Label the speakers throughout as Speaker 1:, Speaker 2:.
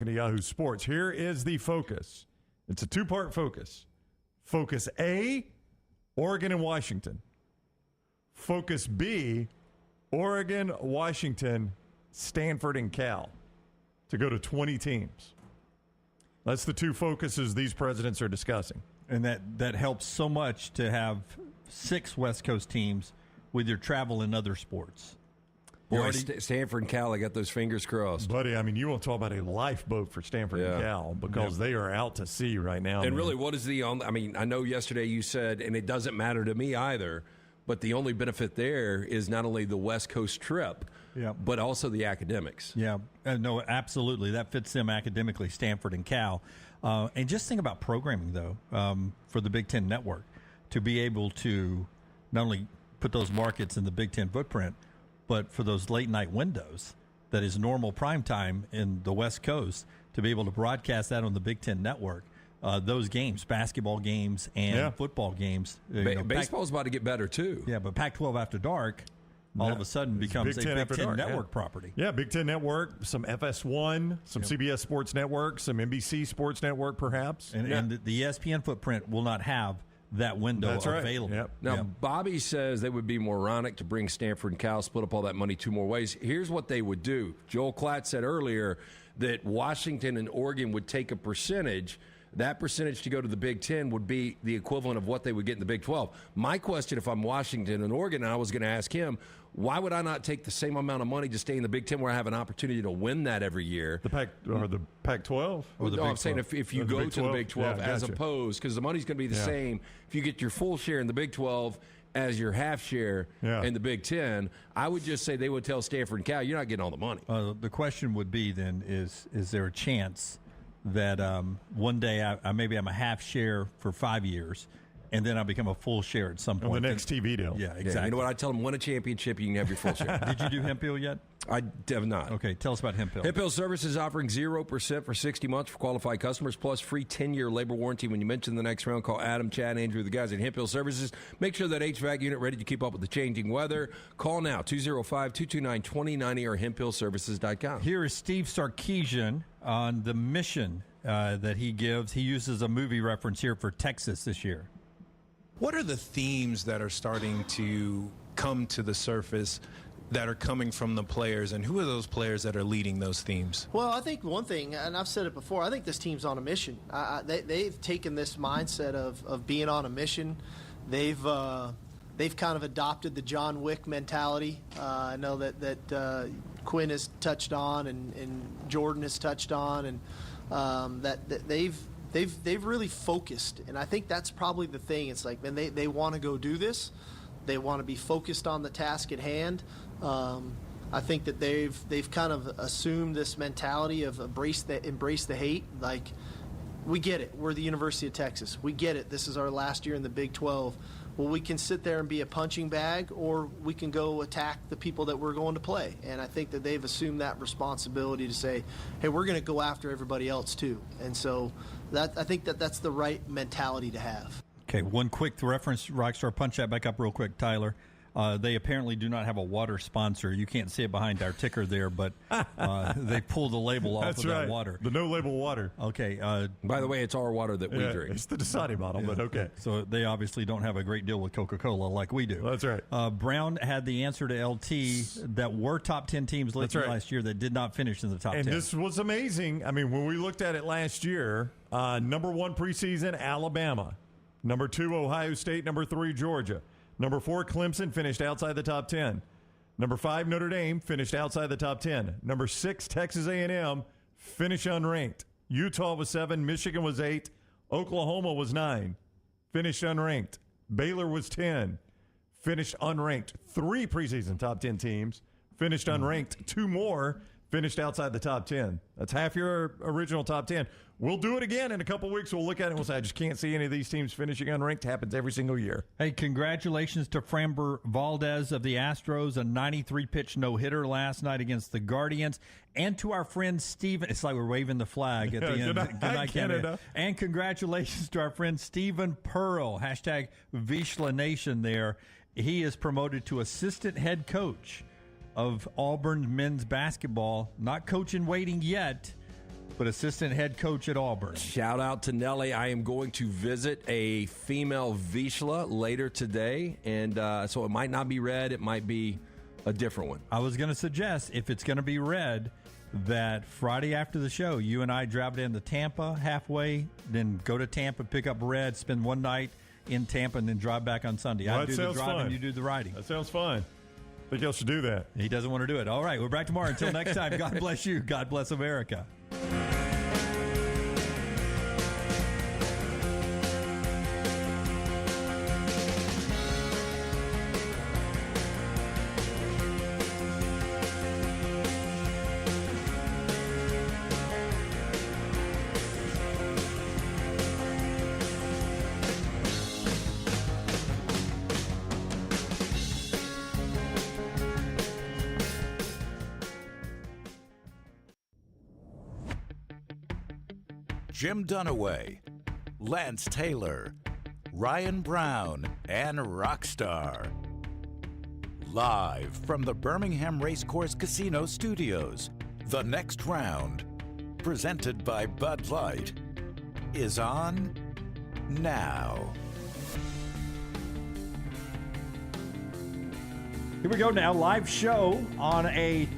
Speaker 1: to Yahoo Sports. Here is the focus. It's a two-part focus. Focus A, Oregon and Washington. Focus B, Oregon, Washington, Stanford, and Cal to go to 20 teams. That's the two focuses these presidents are discussing.
Speaker 2: And that helps so much to have 6 West Coast teams with your travel in other sports.
Speaker 3: Boy, Stanford and Cal, I got those fingers crossed.
Speaker 1: Buddy, I mean, you want to talk about a lifeboat for Stanford and Cal because they are out to sea right now.
Speaker 3: And really, what is I know yesterday you said, and it doesn't matter to me either, but the only benefit there is not only the West Coast trip, but also the academics.
Speaker 2: Yeah, no, absolutely. That fits them academically, Stanford and Cal. And just think about programming, though, for the Big Ten Network, to be able to not only put those markets in the Big Ten footprint, but for those late-night windows that is normal prime time in the West Coast, to be able to broadcast that on the Big Ten Network, those games, basketball games and football games.
Speaker 3: Baseball's about to get better, too.
Speaker 2: Yeah, but Pac-12 After Dark all of a sudden becomes a Big Ten Network property.
Speaker 1: Yeah, Big Ten Network, some FS1, some CBS Sports Network, some NBC Sports Network perhaps.
Speaker 2: And the ESPN footprint will not have that window available.
Speaker 1: Yep.
Speaker 3: Now, Bobby says they would be moronic to bring Stanford and Cal, split up all that money 2 more ways. Here's what they would do. Joel Klatt said earlier that Washington and Oregon would take a percentage. That percentage to go to the Big Ten would be the equivalent of what they would get in the Big 12. My question, if I'm Washington and Oregon, and I was going to ask him, why would I not take the same amount of money to stay in the Big Ten where I have an opportunity to win that every year?
Speaker 1: The Pac-12?
Speaker 3: Or I'm saying if you go to the Big 12 as opposed, because the money's going to be the same. If you get your full share in the Big 12 as your half share in the Big 10, I would just say they would tell Stanford and Cal, you're not getting all the money.
Speaker 2: The question would be then, is there a chance that one day maybe I'm a half share for 5 years, and then I become a full share at some point.
Speaker 1: On the next TV deal.
Speaker 2: Yeah, exactly.
Speaker 3: Yeah, you know what? I tell them, win a championship, you can have your full share.
Speaker 2: Did you do Hemp Hill yet?
Speaker 3: I have not.
Speaker 2: Okay, tell us about Hemp Hill.
Speaker 3: Hemp Hill Services offering 0% for 60 months for qualified customers, plus free 10-year labor warranty. When you mention the next round, call Adam, Chad, Andrew, the guys at Hemp Hill Services. Make sure that HVAC unit ready to keep up with the changing weather. Call now, 205-229-2090 or hemphillservices.com.
Speaker 2: Here is Steve Sarkisian on the mission that he gives. He uses a movie reference here for Texas this year.
Speaker 4: What are the themes that are starting to come to the surface that are coming from the players, and who are those players that are leading those themes?
Speaker 5: Well, I think one thing, and I've said it before, I think this team's on a mission. They've taken this mindset of being on a mission. They've kind of adopted the John Wick mentality. I know that Quinn has touched on and Jordan has touched on, and that they've really focused, and I think that's probably the thing. It's like, man, they want to go do this. They want to be focused on the task at hand. I think that they've kind of assumed this mentality of embrace the hate. Like, we get it. We're the University of Texas. We get it. This is our last year in the Big 12. Well, we can sit there and be a punching bag, or we can go attack the people that we're going to play. And I think that they've assumed that responsibility to say, hey, we're going to go after everybody else too. And so I think that's the right mentality to have.
Speaker 2: Okay, one quick reference, Rockstar, punch that back up real quick, Tyler. They apparently do not have a water sponsor. You can't see it behind our ticker there, but they pulled the label off of that water.
Speaker 1: The no-label water.
Speaker 2: Okay.
Speaker 3: By the way, it's our water that we drink.
Speaker 1: It's the Dasani bottle, but okay.
Speaker 2: So they obviously don't have a great deal with Coca-Cola like we do.
Speaker 1: That's right.
Speaker 2: Brown had the answer to LT that were top 10 teams listed last year that did not finish in the top 10.
Speaker 1: And this was amazing. I mean, when we looked at it last year, number 1 preseason, Alabama. Number 2, Ohio State. Number 3, Georgia. Number 4, Clemson, finished outside the top 10. Number 5, Notre Dame, finished outside the top 10. Number 6, Texas A&M, finished unranked. Utah was 7, Michigan was 8, Oklahoma was 9, finished unranked. Baylor was 10, finished unranked. 3 preseason top 10 teams finished unranked. 2 more finished outside the top 10. That's half your original top 10. We'll do it again in a couple weeks. We'll look at it and we'll say, I just can't see any of these teams finishing unranked. Happens every single year.
Speaker 2: Hey, congratulations to Framber Valdez of the Astros, a 93-pitch no-hitter last night against the Guardians. And to our friend Steven. It's like we're waving the flag at the end.
Speaker 1: Good night, Canada.
Speaker 2: And congratulations to our friend Stephen Pearl, hashtag Vizsla Nation there. He is promoted to assistant head coach of Auburn men's basketball. Not coach in waiting yet, but assistant head coach at Auburn.
Speaker 3: Shout out to Nelly. I am going to visit a female Vizsla later today, and so it might not be red. It might be a different one.
Speaker 2: I was going to suggest, if it's going to be red, that Friday after the show, you and I drive down to Tampa halfway, then go to Tampa, pick up red, spend one night in Tampa, and then drive back on Sunday.
Speaker 1: Well,
Speaker 2: I do the driving,
Speaker 1: fun.
Speaker 2: you do the riding.
Speaker 1: That sounds fun. I think y'all should do that.
Speaker 2: He doesn't want to do it. All right, we're back tomorrow. Until next time, God bless you. God bless America.
Speaker 6: Jim Dunaway, Lance Taylor, Ryan Brown, and Rockstar. Live from the Birmingham Racecourse Casino Studios, the next round, presented by Bud Light, is on now.
Speaker 2: Here we go now, live show on a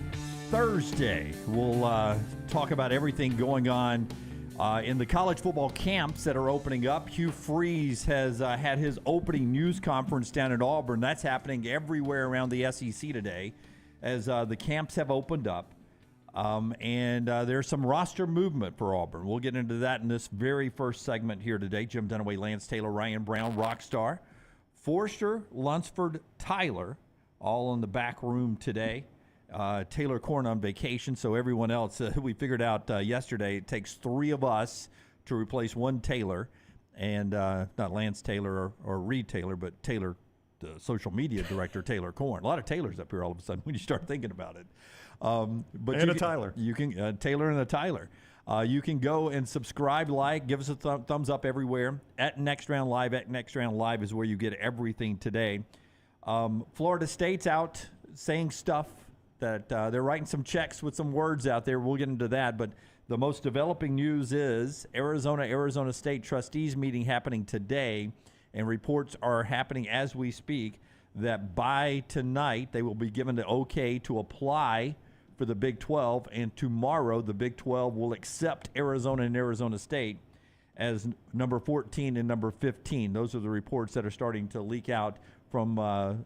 Speaker 2: Thursday. We'll talk about everything going on in the college football camps that are opening up. Hugh Freeze has had his opening news conference down at Auburn. That's happening everywhere around the SEC today as the camps have opened up. And there's some roster movement for Auburn. We'll get into that in this very first segment here today. Jim Dunaway, Lance Taylor, Ryan Brown, Rockstar, Forster, Lunsford, Tyler, all in the back room today. Taylor Corn on vacation, so everyone else, we figured out yesterday, it takes three of us to replace one Taylor, and not Lance Taylor or Reed Taylor, but Taylor, the social media director, Taylor Corn. A lot of Taylors up here all of a sudden when you start thinking about it. But
Speaker 1: and Tyler.
Speaker 2: You can Taylor and a Tyler. You can go and subscribe, like, give us a thumbs up everywhere. At Next Round Live is where you get everything today. Florida State's out saying stuff that they're writing some checks with some words out there. We'll get into that. But the most developing news is Arizona State trustees meeting happening today, and reports are happening as we speak that by tonight they will be given the okay to apply for the Big 12, and tomorrow the Big 12 will accept Arizona and Arizona State as number 14 and number 15. Those are the reports that are starting to leak out from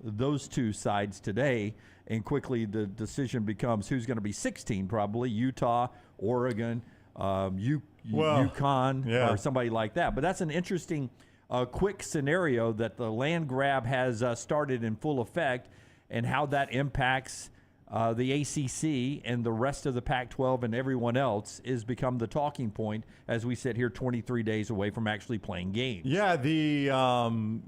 Speaker 2: those two sides today. And quickly the decision becomes who's going to be 16, probably Utah, Oregon, UConn, or somebody like that. But that's an interesting quick scenario that the land grab has started in full effect, and how that impacts the ACC and the rest of the Pac-12 and everyone else is become the talking point as we sit here 23 days away from actually playing games.
Speaker 1: Yeah, the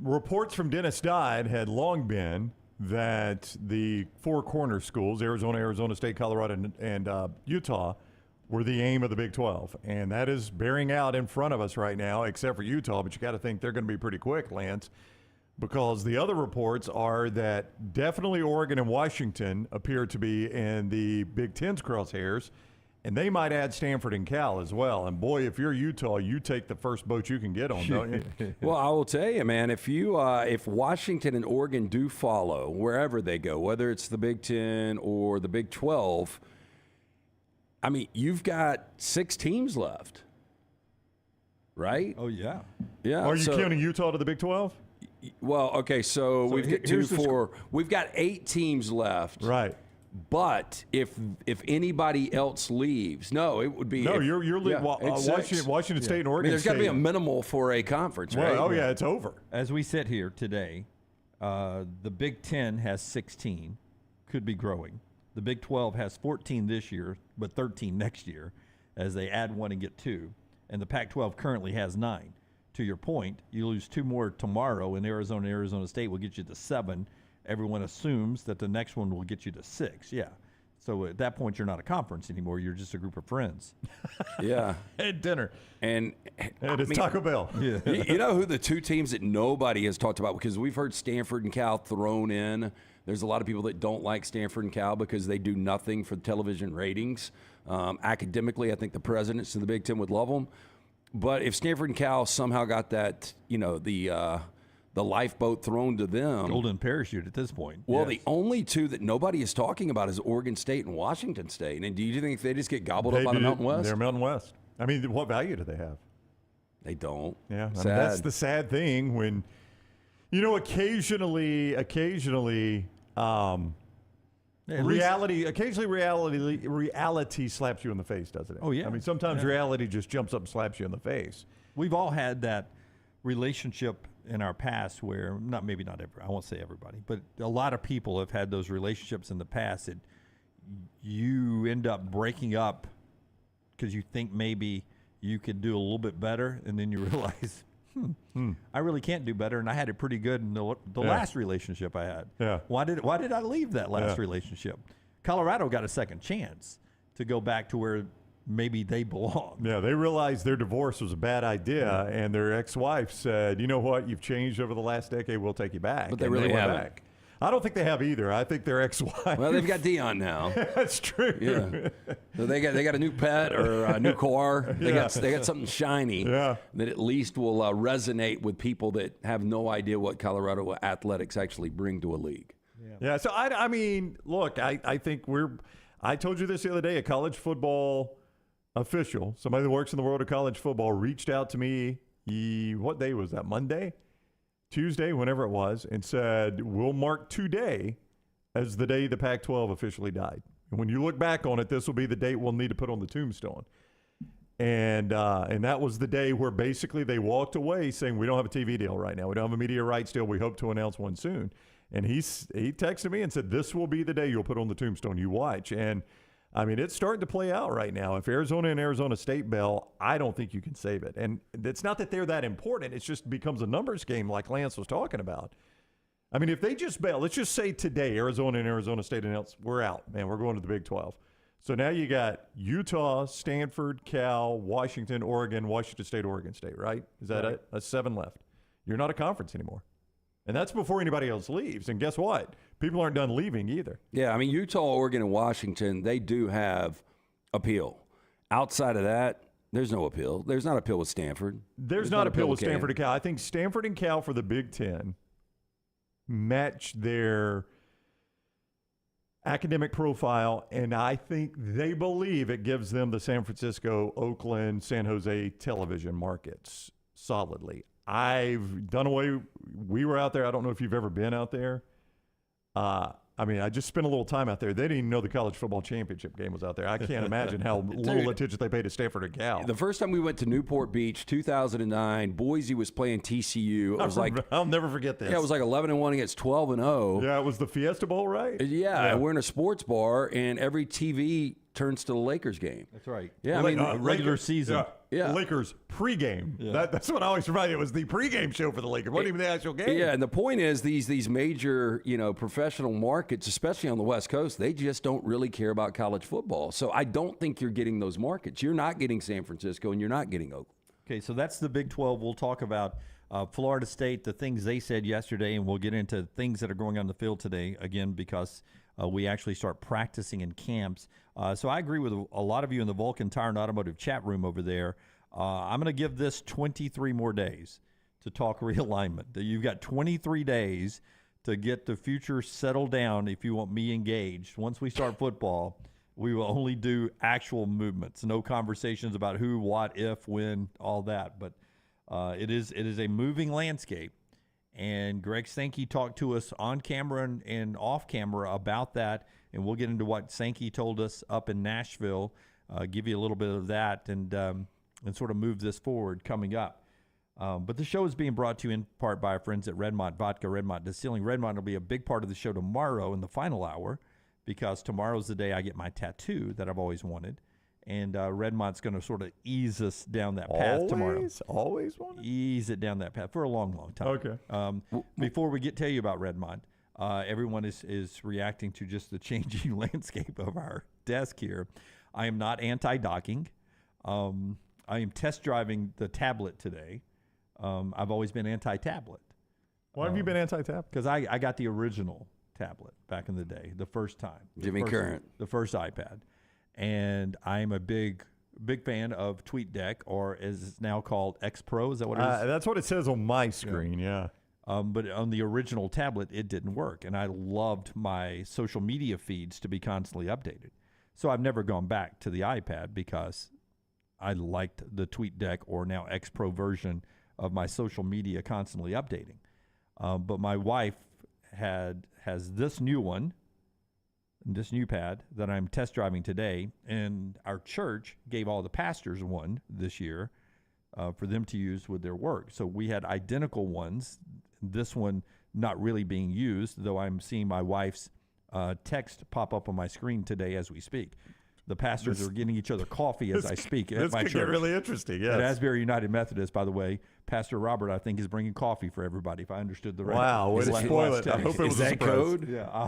Speaker 1: reports from Dennis Dodd had long been that the four corner schools, Arizona, Arizona State, Colorado, and Utah, were the aim of the Big 12. And that is bearing out in front of us right now, except for Utah. But you got to think they're going to be pretty quick, Lance, because the other reports are that definitely Oregon and Washington appear to be in the Big Ten's crosshairs, and they might add Stanford and Cal as well. And boy, if you're Utah, you take the first boat you can get on, don't you?
Speaker 3: Well, I will tell you, man, if Washington and Oregon do follow wherever they go, whether it's the Big Ten or the Big 12, I mean, you've got 6 teams left, right?
Speaker 2: Oh, yeah.
Speaker 3: Yeah.
Speaker 1: Are you counting Utah to the Big 12?
Speaker 3: Well, okay, so we've got we've got 8 teams left.
Speaker 1: Right.
Speaker 3: But if anybody else leaves, no, it would be.
Speaker 1: No,
Speaker 3: it's
Speaker 1: Washington State and
Speaker 3: I
Speaker 1: Oregon
Speaker 3: mean, there's got to be a
Speaker 1: State.
Speaker 3: minimal for a conference, right?
Speaker 1: Well, yeah, it's over.
Speaker 2: As we sit here today, the Big 10 has 16, could be growing. The Big 12 has 14 this year, but 13 next year, as they add 1 and get 2. And the Pac-12 currently has 9. To your point, you lose 2 more tomorrow, and Arizona State will get you to 7. Everyone assumes that the next one will get you to 6. Yeah. So at that point, you're not a conference anymore. You're just a group of friends.
Speaker 3: Yeah.
Speaker 1: At dinner.
Speaker 3: And
Speaker 1: it's Taco Bell.
Speaker 2: Yeah.
Speaker 3: You know who the 2 teams that nobody has talked about, because we've heard Stanford and Cal thrown in. There's a lot of people that don't like Stanford and Cal because they do nothing for television ratings. Academically, I think the presidents of the Big Ten would love them. But if Stanford and Cal somehow got that, the lifeboat thrown to them.
Speaker 2: Golden parachute at this point.
Speaker 3: Well,
Speaker 2: Yes.
Speaker 3: the only two that nobody is talking about is Oregon State and Washington State. And do you think they just get gobbled up by the Mountain West?
Speaker 1: They're Mountain West. I mean, what value do they have?
Speaker 3: They don't.
Speaker 1: Yeah, I mean,
Speaker 3: Sad.
Speaker 1: that's the sad thing when, occasionally, reality slaps you in the face, doesn't it?
Speaker 2: Oh, yeah.
Speaker 1: I mean, sometimes reality just jumps up and slaps you in the face.
Speaker 2: We've all had that relationship in our past where I won't say everybody, but a lot of people have had those relationships in the past that you end up breaking up because you think maybe you could do a little bit better, and then you realize, I really can't do better, and I had it pretty good in the last relationship I had.
Speaker 1: Yeah.
Speaker 2: Why did I leave that last relationship? Colorado got a second chance to go back to where maybe they belong.
Speaker 1: Yeah, they realized their divorce was a bad idea, and their ex-wife said, "You know what? You've changed over the last decade. We'll take you back."
Speaker 3: But they
Speaker 1: And
Speaker 3: really
Speaker 1: went
Speaker 3: haven't.
Speaker 1: back. I don't think they have either. I think their ex-wife.
Speaker 3: Well, they've got Dion now.
Speaker 1: That's true.
Speaker 3: Yeah. So they got a new pet or a new car. They got something shiny that at least will resonate with people that have no idea what Colorado athletics actually bring to a league.
Speaker 1: Yeah. So I mean, look, I think I told you this the other day. A college football official, somebody that works in the world of college football, reached out to me. What day was that? Monday? Tuesday, whenever it was, and said, we'll mark today as the day the Pac-12 officially died. And when you look back on it, this will be the date we'll need to put on the tombstone. And that was the day where basically they walked away saying, we don't have a TV deal right now. We don't have a media rights deal. We hope to announce one soon. And he texted me and said, this will be the day you'll put on the tombstone. You watch. And I mean, it's starting to play out right now. If Arizona and Arizona State bail, I don't think you can save it. And it's not that they're that important. It just becomes a numbers game like Lance was talking about. I mean, if they just bail, let's just say today Arizona and Arizona State announce, we're out, man. We're going to the Big 12. So now you got Utah, Stanford, Cal, Washington, Oregon, Washington State, Oregon State, right? Is that it? That's 7 left. You're not a conference anymore. And that's before anybody else leaves. And guess what? People aren't done leaving either.
Speaker 3: Yeah, I mean, Utah, Oregon, and Washington, they do have appeal. Outside of that, there's no appeal. There's not appeal with Stanford.
Speaker 1: There's not appeal with Stanford and Cal. I think Stanford and Cal for the Big Ten match their academic profile, and I think they believe it gives them the San Francisco, Oakland, San Jose television markets solidly. I've done away. We were out there. I don't know if you've ever been out there. I mean, I just spent a little time out there. They didn't even know the college football championship game was out there. I can't imagine how little attention they paid to Stanford and Cal.
Speaker 3: The first time we went to Newport Beach, 2009, Boise was playing TCU. It was
Speaker 1: I'll never forget this.
Speaker 3: Yeah, it was like 11-1 against 12-0.
Speaker 1: Yeah, it was the Fiesta Bowl, right?
Speaker 3: Yeah, and we're in a sports bar, and every TV turns to the Lakers game.
Speaker 2: That's right.
Speaker 3: Yeah, I mean,
Speaker 2: regular season.
Speaker 3: Yeah.
Speaker 1: Lakers pregame. Yeah. That's what I always reminded. It was the pregame show for the Lakers. It wasn't even the actual game.
Speaker 3: Yeah, and the point is these major, professional markets, especially on the West Coast, they just don't really care about college football. So I don't think you're getting those markets. You're not getting San Francisco, and you're not getting Oakland.
Speaker 2: Okay, so that's the Big 12. We'll talk about Florida State, the things they said yesterday, and we'll get into things that are going on the field today, again, because we actually start practicing in camps. So I agree with a lot of you in the Vulcan Tire and Automotive chat room over there. I'm going to give this 23 more days to talk realignment. You've got 23 days to get the future settled down if you want me engaged. Once we start football, we will only do actual movements, no conversations about who, what, if, when, all that. But it is a moving landscape. And Greg Sankey talked to us on camera and off camera about that, and we'll get into what Sankey told us up in Nashville, give you a little bit of that, and sort of move this forward coming up. But the show is being brought to you in part by our friends at Redmont Vodka, Redmont Distilling. Redmont will be a big part of the show tomorrow in the final hour, because tomorrow's the day I get my tattoo that I've always wanted. And Redmont's going to sort of ease us down that path tomorrow.
Speaker 1: Always wanted?
Speaker 2: Ease it down that path for a long, long time.
Speaker 1: Okay.
Speaker 2: Before we tell you about Redmont, everyone is reacting to just the changing landscape of our desk here. I am not anti-docking. I am test driving the tablet today. I've always been anti-tablet.
Speaker 1: Why have you been anti-tab?
Speaker 2: Because I got the original tablet back in the day, the first time.
Speaker 3: Jimmy Current.
Speaker 2: The first iPad. and I'm a big fan of TweetDeck, or as it's now called X Pro. Is that what it is?
Speaker 1: That's what it says on my screen. Yeah.
Speaker 2: But on the original tablet, it didn't work, and I loved my social media feeds to be constantly updated. So I've never gone back to the iPad because I liked the TweetDeck or now X Pro version of my social media constantly updating. But my wife has this new one, this new pad that I'm test driving today, and our church gave all the pastors one this year for them to use with their work. So we had identical ones. This one not really being used, though I'm seeing my wife's text pop up on my screen today as we speak. The pastors are getting each other coffee as I speak at my church.
Speaker 1: This could get really interesting, yes.
Speaker 2: At Asbury United Methodist, by the way, Pastor Robert, I think, is bringing coffee for everybody, if I understood the right.
Speaker 1: Wow, way to spoil it. I hope it was a surprise.
Speaker 3: Code?
Speaker 2: Yeah, I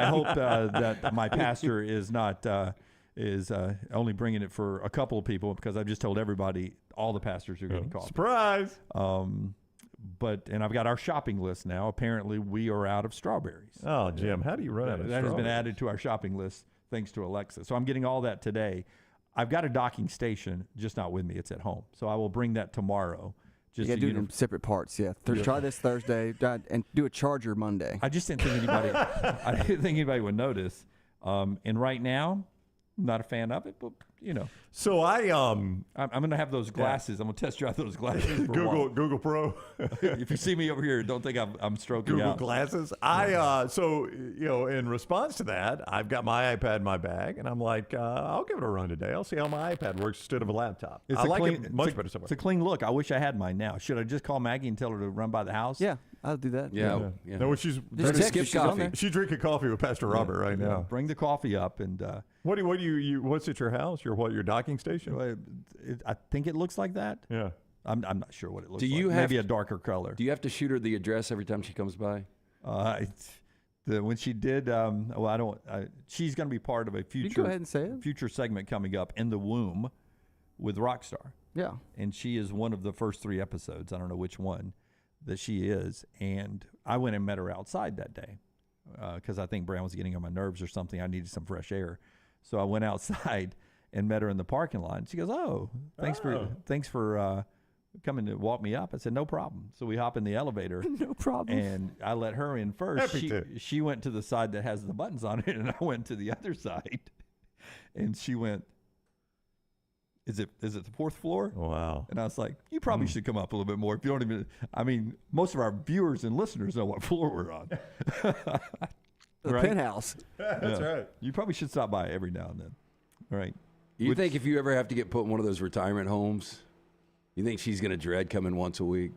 Speaker 2: hope that my pastor is not only bringing it for a couple of people, because I've just told everybody all the pastors are getting coffee.
Speaker 1: Surprise!
Speaker 2: And I've got our shopping list now. Apparently, we are out of strawberries.
Speaker 1: Oh, Jim, how do you run out of
Speaker 2: That
Speaker 1: strawberries?
Speaker 2: has been added to our shopping list thanks to Alexa. So I'm getting all that today. I've got a docking station, just not with me. It's at home. So I will bring that tomorrow.
Speaker 7: You got to do it in separate parts, yeah. Try this Thursday and do a charger Monday.
Speaker 2: I just didn't think anybody would notice. And right now, I'm not a fan of it, but
Speaker 1: So I'm
Speaker 2: going to have those glasses. I'm going to test drive those glasses. For a while.
Speaker 1: Google Pro.
Speaker 2: If you see me over here, don't think I'm stroking
Speaker 1: Google
Speaker 2: out.
Speaker 1: glasses. In response to that, I've got my iPad in my bag, and I'm like, I'll give it a run today. I'll see how my iPad works instead of a laptop.
Speaker 2: It's
Speaker 1: I
Speaker 2: a
Speaker 1: like
Speaker 2: clean,
Speaker 1: it much better somewhere.
Speaker 2: It's a clean look. I wish I had mine now. Should I just call Maggie and tell her to run by the house?
Speaker 7: Yeah, I'll do that.
Speaker 3: Yeah.
Speaker 1: No, she's
Speaker 7: text
Speaker 3: skip
Speaker 7: her, she's on
Speaker 3: coffee.
Speaker 7: there.
Speaker 1: she's drinking coffee with Pastor Robert right now.
Speaker 2: Bring the coffee up and.
Speaker 1: What do you what's at your house? Your docking station?
Speaker 2: I think it looks like that.
Speaker 1: Yeah.
Speaker 2: I'm not sure what it looks
Speaker 3: Do
Speaker 2: like.
Speaker 3: you have
Speaker 2: Maybe a darker color.
Speaker 3: Do you have to shoot her the address every time she comes by?
Speaker 2: When she did, she's going to be part of a
Speaker 7: You go ahead and say it.
Speaker 2: future segment coming up, In the Womb, with Rockstar.
Speaker 7: Yeah.
Speaker 2: And she is one of the first 3 episodes. I don't know which one that she is. And I went and met her outside that day because I think Brown was getting on my nerves or something. I needed some fresh air. So I went outside and met her in the parking lot. And she goes, thanks for coming to walk me up. I said, no problem. So we hop in the elevator.
Speaker 7: No problem.
Speaker 2: And I let her in first. She went to the side that has the buttons on it, and I went to the other side. And she went, is it the 4th floor?
Speaker 1: Wow.
Speaker 2: And I was like, you probably should come up a little bit more. If you don't even, most of our viewers and listeners know what floor we're on.
Speaker 7: The penthouse.
Speaker 1: That's right.
Speaker 2: You probably should stop by every now and then. All right.
Speaker 3: You think if you ever have to get put in one of those retirement homes, you think she's going to dread coming once a week?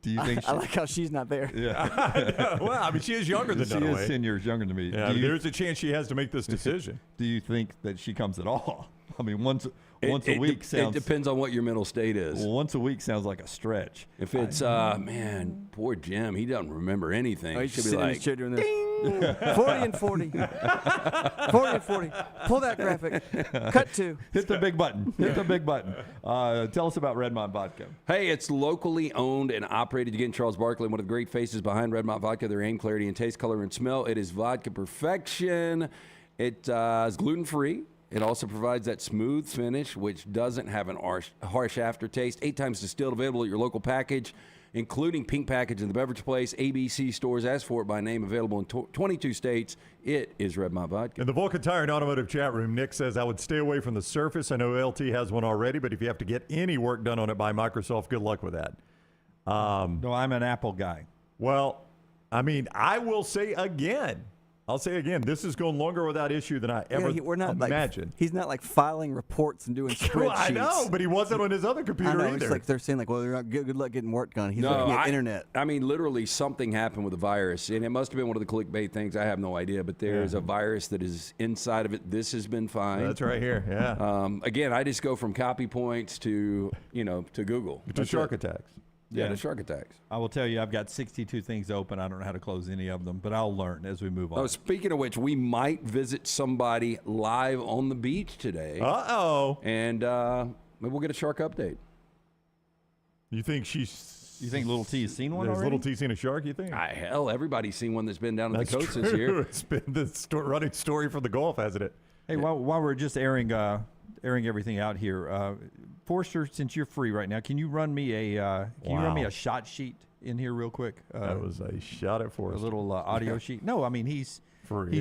Speaker 2: Do you think
Speaker 7: I like how she's not there.
Speaker 2: Yeah.
Speaker 1: Well, I mean, she is younger than
Speaker 2: She
Speaker 1: Dunaway.
Speaker 2: is 10 years younger than me.
Speaker 1: Yeah, there's a chance she has to make this decision.
Speaker 2: Do you think that she comes at all? I mean, once a week sounds.
Speaker 3: It depends on what your mental state is.
Speaker 2: Well, once a week sounds like a stretch.
Speaker 3: If it's, man, poor Jim, he doesn't remember anything.
Speaker 7: Oh,
Speaker 3: He
Speaker 7: he's
Speaker 3: should
Speaker 7: just
Speaker 3: be
Speaker 7: sitting in
Speaker 3: like,
Speaker 7: his chair doing this. 40 and 40. 40 and 40. Pull that graphic. Cut to.
Speaker 2: Hit the big button. Hit the big button. Tell us about Redmont Vodka.
Speaker 3: hey, it's locally owned and operated. Again, Charles Barkley, one of the great faces behind Redmont Vodka. Their aim, clarity, and taste, color, and smell. It is vodka perfection. It is gluten-free. It also provides that smooth finish, which doesn't have an harsh aftertaste. 8 times distilled, available at your local package, including pink package in the beverage place. ABC stores, ask for it by name, available in 22 states. It is Redmont Vodka.
Speaker 1: In the Vulcan Tire and Automotive chat room, Nick says, I would stay away from the Surface. I know LT has one already, but if you have to get any work done on it by Microsoft, good luck with that.
Speaker 2: No, I'm an Apple guy.
Speaker 1: Well, I mean, I will say again, this has gone longer without issue than I ever imagined.
Speaker 7: He's not like filing reports and doing spreadsheets.
Speaker 1: Well, I know, but he wasn't on his other computer
Speaker 7: I know,
Speaker 1: either.
Speaker 7: It's like they're saying, well, you're not good luck getting work done. He's looking at internet.
Speaker 3: I mean, literally something happened with the virus, and it must have been one of the clickbait things. I have no idea, but there is a virus that is inside of it. This has been fine.
Speaker 1: That's right here, yeah.
Speaker 3: Again, I just go from copy points to Google.
Speaker 1: To shark attacks.
Speaker 3: Yeah, the shark attacks.
Speaker 2: I will tell you, I've got 62 things open. I don't know how to close any of them, but I'll learn as we move on.
Speaker 3: Oh, speaking of which, we might visit somebody live on the beach today.
Speaker 1: Uh-oh.
Speaker 3: And maybe we'll get a shark update.
Speaker 1: You think
Speaker 2: Little T has seen one
Speaker 1: Has
Speaker 2: already?
Speaker 1: Little T seen a shark, you think?
Speaker 3: Hell, everybody's seen one that's been down at the coast
Speaker 1: true.
Speaker 3: this year.
Speaker 1: It's been the running story from the Gulf, hasn't it?
Speaker 2: Hey, while we're just airing everything out here, Forster, since you're free right now, can you run me a shot sheet in here real quick?
Speaker 1: That was a shot at Forster.
Speaker 2: A little audio sheet. No, I mean he's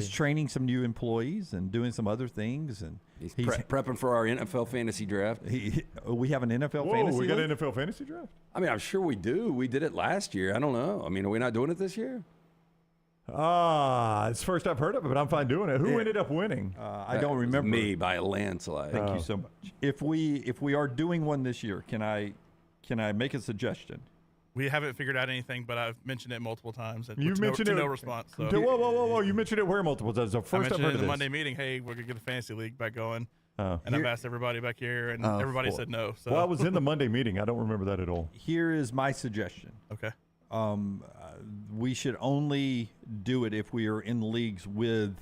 Speaker 2: training some new employees and doing some other things, and
Speaker 3: he's prepping for our NFL fantasy draft.
Speaker 2: We have an NFL fantasy.
Speaker 1: We got
Speaker 2: league?
Speaker 1: an NFL fantasy draft.
Speaker 3: I mean, I'm sure we do. We did it last year. I don't know. I mean, are we not doing it this year?
Speaker 1: It's the first I've heard of it, but I'm fine doing it. Who ended up winning?
Speaker 2: I don't remember.
Speaker 3: Me by a landslide.
Speaker 2: Thank you so much. If we are doing one this year, can I make a suggestion?
Speaker 8: We haven't figured out anything, but I've mentioned it multiple times.
Speaker 1: You mentioned it.
Speaker 8: No response. So.
Speaker 1: Whoa. You mentioned it where multiple times? The first
Speaker 8: I mentioned
Speaker 1: I've heard
Speaker 8: it in the
Speaker 1: of
Speaker 8: Monday meeting, hey, we're going to get the fantasy league back going.
Speaker 1: Oh.
Speaker 8: And I've asked everybody back here, and everybody said no. So.
Speaker 1: Well, I was in the Monday meeting. I don't remember that at all.
Speaker 2: Here is my suggestion.
Speaker 8: Okay.
Speaker 2: We should only do it if we are in leagues with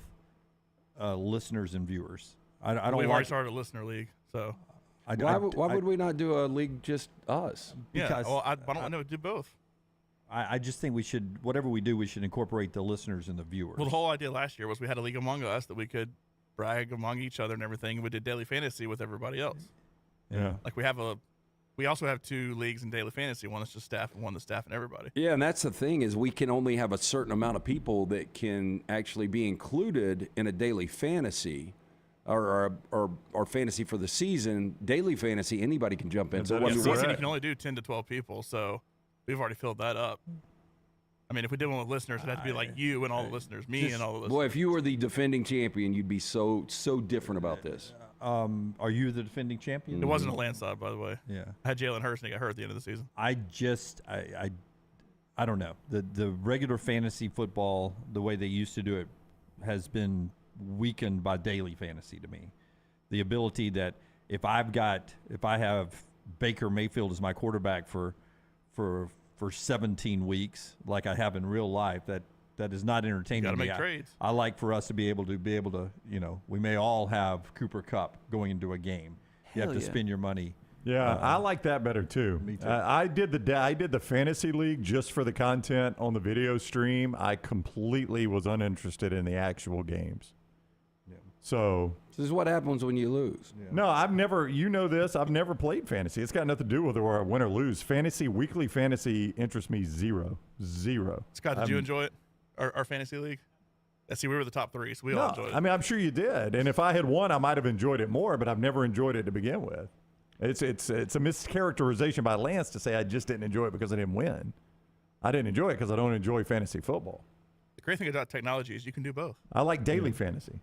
Speaker 2: listeners and viewers. I don't.
Speaker 8: We've already started a listener league, so.
Speaker 3: Why would we not do a league just us?
Speaker 8: Because I don't know. Do both.
Speaker 2: I just think we should, whatever we do, we should incorporate the listeners and the viewers.
Speaker 8: Well, the whole idea last year was we had a league among us that we could brag among each other and everything, and we did daily fantasy with everybody else.
Speaker 1: Yeah.
Speaker 8: Like we also have 2 leagues in daily fantasy. One that's just staff and one that's staff and everybody.
Speaker 3: Yeah, and that's the thing is we can only have a certain amount of people that can actually be included in a daily fantasy or fantasy for the season. Daily fantasy, anybody can jump in.
Speaker 1: Yeah,
Speaker 8: So
Speaker 1: that is
Speaker 8: season
Speaker 1: correct.
Speaker 8: you can only do 10 to 12 people, so we've already filled that up. I mean, if we did one with listeners, it'd have to be like you and all the listeners, me and all the listeners.
Speaker 3: Boy, if you were the defending champion, you'd be so different about this.
Speaker 2: Are you the defending champion?
Speaker 8: It wasn't a landslide, by the way.
Speaker 2: Yeah.
Speaker 8: I had Jalen Hurst and he got hurt at the end of the season.
Speaker 2: I don't know. The regular fantasy football, the way they used to do it, has been weakened by daily fantasy to me. The ability that if I have Baker Mayfield as my quarterback for 17 weeks, like I have in real life, that is not entertaining.
Speaker 8: You got to
Speaker 2: me.
Speaker 8: make trades.
Speaker 2: I like for us to be able to, we may all have Cooper Kupp going into a game. You have to spend your money.
Speaker 1: Yeah, I like that better too.
Speaker 2: Me too.
Speaker 1: I did the fantasy league just for the content on the video stream. I completely was uninterested in the actual games.
Speaker 2: Yeah.
Speaker 1: So
Speaker 3: This is what happens when you lose.
Speaker 2: Yeah.
Speaker 1: no, I've never. You know this. I've never played fantasy. It's got nothing to do with whether I win or lose. Weekly fantasy interests me zero.
Speaker 8: Scott, did you enjoy it? Our fantasy league? See, we were the top 3, so we all enjoyed it.
Speaker 1: I mean, I'm sure you did. And if I had won, I might have enjoyed it more. But I've never enjoyed it to begin with. It's a mischaracterization by Lance to say I just didn't enjoy it because I didn't win. I didn't enjoy it because I don't enjoy fantasy football.
Speaker 8: The great thing about technology is you can do both.
Speaker 1: I like daily fantasy.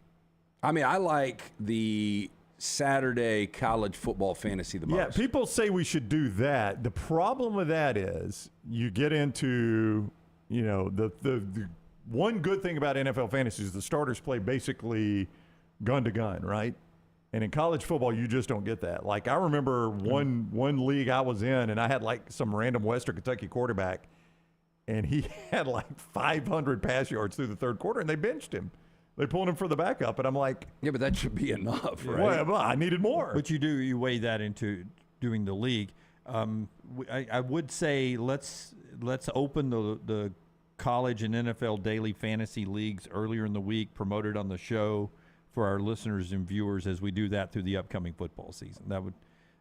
Speaker 3: I mean, I like the Saturday college football fantasy the most.
Speaker 1: Yeah, people say we should do that. The problem with that is you get into, the one good thing about NFL fantasy is the starters play basically gun to gun, right? And in college football, you just don't get that. Like I remember one league I was in, and I had like some random Western Kentucky quarterback, and he had like 500 pass yards through the third quarter, and they benched him. They pulled him for the backup, and I'm like,
Speaker 3: yeah, but that should be enough, right?
Speaker 1: Well, I needed more.
Speaker 2: But you weigh that into doing the league. I would say let's open the college and NFL daily fantasy leagues earlier in the week, promoted on the show for our listeners and viewers as we do that through the upcoming football season. That would.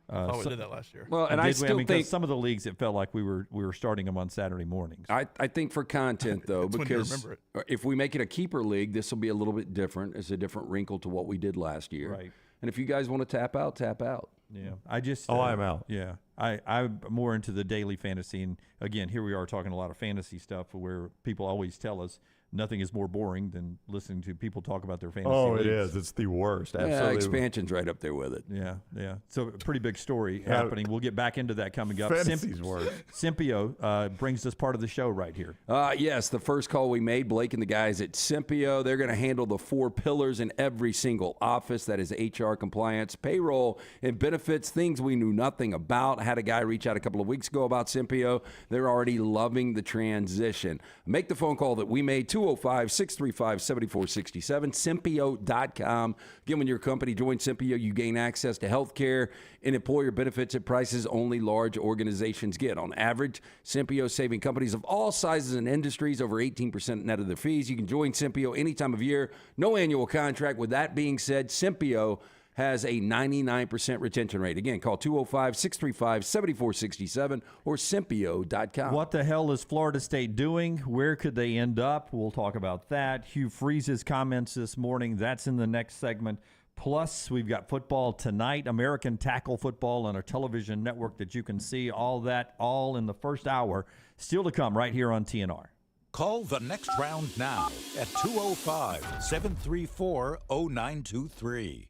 Speaker 8: We did that last year.
Speaker 3: Well, and I still think
Speaker 2: some of the leagues it felt like we were starting them on Saturday mornings.
Speaker 3: I think for content though,
Speaker 8: That's when you
Speaker 3: because
Speaker 8: remember
Speaker 3: if we make it a keeper league, this will be a little bit different. It's a different wrinkle to what we did last year.
Speaker 2: Right.
Speaker 3: And if you guys want to tap out, tap out.
Speaker 2: Yeah, I just.
Speaker 1: I'm out.
Speaker 2: Yeah, I'm more into the daily fantasy, and again, here we are talking a lot of fantasy stuff, where people always tell us nothing is more boring than listening to people talk about their fantasy.
Speaker 1: Oh,
Speaker 2: leagues.
Speaker 1: it is. It's the worst. Absolutely.
Speaker 3: Yeah, expansion's right up there with it.
Speaker 2: Yeah. So a pretty big story happening. We'll get back into that coming up.
Speaker 1: Fantasy's worse.
Speaker 2: Simpio brings us part of the show right here.
Speaker 3: Yes, the first call we made, Blake and the guys at Simpio, they're going to handle the 4 pillars in every single office. That is HR, compliance, payroll, and benefits, things we knew nothing about. Had a guy reach out a couple of weeks ago about Simpio. They're already loving the transition. Make the phone call that we made, 205-635-7467, Sympio.com. Again, when your company joins Sympio, you gain access to health care and employer benefits at prices only large organizations get. On average, Sympio is saving companies of all sizes and industries over 18% net of their fees. You can join Sympio any time of year, no annual contract. With that being said, Sympio has a 99% retention rate. Again, call 205-635-7467 or Sympio.com.
Speaker 2: What the hell is Florida State doing? Where could they end up? We'll talk about that. Hugh Freeze's comments this morning. That's in the next segment. Plus, we've got football tonight, American Tackle Football on our television network that you can see. All that, all in the first hour. Still to come right here on TNR.
Speaker 6: Call the next round now at 205-734-0923.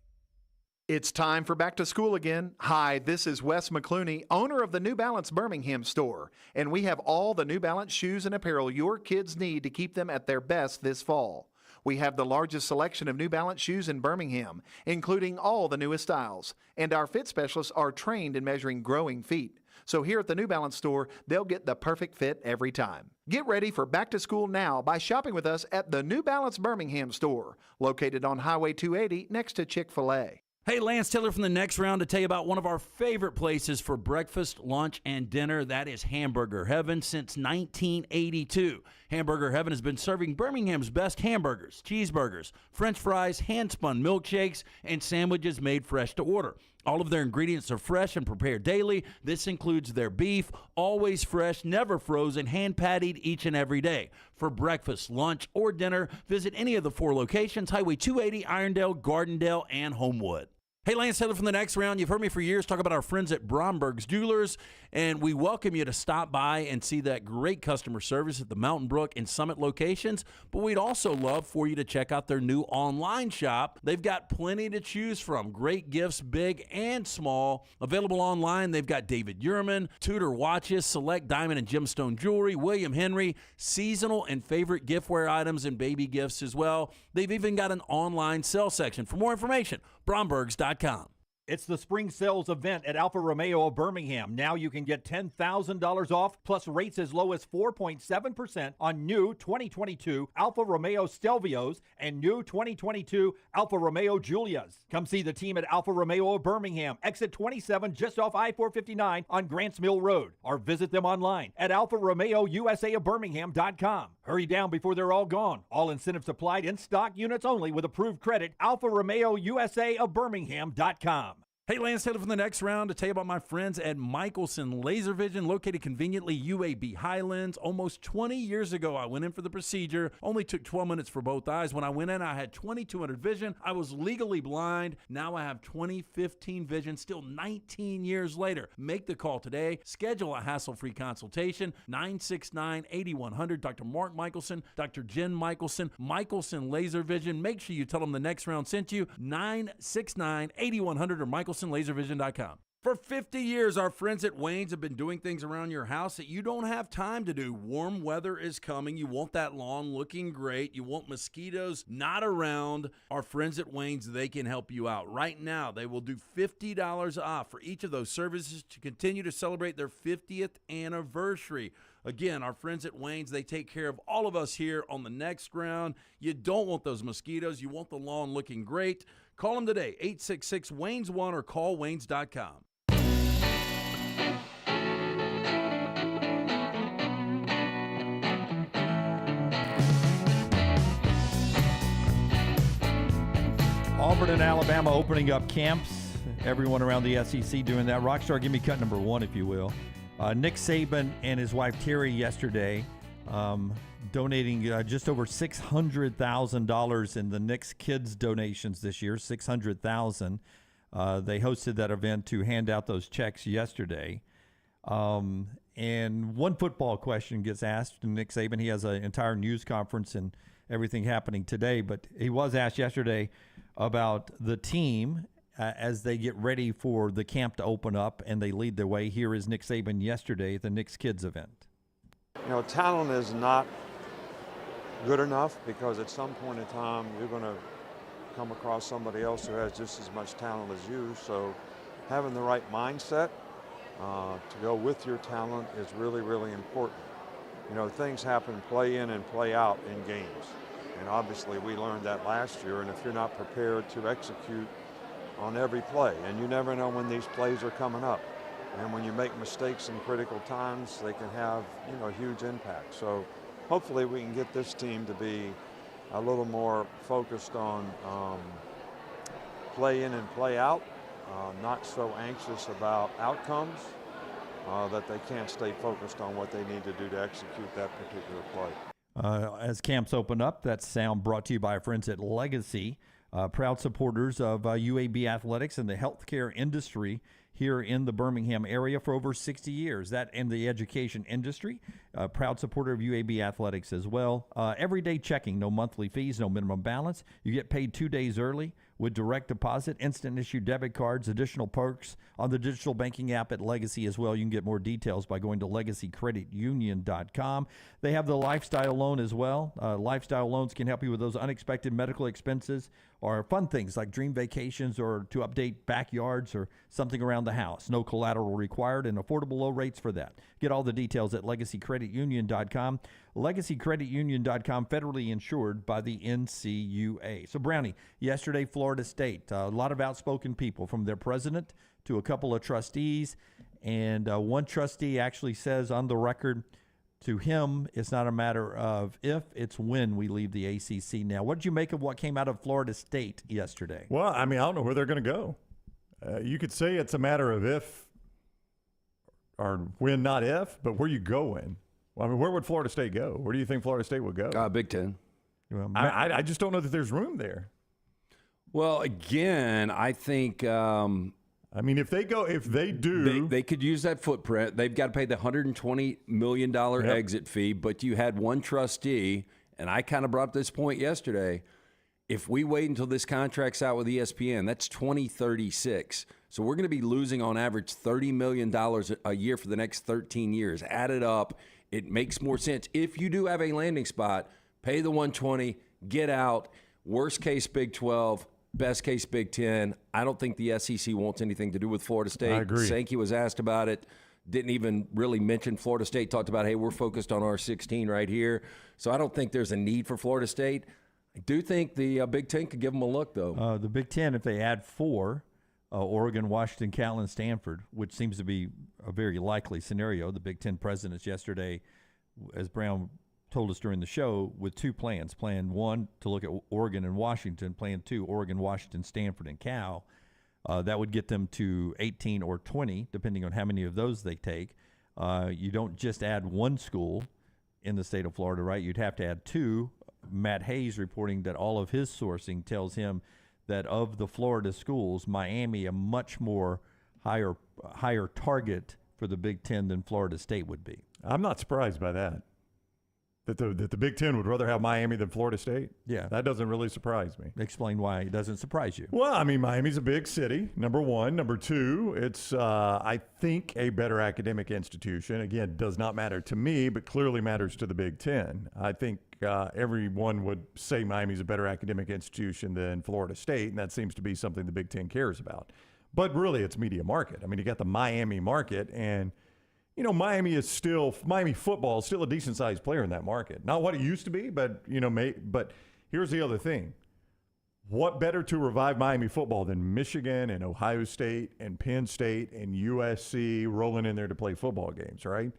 Speaker 9: It's time for back to school again. Hi, this is Wes McClooney, owner of the New Balance Birmingham store, and we have all the New Balance shoes and apparel your kids need to keep them at their best this fall. We have the largest selection of New Balance shoes in Birmingham, including all the newest styles, and our fit specialists are trained in measuring growing feet. So here at the New Balance store, they'll get the perfect fit every time. Get ready for back to school now by shopping with us at the New Balance Birmingham store, located on Highway 280 next to Chick-fil-A.
Speaker 10: Hey, Lance Taylor from the next round to tell you about one of our favorite places for breakfast, lunch, and dinner. That is Hamburger Heaven since 1982. Hamburger Heaven has been serving Birmingham's best hamburgers, cheeseburgers, French fries, hand-spun milkshakes, and sandwiches made fresh to order. All of their ingredients are fresh and prepared daily. This includes their beef, always fresh, never frozen, hand-pattied each and every day. For breakfast, lunch, or dinner, visit any of the 4 locations, Highway 280, Irondale, Gardendale, and Homewood. Hey, Lance Taylor from the next round. You've heard me for years talk about our friends at Bromberg's Jewelers, and we welcome you to stop by and see that great customer service at the Mountain Brook and Summit locations. But we'd also love for you to check out their new online shop. They've got plenty to choose from. Great gifts, big and small. Available online, they've got David Yurman, Tudor watches, select diamond and gemstone jewelry, William Henry, seasonal and favorite giftware items, and baby gifts as well. They've even got an online sale section. For more information, Brombergs.com.
Speaker 11: It's the spring sales event at Alfa Romeo of Birmingham. Now you can get $10,000 off, plus rates as low as 4.7% on new 2022 Alfa Romeo Stelvios and new 2022 Alfa Romeo Giulias. Come see the team at Alfa Romeo of Birmingham, exit 27 just off I-459 on Grants Mill Road, or visit them online at alfaromeousaofbirmingham.com. Hurry down before they're all gone. All incentives applied, in stock units only with approved credit. Alfa Romeo USA of Birmingham.com.
Speaker 10: Hey, Lance Taylor from the next round to tell you about my friends at Michelson Laser Vision, located conveniently UAB Highlands. Almost 20 years ago, I went in for the procedure. Only took 12 minutes for both eyes. When I went in, I had 2200 vision. I was legally blind. Now I have 20/15 vision, still 19 years later. Make the call today. Schedule a hassle-free consultation. 969-8100. Dr. Mark Michelson, Dr. Jen Michelson, Michelson Laser Vision. Make sure you tell them the next round sent you. 969-8100 or MichelsonLaserVision.com. For 50 years, our friends at Wayne's have been doing things around your house that you don't have time to do. Warm weather is coming. You want that lawn looking great. You want mosquitoes not around. Our friends at Wayne's, they can help you out. Right now, they will do $50 off for each of those services to continue to celebrate their 50th anniversary. Again, our friends at Wayne's, they take care of all of us here on the next round. You don't want those mosquitoes. You want the lawn looking great. Call them today, 866-WAYNES1 or call Waynes.com.
Speaker 2: Auburn and Alabama opening up camps. Everyone around the SEC doing that. Rockstar, give me cut number 1, if you will. Nick Saban and his wife Terry yesterday donating just over $600,000 in the Knicks kids donations this year, $600,000. They hosted that event to hand out those checks yesterday. And one football question gets asked to Nick Saban. He has an entire news conference and everything happening today, but he was asked yesterday about the team as they get ready for the camp to open up and they lead the way. Here is Nick Saban yesterday at the Knicks kids event.
Speaker 12: You know, talent is not good enough because at some point in time you're going to come across somebody else who has just as much talent as you. So having the right mindset to go with your talent is really, really important. you know, things happen play in and play out in games. And obviously we learned that last year, and if you're not prepared to execute on every play, and you never know when these plays are coming up. And when you make mistakes in critical times, they can have, you know, huge impact. So hopefully we can get this team to be a little more focused on play in and play out, not so anxious about outcomes, that they can't stay focused on what they need to do to execute that particular play.
Speaker 2: As camps open up, that sound brought to you by our friends at Legacy, proud supporters of UAB athletics and the healthcare industry here in the Birmingham area for over 60 years. That and the education industry, proud supporter of UAB athletics as well. Everyday checking, no monthly fees, no minimum balance. You get paid 2 days early with direct deposit, instant issue debit cards, additional perks on the digital banking app at Legacy as well. You can get more details by going to legacycreditunion.com. They have the lifestyle loan as well. Lifestyle loans can help you with those unexpected medical expenses or fun things like dream vacations or to update backyards or something around the house. No collateral required and affordable low rates for that. Get all the details at legacycreditunion.com. LegacyCreditUnion.com, federally insured by the NCUA. So, Brownie, yesterday, Florida State, a lot of outspoken people from their president to a couple of trustees, and one trustee actually says on the record, to him, it's not a matter of if, it's when we leave the ACC. Now, what did you make of what came out of Florida State yesterday?
Speaker 1: Well, I mean, I don't know where they're going to go. You could say it's a matter of if or when, not if, but where you going? Well, I mean, where would Florida State go? Where do you think Florida State would go?
Speaker 3: Big Ten.
Speaker 2: Well,
Speaker 1: I just don't know that there's room there.
Speaker 3: Well, again, I think.
Speaker 1: I mean, if they do,
Speaker 3: they could use that footprint. They've got to pay the $120 million exit fee, but you had one trustee, and I kind of brought up this point yesterday. If we wait until this contract's out with ESPN, that's 2036. So we're going to be losing on average $30 million a year for the next 13 years. Add it up. It makes more sense. If you do have a landing spot, pay the 120, get out. Worst case, Big 12. Best case, Big 10. I don't think the SEC wants anything to do with Florida State.
Speaker 1: I agree.
Speaker 3: Sankey was asked about it. Didn't even really mention Florida State. Talked about, hey, we're focused on our 16 right here. So I don't think there's a need for Florida State. I do think the Big Ten could give them a look, though.
Speaker 2: The Big Ten, if they add 4, Oregon, Washington, Cal, and Stanford, which seems to be a very likely scenario. The Big Ten presidents yesterday, as Brown told us during the show, with 2 plans. Plan 1, to look at Oregon and Washington. Plan 2, Oregon, Washington, Stanford, and Cal. That would get them to 18 or 20, depending on how many of those they take. You don't just add 1 school in the state of Florida, right? You'd have to add 2. Matt Hayes reporting that all of his sourcing tells him that of the Florida schools, Miami a much more higher target for the Big Ten than Florida State would be.
Speaker 1: I'm not surprised by that. That the Big Ten would rather have Miami than Florida State?
Speaker 2: Yeah.
Speaker 1: That doesn't really surprise me.
Speaker 2: Explain why it doesn't surprise you.
Speaker 1: Well, I mean, Miami's a big city, number one. Number two, it's, I think, a better academic institution. Again, does not matter to me, but clearly matters to the Big Ten. I think everyone would say Miami's a better academic institution than Florida State, and that seems to be something the Big Ten cares about. But really, it's media market. I mean, you got the Miami market, and you know, Miami football is still a decent-sized player in that market. Not what it used to be, but, you know, but here's the other thing. What better to revive Miami football than Michigan and Ohio State and Penn State and USC rolling in there to play football games, right?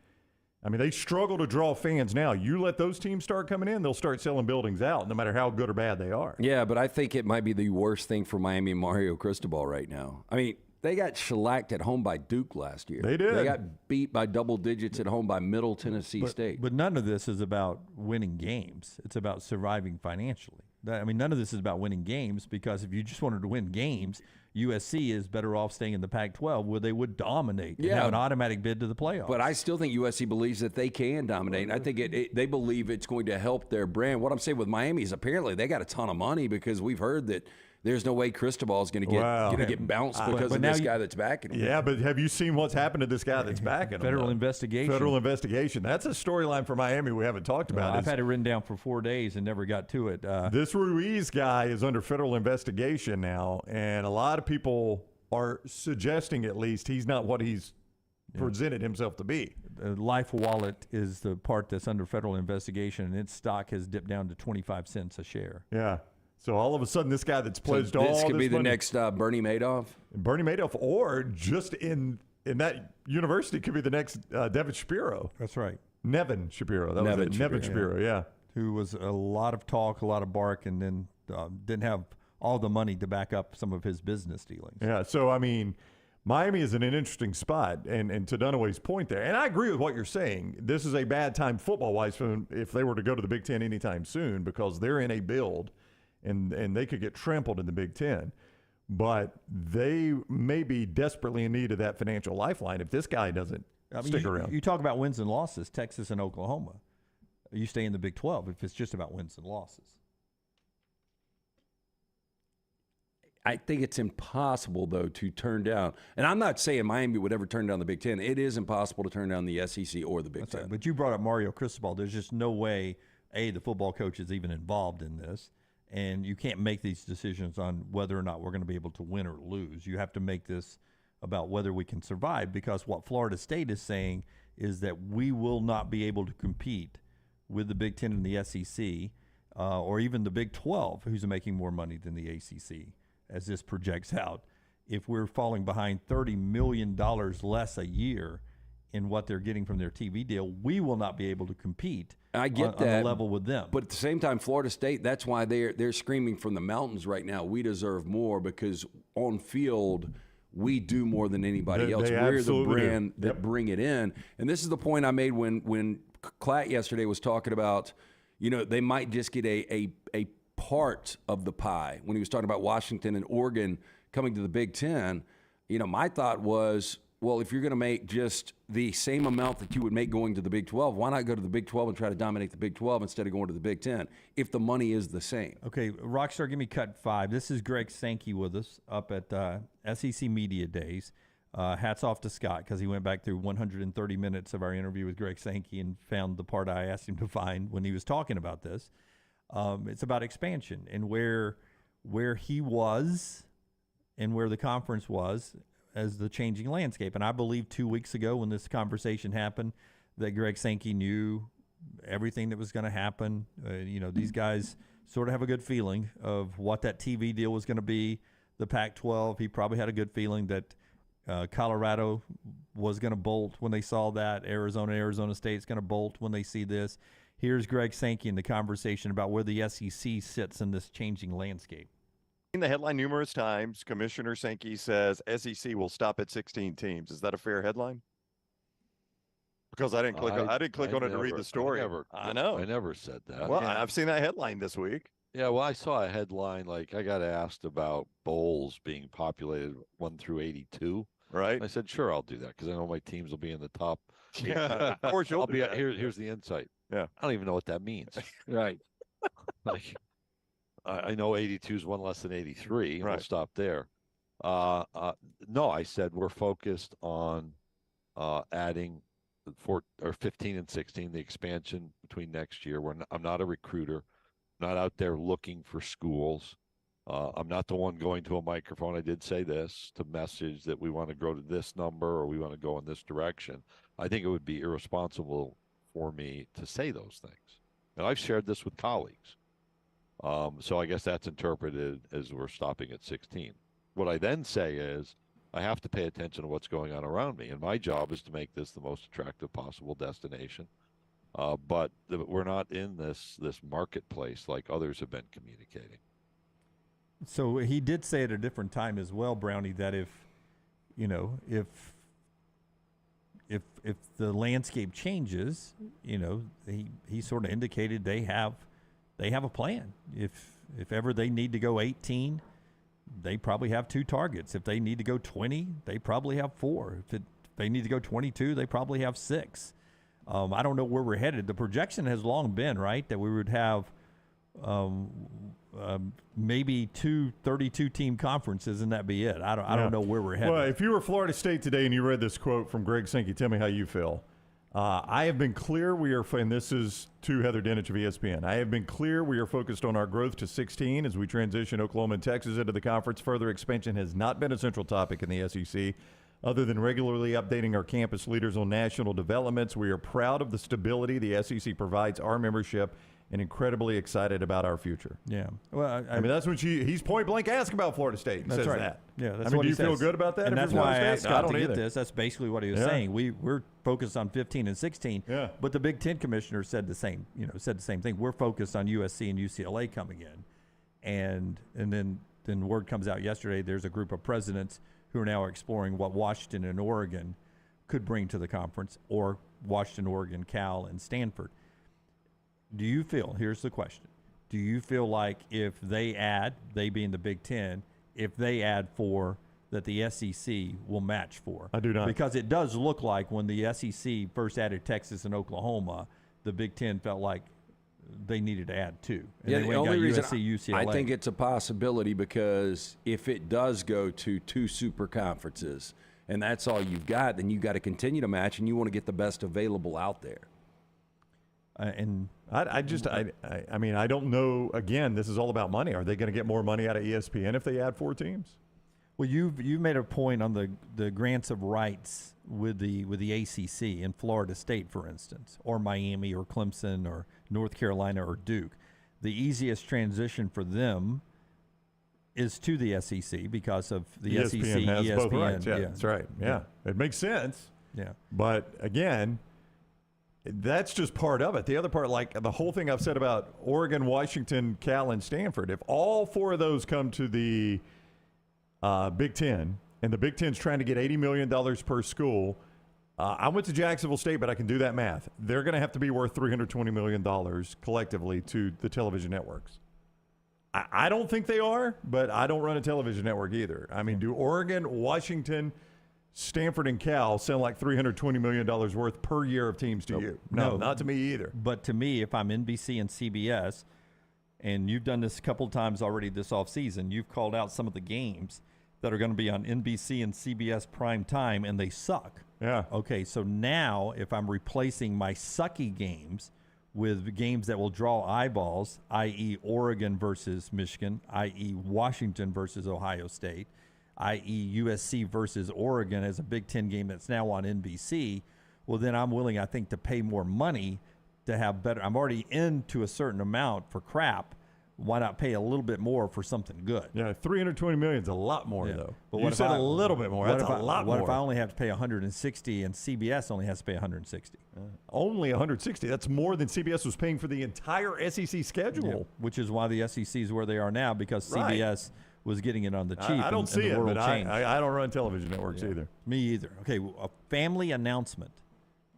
Speaker 1: I mean, they struggle to draw fans now. You let those teams start coming in, they'll start selling buildings out, no matter how good or bad they are.
Speaker 3: Yeah, but I think it might be the worst thing for Miami and Mario Cristobal right now. I mean, they got shellacked at home by Duke last year.
Speaker 1: They did.
Speaker 3: They got beat by double digits at home by Middle Tennessee State.
Speaker 2: But none of this is about winning games. It's about surviving financially. I mean, none of this is about winning games, because if you just wanted to win games, USC is better off staying in the Pac-12 where they would dominate and have an automatic bid to the playoffs.
Speaker 3: But I still think USC believes that they can dominate. And I think they believe it's going to help their brand. What I'm saying with Miami is apparently they got a ton of money, because we've heard that there's no way Cristobal is going to get bounced because of this guy that's backing him.
Speaker 1: Yeah, but have you seen what's happened to this guy that's backing him?
Speaker 2: Federal investigation.
Speaker 1: Federal investigation. That's a storyline for Miami we haven't talked about.
Speaker 2: I've had it written down for 4 days and never got to it.
Speaker 1: This Ruiz guy is under federal investigation now, and a lot of people are suggesting, at least, he's not what he's presented himself to be.
Speaker 2: Life Wallet is the part that's under federal investigation, and its stock has dipped down to 25 cents a share.
Speaker 1: Yeah. So all of a sudden, this guy that's pledged all
Speaker 3: this could be the
Speaker 1: money,
Speaker 3: next Bernie Madoff.
Speaker 1: Bernie Madoff, or just in that university could be the next Devin Shapiro.
Speaker 2: That's right.
Speaker 1: Nevin Shapiro. That was it. Nevin Shapiro, yeah.
Speaker 2: Who was a lot of talk, a lot of bark, and then didn't have all the money to back up some of his business dealings.
Speaker 1: Yeah, so, I mean, Miami is in an interesting spot, and to Dunaway's point there, and I agree with what you're saying. This is a bad time football-wise for them if they were to go to the Big Ten anytime soon, because they're in a build, and they could get trampled in the Big Ten. But they may be desperately in need of that financial lifeline if this guy doesn't stick around.
Speaker 2: You talk about wins and losses, Texas and Oklahoma. You stay in the Big 12 if it's just about wins and losses.
Speaker 3: I think it's impossible, though, to turn down. And I'm not saying Miami would ever turn down the Big Ten. It is impossible to turn down the SEC or the Big Ten.
Speaker 2: Right. But you brought up Mario Cristobal. There's just no way, A, the football coach is even involved in this. And you can't make these decisions on whether or not we're going to be able to win or lose. You have to make this about whether we can survive, because what Florida State is saying is that we will not be able to compete with the Big Ten and the SEC or even the Big 12, who's making more money than the ACC, as this projects out. If we're falling behind $30 million less a year in what they're getting from their TV deal, we will not be able to compete
Speaker 3: I get
Speaker 2: on
Speaker 3: that,
Speaker 2: the level with them.
Speaker 3: But at the same time, Florida State, that's why they're screaming from the mountains right now, we deserve more, because on field, we do more than anybody else. We're the brand that bring it in. And this is the point I made when Klatt yesterday was talking about, they might just get a part of the pie. When he was talking about Washington and Oregon coming to the Big Ten, my thought was, well, if you're going to make just the same amount that you would make going to the Big 12, why not go to the Big 12 and try to dominate the Big 12 instead of going to the Big 10 if the money is the same?
Speaker 2: Okay, Rockstar, give me cut 5. This is Greg Sankey with us up at SEC Media Days. Hats off to Scott, because he went back through 130 minutes of our interview with Greg Sankey and found the part I asked him to find when he was talking about this. It's about expansion and where he was and where the conference was as the changing landscape. And I believe 2 weeks ago when this conversation happened that Greg Sankey knew everything that was going to happen. These guys sort of have a good feeling of what that TV deal was going to be. The Pac-12, he probably had a good feeling that Colorado was going to bolt when they saw that. Arizona State's going to bolt when they see this. Here's Greg Sankey in the conversation about where the SEC sits in this changing landscape.
Speaker 13: In the headline numerous times, Commissioner Sankey says SEC will stop at 16 teams. Is that a fair headline? Because I didn't click on it to read the story. I know.
Speaker 14: I never said that.
Speaker 13: Well, I've seen that headline this week.
Speaker 14: Yeah, well, I saw a headline, like I got asked about bowls being populated 1 through 82.
Speaker 13: Right.
Speaker 14: And I said, sure, I'll do that, because I know my teams will be in the top.
Speaker 13: Yeah, of course you'll do that.
Speaker 14: Here's the insight.
Speaker 13: Yeah.
Speaker 14: I don't even know what that means.
Speaker 3: Right.
Speaker 14: Like, I know 82 is one less than 83. And
Speaker 13: Right.
Speaker 14: We'll stop there. No, I said we're focused on adding 15 and 16, the expansion between next year. I'm not a recruiter, not out there looking for schools. I'm not the one going to a microphone. I did say this to message that we want to grow to this number or we want to go in this direction. I think it would be irresponsible for me to say those things. And I've shared this with colleagues. So I guess that's interpreted as we're stopping at 16. What I then say is I have to pay attention to what's going on around me. And my job is to make this the most attractive possible destination. But we're not in this marketplace like others have been communicating.
Speaker 2: So he did say at a different time as well, Brownie, that if the landscape changes, he sort of indicated they have a plan. If ever they need to go 18, they probably have 2 targets. If they need to go 20, they probably have 4. If they need to go 22, they probably have 6. I don't know where we're headed. The projection has long been, right, that we would have maybe 2 32-team conferences, and that be it. I don't know where we're headed.
Speaker 1: Well, if you were Florida State today and you read this quote from Greg Sankey, tell me how you feel. I have been clear and this is to Heather Dinich of ESPN, I have been clear we are focused on our growth to 16 as we transition Oklahoma and Texas into the conference. Further expansion has not been a central topic in the SEC. Other than regularly updating our campus leaders on national developments, we are proud of the stability the SEC provides our membership and incredibly excited about our future.
Speaker 2: Yeah. Well,
Speaker 1: I mean, that's when he's point blank asked about Florida State.
Speaker 2: That's
Speaker 1: says
Speaker 2: right.
Speaker 1: that.
Speaker 2: Yeah, that's
Speaker 1: I mean,
Speaker 2: what
Speaker 1: do
Speaker 2: he
Speaker 1: you feel
Speaker 2: says.
Speaker 1: good about that?
Speaker 2: And
Speaker 1: if
Speaker 2: that's
Speaker 1: you're
Speaker 2: why I
Speaker 1: Florida
Speaker 2: asked
Speaker 1: State?
Speaker 2: Scott
Speaker 1: I don't
Speaker 2: to get
Speaker 1: either.
Speaker 2: this. That's basically what he was
Speaker 1: Yeah.
Speaker 2: saying. We're focused on 15 and 16.
Speaker 1: Yeah.
Speaker 2: But the Big Ten commissioner said the same. Said the same thing. We're focused on USC and UCLA coming in, and then word comes out yesterday. There's a group of presidents who are now exploring what Washington and Oregon could bring to the conference, or Washington, Oregon, Cal, and Stanford. Do you feel, here's the question, do you feel like if they add, they being the Big Ten, if they add 4, that the SEC will match 4?
Speaker 1: I do not.
Speaker 2: Because it does look like when the SEC first added Texas and Oklahoma, the Big Ten felt like they needed to add 2. And
Speaker 3: Yeah,
Speaker 2: they
Speaker 3: the
Speaker 2: went and
Speaker 3: only
Speaker 2: got
Speaker 3: reason
Speaker 2: USC, UCLA.
Speaker 3: I think it's a possibility because if it does go to 2 super conferences and that's all you've got, then you've got to continue to match, and you want to get the best available out there.
Speaker 2: And
Speaker 1: I mean, I don't know. Again, this is all about money. Are they going to get more money out of ESPN if they add 4 teams?
Speaker 2: Well, you've made a point on the grants of rights with the ACC in Florida State, for instance, or Miami or Clemson or North Carolina or Duke. The easiest transition for them is to the SEC because of the
Speaker 1: ESPN
Speaker 2: SEC,
Speaker 1: has
Speaker 2: ESPN.
Speaker 1: both rights. Yeah, that's right. Yeah, it makes sense.
Speaker 2: Yeah.
Speaker 1: But again, that's just part of it. The other part, like the whole thing I've said about Oregon, Washington, Cal, and Stanford, if all 4 of those come to the Big Ten, and the Big Ten's trying to get $80 million per school, I went to Jacksonville State, but I can do that math. They're going to have to be worth $320 million collectively to the television networks. I don't think they are, but I don't run a television network either. I mean, do Oregon, Washington, Stanford, and Cal sound like $320 million worth per year of teams to you? No, not to me either.
Speaker 2: But to me, if I'm NBC and CBS, and you've done this a couple of times already this offseason, you've called out some of the games that are going to be on NBC and CBS prime time, and they suck.
Speaker 1: Yeah.
Speaker 2: Okay, so now if I'm replacing my sucky games with games that will draw eyeballs, i.e. Oregon versus Michigan, i.e. Washington versus Ohio State, i.e. USC versus Oregon as a Big Ten game that's now on NBC, well, then I'm willing, I think, to pay more money to have better. I'm already into a certain amount for crap. Why not pay a little bit more for something good?
Speaker 1: Yeah, $320 million is a lot more, though.
Speaker 2: But
Speaker 1: You said a little bit more. That's a lot more.
Speaker 2: What if I only have to pay 160 and CBS only has to pay 160?
Speaker 1: Only 160. That's more than CBS was paying for the entire SEC schedule.
Speaker 2: Yeah, which is why the SEC is where they are now, because CBS was getting it on the cheap.
Speaker 1: I don't see
Speaker 2: and the
Speaker 1: it,
Speaker 2: world
Speaker 1: but
Speaker 2: changed.
Speaker 1: I don't run television networks either.
Speaker 2: Me either. Okay, a family announcement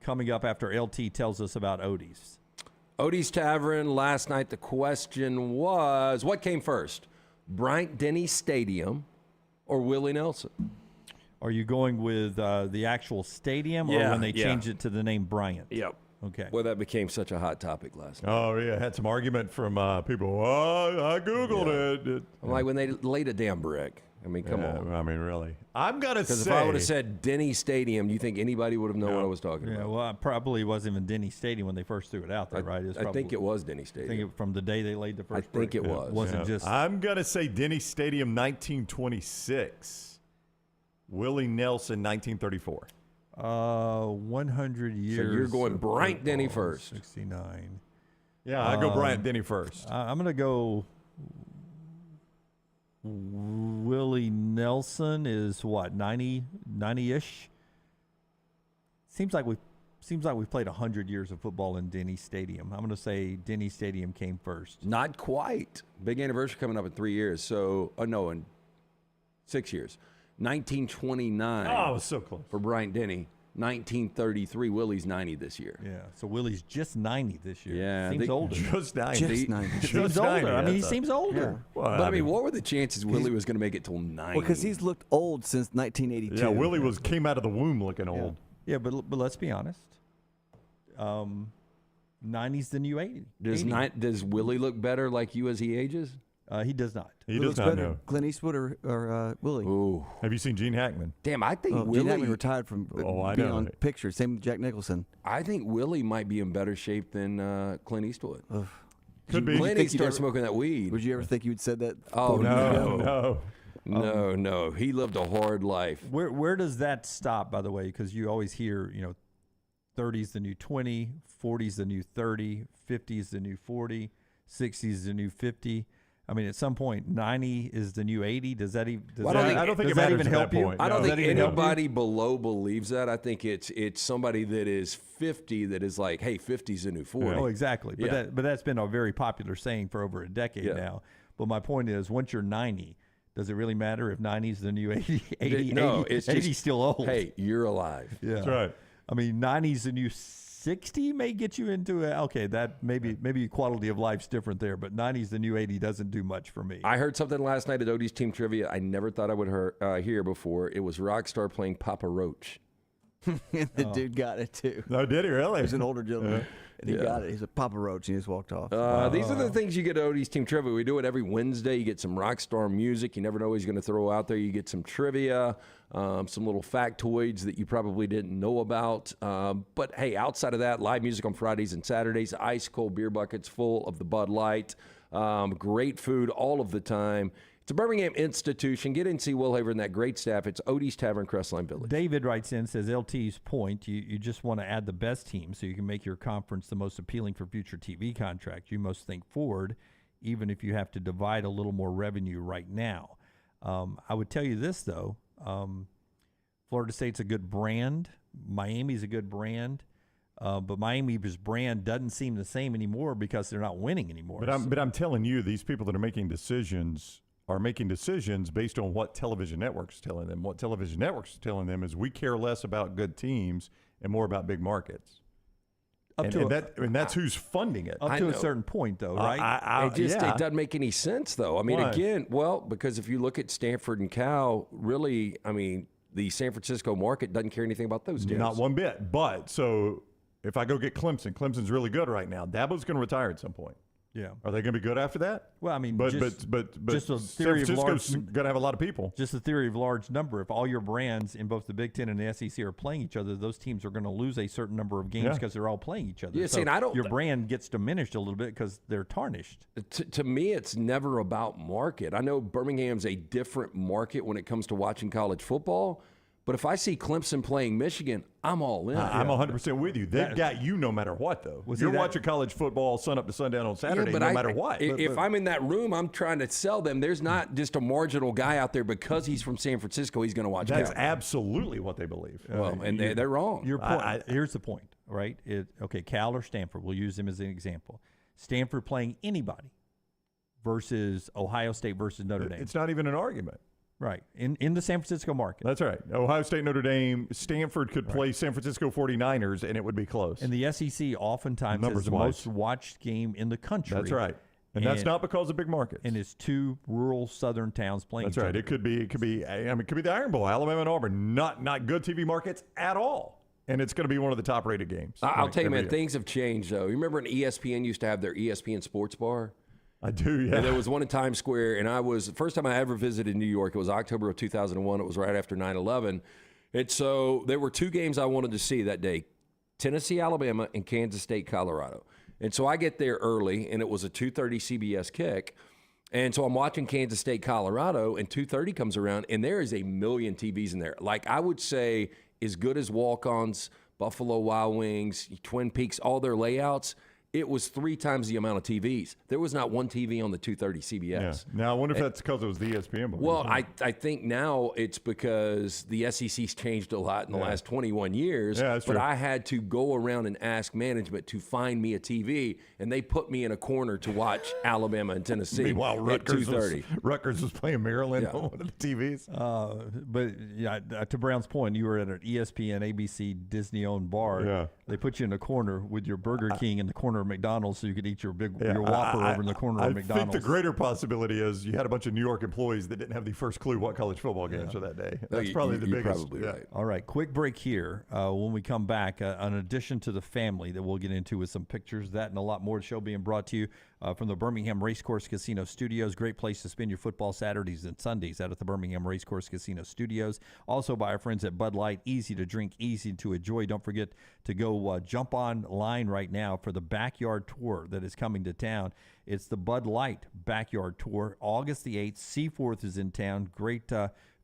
Speaker 2: coming up after LT tells us about Odie's.
Speaker 3: Odie's Tavern last night. The question was, what came first, Bryant-Denny Stadium or Willie Nelson?
Speaker 2: Are you going with the actual stadium or when they changed it to the name Bryant?
Speaker 3: Yep.
Speaker 2: Okay.
Speaker 3: Well, that became such a hot topic last night.
Speaker 1: Oh, yeah. Had some argument from people. Oh, I Googled it.
Speaker 3: I'm like, when they laid a damn brick. I mean, come on.
Speaker 1: I mean, really. I'm going to say.
Speaker 3: Because if I would have said Denny Stadium, do you think anybody would have known what I was talking
Speaker 2: Yeah,
Speaker 3: about?
Speaker 2: well, it probably wasn't even Denny Stadium when they first threw it out there, right?
Speaker 3: I think it was Denny
Speaker 2: I
Speaker 3: Stadium.
Speaker 2: think from the day they laid the first
Speaker 3: I think
Speaker 2: brick.
Speaker 3: it was.
Speaker 2: Wasn't just.
Speaker 1: I'm going to say Denny Stadium 1926. Willie Nelson 1934.
Speaker 2: 100 years.
Speaker 3: So you're going
Speaker 2: of
Speaker 3: Bryant-Denny
Speaker 2: football,
Speaker 3: first.
Speaker 2: 69.
Speaker 1: Yeah, I go Bryant-Denny first.
Speaker 2: I'm going to go. Willie Nelson is what, 90-ish? Seems like we've played 100 years of football in Denny Stadium. I'm going to say Denny Stadium came first.
Speaker 3: Not quite. Big anniversary coming up in 3 years. So, in 6 years. 1929.
Speaker 1: Oh, I was so close.
Speaker 3: For Bryant-Denny. 1933. Willie's 90 this year.
Speaker 2: Yeah. So Willie's just 90 this year.
Speaker 3: Yeah.
Speaker 2: Seems older.
Speaker 1: Just 90.
Speaker 7: Just 90.
Speaker 2: Seems older. I mean, he seems older.
Speaker 7: Yeah.
Speaker 1: Well,
Speaker 3: But I mean, what were the chances Willie was going to make it till 90?
Speaker 7: Well, because he's looked old since 1982.
Speaker 1: Yeah, Willie came out of the womb looking old.
Speaker 2: Yeah, but let's be honest. 90's the new 80.
Speaker 3: Does Willie look better like you as he ages?
Speaker 2: He does not.
Speaker 1: He
Speaker 7: Who
Speaker 1: does
Speaker 7: looks
Speaker 1: not
Speaker 7: better,
Speaker 1: know.
Speaker 7: Clint Eastwood or Willie?
Speaker 3: Ooh.
Speaker 1: Have you seen Gene Hackman?
Speaker 3: Damn, I think
Speaker 7: Gene
Speaker 3: Willie.
Speaker 7: Hackman retired from
Speaker 1: I
Speaker 7: being
Speaker 1: know.
Speaker 7: on pictures. Same with Jack Nicholson.
Speaker 3: I think Willie might be in better shape than Clint Eastwood.
Speaker 1: Could be.
Speaker 3: Clint
Speaker 7: think you'd
Speaker 3: started
Speaker 7: ever-
Speaker 3: smoking that weed.
Speaker 7: Would you ever think you'd said that?
Speaker 3: Oh,
Speaker 7: 40 years ago?
Speaker 1: No.
Speaker 3: No. He lived a hard life.
Speaker 2: Where does that stop, by the way? Because you always hear, 30 is the new 20, 40 is the new 30, 50 is the new 40, 60 is the new 50. I mean, at some point, 90 is the new 80. Does that even?
Speaker 1: I don't think it matters
Speaker 2: even
Speaker 1: at
Speaker 2: help
Speaker 1: that
Speaker 2: you?
Speaker 1: point.
Speaker 3: I don't
Speaker 1: No.
Speaker 3: think anybody below believes that. I think it's somebody that is 50 that is like, hey, 50 is the new 40.
Speaker 2: Oh, exactly. But
Speaker 3: Yeah.
Speaker 2: that's been a very popular saying for over a decade now. But my point is, once you're 90, does it really matter if 90 is the new 80? 80
Speaker 3: No,
Speaker 2: 80,
Speaker 3: it's
Speaker 2: 80's
Speaker 3: just,
Speaker 2: still old.
Speaker 3: Hey, you're alive.
Speaker 2: Yeah.
Speaker 1: That's right.
Speaker 2: I mean, 90 is the new 60 may get you into that maybe quality of life's different there, but 90 is the new 80 doesn't do much for me.
Speaker 3: I heard something last night at Odie's Team Trivia I never thought I would hear before. It was Rockstar playing Papa Roach.
Speaker 7: The dude got it too.
Speaker 1: No, did he really?
Speaker 7: He's an older gentleman. And he got it. He's a Papa Roach, and he just walked off.
Speaker 3: These are the things you get at Odie's Team Trivia. We do it every Wednesday. You get some Rockstar music. You never know what he's going to throw out there. You get some trivia, some little factoids that you probably didn't know about. But, hey, outside of that, live music on Fridays and Saturdays, ice-cold beer buckets full of the Bud Light, great food all of the time. It's a Birmingham institution. Get in and see Will Haver and that great staff. It's Odie's Tavern, Crestline Village.
Speaker 2: David writes in, says, LT's point, you just want to add the best team so you can make your conference the most appealing for future TV contracts. You must think forward, even if you have to divide a little more revenue right now. I would tell you this, though. Florida State's a good brand. Miami's a good brand. But Miami's brand doesn't seem the same anymore because they're not winning anymore.
Speaker 1: But I'm telling you, these people that are making decisions based on what television networks are telling them. What television networks are telling them is we care less about good teams and more about big markets. That's who's funding it.
Speaker 2: Up to a certain point, though, right?
Speaker 3: It doesn't make any sense, though. I mean, again, because if you look at Stanford and Cal, really, I mean, the San Francisco market doesn't care anything about those deals.
Speaker 1: Not one bit. But so if I go get Clemson's really good right now. Dabo's going to retire at some point.
Speaker 2: Yeah.
Speaker 1: Are they going to be good after that?
Speaker 2: Well, I mean,
Speaker 1: but
Speaker 2: just a
Speaker 1: San
Speaker 2: theory of
Speaker 1: Francisco's
Speaker 2: large,
Speaker 1: going to have a lot of people.
Speaker 2: Just the theory of large number. If all your brands in both the Big Ten and the SEC are playing each other, those teams are going to lose a certain number of games because they're all playing each other.
Speaker 3: Yeah,
Speaker 2: so
Speaker 3: see,
Speaker 2: your brand gets diminished a little bit because they're tarnished.
Speaker 3: To me, it's never about market. I know Birmingham's a different market when it comes to watching college football. But if I see Clemson playing Michigan, I'm all in.
Speaker 1: I'm 100% with you. They've got you no matter what, though. You're watching college football sun up to sundown on Saturday, no matter what.
Speaker 3: If I'm in that room, I'm trying to sell them. There's not just a marginal guy out there because he's from San Francisco, he's going to watch
Speaker 1: That's
Speaker 3: Cal.
Speaker 1: absolutely what they believe.
Speaker 3: Well, and they're wrong.
Speaker 2: Your point. Here's the point, right? Cal or Stanford. We'll use them as an example. Stanford playing anybody versus Ohio State versus Notre Dame.
Speaker 1: It's not even an argument.
Speaker 2: Right, in the San Francisco market.
Speaker 1: That's right. Ohio State, Notre Dame, Stanford could play San Francisco 49ers, and it would be close.
Speaker 2: And the SEC oftentimes is the most watched game in the country.
Speaker 1: That's right. And that's not because of big markets.
Speaker 2: And it's two rural southern towns playing
Speaker 1: That's
Speaker 2: each
Speaker 1: right.
Speaker 2: other.
Speaker 1: It could be the Iron Bowl, Alabama and Auburn. Not good TV markets at all. And it's going to be one of the top-rated games.
Speaker 3: I'll tell you, man, things have changed, though. You remember when ESPN used to have their ESPN Sports Bar?
Speaker 1: I do, yeah.
Speaker 3: And there was one in Times Square, and the first time I ever visited New York, it was October of 2001. It was right after 9/11. And so there were two games I wanted to see that day, Tennessee, Alabama, and Kansas State, Colorado. And so I get there early, and it was a 2:30 CBS kick. And so I'm watching Kansas State, Colorado, and 2:30 comes around, and there is a million TVs in there. Like I would say as good as Walk-Ons, Buffalo Wild Wings, Twin Peaks, all their layouts. It was 3 times the amount of TVs. There was not one TV on the 2:30 CBS.
Speaker 1: Yeah. Now, I wonder if that's because it was the ESPN book.
Speaker 3: Well, I think now it's because the SEC's changed a lot in the last 21 years.
Speaker 1: Yeah, that's
Speaker 3: but
Speaker 1: true.
Speaker 3: I had to go around and ask management to find me a TV, and they put me in a corner to watch Alabama and Tennessee
Speaker 1: Meanwhile,
Speaker 3: at 2:30.
Speaker 1: Rutgers was playing Maryland on one of the TVs.
Speaker 2: But yeah, to Brown's point, you were at an ESPN, ABC, Disney-owned bar.
Speaker 1: Yeah.
Speaker 2: They put you in a corner with your Burger King in the corner of McDonald's so you could eat your Whopper over in the corner of McDonald's.
Speaker 1: I think the greater possibility is you had a bunch of New York employees that didn't have the first clue what college football games were that day. That's probably the biggest.
Speaker 3: You're probably right.
Speaker 2: All right, quick break here. When we come back, an addition to the family that we'll get into with some pictures, that and a lot more. The show being brought to you from the Birmingham Racecourse Casino Studios. Great place to spend your football Saturdays and Sundays out at the Birmingham Racecourse Casino Studios. Also by our friends at Bud Light. Easy to drink, easy to enjoy. Don't forget to go jump online right now for the back Backyard Tour that is coming to town. It's the Bud Light Backyard Tour, August the 8th. Seaforth is in town. Great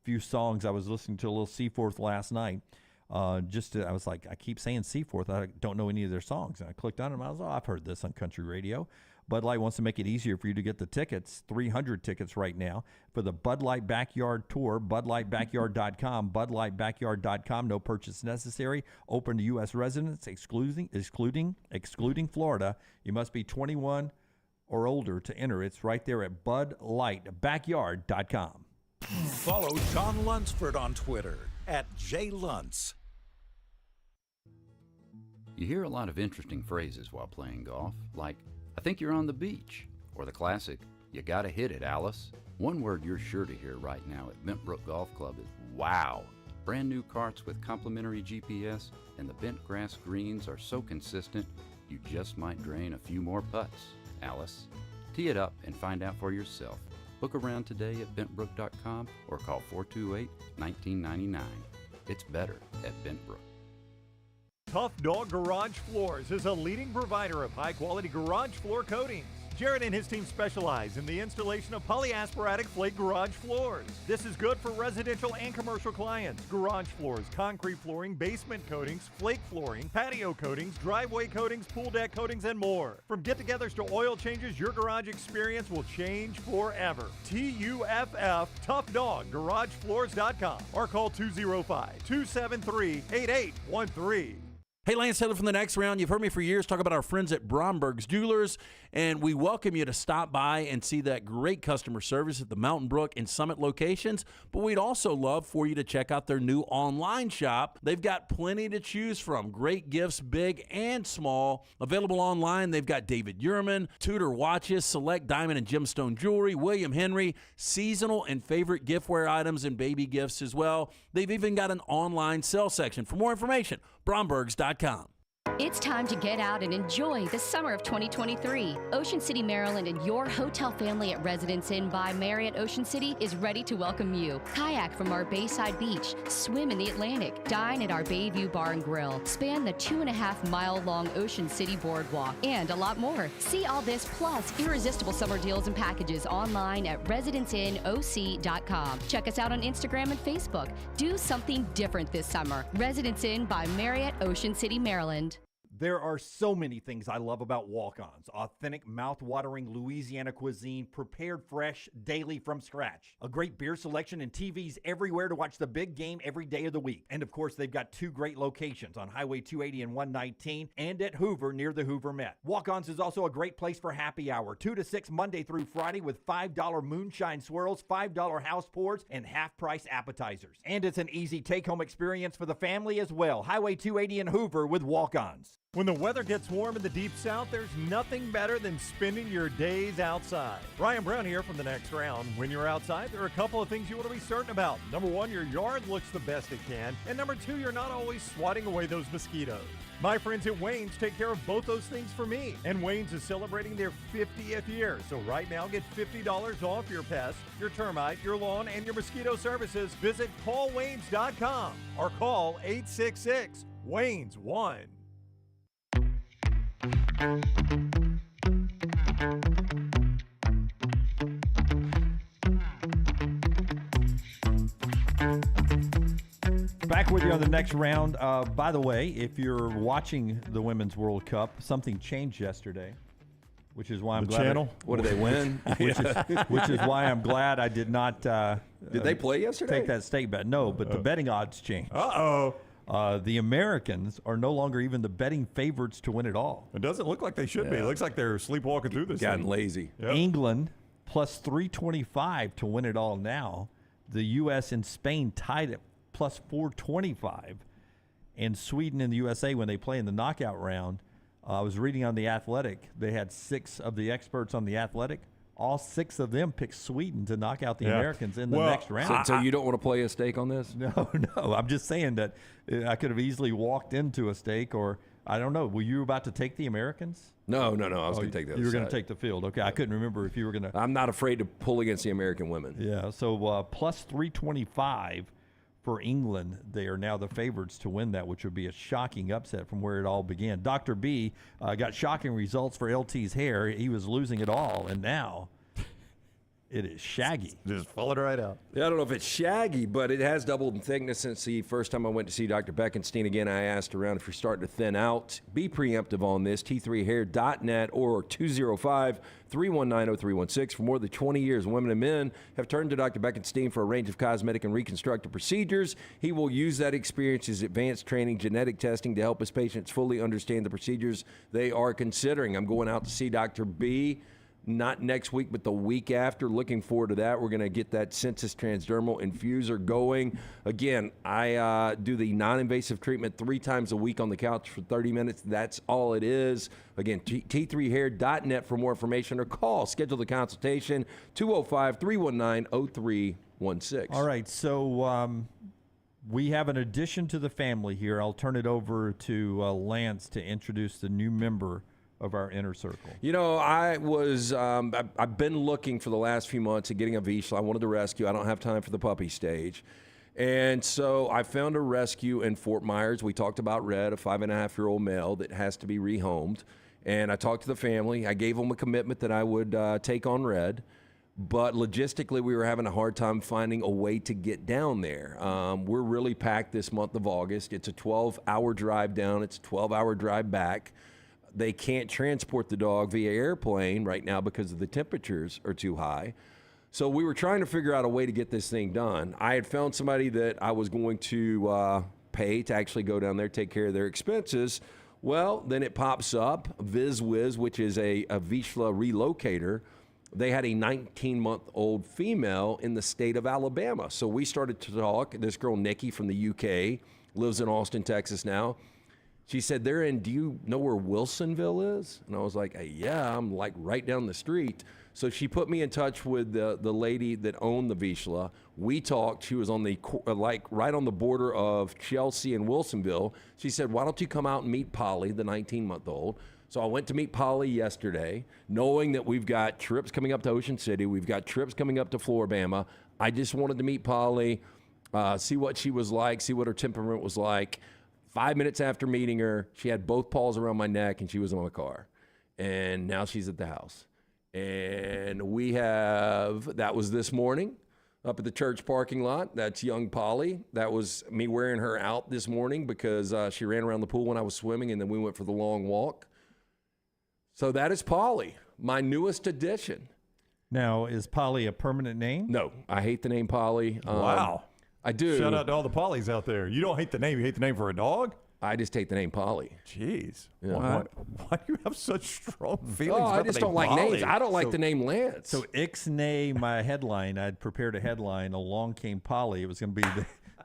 Speaker 2: few songs. I was listening to a little Seaforth last night. I was like, I keep saying Seaforth. I don't know any of their songs. And I clicked on them. I was like, I've heard this on country radio. Bud Light wants to make it easier for you to get the tickets, 300 tickets right now for the Bud Light Backyard Tour, budlightbackyard.com, budlightbackyard.com. No purchase necessary. Open to U.S. residents, excluding Florida. You must be 21 or older to enter. It's right there at budlightbackyard.com.
Speaker 6: Follow John Lunsford on Twitter @JLuntz.
Speaker 15: You hear a lot of interesting phrases while playing golf, like, I think you're on the beach, or the classic, you gotta hit it, Alice. One word you're sure to hear right now at Bentbrook Golf Club is wow. Brand new carts with complimentary GPS, and the bent grass greens are so consistent, you just might drain a few more putts, Alice. Tee it up and find out for yourself. Book around today at bentbrook.com or call 428-1999. It's better at Bentbrook.
Speaker 1: Tough Dog Garage Floors is a leading provider of high-quality garage floor coatings. Jared and his team specialize in the installation of polyasparatic flake garage floors. This is good for residential and commercial clients. Garage floors, concrete flooring, basement coatings, flake flooring, patio coatings, driveway coatings, pool deck coatings, and more. From get-togethers to oil changes, your garage experience will change forever. TUFF, Tough Dog, GarageFloors.com, or call 205-273-8813.
Speaker 10: Hey, Lance Taylor from The Next Round. You've heard me for years talk about our friends at Bromberg's Jewelers, and we welcome you to stop by and see that great customer service at the Mountain Brook and Summit locations, but we'd also love for you to check out their new online shop. They've got plenty to choose from. Great gifts, big and small. Available online, they've got David Yurman, Tudor watches, select diamond and gemstone jewelry, William Henry, seasonal and favorite giftware items and baby gifts as well. They've even got an online sale section. For more information, brombergs.com.
Speaker 16: It's time to get out and enjoy the summer of 2023. Ocean City, Maryland, and your hotel family at Residence Inn by Marriott Ocean City is ready to welcome you. Kayak from our Bayside Beach, swim in the Atlantic, dine at our Bayview Bar and Grill, span the 2.5-mile-long Ocean City Boardwalk, and a lot more. See all this plus irresistible summer deals and packages online at residenceinnoc.com. Check us out on Instagram and Facebook. Do something different this summer. Residence Inn by Marriott Ocean City, Maryland.
Speaker 11: There are so many things I love about walk-ons. Authentic, mouth-watering Louisiana cuisine, prepared fresh, daily from scratch. A great beer selection and TVs everywhere to watch the big game every day of the week. And of course, they've got two great locations on Highway 280 and 119 and at Hoover near the Hoover Met. Walk-ons is also a great place for happy hour, 2 to 6 Monday through Friday with $5 moonshine swirls, $5 house pours, and half-price appetizers. And it's an easy take-home experience for the family as well. Highway 280 and Hoover with walk-ons.
Speaker 1: When the weather gets warm in the Deep South, there's nothing better than spending your days outside. Ryan Brown here from The Next Round. When you're outside, there are a couple of things you want to be certain about. Number one, your yard looks the best it can. And number two, you're not always swatting away those mosquitoes. My friends at Wayne's take care of both those things for me. And Wayne's is celebrating their 50th year. So right now, get $50 off your pest, your termite, your lawn, and your mosquito services. Visit callwaynes.com or call 866-WAYNES-1.
Speaker 2: Back with you on The Next Round. By the way, if you're watching the Women's World Cup, something changed yesterday, which is why I'm glad.
Speaker 3: Channel? What did they win?
Speaker 2: Which is why I'm glad I did not.
Speaker 3: Did they play yesterday?
Speaker 2: Take that state bet. No, but the betting odds changed.
Speaker 1: Uh-oh.
Speaker 2: The Americans are no longer even the betting favorites to win it all.
Speaker 1: It doesn't look like they should be. It looks like they're sleepwalking through this
Speaker 3: Gotten
Speaker 1: thing.
Speaker 3: lazy.
Speaker 1: Yep.
Speaker 2: England plus 325 to win it all now. The U.S. and Spain tied at plus 425. And Sweden and the USA, when they play in the knockout round, I was reading on The Athletic, they had 6 of the experts on The Athletic. All 6 of them picked Sweden to knock out the Americans in the next round.
Speaker 3: So you don't want to play a stake on this?
Speaker 2: No. I'm just saying that I could have easily walked into a stake, or I don't know. Were you about to take the Americans?
Speaker 3: No. I was going to take the other
Speaker 2: You were going
Speaker 3: side.
Speaker 2: to take the field. Okay, I couldn't remember if you were going to.
Speaker 3: I'm not afraid to pull against the American women.
Speaker 2: Yeah, so plus 325 for England. They are now the favorites to win that, which would be a shocking upset from where it all began. Dr. B got shocking results for LT's hair. He was losing it all, and now it is shaggy.
Speaker 1: Just falling right out.
Speaker 3: Yeah, I don't know if it's shaggy, but it has doubled in thickness since the first time I went to see Dr. Beckenstein. Again, I asked around if you're starting to thin out. Be preemptive on this. T3hair.net or 205-319-0316. For more than 20 years, women and men have turned to Dr. Beckenstein for a range of cosmetic and reconstructive procedures. He will use that experience, his advanced training, genetic testing to help his patients fully understand the procedures they are considering. I'm going out to see Dr. B. Not next week, but the week after. Looking forward to that. We're going to get that Sensus Transdermal Infuser going. Again, I do the non-invasive treatment 3 times a week on the couch for 30 minutes. That's all it is. Again, T3hair.net for more information or call. Schedule the consultation, 205-319-0316.
Speaker 2: All right, so we have an addition to the family here. I'll turn it over to Lance to introduce the new member of our inner circle.
Speaker 3: You know, I've been looking for the last few months at getting a Vizsla. I wanted to rescue. I don't have time for the puppy stage. And so I found a rescue in Fort Myers. We talked about Red, a 5.5-year-old male that has to be rehomed. And I talked to the family. I gave them a commitment that I would take on Red. But logistically, we were having a hard time finding a way to get down there. We're really packed this month of August. It's a 12-hour drive down. It's a 12-hour drive back. They can't transport the dog via airplane right now because of the temperatures are too high. So we were trying to figure out a way to get this thing done. I had found somebody that I was going to pay to actually go down there, take care of their expenses. Well, then it pops up, VizWiz, which is a Vizsla relocator. They had a 19-month-old female in the state of Alabama. So we started to talk. This girl, Nikki, from the UK, lives in Austin, Texas now. She said, do you know where Wilsonville is? And I was like, yeah, I'm like right down the street. So she put me in touch with the lady that owned the Vizsla. We talked. She was on the right on the border of Chelsea and Wilsonville. She said, why don't you come out and meet Polly, the 19-month-old? So I went to meet Polly yesterday, knowing that we've got trips coming up to Ocean City. We've got trips coming up to Floribama. I just wanted to meet Polly, see what she was like, see what her temperament was like. 5 minutes after meeting her, she had both paws around my neck and she was on the car. And now she's at the house. And that was this morning up at the church parking lot. That's young Polly. That was me wearing her out this morning because she ran around the pool when I was swimming, and then we went for the long walk. So that is Polly, my newest addition.
Speaker 2: Now, is Polly a permanent name?
Speaker 3: No, I hate the name Polly.
Speaker 1: Wow.
Speaker 3: I do.
Speaker 1: Shout out to all the Pollys out there. You don't hate the name. You hate the name for a dog?
Speaker 3: I just hate the name Polly.
Speaker 1: Jeez.
Speaker 3: Yeah.
Speaker 1: Why do you have such strong feelings about
Speaker 3: I just don't like
Speaker 1: Polly?
Speaker 3: names. I don't like the name Lance.
Speaker 2: So Ixnay, my headline, I'd prepared a headline. Along came Polly. It was going to be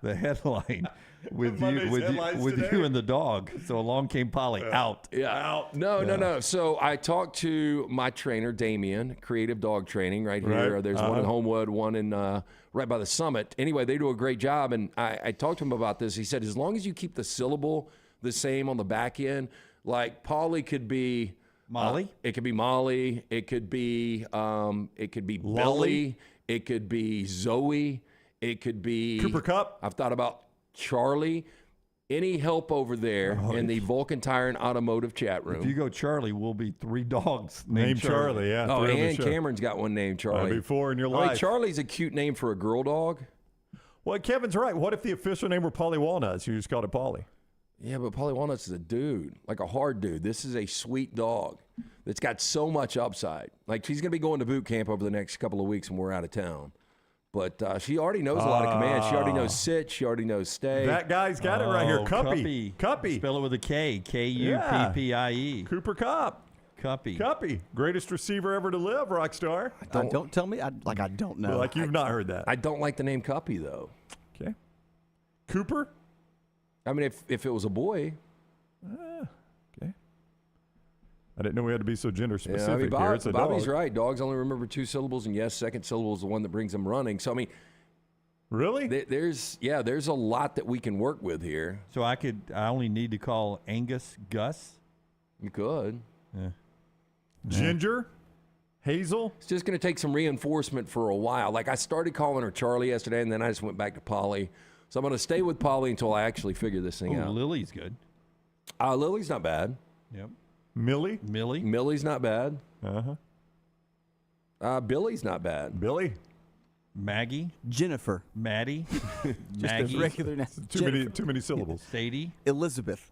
Speaker 2: the headline with you and the dog. So along came Polly. Out.
Speaker 3: Yeah.
Speaker 1: Out.
Speaker 3: No. So I talked to my trainer, Damien, Creative Dog Training right here.
Speaker 1: Right.
Speaker 3: There's one in Homewood, one in right by the Summit. Anyway, they do a great job. And I talked to him about this. He said, as long as you keep the syllable the same on the back end, like Polly could be
Speaker 2: Molly.
Speaker 3: It could be Molly. It could be Billy. It could be Zoe. It could be
Speaker 1: Cooper Cup.
Speaker 3: I've thought about Charlie. Any help over there in the Vulcan Tire and Automotive chat room?
Speaker 2: If you go Charlie, we'll be 3 dogs
Speaker 1: named Charlie. Yeah.
Speaker 3: Oh, and Cameron's got one named Charlie.
Speaker 1: That'd be 4 in your
Speaker 3: life.
Speaker 1: life.
Speaker 3: Charlie's a cute name for a girl dog.
Speaker 1: Well, Kevin's right. What if the official name were Polly Walnuts? You just called it Polly.
Speaker 3: Yeah, but Polly Walnuts is a dude, like a hard dude. This is a sweet dog that's got so much upside. Like, she's going to be going to boot camp over the next couple of weeks when we're out of town. But she already knows a lot of commands. She already knows sit. She already knows stay.
Speaker 1: That guy's got it right here. Cuppy. Cuppy.
Speaker 2: Spell it with a K. Kuppie.
Speaker 1: Cooper Cup.
Speaker 2: Cuppy.
Speaker 1: Greatest receiver ever to live, Rockstar.
Speaker 7: Don't tell me. I don't know.
Speaker 1: Like you've not heard that.
Speaker 3: I don't like the name Cuppy, though.
Speaker 1: Okay. Cooper?
Speaker 3: I mean, if it was a boy.
Speaker 1: Okay. I didn't know we had to be so gender specific
Speaker 3: I mean,
Speaker 1: here. It's a
Speaker 3: Bobby's
Speaker 1: dog.
Speaker 3: right. Dogs only remember 2 syllables, and yes, second syllable is the one that brings them running. So, I mean,
Speaker 1: really?
Speaker 3: There's a lot that we can work with here.
Speaker 2: So I only need to call Angus Gus?
Speaker 3: You could.
Speaker 2: Yeah.
Speaker 1: Ginger? Hazel?
Speaker 3: It's just going to take some reinforcement for a while. Like, I started calling her Charlie yesterday, and then I just went back to Polly. So I'm going to stay with Polly until I actually figure this thing out.
Speaker 2: Lily's good.
Speaker 3: Lily's not bad.
Speaker 2: Yep.
Speaker 1: Millie?
Speaker 3: Millie's not bad.
Speaker 1: Uh-huh.
Speaker 3: Billy's not bad.
Speaker 1: Billy?
Speaker 2: Maggie?
Speaker 7: Jennifer.
Speaker 2: Maddie?
Speaker 7: Just
Speaker 2: Maggie?
Speaker 7: a regular name.
Speaker 1: Too many syllables.
Speaker 2: Sadie?
Speaker 7: Elizabeth.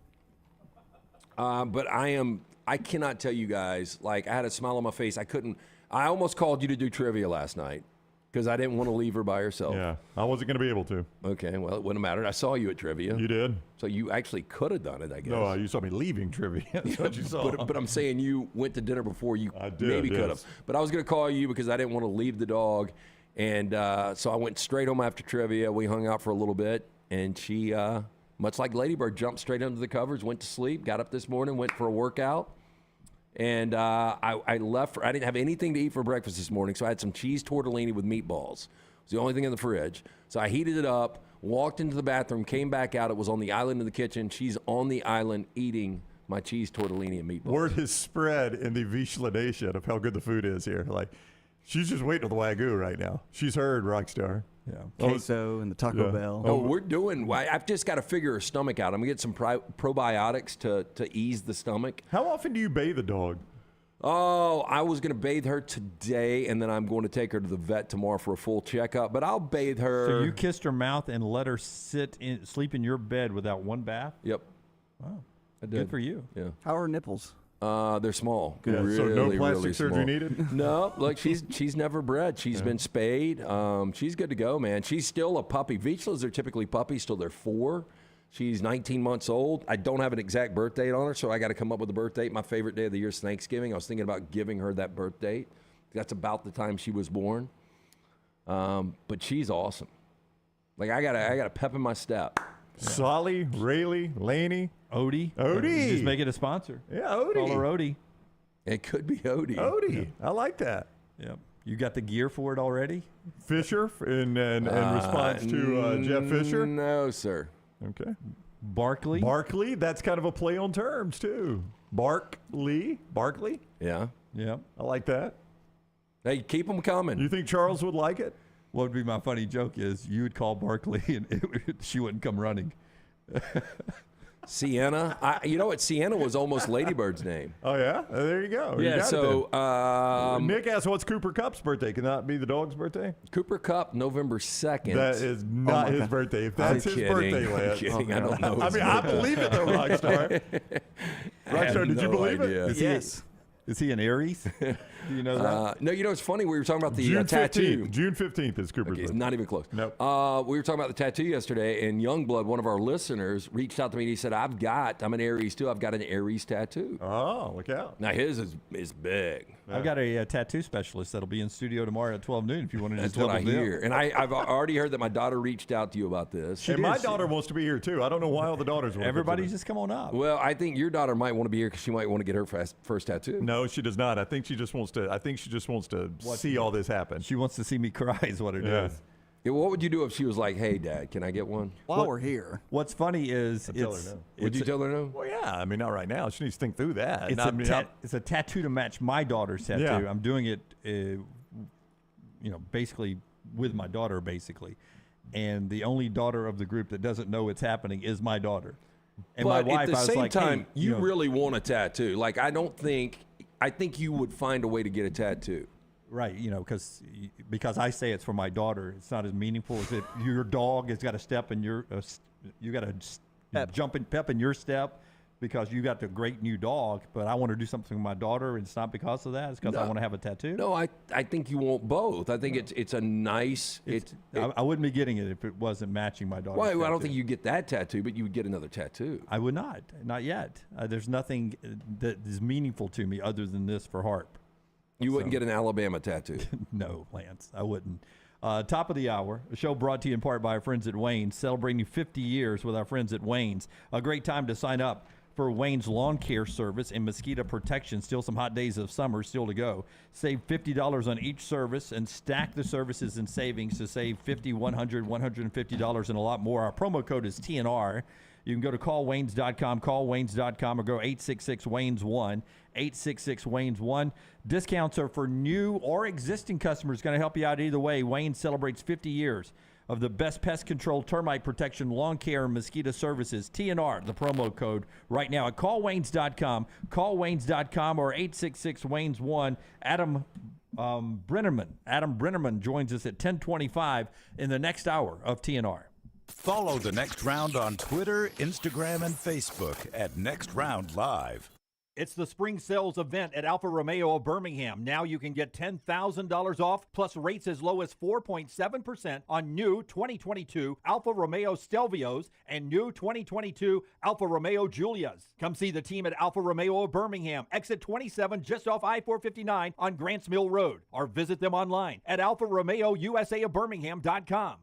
Speaker 3: But I cannot tell you guys, like, I had a smile on my face. I almost called you to do trivia last night because I didn't want to leave her by herself.
Speaker 1: Yeah, I wasn't going to be able to.
Speaker 3: Okay, well, it wouldn't have mattered. I saw you at trivia.
Speaker 1: You did?
Speaker 3: So you actually could have done it, I guess.
Speaker 1: No, you saw me leaving trivia. That's what you saw.
Speaker 3: But I'm saying you went to dinner before you
Speaker 1: did,
Speaker 3: maybe could have.
Speaker 1: yes.
Speaker 3: But I was going to call you because I didn't want to leave the dog. And so I went straight home after trivia. We hung out for a little bit. And she, much like Ladybird, jumped straight under the covers, went to sleep, got up this morning, went for a workout. And I left. I didn't have anything to eat for breakfast this morning, so I had some cheese tortellini with meatballs. It was the only thing in the fridge. So I heated it up, walked into the bathroom, came back out. It was on the island in the kitchen. She's on the island eating my cheese tortellini and meatballs.
Speaker 1: Word has spread in the Vizsla Nation of how good the food is here. Like, she's just waiting on the Wagyu right now. She's heard Rockstar.
Speaker 7: Yeah. Queso and the Taco Bell.
Speaker 3: Oh, we're doing. I've just got to figure her stomach out. I'm gonna get some probiotics to ease the stomach.
Speaker 1: How often do you bathe the dog?
Speaker 3: Oh, I was gonna bathe her today, and then I'm going to take her to the vet tomorrow for a full checkup. But I'll bathe her.
Speaker 2: So you kissed her mouth and let her sleep in your bed without one bath?
Speaker 3: Yep.
Speaker 2: Wow.
Speaker 3: I did.
Speaker 2: Good for you.
Speaker 3: Yeah.
Speaker 7: How are her nipples?
Speaker 3: They're small.
Speaker 1: Yeah,
Speaker 3: really,
Speaker 1: so no plastic
Speaker 3: really
Speaker 1: surgery
Speaker 3: small.
Speaker 1: needed?
Speaker 3: No, look, she's never bred. She's been spayed. She's good to go, man. She's still a puppy. Vizslas are typically puppies till they're 4. She's 19 months old. I don't have an exact birth date on her, so I got to come up with a birth date. My favorite day of the year is Thanksgiving. I was thinking about giving her that birth date. That's about the time she was born. But she's awesome. Like I got a pep in my step.
Speaker 1: Solly, Rayleigh, Laney,
Speaker 2: Odie.
Speaker 1: Odie.
Speaker 2: Just make it a sponsor.
Speaker 1: Yeah, Odie.
Speaker 2: Call her Odie.
Speaker 3: It could be Odie.
Speaker 1: Odie. I like that.
Speaker 2: Yep. You got the gear for it already?
Speaker 1: Fisher in response to Jeff Fisher?
Speaker 3: No, sir.
Speaker 1: Okay.
Speaker 2: Barkley?
Speaker 1: Barkley. That's kind of a play on terms, too. Barkley?
Speaker 3: Yeah.
Speaker 2: Yep.
Speaker 1: I like that.
Speaker 3: Hey, keep them coming.
Speaker 1: You think Charles would like it?
Speaker 2: What would be my funny joke is you would call Barkley and she wouldn't come running.
Speaker 3: Sienna. You know what? Sienna was almost Ladybird's name.
Speaker 1: Oh, yeah? There you go.
Speaker 3: Yeah,
Speaker 1: you
Speaker 3: so...
Speaker 1: Nick asked, what's Cooper Kupp's birthday? Can that be the dog's birthday?
Speaker 3: Cooper Kupp, November 2nd.
Speaker 1: That is not his birthday. If that's his birthday, Lance.
Speaker 3: I'm kidding. I don't know.
Speaker 1: I mean, I believe it, though, Rockstar. Rockstar, did you believe it?
Speaker 2: Yes. Is he an Aries? Do you know that?
Speaker 3: No, you know, it's funny. We were talking about the
Speaker 1: June
Speaker 3: tattoo.
Speaker 1: 15th. June 15th is Cooper's
Speaker 3: Okay,
Speaker 1: birthday.
Speaker 3: not even close.
Speaker 1: Nope.
Speaker 3: We were talking about the tattoo yesterday, and Youngblood, one of our listeners, reached out to me and he said, I'm an Aries too. I've got an Aries tattoo.
Speaker 1: Oh, look out.
Speaker 3: Now, his is big.
Speaker 2: I've got a tattoo specialist that'll be in studio tomorrow at 12 noon if you want to just
Speaker 3: That's what I
Speaker 2: double dip.
Speaker 3: hear. And I've already heard that my daughter reached out to you about this.
Speaker 1: And my daughter wants to be here, too. I don't know why all the daughters want
Speaker 2: Everybody
Speaker 1: to
Speaker 2: just come on up.
Speaker 3: Well, I think your daughter might want to be here because she might want to get her first tattoo.
Speaker 1: No, she does not. I think she just wants to see all this happen.
Speaker 2: She wants to see me cry is what it is.
Speaker 3: Yeah, what would you do if she was like, "Hey, Dad, can I get one?"
Speaker 7: While we're here.
Speaker 2: What's funny is
Speaker 1: tell her no.
Speaker 3: Would you tell her no?
Speaker 1: Well, yeah. I mean, not right now. She needs to think through that.
Speaker 2: It's a tattoo to match my daughter's tattoo.
Speaker 1: Yeah.
Speaker 2: I'm doing it, basically with my daughter, basically. And the only daughter of the group that doesn't know it's happening is my daughter. And
Speaker 3: But
Speaker 2: my wife,
Speaker 3: at the
Speaker 2: I was
Speaker 3: same
Speaker 2: like,
Speaker 3: time,
Speaker 2: hey,
Speaker 3: you really want a tattoo. Like, I think you would find a way to get a tattoo.
Speaker 2: Right, because I say it's for my daughter. It's not as meaningful as if your dog has got a step in your, you got a jumping pep in your step because you got the great new dog. But I want to do something with my daughter, and it's not because of that. It's because I want to have a tattoo.
Speaker 3: No, I think you want both. I think it's a nice.
Speaker 2: I wouldn't be getting it if it wasn't matching my daughter's
Speaker 3: Well, I
Speaker 2: tattoo.
Speaker 3: don't think you get that tattoo, but you would get another tattoo.
Speaker 2: I would not yet. There's nothing that is meaningful to me other than this for Harp.
Speaker 3: You wouldn't get an Alabama tattoo.
Speaker 2: No, Lance, I wouldn't. Top of the hour, a show brought to you in part by our friends at Wayne's, celebrating 50 years with our friends at Wayne's. A great time to sign up for Wayne's lawn care service and mosquito protection. Still some hot days of summer still to go. Save $50 on each service and stack the services and savings to save $50, $100, $150 and a lot more. Our promo code is TNR. You can go to callwaynes.com, or go 866-WAYNES-1, 866-WAYNES-1. Discounts are for new or existing customers. Going to help you out either way. Wayne celebrates 50 years of the best pest control, termite protection, lawn care, and mosquito services. TNR, the promo code right now at callwaynes.com. Callwaynes.com or 866-WAYNES-1. Adam Brenemen joins us at 10:25 in the next hour of TNR.
Speaker 6: Follow the Next Round on Twitter, Instagram, and Facebook at Next Round Live.
Speaker 11: It's the spring sales event at Alfa Romeo of Birmingham. Now you can get $10,000 off, plus rates as low as 4.7% on new 2022 Alfa Romeo Stelvios and new 2022 Alfa Romeo Giulias. Come see the team at Alfa Romeo of Birmingham, exit 27 just off I-459 on Grants Mill Road, or visit them online at alfaromeousa of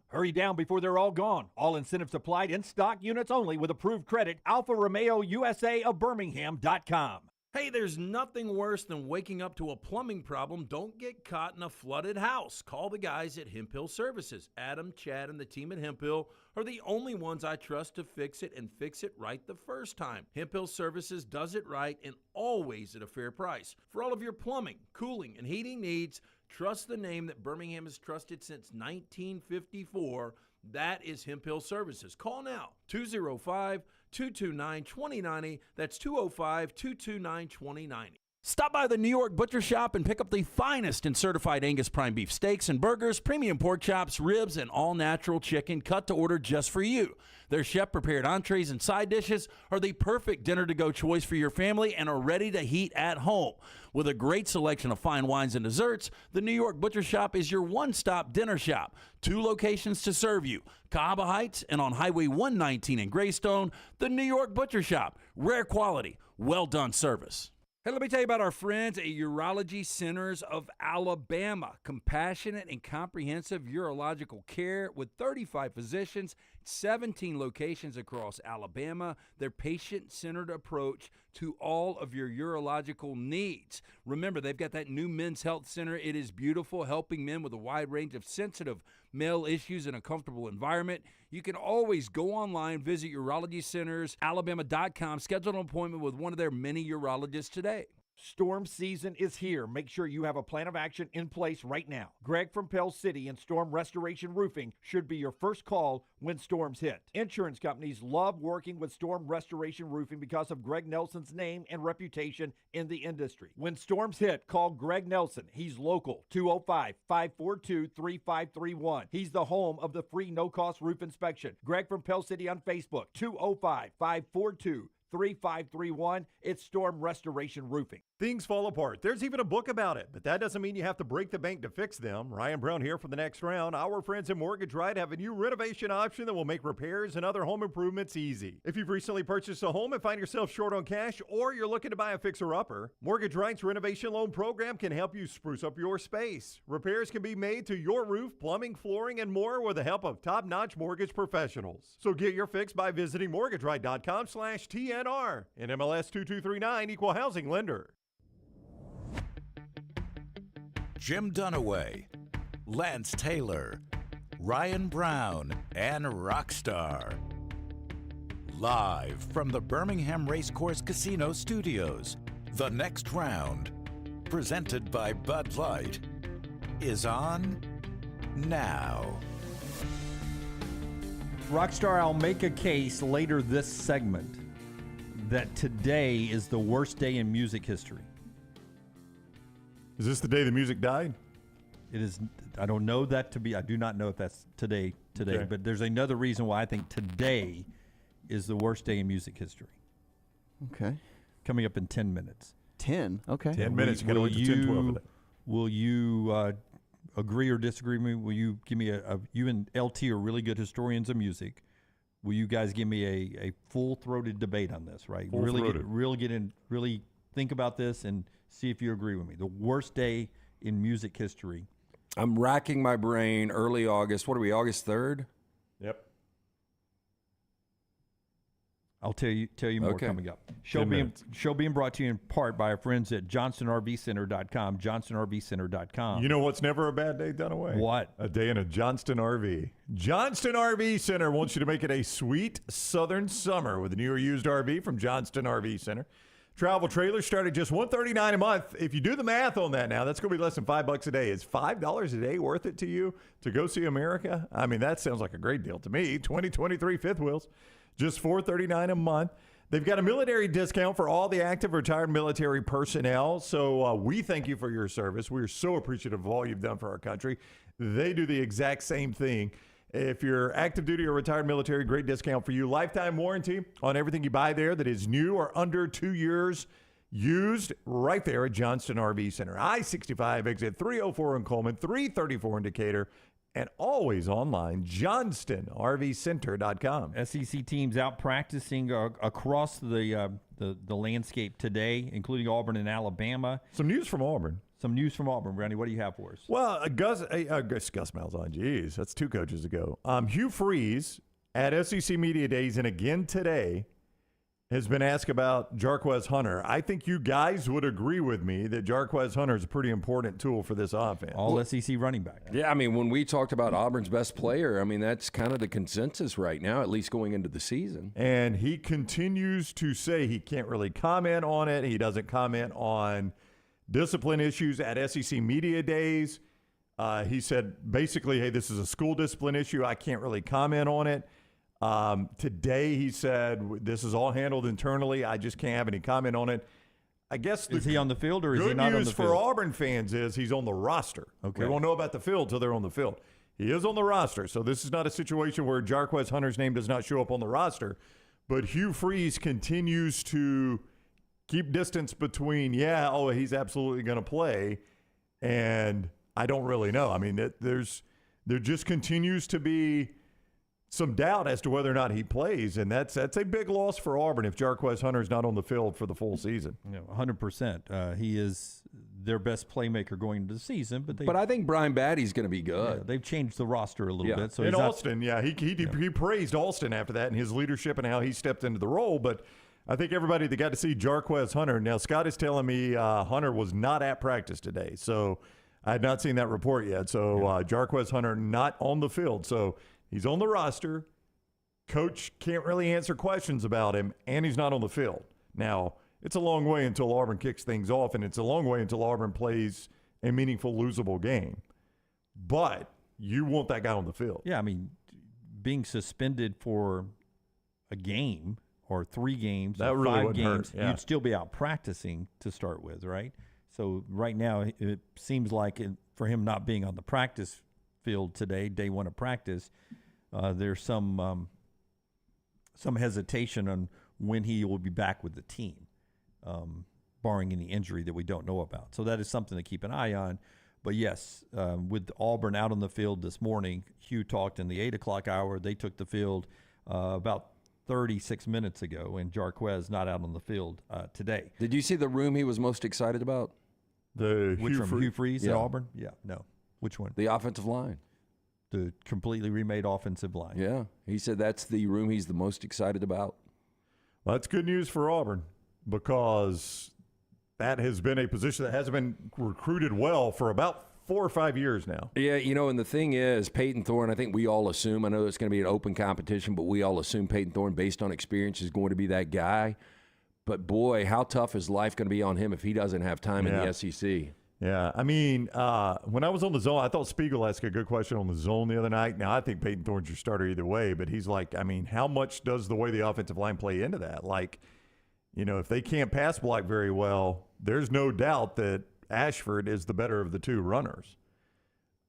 Speaker 11: Hurry down before they're all gone. All incentives applied, in stock units only with approved credit. alfaromeousa of Birmingham.com.
Speaker 10: Hey, there's nothing worse than waking up to a plumbing problem. Don't get caught in a flooded house. Call the guys at Hemp Hill Services. Adam, Chad, and the team at Hemp Hill are the only ones I trust to fix it and fix it right the first time. Hemp Hill Services does it right and always at a fair price. For all of your plumbing, cooling, and heating needs, trust the name that Birmingham has trusted since 1954. That is Hemp Hill Services. Call now, 205-229-2090. That's 205-229-2090. Stop by the New York Butcher Shop and pick up the finest in certified Angus prime beef steaks and burgers, premium pork chops, ribs, and all-natural chicken cut to order just for you. Their chef-prepared entrees and side dishes are the perfect dinner-to-go choice for your family and are ready to heat at home. With a great selection of fine wines and desserts, the New York Butcher Shop is your one-stop dinner shop. 2 locations to serve you, Cahaba Heights and on Highway 119 in Greystone. The New York Butcher Shop, rare quality, well-done service. Hey, let me tell you about our friends at Urology Centers of Alabama. Compassionate and comprehensive urological care with 35 physicians, 17 locations across Alabama. Their patient-centered approach to all of your urological needs. Remember, they've got that new men's health center. It is beautiful, helping men with a wide range of sensitive male issues in a comfortable environment. You can always go online, visit urologycentersalabama.com, schedule an appointment with one of their many urologists today.
Speaker 11: Storm season is here. Make sure you have a plan of action in place right now. Greg from Pell City and Storm Restoration Roofing should be your first call when storms hit. Insurance companies love working with Storm Restoration Roofing because of Greg Nelson's name and reputation in the industry. When storms hit, call Greg Nelson. He's local, 205-542-3531. He's the home of the free no-cost roof inspection. Greg from Pell City on Facebook, 205-542-3531. It's Storm Restoration Roofing.
Speaker 1: Things fall apart. There's even a book about it, but that doesn't mean you have to break the bank to fix them. Ryan Brown here for the Next Round. Our friends at Mortgage Right have a new renovation option that will make repairs and other home improvements easy. If you've recently purchased a home and find yourself short on cash, or you're looking to buy a fixer-upper, Mortgage Right's renovation loan program can help you spruce up your space. Repairs can be made to your roof, plumbing, flooring, and more with the help of top-notch mortgage professionals. So get your fix by visiting mortgageright.com/TNR. And MLS 2239, Equal Housing Lender.
Speaker 6: Jim Dunaway, Lance Taylor, Ryan Brown, and Rockstar. Live from the Birmingham Racecourse Casino Studios, the Next Round, presented by Bud Light, is on now.
Speaker 2: Rockstar, I'll make a case later this segment that today is the worst day in music history.
Speaker 1: Is this the day the music died?
Speaker 2: It is. I don't know that to be. I do not know if that's today.
Speaker 1: Okay.
Speaker 2: But there's another reason why I think today is the worst day in music history.
Speaker 7: Okay.
Speaker 2: Coming up in 10 minutes.
Speaker 7: 10? Okay.
Speaker 1: 10 minutes. You got to wait to 10:12 today.
Speaker 2: Will you agree or disagree with me? Will you give me you and LT are really good historians of music. Will you guys give me a full-throated debate on this, right?
Speaker 1: Full-throated.
Speaker 2: Really think about this and see if you agree with me. The worst day in music history.
Speaker 3: I'm racking my brain. Early August. What are we, August 3rd?
Speaker 1: Yep.
Speaker 2: I'll tell you more coming up. Show being brought to you in part by our friends at JohnstonRVCenter.com, JohnstonRVCenter.com.
Speaker 1: You know what's never a bad day, Dunaway?
Speaker 2: What?
Speaker 1: A day in a Johnston RV. Johnston RV Center wants you to make it a sweet southern summer with a new or used RV from Johnston RV Center. travel trailers start at just $139 a month. If you do the math on that now, that's going to be less than $5 a day. Is $5 a day worth it to you to go see America? I mean, that sounds like a great deal to me. 2023 fifth wheels, just $439 a month. They've got a military discount for all the active retired military personnel. So we thank you for your service. We're so appreciative of all you've done for our country. They do the exact same thing. If you're active duty or retired military, great discount for you. Lifetime warranty on everything you buy there that is new or under 2 years used right there at Johnston RV Center. I-65 exit 304 in Coleman, 334 in Decatur, and always online, johnstonrvcenter.com.
Speaker 2: SEC teams out practicing across the landscape today, including Auburn and Alabama.
Speaker 1: Some news from Auburn.
Speaker 2: Randy, what do you have for us?
Speaker 1: Well, Gus Malzahn, geez, that's 2 coaches ago. Hugh Freeze at SEC Media Days and again today has been asked about Jarquez Hunter. I think you guys would agree with me that Jarquez Hunter is a pretty important tool for this offense.
Speaker 2: All SEC running back.
Speaker 3: Yeah, I mean, when we talked about Auburn's best player, I mean, that's kind of the consensus right now, at least going into the season.
Speaker 1: And he continues to say he can't really comment on it. He doesn't comment on discipline issues at SEC Media Days. He said basically, hey, this is a school discipline issue. I can't really comment on it. Today he said this is all handled internally. I just can't have any comment on it. I guess
Speaker 2: is he on the field or is he not on the field?
Speaker 1: Good news for Auburn fans is he's on the roster.
Speaker 2: Okay.
Speaker 1: We won't know about the field till they're on the field. He is on the roster, so this is not a situation where Jarquez Hunter's name does not show up on the roster. But Hugh Freeze continues to keep distance between, he's absolutely going to play, and I don't really know. I mean, there just continues to be some doubt as to whether or not he plays, and that's a big loss for Auburn if Jarquez Hunter's not on the field for the full season.
Speaker 2: 100%. He is their best playmaker going into the season,
Speaker 3: but I think Brian Batty's going to be good.
Speaker 2: Yeah, they've changed the roster a little bit. So
Speaker 1: Alston, he praised Alston after that and his leadership and how he stepped into the role, but I think everybody that got to see Jarquez Hunter. Now, Scott is telling me Hunter was not at practice today, so I had not seen that report yet. So Jarquez Hunter not on the field. So he's on the roster. Coach can't really answer questions about him, and he's not on the field. Now, it's a long way until Auburn kicks things off, and it's a long way until Auburn plays a meaningful, losable game. But you want that guy on the field.
Speaker 2: Yeah, I mean, being suspended for a game or 3 games
Speaker 1: that
Speaker 2: or
Speaker 1: really
Speaker 2: 5 games,
Speaker 1: you'd
Speaker 2: still be out practicing to start with, right? So right now it seems like for him not being on the practice field today, day 1 of practice, there's some hesitation on when he will be back with the team, barring any injury that we don't know about. So that is something to keep an eye on. But yes, with Auburn out on the field this morning, Hugh talked in the 8 o'clock hour. They took the field about 36 minutes ago, and Jarquez not out on the field today.
Speaker 3: Did you see the room he was most excited about?
Speaker 2: Hugh Freeze at Auburn? Yeah, no. Which one?
Speaker 3: The offensive line.
Speaker 2: The completely remade offensive line.
Speaker 3: Yeah, he said that's the room he's the most excited about.
Speaker 1: Well, that's good news for Auburn because that has been a position that hasn't been recruited well for about 4 or 5 years now.
Speaker 3: Yeah, and the thing is, Peyton Thorne, I think we all assume, I know it's going to be an open competition, but we all assume Peyton Thorne, based on experience, is going to be that guy. But, boy, how tough is life going to be on him if he doesn't have time in the SEC?
Speaker 1: Yeah, I mean, when I was on the Zone, I thought Spiegel asked a good question on the Zone the other night. Now, I think Peyton Thorne's your starter either way, but he's like, I mean, how much does the way the offensive line play into that? Like, if they can't pass block very well, there's no doubt that Ashford is the better of the 2 runners.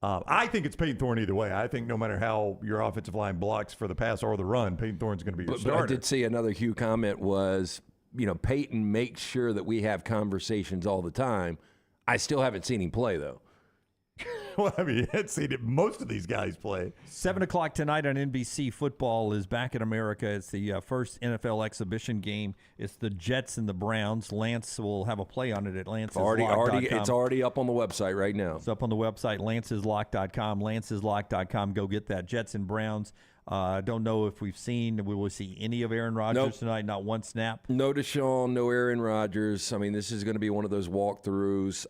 Speaker 1: I think it's Peyton Thorne either way. I think no matter how your offensive line blocks for the pass or the run, Peyton Thorne's going to be your starter.
Speaker 3: But I did see another Hugh comment was, Peyton makes sure that we have conversations all the time. I still haven't seen him play, though.
Speaker 1: Well, I mean, I've seen most of these guys play.
Speaker 2: 7 o'clock tonight on NBC. Football is back in America. It's the first NFL exhibition game. It's the Jets and the Browns. Lance will have a play on it at lanceslock.com.
Speaker 3: It's already up on the website right now.
Speaker 2: It's up on the website, lanceslock.com. Lanceslock.com. Go get that. Jets and Browns. I don't know if we will see any of Aaron Rodgers tonight, not one snap.
Speaker 3: No Deshaun, no Aaron Rodgers. I mean, this is going to be one of those walkthroughs.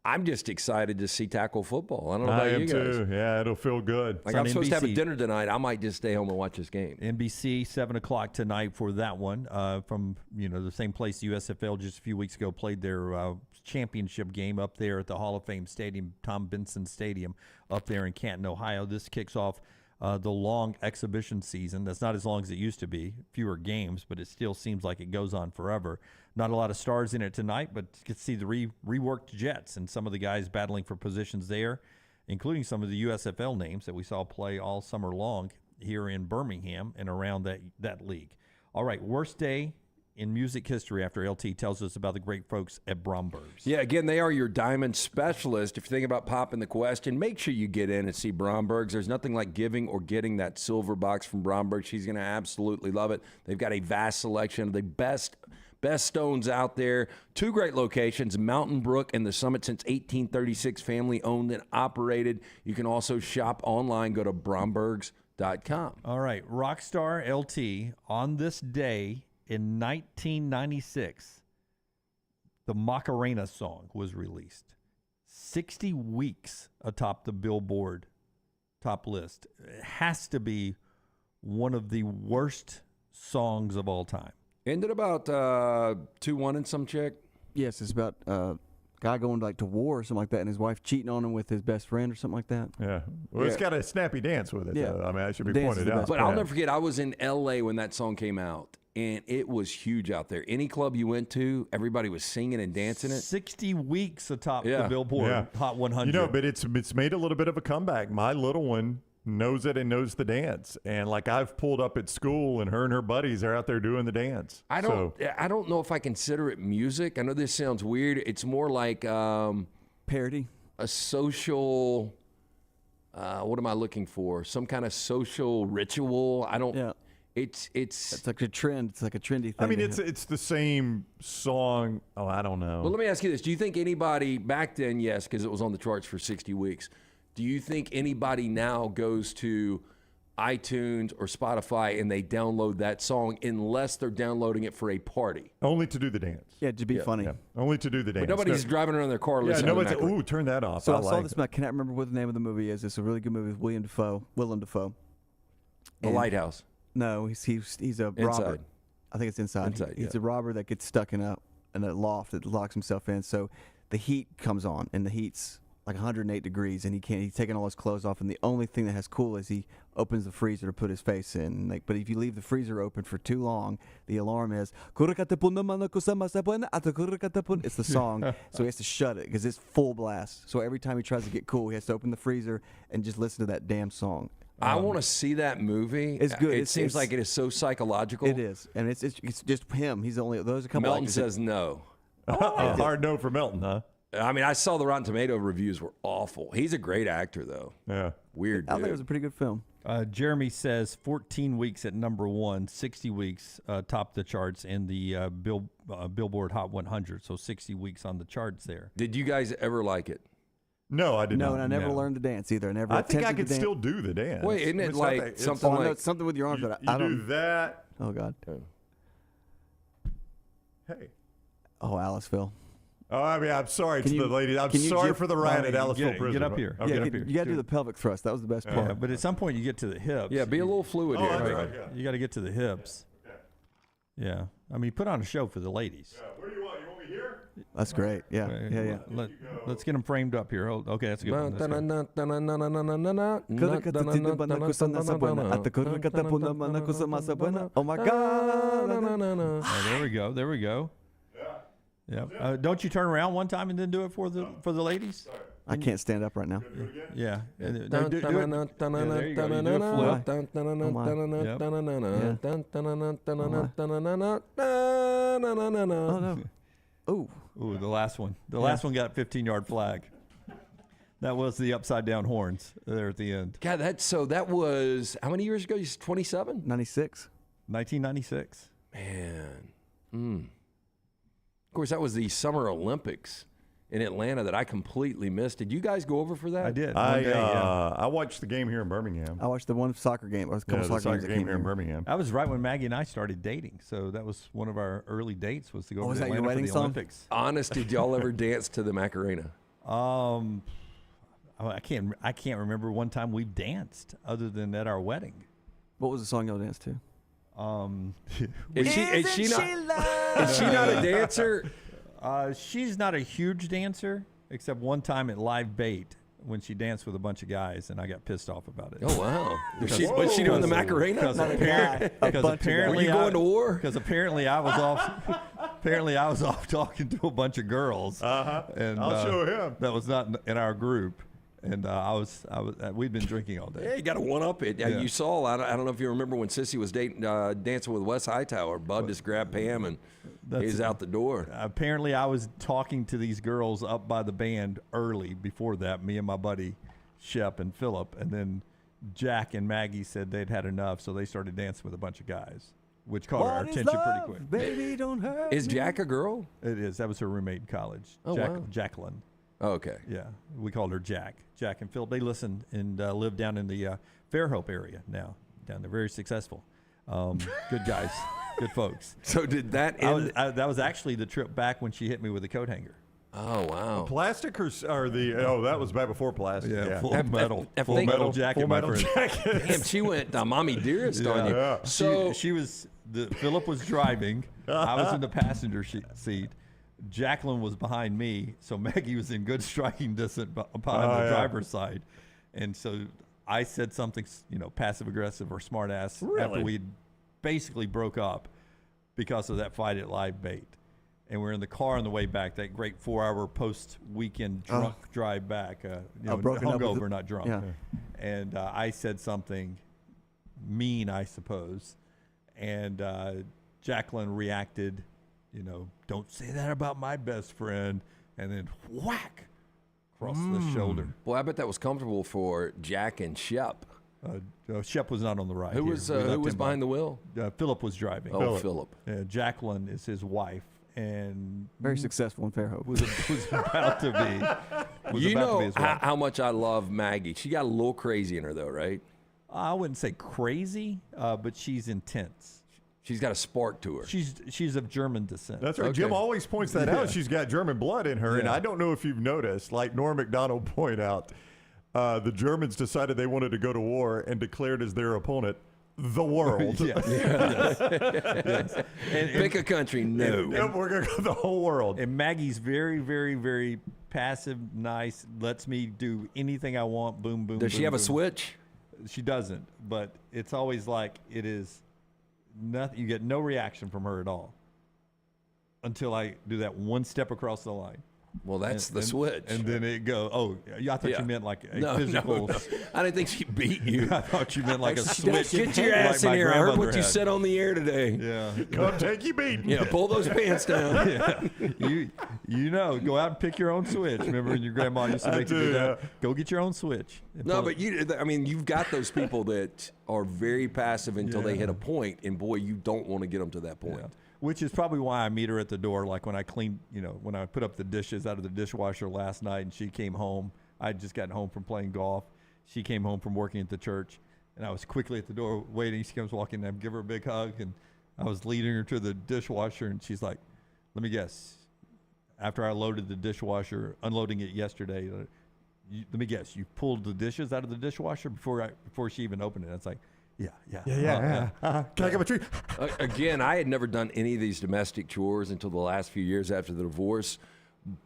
Speaker 3: I'm just excited to see tackle football. I don't know
Speaker 1: I
Speaker 3: about
Speaker 1: am
Speaker 3: you guys.
Speaker 1: too. Yeah, it'll feel good.
Speaker 3: Like I'm supposed to have a dinner tonight. I might just stay home and watch this game.
Speaker 2: NBC, 7 o'clock tonight for that one. From the same place USFL just a few weeks ago played their championship game up there at the Hall of Fame Stadium, Tom Benson Stadium, up there in Canton, Ohio. This kicks off the long exhibition season. That's not as long as it used to be. Fewer games, but it still seems like it goes on forever. Not a lot of stars in it tonight, but you can see the reworked Jets and some of the guys battling for positions there, including some of the USFL names that we saw play all summer long here in Birmingham and around that league. All right, worst day in music history after LT tells us about the great folks at Bromberg's.
Speaker 3: Yeah, again, they are your diamond specialist. If you're thinking about popping the question, make sure you get in and see Bromberg's. There's nothing like giving or getting that silver box from Bromberg's. She's going to absolutely love it. They've got a vast selection of the best stones out there. 2 great locations, Mountain Brook and the Summit, since 1836, family owned and operated. You can also shop online. Go to brombergs.com.
Speaker 2: All right, Rockstar LT, on this day in 1996, the Macarena song was released. 60 weeks atop the Billboard top list. It has to be one of the worst songs of all time.
Speaker 3: Ended about 2-1 in some chick.
Speaker 7: Yes, it's about a guy going to war or something like that, and his wife cheating on him with his best friend or something like that.
Speaker 1: Yeah. Well, it's got a snappy dance with it,
Speaker 7: Yeah.
Speaker 1: though. I mean, that should be
Speaker 7: Dance
Speaker 1: pointed
Speaker 7: is the
Speaker 1: out.
Speaker 7: best
Speaker 3: But I'll never forget, I was in L.A. when that song came out, and it was huge out there. Any club you went to, everybody was singing and dancing it.
Speaker 2: 60 weeks atop the Billboard Hot 100.
Speaker 1: But it's made a little bit of a comeback. My little one knows it and knows the dance. And I've pulled up at school, and her buddies are out there doing the dance.
Speaker 3: I don't know if I consider it music. I know this sounds weird. It's more like
Speaker 7: parody,
Speaker 3: a social. What am I looking for? Some kind of social ritual. I don't.
Speaker 7: Yeah.
Speaker 3: It's
Speaker 7: like a trend. It's like a trendy thing.
Speaker 1: I mean, it's the same song. Oh, I don't know.
Speaker 3: Well, let me ask you this: do you think anybody back then? Yes, because it was on the charts for 60 weeks. Do you think anybody now goes to iTunes or Spotify and they download that song unless they're downloading it for a party?
Speaker 1: Only to do the dance.
Speaker 7: Yeah, to be funny.
Speaker 1: Yeah. Only to do the dance.
Speaker 3: But nobody's driving around their car listening to that.
Speaker 1: Ooh, turn that off.
Speaker 7: So I saw this, but I cannot remember what the name of the movie is. It's a really good movie with Willem Dafoe.
Speaker 3: The Lighthouse.
Speaker 7: No, he's a robber. I think it's Inside. He's a robber that gets stuck in a loft that locks himself in. So the heat comes on, and the heat's like 108 degrees, and he's taking all his clothes off, and the only thing that has cool is he opens the freezer to put his face in. But if you leave the freezer open for too long, the alarm is it's the song, so he has to shut it because it's full blast. So every time he tries to get cool, he has to open the freezer and just listen to that damn song.
Speaker 3: I want to see that movie.
Speaker 7: It's good.
Speaker 3: It seems like it is so psychological.
Speaker 7: It is, and it's just him. He's the only. Those a couple.
Speaker 3: Melton says no.
Speaker 1: A hard no for Melton, huh?
Speaker 3: I mean, I saw the Rotten Tomato reviews were awful. He's a great actor, though.
Speaker 1: Yeah.
Speaker 3: Weird,
Speaker 7: I think it was a pretty good film.
Speaker 2: Jeremy says 14 weeks at number 1, 60 weeks topped the charts in the Billboard Hot 100. So 60 weeks on the charts there.
Speaker 3: Did you guys ever like it?
Speaker 1: No, I did not.
Speaker 7: No, and I never learned to dance either.
Speaker 1: I think I could still do the dance.
Speaker 3: Wait, isn't it like something like...
Speaker 7: It's something with your arms.
Speaker 1: You do that.
Speaker 7: Oh, God.
Speaker 1: Hey.
Speaker 7: Oh, Aliceville.
Speaker 1: Oh, I mean, I'm sorry to the ladies. I'm sorry for the riot at Aliceville Prison.
Speaker 2: Get up here.
Speaker 1: Okay.
Speaker 2: Get up here.
Speaker 7: You got to do the pelvic thrust. That was the best part.
Speaker 2: Yeah, but at some point you get to the hips.
Speaker 3: Yeah, be a little fluid here.
Speaker 1: Right.
Speaker 2: You got to get to the hips. Yeah. I mean, put on a show for the ladies.
Speaker 1: Where do you want? You want me here?
Speaker 7: That's great. Yeah. Yeah.
Speaker 2: Let's get them framed up here. Okay, that's a good one.
Speaker 7: Oh, my God.
Speaker 2: There we go. Yeah. Don't you turn around one time and then do it for the ladies?
Speaker 7: I can't stand up right now.
Speaker 2: Yeah.
Speaker 3: There
Speaker 2: you go. You do a flip.
Speaker 7: Ooh,
Speaker 2: the last one. The last one got 15-yard flag. That was the upside down horns there at the end.
Speaker 3: God, that was how many years ago? 27?
Speaker 7: 96.
Speaker 2: 1996.
Speaker 3: Man. Of course, that was the Summer Olympics in Atlanta that I completely missed. Did you guys go over for that?
Speaker 2: I did.
Speaker 1: I watched the game here in Birmingham.
Speaker 7: I watched the one soccer game. Or a couple soccer games
Speaker 1: game here in Birmingham.
Speaker 2: That was right when Maggie and I started dating. So that was one of our early dates was to go over to
Speaker 7: was that
Speaker 2: Atlanta
Speaker 7: your wedding
Speaker 2: for the
Speaker 7: song?
Speaker 2: Olympics.
Speaker 3: Honest, did y'all ever dance to the Macarena?
Speaker 2: I can't remember one time we've danced other than at our wedding.
Speaker 7: What was the song y'all danced to?
Speaker 3: Is she not a dancer?
Speaker 2: She's not a huge dancer, except one time at Live Bait when she danced with a bunch of guys, and I got pissed off about it.
Speaker 3: Oh wow! Was she doing the Macarena?
Speaker 2: Because apparently,
Speaker 3: were you going to war?
Speaker 2: Because apparently I was off. Apparently I was off talking to a bunch of girls. And
Speaker 1: I'll show him.
Speaker 2: That was not in our group. And we'd been drinking all day.
Speaker 3: Yeah, you got to one-up it.
Speaker 2: Yeah.
Speaker 3: You saw, I don't know if you remember when Sissy was dancing with Wes Hightower. Bud just grabbed Pam and he's out the door.
Speaker 2: Apparently I was talking to these girls up by the band early before that, me and my buddy Shep and Philip. And then Jack and Maggie said they'd had enough, so they started dancing with a bunch of guys, which caught our attention pretty quick.
Speaker 7: Baby, don't hurt
Speaker 3: Is Jack a girl?
Speaker 2: It is. That was her roommate in college.
Speaker 3: Oh, wow.
Speaker 2: Jacqueline.
Speaker 3: Oh, okay.
Speaker 2: Yeah, we called her Jack. Jack and Phil. They listen and live down in the Fairhope area now. Down there, very successful. Good guys, good folks.
Speaker 3: So did that end?
Speaker 2: That was actually the trip back when she hit me with a coat hanger.
Speaker 3: Oh wow!
Speaker 1: Plastic or the? Oh, that was back before plastic.
Speaker 2: Yeah, full
Speaker 3: full
Speaker 2: metal jacket.
Speaker 1: Full metal
Speaker 2: my friend.
Speaker 1: jacket.
Speaker 3: Damn, she went mommy dearest on you.
Speaker 1: Yeah.
Speaker 3: So
Speaker 2: she was. Philip was driving. I was in the passenger seat. Jacqueline was behind me, so Maggie was in good striking distance behind the driver's side, and so I said something, passive aggressive or smart ass after we basically broke up because of that fight at Live Bait, and we're in the car on the way back. That great 4-hour post weekend drunk drive back, hungover, not drunk, and I said something mean, I suppose, and Jacqueline reacted. Don't say that about my best friend, and then whack across the shoulder.
Speaker 3: Well, I bet that was comfortable for Jack and Shep.
Speaker 2: Shep was not on the ride.
Speaker 3: Who was behind the wheel?
Speaker 2: Philip was driving.
Speaker 3: Oh, Philip.
Speaker 2: Jacqueline is his wife, and
Speaker 7: very successful in Fairhope.
Speaker 2: Was about to be.
Speaker 3: You know how much I love Maggie. She got a little crazy in her, though, right?
Speaker 2: I wouldn't say crazy, but she's intense.
Speaker 3: She's got a spark to her.
Speaker 2: She's of German descent.
Speaker 1: That's right. Okay. Jim always points that out. She's got German blood in her, and I don't know if you've noticed, like Norm Macdonald pointed out, the Germans decided they wanted to go to war and declared as their opponent the world.
Speaker 2: Yes. And
Speaker 3: pick a country. No.
Speaker 1: We're going to go the whole world.
Speaker 2: And Maggie's very, very, very passive, nice, lets me do anything I want. Boom, boom,
Speaker 3: Does she have a switch?
Speaker 2: She doesn't, but it's always like it is. Nothing. You get no reaction from her at all until I do that one step across the line.
Speaker 3: Well, that's the switch.
Speaker 2: And then it go. Oh, I thought you meant like a physical.
Speaker 3: No. I didn't think she beat you.
Speaker 2: I thought you meant like a switch.
Speaker 3: Get your ass in here. I heard what you said on the air today.
Speaker 2: Yeah.
Speaker 1: Come take you beating.
Speaker 3: Yeah, pull those pants down.
Speaker 2: Go out and pick your own switch. Remember when your grandma used to make you do that? Go get your own switch.
Speaker 3: No, but you've got those people that are very passive until they hit a point, and boy, you don't want to get them to that point.
Speaker 2: Yeah. Which is probably why I meet her at the door. Like when I cleaned, when I put up the dishes out of the dishwasher last night and she came home. I had just gotten home from playing golf. She came home from working at the church. And I was quickly at the door waiting. She comes walking in. I give her a big hug. And I was leading her to the dishwasher. And she's like, let me guess. After I loaded the dishwasher, unloading it yesterday, let me guess. You pulled the dishes out of the dishwasher before she even opened it. I was like, yeah.
Speaker 1: Can I get a treat?
Speaker 3: Again, I had never done any of these domestic chores until the last few years after the divorce.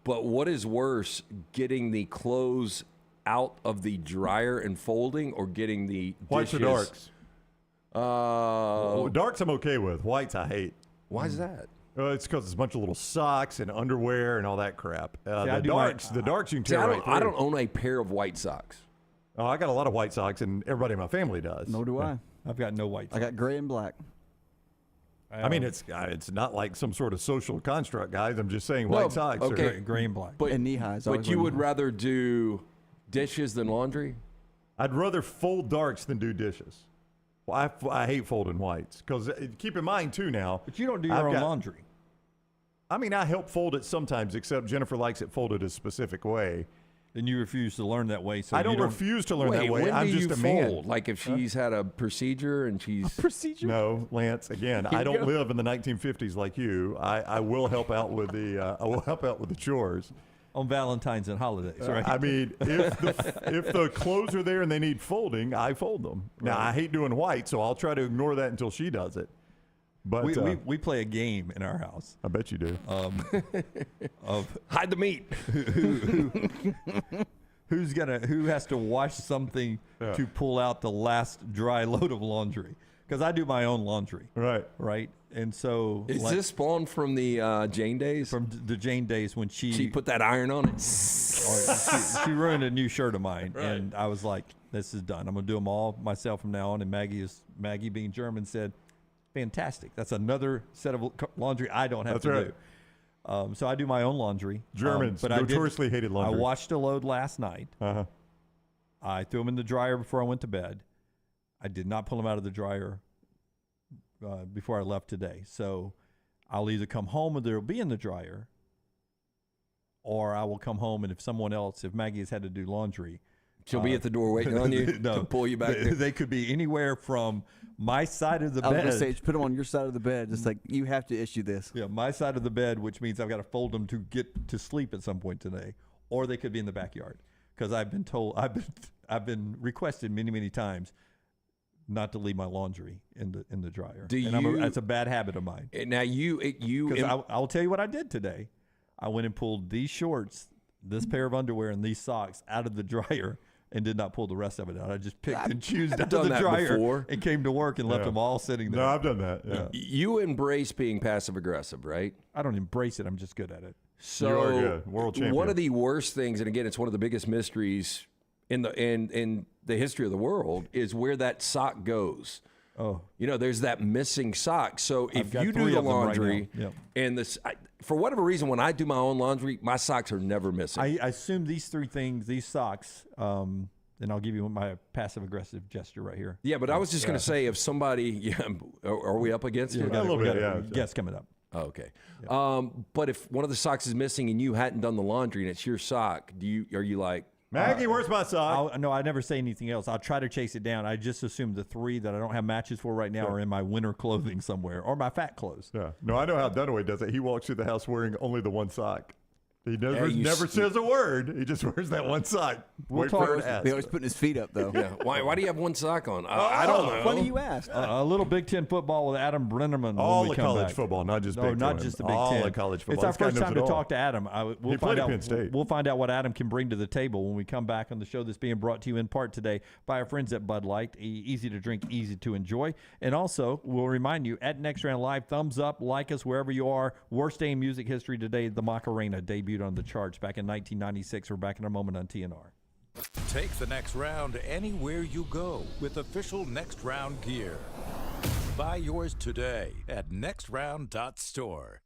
Speaker 3: But what is worse, getting the clothes out of the dryer and folding, or getting the
Speaker 1: whites
Speaker 3: dishes?
Speaker 1: Or darks? Darks I'm okay with. Whites I hate.
Speaker 3: Why is that?
Speaker 1: It's because it's a bunch of little socks and underwear and all that crap. The darks you can tear right through.
Speaker 3: I don't own a pair of white socks.
Speaker 1: Oh, I got a lot of white socks, and everybody in my family does.
Speaker 7: No do I.
Speaker 2: I've got no white socks.
Speaker 7: I got gray and black.
Speaker 1: I mean, it's not like some sort of social construct, guys. I'm just saying white socks are
Speaker 2: gray and black.
Speaker 7: And knee highs.
Speaker 3: But you would rather do dishes than laundry?
Speaker 1: I'd rather fold darks than do dishes. Well, I hate folding whites because keep in mind, too, now.
Speaker 2: But you don't do your own laundry.
Speaker 1: I mean, I help fold it sometimes, except Jennifer likes it folded a specific way.
Speaker 2: And you refuse to learn that way. So
Speaker 1: I don't refuse to learn that way.
Speaker 3: When
Speaker 1: I'm
Speaker 3: do
Speaker 1: just
Speaker 3: you
Speaker 1: a man.
Speaker 3: fold? Like if she's had a procedure and she's
Speaker 7: procedure.
Speaker 1: No, Lance. Again, I don't live in the 1950s like you. I will help out with the chores.
Speaker 2: on Valentine's and holidays, right?
Speaker 1: I mean, if the clothes are there and they need folding, I fold them. Now, I hate doing white, so I'll try to ignore that until she does it. But
Speaker 2: we play a game in our house.
Speaker 1: I bet you do.
Speaker 3: Of hide the meat.
Speaker 2: Who has to wash something to pull out the last dry load of laundry? Because I do my own laundry. Right. And so
Speaker 3: is this spawned from the Jane days?
Speaker 2: From the Jane days when she
Speaker 3: put that iron on it.
Speaker 2: she ruined a new shirt of mine, and I was like, "This is done. I'm going to do them all myself from now on." And Maggie, being German, said, "Fantastic. That's another set of laundry I don't have to do." So I do my own laundry.
Speaker 1: Germans
Speaker 2: but
Speaker 1: notoriously hated laundry.
Speaker 2: I washed a load last night. I threw them in the dryer before I went to bed. I did not pull them out of the dryer before I left today. So I'll either come home and they'll be in the dryer, or I will come home and if Maggie has had to do laundry,
Speaker 3: she'll be at the door waiting on you to pull you back there.
Speaker 2: They could be anywhere from my side of the bed.
Speaker 7: I was going to say, put them on your side of the bed. Just like, you have to issue this.
Speaker 2: Yeah, my side of the bed, which means I've got to fold them to get to sleep at some point today. Or they could be in the backyard. Because I've been requested many, many times not to leave my laundry in the dryer. That's a bad habit of mine.
Speaker 3: Now
Speaker 2: I'll tell you what I did today. I went and pulled these shorts, this pair of underwear, and these socks out of the dryer and did not pull the rest of it out. I just picked and chose out of the dryer and came to work and left them all sitting there.
Speaker 1: No, I've done that. Yeah.
Speaker 3: You embrace being passive aggressive, right?
Speaker 2: I don't embrace it. I'm just good at it.
Speaker 3: So
Speaker 1: you are good. World champion.
Speaker 3: One of the worst things, and again, it's one of the biggest mysteries in the history of the world, is where that sock goes.
Speaker 2: Oh,
Speaker 3: there's that missing sock. So if you do the laundry, and for whatever reason, when I do my own laundry, my socks are never missing.
Speaker 2: I assume these three things, these socks, and I'll give you my passive-aggressive gesture right here.
Speaker 3: Yeah, but I was just going to say, if somebody, are we up against it?
Speaker 2: A little bit. Guess coming up.
Speaker 3: Oh, okay. Yeah. But if one of the socks is missing and you hadn't done the laundry and it's your sock, are you like,
Speaker 1: Maggie, where's my sock?
Speaker 2: No, I never say anything else. I'll try to chase it down. I just assume the three that I don't have matches for right now are in my winter clothing somewhere, or my fat clothes.
Speaker 1: Yeah. No, I know how Dunaway does it. He walks through the house wearing only the one sock. He never says a word. He just wears that one sock.
Speaker 7: He always putting his feet up, though.
Speaker 3: Yeah. Why do you have one sock on? I don't know.
Speaker 7: Funny you ask.
Speaker 2: A little Big Ten football with Adam Brenemen.
Speaker 1: All the college football, not just Big Ten.
Speaker 2: Not just the Big Ten.
Speaker 1: All the college football.
Speaker 2: It's our first time to talk to Adam.
Speaker 1: He played at Penn State.
Speaker 2: We'll find out what Adam can bring to the table when we come back on the show that's being brought to you in part today by our friends at Bud Light. Easy to drink, easy to enjoy. And also, we'll remind you, at Next Round Live, thumbs up, like us wherever you are. Worst day in music history today, the Macarena debuted on the charts back in 1996. We're back in a moment on TNR.
Speaker 6: Take the next round anywhere you go with official Next Round gear. Buy yours today at nextround.store.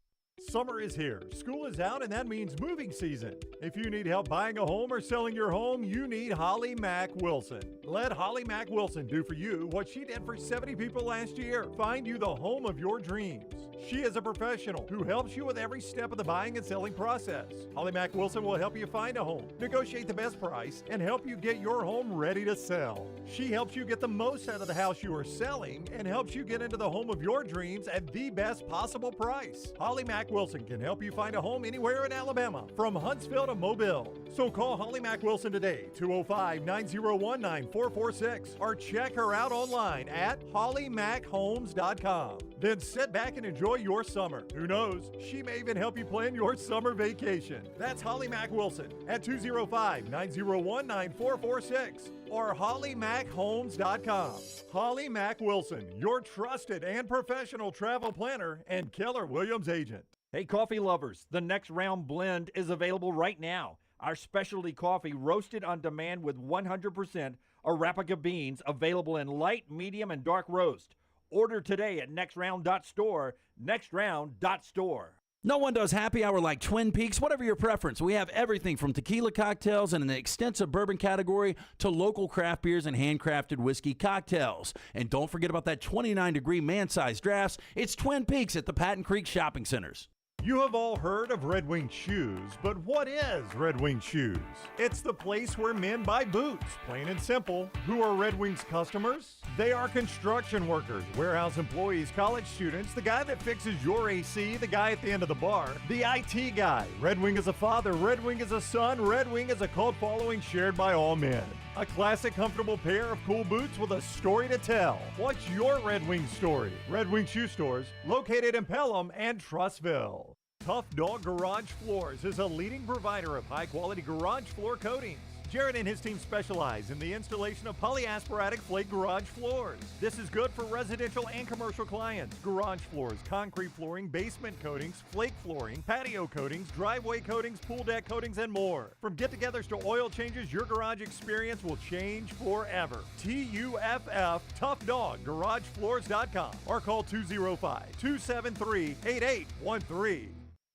Speaker 1: Summer is here, school is out, and that means moving season. If you need help buying a home or selling your home, you need Holly Mack Wilson. Let Holly Mack Wilson do for you what she did for 70 people last year. Find you the home of your dreams. She is a professional who helps you with every step of the buying and selling process. Holly Mack Wilson will help you find a home, negotiate the best price, and help you get your home ready to sell. She helps you get the most out of the house you are selling and helps you get into the home of your dreams at the best possible price. Holly Mack Wilson can help you find a home anywhere in Alabama, from Huntsville to Mobile. So call Holly Mack Wilson today, 205-901-9446, or check her out online at hollymackhomes.com. Then sit back and enjoy your summer. Who knows, she may even help you plan your summer vacation. That's Holly Mack Wilson at 205-901-9446 or hollymackhomes.com. Holly Mack Wilson, your trusted and professional travel planner and Keller Williams agent.
Speaker 11: Hey, coffee lovers, the Next Round blend is available right now. Our specialty coffee roasted on demand with 100% Arabica beans, available in light, medium, and dark roast. Order today at nextround.store, nextround.store.
Speaker 10: No one does happy hour like Twin Peaks. Whatever your preference, we have everything from tequila cocktails and an extensive bourbon category to local craft beers and handcrafted whiskey cocktails. And don't forget about that 29-degree man-sized drafts. It's Twin Peaks at the Patton Creek Shopping Centers.
Speaker 1: You have all heard of Red Wing Shoes, but what is Red Wing Shoes? It's the place where men buy boots, plain and simple. Who are Red Wing's customers? They are construction workers, warehouse employees, college students, the guy that fixes your AC, the guy at the end of the bar, the IT guy. Red Wing is a father, Red Wing is a son, Red Wing is a cult following shared by all men. A classic, comfortable pair of cool boots with a story to tell. What's your Red Wing story? Red Wing Shoe Stores, located in Pelham and Trussville. Tough Dog Garage Floors is a leading provider of high-quality garage floor coatings. Jared and his team specialize in the installation of polyasparatic flake garage floors. This is good for residential and commercial clients. Garage floors, concrete flooring, basement coatings, flake flooring, patio coatings, driveway coatings, pool deck coatings, and more. From get-togethers to oil changes, your garage experience will change forever. TUFF, Tough Dog, GarageFloors.com, or call 205-273-8813.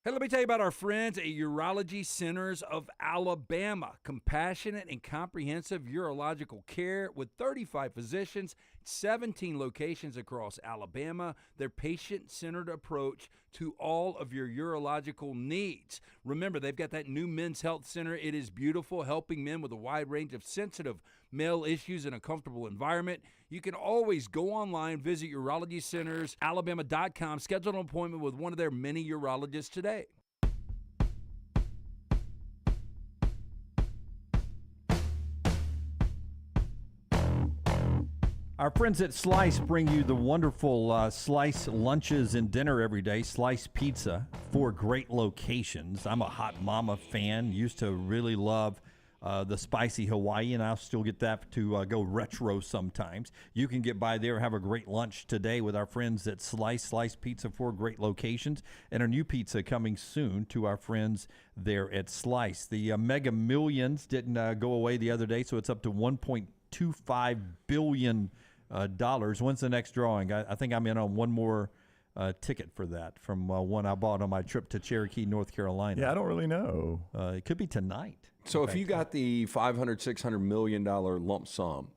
Speaker 10: Hey, let me tell you about our friends at Urology Centers of Alabama. Compassionate and comprehensive urological care with 35 physicians, 17 locations across Alabama. Their patient-centered approach to all of your urological needs. Remember, they've got that new men's health center. It is beautiful, helping men with a wide range of sensitive male issues in a comfortable environment. You can always go online, visit urologycentersalabama.com, schedule an appointment with one of their many urologists today.
Speaker 2: Our friends at Slice bring you the wonderful Slice lunches and dinner every day. Slice Pizza, 4 great locations. I'm a Hot Mama fan. Used to really love the spicy Hawaii, and I'll still get that to go retro sometimes. You can get by there, have a great lunch today with our friends at Slice Pizza, 4 great locations, and a new pizza coming soon to our friends there at Slice. The Mega Millions didn't go away the other day, so it's up to $1.25 billion. When's the next drawing? I think I'm in on one more ticket for that from one I bought on my trip to Cherokee, North Carolina.
Speaker 1: Yeah, I don't really know.
Speaker 2: It could be tonight.
Speaker 3: So if you got the $500-600 million lump sum,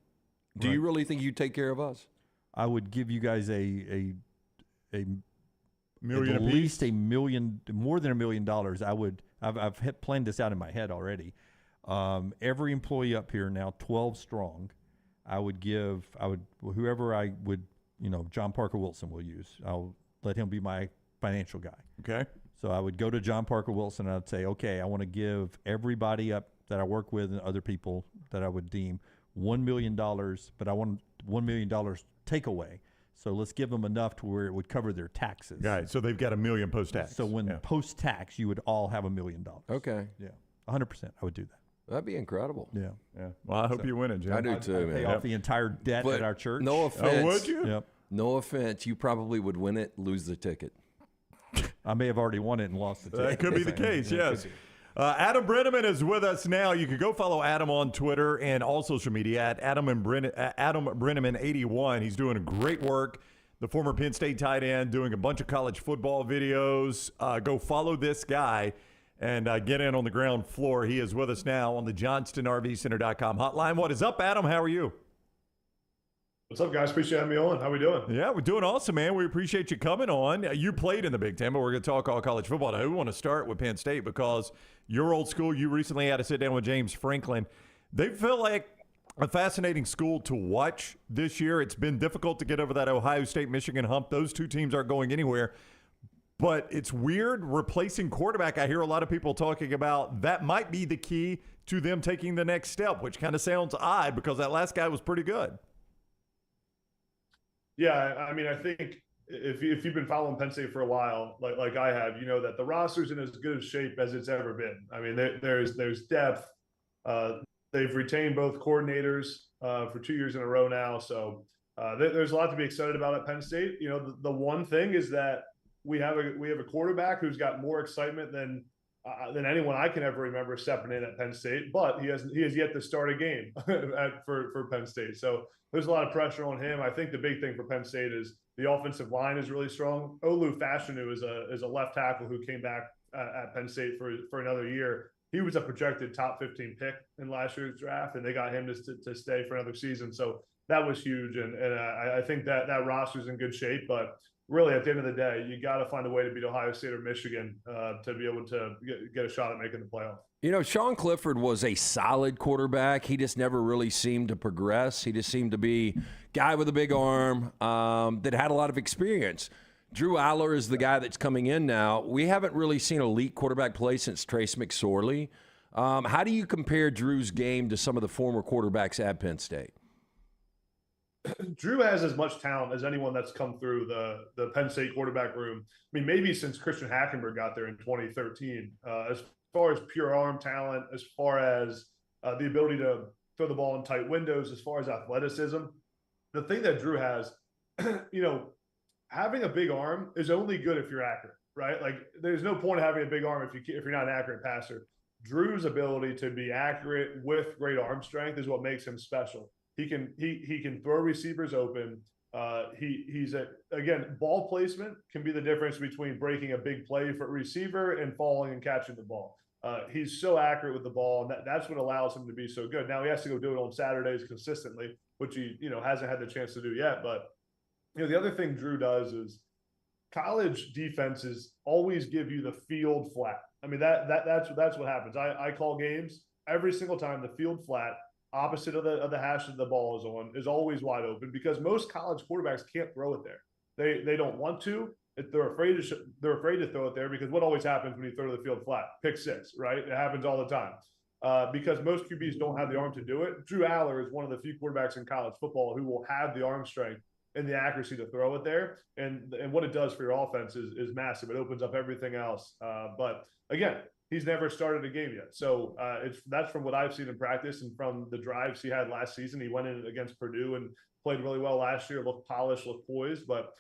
Speaker 3: do you really think you'd take care of us?
Speaker 2: I would give you guys a
Speaker 1: million
Speaker 2: at
Speaker 1: apiece?
Speaker 2: least $1 million, more than $1 million. I've planned this out in my head already. Every employee up here now, 12 strong. Whoever I would, John Parker Wilson will use. I'll let him be my financial guy.
Speaker 1: Okay.
Speaker 2: So I would go to John Parker Wilson and I'd say, okay, I want to give everybody up that I work with and other people that I would deem $1 million, but I want $1 million takeaway. So let's give them enough to where it would cover their taxes.
Speaker 1: Right. So they've got $1 million post-tax.
Speaker 2: So when post-tax, you would all have $1 million.
Speaker 3: Okay.
Speaker 2: Yeah. 100%. I would do that.
Speaker 3: That'd be incredible.
Speaker 2: Yeah.
Speaker 1: Well, I hope you win it, Jim.
Speaker 3: I do too, man.
Speaker 2: Pay off the entire debt at our church.
Speaker 3: No offense.
Speaker 1: Oh, would you?
Speaker 2: Yep.
Speaker 3: No offense. You probably would win it, lose the ticket.
Speaker 2: I may have already won it and lost the ticket.
Speaker 1: That could be the case, yes. Adam Brenemen is with us now. You can go follow Adam on Twitter and all social media at Adam Brenemen81. He's doing great work. The former Penn State tight end, doing a bunch of college football videos. Go follow this guy and get in on the ground floor. He is with us now on the JohnstonRVCenter.com hotline. What is up, Adam? How are you?
Speaker 17: What's up, guys? Appreciate having me on. How we doing?
Speaker 1: Yeah, we're doing awesome, man. We appreciate you coming on. You played in the Big Ten, but we're going to talk all college football now. We want to start with Penn State because you're old school. You recently had to sit down with James Franklin. They feel like a fascinating school to watch this year. It's been difficult to get over that Ohio State-Michigan hump. Those two teams aren't going anywhere. But it's weird replacing quarterback. I hear a lot of people talking about that might be the key to them taking the next step, which kind of sounds odd because that last guy was pretty good.
Speaker 17: Yeah, I mean, I think if you've been following Penn State for a while, like I have, you know that the roster's in as good a shape as it's ever been. I mean, there's depth. They've retained both coordinators for 2 years in a row now, so there's a lot to be excited about at Penn State. You know, the one thing is that we have a quarterback who's got more excitement than anyone I can ever remember stepping in at Penn State, but he has yet to start a game for Penn State. So there's a lot of pressure on him. I think the big thing for Penn State is the offensive line is really strong. Olu Fashanu is a left tackle who came back at Penn State for another year. He was a projected top 15 pick in last year's draft, and they got him to stay for another season. So that was huge, and I think that roster's in good shape. But really, at the end of the day, you got to find a way to beat Ohio State or Michigan to be able to get a shot at making the playoff.
Speaker 3: You know, Sean Clifford was a solid quarterback. He just never really seemed to progress. He just seemed to be a guy with a big arm that had a lot of experience. Drew Aller is the guy that's coming in now. We haven't really seen elite quarterback play since Trace McSorley. How do you compare Drew's game to some of the former quarterbacks at Penn State?
Speaker 17: Drew has as much talent as anyone that's come through the Penn State quarterback room. I mean, maybe since Christian Hackenberg got there in 2013. As far as pure arm talent, as far as the ability to throw the ball in tight windows, as far as athleticism, the thing that Drew has, having a big arm is only good if you're accurate, right? Like, there's no point in having a big arm if you're not an accurate passer. Drew's ability to be accurate with great arm strength is what makes him special. He can throw receivers open. Again, ball placement can be the difference between breaking a big play for a receiver and falling and catching the ball. He's so accurate with the ball, and that's what allows him to be so good. Now he has to go do it on Saturdays consistently, which he hasn't had the chance to do yet. But the other thing Drew does is college defenses always give you the field flat. I mean, that's what happens. I call games every single time. The field flat, opposite of the hash that the ball is on, is always wide open because most college quarterbacks can't throw it there. They don't want to. They're afraid to throw it there because what always happens when you throw to the field flat? Pick six, right? It happens all the time. Because most QBs don't have the arm to do it. Drew Aller is one of the few quarterbacks in college football who will have the arm strength and the accuracy to throw it there. And what it does for your offense is massive. It opens up everything else. But again, he's never started a game yet. So that's from what I've seen in practice and from the drives he had last season. He went in against Purdue and played really well last year, looked polished, looked poised, but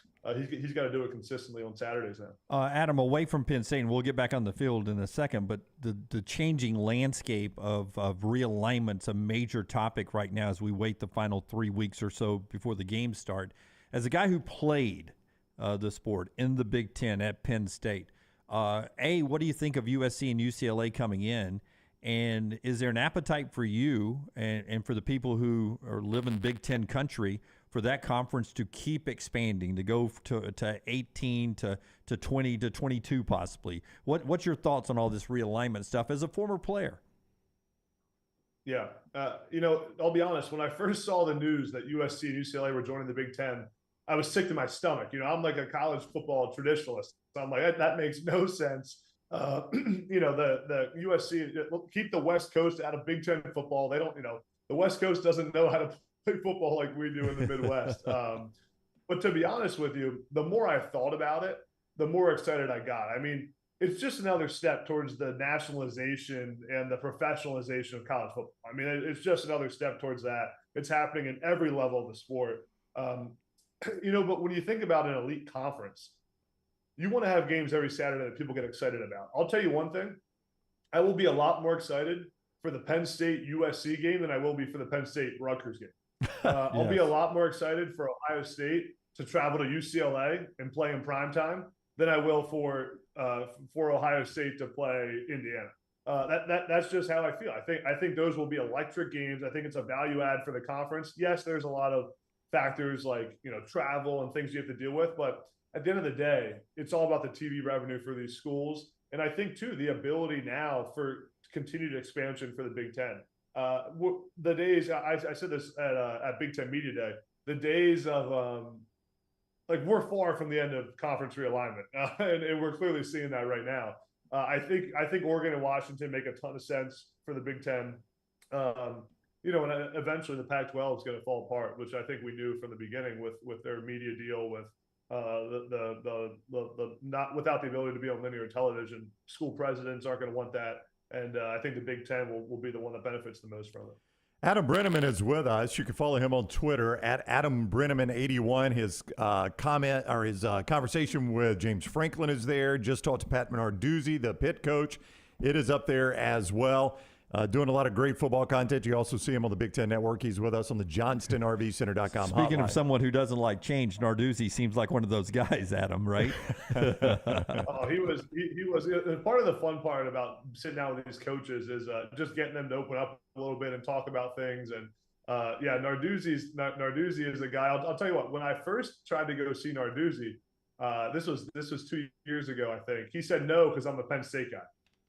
Speaker 17: he's got to do it consistently on Saturdays now.
Speaker 2: Adam, away from Penn State, and we'll get back on the field in a second, but the changing landscape of realignment's a major topic right now as we wait the final 3 weeks or so before the games start. As a guy who played the sport in the Big Ten at Penn State, what do you think of USC and UCLA coming in? And is there an appetite for you and for the people who are live in Big Ten country for that conference to keep expanding, to go to 18 to 20 to 22 possibly? What's your thoughts on all this realignment stuff as a former player?
Speaker 17: Yeah. I'll be honest. When I first saw the news that USC and UCLA were joining the Big Ten, I was sick to my stomach. I'm like a college football traditionalist. So I'm like, that makes no sense. The USC, keep the West Coast out of Big Ten football. They don't, the West Coast doesn't know how to play football like we do in the Midwest. But to be honest with you, the more I thought about it, the more excited I got. I mean, it's just another step towards the nationalization and the professionalization of college football. I mean, it's just another step towards that. It's happening in every level of the sport. But when you think about an elite conference, you want to have games every Saturday that people get excited about. I'll tell you one thing. I will be a lot more excited for the Penn State USC game than I will be for the Penn State Rutgers game. I'll be a lot more excited for Ohio State to travel to UCLA and play in primetime than I will for Ohio State to play Indiana. That's just how I feel. I think those will be electric games. I think it's a value add for the conference. Yes, there's a lot of factors like travel and things you have to deal with, but at the end of the day, it's all about the TV revenue for these schools. And I think, too, the ability now for continued expansion for the Big Ten. The days, I said this at Big Ten Media Day, the days of, we're far from the end of conference realignment. And we're clearly seeing that right now. I think Oregon and Washington make a ton of sense for the Big Ten. And eventually the Pac-12 is going to fall apart, which I think we knew from the beginning with their media deal with the not without the ability to be on linear television. School presidents aren't going to want that, and I think the Big Ten will be the one that benefits the most from it.
Speaker 1: Adam Brenemen is with us. You can follow him on Twitter at Adam Brenemen81. His comment or his conversation with James Franklin is there. Just talked to Pat Narduzzi, the Pitt coach. It is up there as well. Doing a lot of great football content. You also see him on the Big Ten Network. He's with us on the JohnstonRVCenter.com
Speaker 2: Speaking
Speaker 1: hotline.
Speaker 2: of someone who doesn't like change, Narduzzi seems like one of those guys, Adam, right?
Speaker 17: He was part of the fun part about sitting down with these coaches is just getting them to open up a little bit and talk about things. And Narduzzi is a guy. I'll tell you what, when I first tried to go see Narduzzi, This was 2 years ago, I think. He said no because I'm a Penn State guy.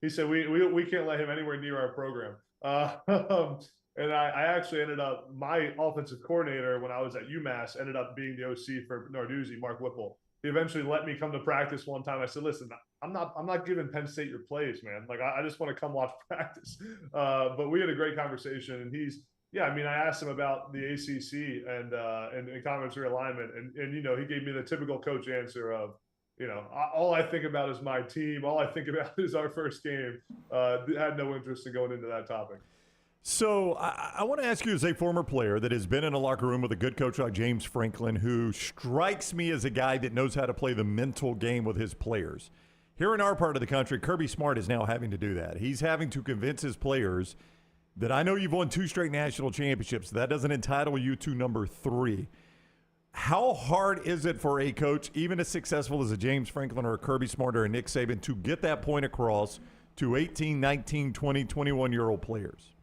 Speaker 17: He said we can't let him anywhere near our program. And I actually ended up, my offensive coordinator when I was at UMass ended up being the OC for Narduzzi, Mark Whipple. He eventually let me come to practice one time. I said, listen, I'm not giving Penn State your plays, man. Like I just want to come watch practice. But we had a great conversation, and I asked him about the ACC and conference realignment, and he gave me the typical coach answer of, all I think about is my team. All I think about is our first game. Had no interest in going into that topic.
Speaker 1: So I want to ask you, as a former player that has been in a locker room with a good coach like James Franklin, who strikes me as a guy that knows how to play the mental game with his players. Here in our part of the country, Kirby Smart is now having to do that. He's having to convince his players that I know you've won 2 straight national championships. That doesn't entitle you to number 3. How hard is it for a coach, even as successful as a James Franklin or a Kirby Smart or a Nick Saban, to get that point across to 18, 19, 20, 21-year-old players?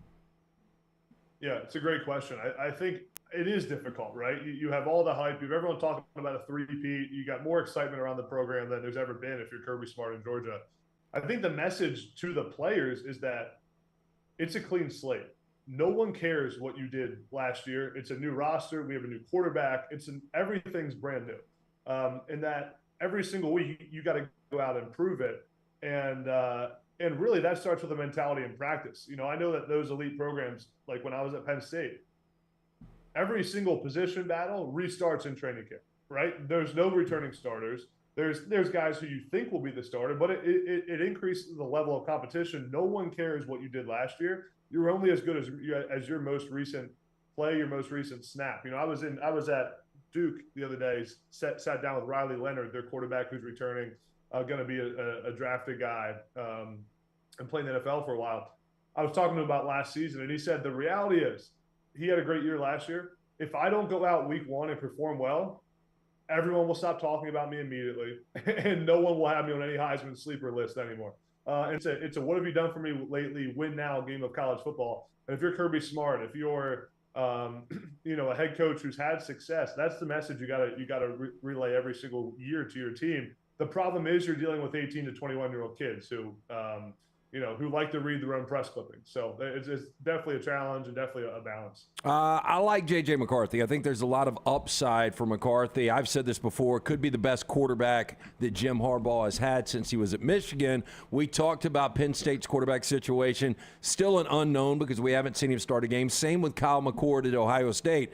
Speaker 17: Yeah, it's a great question. I think it is difficult, right? You have all the hype. You have everyone talking about a three-peat. You got more excitement around the program than there's ever been if you're Kirby Smart in Georgia. I think the message to the players is that it's a clean slate. No one cares what you did last year. It's a new roster. We have a new quarterback. Everything's brand new. And that every single week you got to go out and prove it. And really that starts with a mentality in practice. I know that those elite programs, like when I was at Penn State, every single position battle restarts in training camp, right? There's no returning starters. There's guys who you think will be the starter, but it increases the level of competition. No one cares what you did last year. You're only as good as your most recent play, your most recent snap. I was at Duke the other day, sat down with Riley Leonard, their quarterback who's returning, going to be a drafted guy and playing the NFL for a while. I was talking to him about last season, and he said the reality is he had a great year last year. If I don't go out week 1 and perform well, everyone will stop talking about me immediately, and no one will have me on any Heisman sleeper list anymore. And it's a what have you done for me lately? Win now game of college football. And if you're Kirby Smart, if you're a head coach who's had success, that's the message you gotta relay every single year to your team. The problem is you're dealing with 18 to 21-year-old kids who like to read their own press clippings. So it's definitely a challenge and definitely a balance.
Speaker 3: I like J.J. McCarthy. I think there's a lot of upside for McCarthy. I've said this before. Could be the best quarterback that Jim Harbaugh has had since he was at Michigan. We talked about Penn State's quarterback situation. Still an unknown because we haven't seen him start a game. Same with Kyle McCord at Ohio State.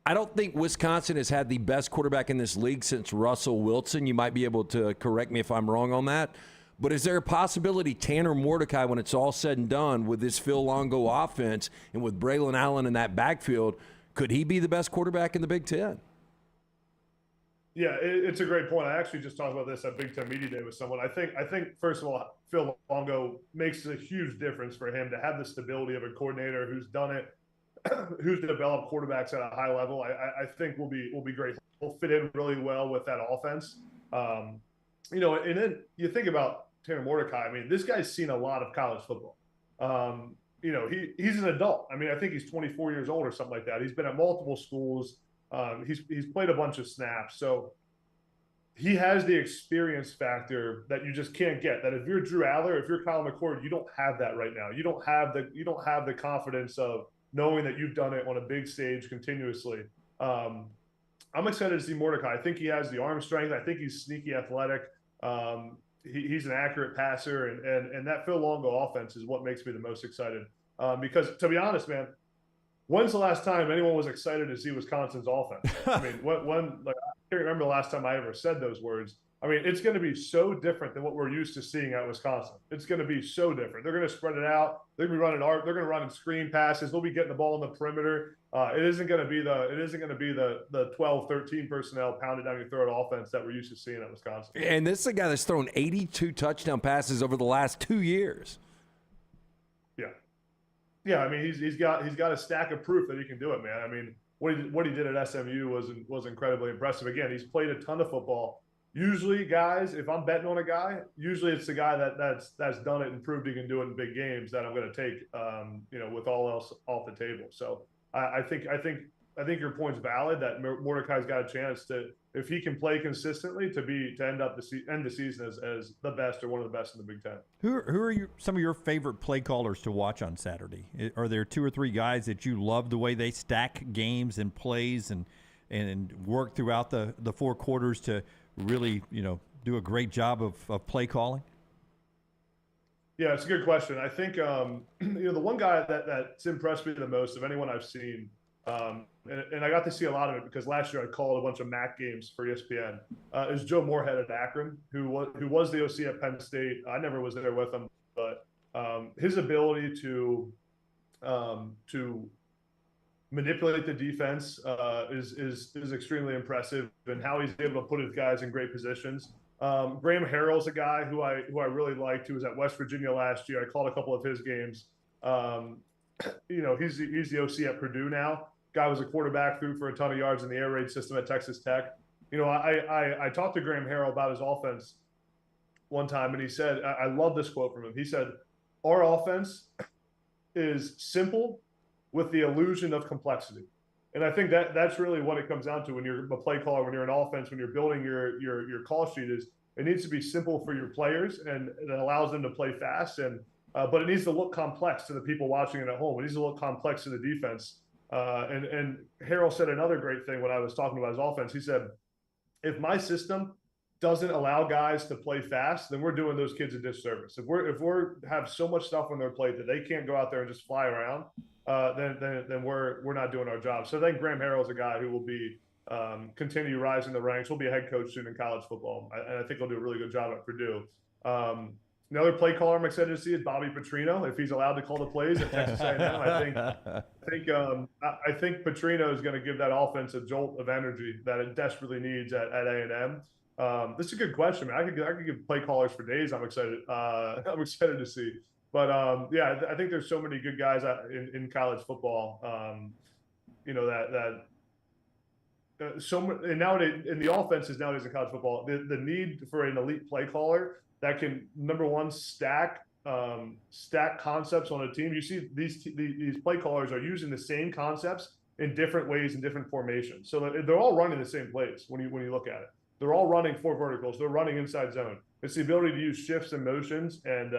Speaker 3: I don't think Wisconsin has had the best quarterback in this league since Russell Wilson. You might be able to correct me if I'm wrong on that. But is there a possibility Tanner Mordecai, when it's all said and done, with this Phil Longo offense and with Braylon Allen in that backfield, could he be the best quarterback in the Big Ten?
Speaker 17: Yeah, it's a great point. I actually just talked about this at Big Ten Media Day with someone. I think first of all, Phil Longo makes a huge difference for him to have the stability of a coordinator who's done it, who's developed quarterbacks at a high level. I think will be great. He'll fit in really well with that offense. And then you think about Tanner Mordecai. I mean, this guy's seen a lot of college football. He's an adult. I mean, I think he's 24 years old or something like that. He's been at multiple schools. He's played a bunch of snaps. So he has the experience factor that you just can't get. That if you're Drew Adler, if you're Kyle McCord, you don't have that right now. You don't have the confidence of knowing that you've done it on a big stage continuously. I'm excited to see Mordecai. I think he has the arm strength. I think he's sneaky athletic. He's an accurate passer, and that Phil Longo offense is what makes me the most excited. Because to be honest, man, when's the last time anyone was excited to see Wisconsin's offense? I mean, I can't remember the last time I ever said those words. I mean, it's going to be so different than what we're used to seeing at Wisconsin. It's going to be so different. They're going to spread it out. They're going to be running They're going to run screen passes. They'll be getting the ball on the perimeter. It isn't going to be the 12, 13 personnel pounded down your throat offense that we're used to seeing at Wisconsin.
Speaker 3: And this is a guy that's thrown 82 touchdown passes over the last 2 years.
Speaker 17: Yeah. I mean, he's got a stack of proof that he can do it, man. I mean, what he did at SMU was incredibly impressive. Again, he's played a ton of football. Usually, guys, if I'm betting on a guy, usually it's the guy that's done it and proved he can do it in big games that I'm going to take, with all else off the table. So I think I think your point's valid that Mordecai's got a chance to, if he can play consistently, to end the season as the best or one of the best in the Big Ten.
Speaker 2: Who are some of your favorite play callers to watch on Saturday? Are there 2 or 3 guys that you love the way they stack games and plays and work throughout the 4 quarters to really, do a great job of play calling?
Speaker 17: Yeah, it's a good question. I think the one guy that's impressed me the most of anyone I've seen, and I got to see a lot of it because last year I called a bunch of MAC games for ESPN, is Joe Moorhead at Akron, who was the OC at Penn State. I never was there with him, but his ability to manipulate the defense is extremely impressive, and how he's able to put his guys in great positions. Graham Harrell's a guy who I really liked, who was at West Virginia last year. I called a couple of his games. He's the OC at Purdue now. Guy was a quarterback, threw for a ton of yards in the air raid system at Texas Tech. I talked to Graham Harrell about his offense one time, and he said, I love this quote from him. He said, "Our offense is simple with the illusion of complexity." And I think that's really what it comes down to when you're a play caller, when you're an offense, when you're building your call sheet. Is it needs to be simple for your players, and it allows them to play fast, but it needs to look complex to the people watching it at home. It needs to look complex to the defense. And Harrell said another great thing when I was talking about his offense. He said, if my system doesn't allow guys to play fast, then we're doing those kids a disservice. If we're have so much stuff on their plate that they can't go out there and just fly around, then we're not doing our job. So I think Graham Harrell is a guy who will be continue rising the ranks. He'll be a head coach soon in college football, and I think he'll do a really good job at Purdue. Another play caller I'm excited to see is Bobby Petrino, if he's allowed to call the plays at Texas A&M. I think Petrino is going to give that offense a jolt of energy that it desperately needs at A&M. This is a good question, man. I could give play callers for days. I'm excited. I'm excited to see. But I think there's so many good guys in college football. And nowadays in the offenses nowadays in college football, the need for an elite play caller that can, number one, stack concepts on a team. You see these play callers are using the same concepts in different ways in different formations. So they're all running the same plays when you look at it. They're all running 4 verticals. They're running inside zone. It's the ability to use shifts and motions and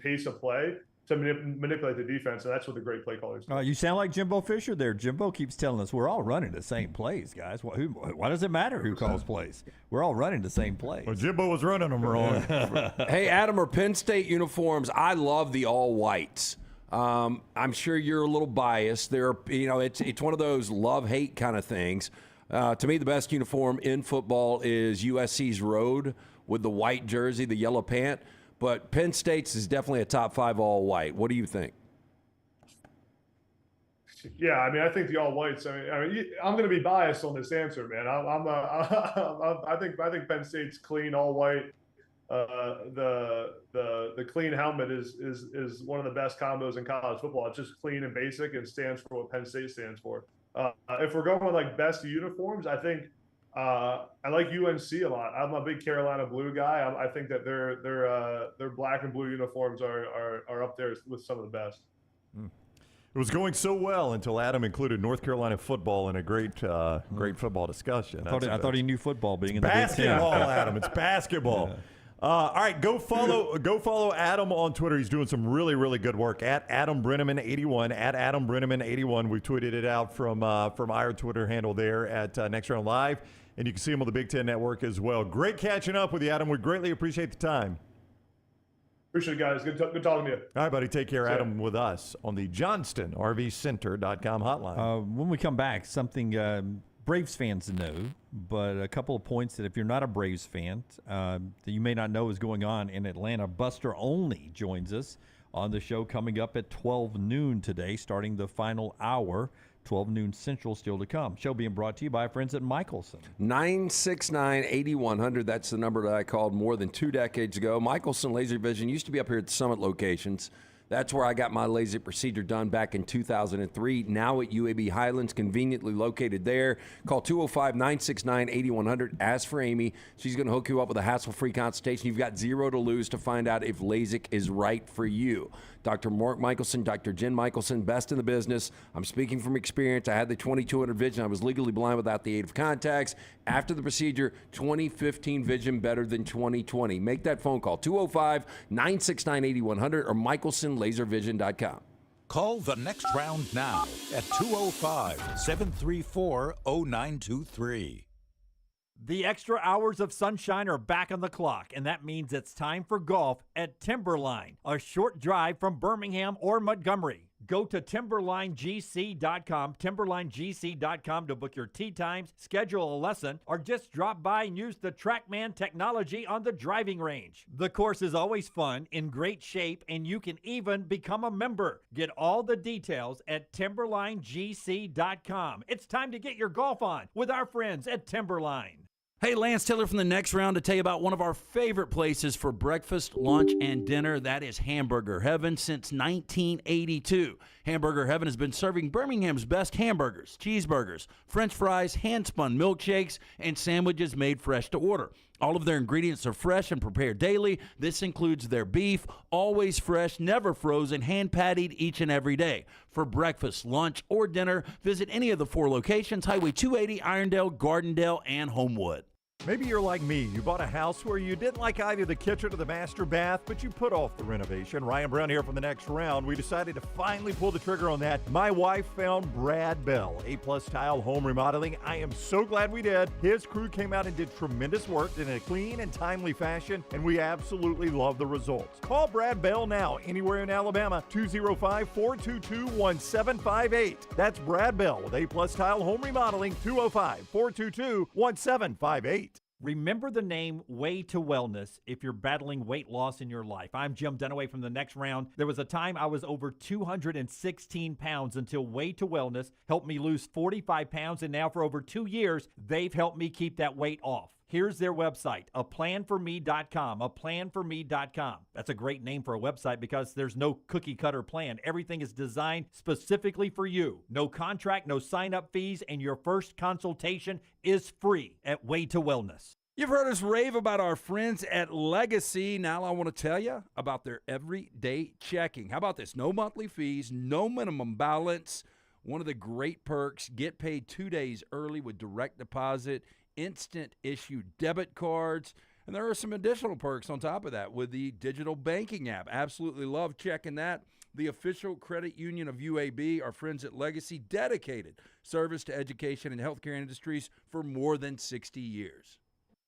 Speaker 17: pace of play to manipulate the defense, and that's what the great play callers do.
Speaker 2: You sound like Jimbo Fisher there. Jimbo keeps telling us we're all running the same plays, guys. Why does it matter who calls plays? We're all running the same plays.
Speaker 1: Well, Jimbo was running them wrong.
Speaker 3: Hey, Adam, are Penn State uniforms? I love the all whites. I'm sure you're a little biased. It's one of those love-hate kind of things. To me, the best uniform in football is USC's road with the white jersey, the yellow pant. But Penn State's is definitely a top 5 all white. What do you think?
Speaker 17: Yeah, I think the all whites. I'm going to be biased on this answer, man. I think Penn State's clean all white. The clean helmet is one of the best combos in college football. It's just clean and basic and stands for what Penn State stands for. If we're going with like best uniforms, I think I like UNC a lot. I'm a big Carolina blue guy. I think that their black and blue uniforms are up there with some of the best.
Speaker 1: It was going so well until Adam included North Carolina football in a great football discussion.
Speaker 2: I thought he knew football being in the Big Ten.
Speaker 1: Basketball, Adam. It's basketball. Yeah. All right, go follow Adam on Twitter. He's doing some really, really good work at Adam Brenemen81. At Adam Brenemen81. We tweeted it out from our Twitter handle there at Next Round Live, and you can see him on the Big Ten Network as well. Great catching up with you, Adam. We greatly appreciate the time.
Speaker 17: Appreciate it, guys. Good talking to you.
Speaker 1: All right, buddy. Take care. See Adam with us on the JohnstonRVCenter.com hotline.
Speaker 2: When we come back, something Braves fans know, but a couple of points that if you're not a Braves fan, that you may not know is going on in Atlanta. Buster Olney joins us on the show coming up at 12 noon today, starting the final hour. 12 noon Central still to come. Show being brought to you by our friends at Michelson.
Speaker 3: 969-8100. That's the number that I called more than 2 decades ago. Michelson Laser Vision used to be up here at the Summit locations. That's where I got my LASIK procedure done back in 2003. Now at UAB Highlands, conveniently located there. Call 205-969-8100. Ask for Amy. She's going to hook you up with a hassle-free consultation. You've got zero to lose to find out if LASIK is right for you. Dr. Mark Michelson, Dr. Jen Michelson, best in the business. I'm speaking from experience. I had the 20/200 vision. I was legally blind without the aid of contacts. After the procedure, 2015 vision better than 2020. Make that phone call, 205-969-8100 or michelsonlaservision.com.
Speaker 6: Call the next round now at 205-734-0923.
Speaker 11: The extra hours of sunshine are back on the clock, and that means it's time for golf at Timberline, a short drive from Birmingham or Montgomery. Go to timberlinegc.com, timberlinegc.com to book your tee times, schedule a lesson, or just drop by and use the TrackMan technology on the driving range. The course is always fun, in great shape, and you can even become a member. Get all the details at timberlinegc.com. It's time to get your golf on with our friends at Timberline.
Speaker 10: Hey, Lance Taylor from the next round to tell you about one of our favorite places for breakfast, lunch, and dinner. That is Hamburger Heaven since 1982. Hamburger Heaven has been serving Birmingham's best hamburgers, cheeseburgers, French fries, hand-spun milkshakes, and sandwiches made fresh to order. All of their ingredients are fresh and prepared daily. This includes their beef, always fresh, never frozen, hand-pattied each and every day. For breakfast, lunch, or dinner, visit any of the 4 locations, Highway 280, Irondale, Gardendale, and Homewood.
Speaker 1: Maybe you're like me. You bought a house where you didn't like either the kitchen or the master bath, but you put off the renovation. Ryan Brown here from the next round. We decided to finally pull the trigger on that. My wife found Brad Bell, A-plus tile home remodeling. I am so glad we did. His crew came out and did tremendous work in a clean and timely fashion, and we absolutely love the results. Call Brad Bell now, anywhere in Alabama, 205-422-1758. That's Brad Bell with A-plus tile home remodeling, 205-422-1758.
Speaker 11: Remember the name Way to Wellness if you're battling weight loss in your life. I'm Jim Dunaway from the next round. There was a time I was over 216 pounds until Way to Wellness helped me lose 45 pounds, and now for over 2 years, they've helped me keep that weight off. Here's their website, aplanforme.com, aplanforme.com. That's a great name for a website because there's no cookie-cutter plan. Everything is designed specifically for you. No contract, no sign-up fees, and your first consultation is free at Way to Wellness.
Speaker 10: You've heard us rave about our friends at Legacy. Now I want to tell you about their everyday checking. How about this? No monthly fees, no minimum balance. One of the great perks, get paid 2 days early with direct deposit, instant issue debit cards, and there are some additional perks on top of that with the digital banking app. Absolutely love checking that. The official credit union of UAB, our friends at Legacy, dedicated service to education and healthcare industries for more than 60 years.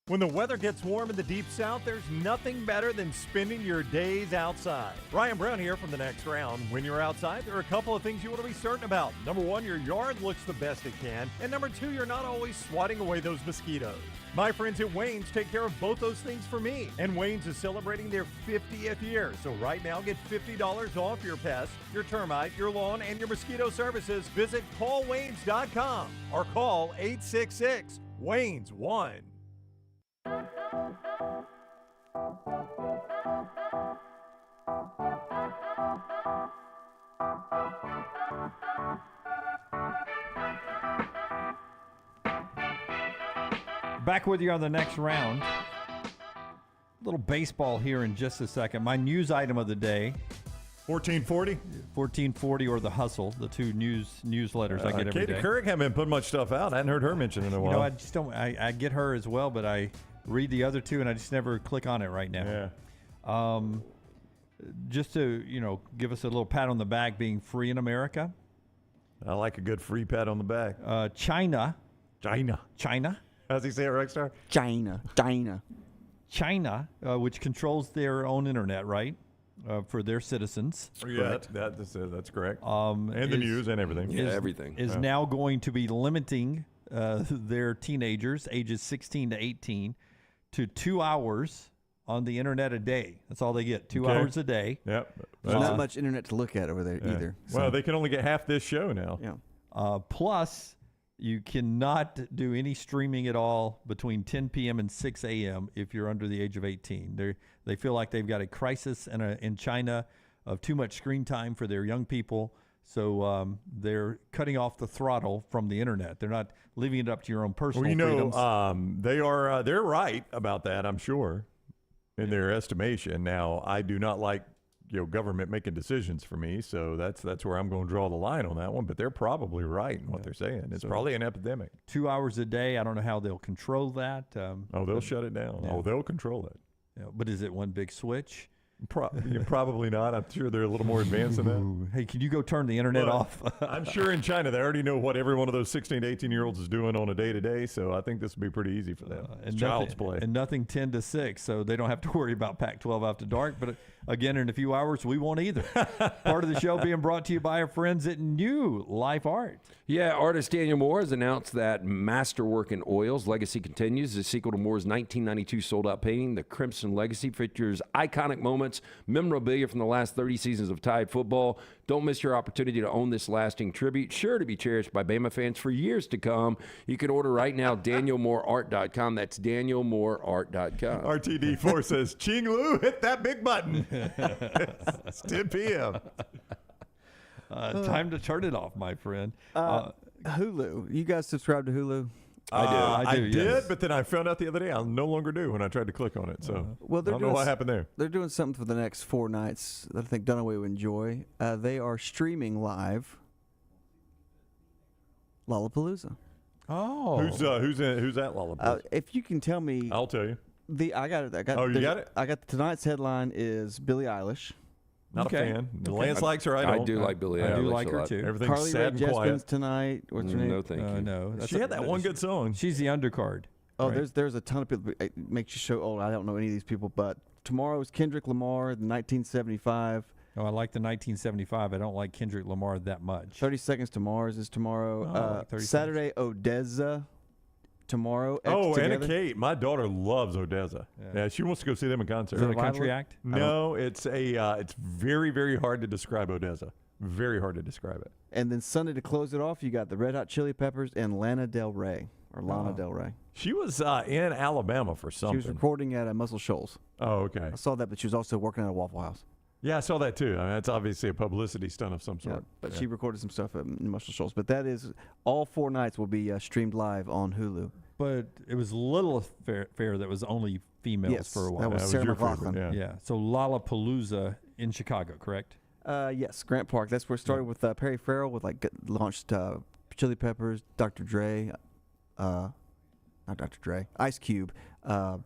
Speaker 1: When the weather gets warm in the Deep South, there's nothing better than spending your days outside. Ryan Brown here from the next round. When you're outside, there are a couple of things you want to be certain about. Number 1, your yard looks the best it can. And number 2, you're not always swatting away those mosquitoes. My friends at Wayne's take care of both those things for me. And Wayne's is celebrating their 50th year. So right now, get $50 off your pest, your termite, your lawn, and your mosquito services. Visit callwaynes.com or call 866-WAYNES-1.
Speaker 2: Back with you on the next round. A little baseball here in just a second. My news item of the day. 1440 or The Hustle, the two newsletters I get every day.
Speaker 1: Katie Couric hasn't been putting much stuff out. I hadn't heard her mentioned in a while.
Speaker 2: You know, I just don't. I get her as well, but I read the other two and I just never click on it right now.
Speaker 1: Yeah.
Speaker 2: Just to give us a little pat on the back, being free in America.
Speaker 1: I like a good free pat on the back.
Speaker 2: China.
Speaker 1: How's he say it, Rexstar?
Speaker 7: China,
Speaker 2: which controls their own internet, right? For their citizens.
Speaker 1: Yeah, that's correct. And the news and everything.
Speaker 3: Everything.
Speaker 2: Is now going to be limiting their teenagers, ages 16 to 18, to 2 hours on the internet a day. That's all they get, 2 hours a day.
Speaker 1: Yep.
Speaker 7: There's not much internet to look at over there either.
Speaker 1: So. Well, they can only get half this show now.
Speaker 7: Yeah.
Speaker 2: Plus, you cannot do any streaming at all between 10 p.m. and 6 a.m. if you're under the age of 18. They feel like they've got a crisis in China of too much screen time for their young people. So they're cutting off the throttle from the internet. They're not leaving it up to your own personal freedoms.
Speaker 1: They're right about that, I'm sure, in their estimation. Now, I do not like government making decisions for me, so that's where I'm going to draw the line on that one. But they're probably right in what they're saying. It's probably an epidemic.
Speaker 2: 2 hours a day. I don't know how they'll control that.
Speaker 1: They'll shut it down.
Speaker 2: Yeah.
Speaker 1: They'll control it.
Speaker 2: Yeah, but is it one big switch?
Speaker 1: Probably not. I'm sure they're a little more advanced than that.
Speaker 2: Hey, can you go turn the internet off?
Speaker 1: I'm sure in China they already know what every one of those 16 to 18-year-olds is doing on a day-to-day, so I think this would be pretty easy for them. It's child's play.
Speaker 2: And nothing 10 to 6, so they don't have to worry about Pac-12 after dark. But again, in a few hours, we won't either. Part of the show being brought to you by our friends at New Life Art.
Speaker 3: Yeah, artist Daniel Moore has announced that Masterwork in Oils legacy continues. The sequel to Moore's 1992 sold-out painting, The Crimson Legacy, features iconic moments, memorabilia from the last 30 seasons of Tide football. Don't miss your opportunity to own this lasting tribute, sure to be cherished by Bama fans for years to come. You can order right now, DanielMooreArt.com. That's DanielMooreArt.com.
Speaker 1: RTD4 says, Ching Lu, hit that big button. It's 10 p.m.
Speaker 2: Time to turn it off, my friend.
Speaker 7: Hulu. You guys subscribe to Hulu?
Speaker 1: I did,
Speaker 2: yes.
Speaker 1: but then I found out the other day I no longer do when I tried to click on it. So I don't know what happened there.
Speaker 7: They're doing something for the next 4 nights that I think Dunaway would enjoy. They are streaming live Lollapalooza.
Speaker 2: Oh,
Speaker 1: who's at Lollapalooza?
Speaker 7: If you can tell me,
Speaker 1: I'll tell you.
Speaker 7: I got it.
Speaker 1: Oh, you got it?
Speaker 7: I got tonight's headline is Billie Eilish.
Speaker 1: Not a fan. Lance likes her.
Speaker 3: I do like Billie Eilish.
Speaker 2: I do like her too.
Speaker 1: Everything's
Speaker 7: Carly
Speaker 1: sad
Speaker 7: Rae
Speaker 1: and quiet.
Speaker 7: Jepsen's tonight. What's her name?
Speaker 3: No, thank you.
Speaker 2: No,
Speaker 1: She had that one good song.
Speaker 2: She's the undercard.
Speaker 7: Oh,
Speaker 2: right?
Speaker 7: there's a ton of people. It makes you so old. I don't know any of these people, but tomorrow is Kendrick Lamar, the 1975.
Speaker 2: Oh, I like the 1975. I don't like Kendrick Lamar that much.
Speaker 7: 30 Seconds to Mars is tomorrow.
Speaker 2: I like 30
Speaker 7: Saturday, Odessa. Tomorrow.
Speaker 1: Oh,
Speaker 7: Together.
Speaker 1: Anna Kate. My daughter loves Odessa. Yeah, she wants to go see them in concert.
Speaker 2: Is it a country act?
Speaker 1: No, it's it's very, very hard to describe Odessa. Very hard to describe it.
Speaker 7: And then Sunday to close it off, you got the Red Hot Chili Peppers and Lana Del Rey.
Speaker 1: She was in Alabama for something.
Speaker 7: She was recording at Muscle Shoals.
Speaker 1: Oh, okay.
Speaker 7: I saw that, but she was also working at a Waffle House.
Speaker 1: Yeah, I saw that too. I mean, that's obviously a publicity stunt of some sort.
Speaker 7: Yeah, but she recorded some stuff at Muscle Shoals. But that is, all 4 nights will be streamed live on Hulu.
Speaker 2: But it was a little fair that was only females for a while.
Speaker 7: That was Sarah McLachlan.
Speaker 2: Yeah. So Lollapalooza in Chicago, correct?
Speaker 7: Yes, Grant Park. That's where it started with Perry Farrell with launched Chili Peppers, Dr. Dre, not Dr. Dre, Ice Cube,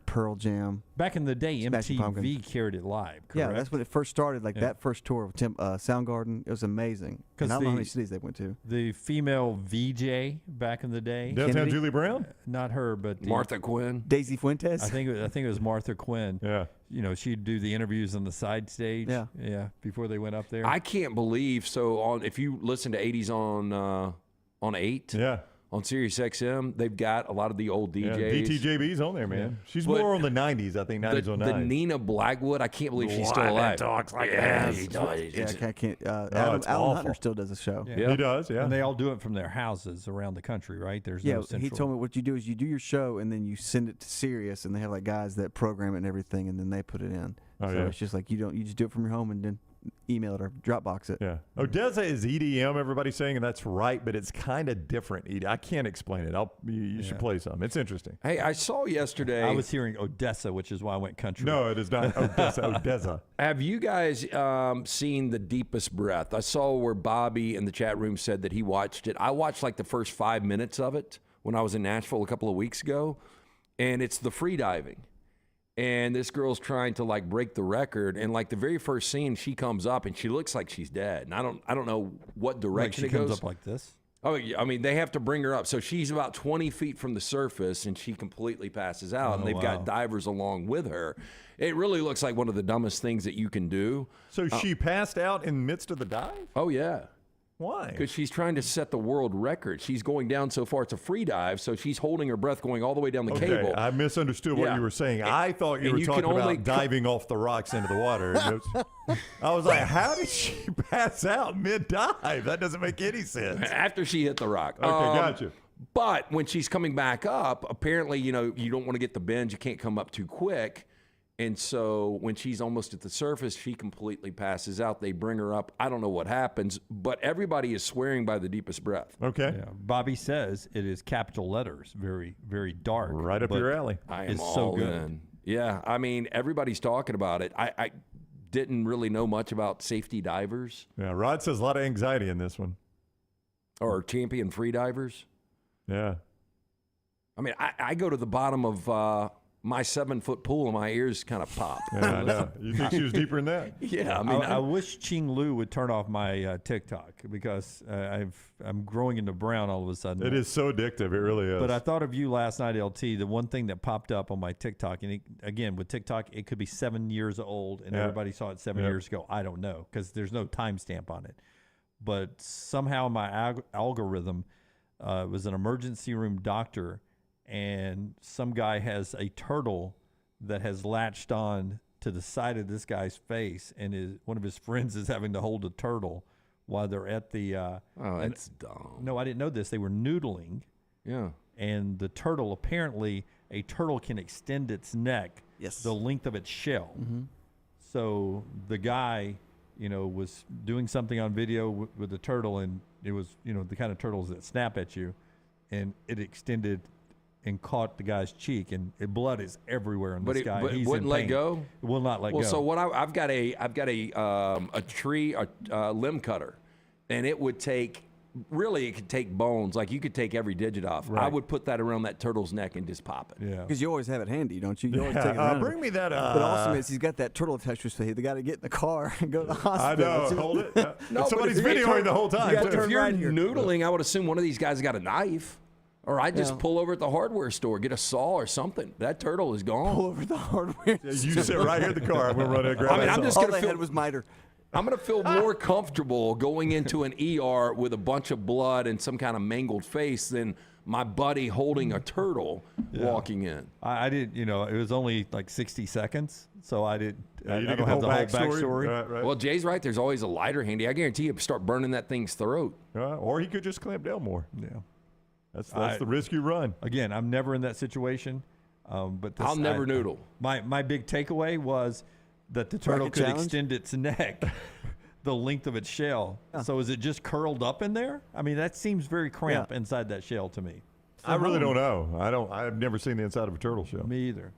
Speaker 7: Pearl Jam.
Speaker 2: Back in the day,
Speaker 7: Smashing
Speaker 2: MTV
Speaker 7: Pumpkins.
Speaker 2: carried it live, correct?
Speaker 7: Yeah, that's when it first started. That first tour of Soundgarden, it was amazing. And I don't know how many cities they went to.
Speaker 2: The female VJ back in the day.
Speaker 1: Downtown Julie Brown?
Speaker 2: Not her, but
Speaker 3: Martha Quinn.
Speaker 7: Daisy Fuentes?
Speaker 2: I think it was Martha Quinn.
Speaker 1: Yeah.
Speaker 2: You know, she'd do the interviews on the side stage. Yeah, before they went up there.
Speaker 3: I can't believe, if you listen to 80s on 8.
Speaker 1: Yeah.
Speaker 3: On Sirius XM, they've got a lot of the old DJs.
Speaker 1: Yeah, DTJB's on there, man. She's more on the 90s, I think, 90s on 9.
Speaker 3: The Nina Blackwood, I can't believe she's still alive.
Speaker 1: Talks like that.
Speaker 3: He does.
Speaker 7: I can't. Alan Hunter still does a show.
Speaker 1: Yeah. He does, yeah.
Speaker 2: And they all do it from their houses around the country, right? There's no central.
Speaker 7: He told me what you do is you do your show and then you send it to Sirius, and they have guys that program it and everything, and then they put it in. It's just you just do it from your home and then email it or Dropbox it.
Speaker 1: Yeah. Odessa is EDM, everybody's saying, and that's right, but it's kind of different. I can't explain it. You should play some. It's interesting.
Speaker 3: Hey, I saw yesterday.
Speaker 2: I was hearing Odessa, which is why I went country.
Speaker 1: No, it is not Odessa. Odessa.
Speaker 3: Have you guys seen The Deepest Breath? I saw where Bobby in the chat room said that he watched it. I watched the first 5 minutes of it when I was in Nashville a couple of weeks ago, and it's the free diving. And this girl's trying to break the record, and the very first scene, she comes up and she looks like she's dead. And I don't know what direction it goes.
Speaker 2: She comes up like this.
Speaker 3: Oh, yeah, I mean, they have to bring her up. So she's about 20 feet from the surface, and she completely passes out. and they've got divers along with her. It really looks like one of the dumbest things that you can do.
Speaker 1: So she passed out in the midst of the dive?
Speaker 3: Oh yeah.
Speaker 1: Why?
Speaker 3: Because she's trying to set the world record. She's going down so far. It's a free dive, so she's holding her breath going all the way down the cable.
Speaker 1: I misunderstood what you were saying. I thought you were talking about diving off the rocks into the water. I was like, how did she pass out mid-dive? That doesn't make any sense.
Speaker 3: After she hit the rock.
Speaker 1: Okay, gotcha.
Speaker 3: But when she's coming back up, apparently, you don't want to get the bend. You can't come up too quick. And so when she's almost at the surface, she completely passes out. They bring her up. I don't know what happens, but everybody is swearing by the deepest breath.
Speaker 1: Okay.
Speaker 2: Yeah. Bobby says it is capital letters, very, very dark.
Speaker 1: Right up your alley.
Speaker 3: I am
Speaker 2: it's
Speaker 3: all
Speaker 2: so good.
Speaker 3: in. Yeah, I mean, everybody's talking about it. I didn't really know much about safety divers.
Speaker 1: Yeah, Rod says a lot of anxiety in this one.
Speaker 3: Or champion free divers.
Speaker 1: Yeah.
Speaker 3: I mean, I go to the bottom of my 7-foot pool and my ears kind of pop.
Speaker 1: Yeah, I know. You think she was deeper than that?
Speaker 3: Yeah, I mean,
Speaker 2: I wish Ching Lu would turn off my TikTok because I'm growing into brown all of a sudden.
Speaker 1: It is so addictive. It really is.
Speaker 2: But I thought of you last night, LT. The one thing that popped up on my TikTok, and again, with TikTok, it could be 7 years old, and everybody saw it 7 years ago. I don't know because there's no timestamp on it. But somehow my algorithm was an emergency room doctor, and some guy has a turtle that has latched on to the side of this guy's face, and one of his friends is having to hold a turtle while they're at the
Speaker 3: that's dumb.
Speaker 2: No, I didn't know this. They were noodling.
Speaker 3: Yeah.
Speaker 2: And the turtle, apparently a turtle can extend its neck the length of its shell.
Speaker 7: Mm-hmm.
Speaker 2: So the guy, was doing something on video with the turtle, and it was, the kind of turtles that snap at you, and it extended and caught the guy's cheek, and blood is everywhere on this guy.
Speaker 3: But it
Speaker 2: He's
Speaker 3: wouldn't
Speaker 2: in
Speaker 3: let
Speaker 2: pain.
Speaker 3: go.
Speaker 2: It will not let go.
Speaker 3: Well, so what I've got a tree, a limb cutter, and it would take. Really, it could take bones. Like you could take every digit off.
Speaker 2: Right.
Speaker 3: I would put that around that turtle's neck and just pop it.
Speaker 2: Yeah.
Speaker 7: Because you always have it handy, don't you? You always take it around.
Speaker 1: Bring me that.
Speaker 7: But also, he's got that turtle attached to his face. They got to get in the car and go to the hospital.
Speaker 1: I know. Hold it.
Speaker 3: No,
Speaker 1: And somebody's
Speaker 3: but if
Speaker 1: videoing the whole time.
Speaker 3: But if you're
Speaker 7: right here.
Speaker 3: noodling, I would assume one of these guys got a knife. Or I just pull over at the hardware store, get a saw or something. That turtle is gone.
Speaker 7: Pull over the hardware.
Speaker 1: You sit right here in the car. I'm going to run and grab
Speaker 3: I mean,
Speaker 1: that
Speaker 3: I'm
Speaker 1: saw.
Speaker 3: just
Speaker 7: All
Speaker 3: going to
Speaker 7: they
Speaker 3: feel.
Speaker 7: had was miter.
Speaker 3: I'm going to feel more comfortable going into an ER with a bunch of blood and some kind of mangled face than my buddy holding a turtle walking in.
Speaker 2: I did, it was only like 60 seconds, so I did. I
Speaker 1: didn't
Speaker 2: don't have the whole backstory.
Speaker 1: Right.
Speaker 3: Well, Jay's right. There's always a lighter handy. I guarantee you start burning that thing's throat.
Speaker 1: Or he could just clamp down more.
Speaker 2: Yeah.
Speaker 1: That's the risk you run.
Speaker 2: Again, I'm never in that situation. But
Speaker 3: I'll never noodle.
Speaker 2: My big takeaway was that the turtle could extend its neck the length of its shell. So is it just curled up in there? I mean, that seems very cramped inside that shell to me.
Speaker 1: I really don't know. I've never seen the inside of a turtle shell.
Speaker 2: Me either.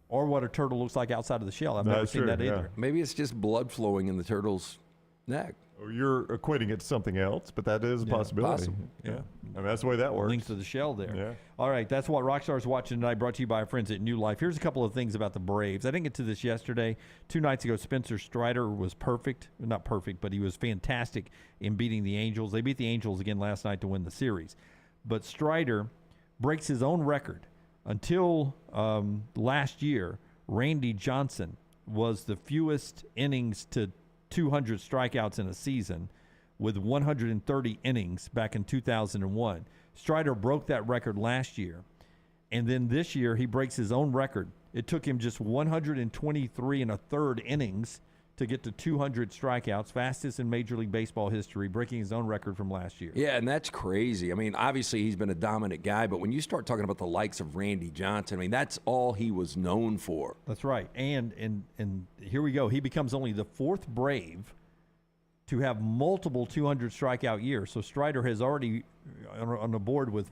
Speaker 2: Or what a turtle looks like outside of the shell. I've never seen that either.
Speaker 3: Maybe it's just blood flowing in the turtle's neck.
Speaker 1: Or you're equating it to something else, but that is a possibility.
Speaker 3: Possible.
Speaker 1: Yeah. I mean, that's the way that works.
Speaker 2: Length of the shell there.
Speaker 1: Yeah.
Speaker 2: All right, that's what Rockstar's watching tonight, brought to you by our friends at New Life. Here's a couple of things about the Braves. I didn't get to this yesterday. 2 nights ago, Spencer Strider was perfect. Not perfect, but he was fantastic in beating the Angels. They beat the Angels again last night to win the series. But Strider breaks his own record. Until last year, Randy Johnson was the fewest innings to 200 strikeouts in a season with 130 innings back in 2001. Strider broke that record last year. And then this year, he breaks his own record. It took him just 123 and a third innings to get to 200 strikeouts, fastest in Major League Baseball history, breaking his own record from last year.
Speaker 3: Yeah, and that's crazy. I mean, obviously he's been a dominant guy, but when you start talking about the likes of Randy Johnson, I mean, that's all he was known for.
Speaker 2: That's right. And here we go. He becomes only the fourth Brave to have multiple 200 strikeout years. So Strider has already on the board with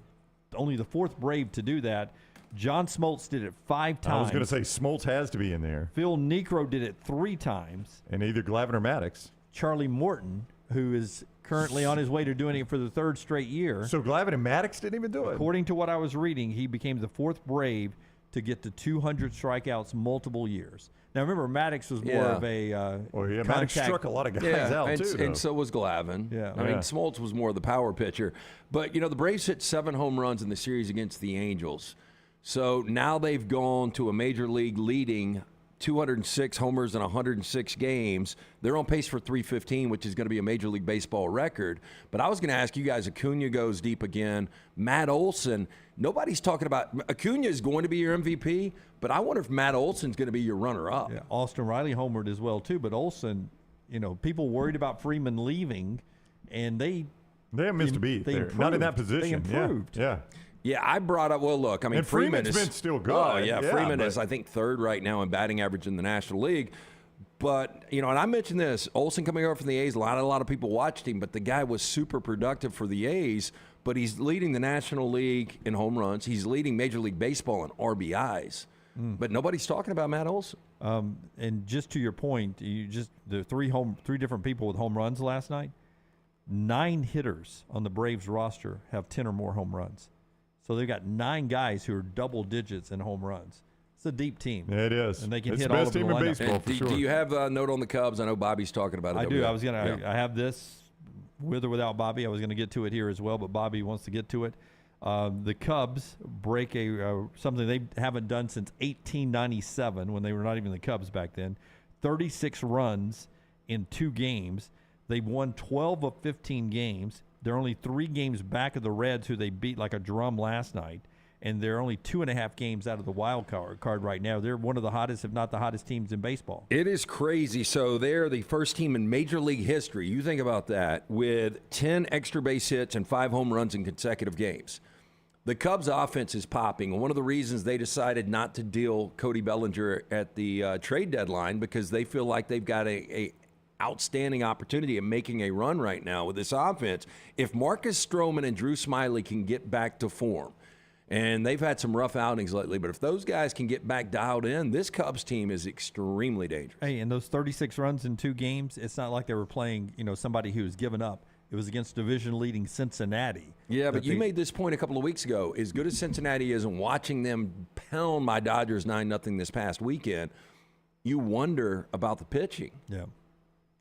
Speaker 2: only the fourth Brave to do that. John Smoltz did it 5 times.
Speaker 1: I was going to say Smoltz has to be in there.
Speaker 2: Phil Niekro did it 3 times.
Speaker 1: And either Glavine or Maddox.
Speaker 2: Charlie Morton, who is currently on his way to doing it for the 3rd straight year.
Speaker 1: So Glavine and Maddox didn't even do it?
Speaker 2: According to what I was reading, he became the 4th Brave to get to 200 strikeouts multiple years. Now, remember, Maddox was more of a
Speaker 1: Maddox struck a lot of guys out, too.
Speaker 3: And so was Glavine.
Speaker 2: Yeah.
Speaker 3: I mean, Smoltz was more of the power pitcher. But, the Braves hit 7 home runs in the series against the Angels. So now they've gone to a major league leading 206 homers in 106 games. They're on pace for 315, which is going to be a Major League Baseball record. But I was going to ask you guys, Acuna goes deep again. Matt Olson, nobody's talking about – Acuna is going to be your MVP, but I wonder if Matt Olson's going to be your runner-up.
Speaker 2: Yeah, Austin Riley homered as well, too. But Olson, people worried about Freeman leaving, and they
Speaker 1: haven't missed a beat. They're not in that position.
Speaker 2: They improved.
Speaker 1: Yeah.
Speaker 3: Yeah, I brought up. Well, look, I mean,
Speaker 1: and Freeman's been still good.
Speaker 3: Oh yeah, Freeman is I think third right now in batting average in the National League. But and I mentioned this, Olsen coming over from the A's. A lot of people watched him, but the guy was super productive for the A's. But he's leading the National League in home runs. He's leading Major League Baseball in RBIs. But nobody's talking about Matt Olsen.
Speaker 2: And just to your point, the three different people with home runs last night. 9 hitters on the Braves roster have 10 or more home runs. So they've got 9 guys who are double digits in home runs. It's a deep team.
Speaker 1: It is.
Speaker 2: And they can
Speaker 1: it's
Speaker 2: hit
Speaker 1: the
Speaker 2: all
Speaker 1: best
Speaker 2: over
Speaker 1: team
Speaker 2: the
Speaker 1: in
Speaker 2: lineup.
Speaker 1: baseball, for sure.
Speaker 3: Do you have a note on the Cubs? I know Bobby's talking about it.
Speaker 2: I do. I have this with or without Bobby. I was going to get to it here as well, but Bobby wants to get to it. The Cubs break something they haven't done since 1897 when they were not even the Cubs back then. 36 runs in 2 games. They've won 12 of 15 games. They're only 3 games back of the Reds, who they beat like a drum last night. And they're only 2.5 games out of the wild card right now. They're one of the hottest, if not the hottest teams in baseball.
Speaker 3: It is crazy. So they're the first team in Major League history, you think about that, with 10 extra base hits and 5 home runs in consecutive games. The Cubs' offense is popping. And one of the reasons they decided not to deal Cody Bellinger at the trade deadline, because they feel like they've got a outstanding opportunity of making a run right now with this offense. If Marcus Stroman and Drew Smyly can get back to form, and they've had some rough outings lately, but if those guys can get back dialed in, this Cubs team is extremely dangerous.
Speaker 2: Hey, and those 36 runs in 2 games, it's not like they were playing, somebody who's given up. It was against division-leading Cincinnati.
Speaker 3: Yeah, but you made this point a couple of weeks ago. As good as Cincinnati is, and watching them pound my Dodgers 9-0 this past weekend, you wonder about the pitching.
Speaker 2: Yeah,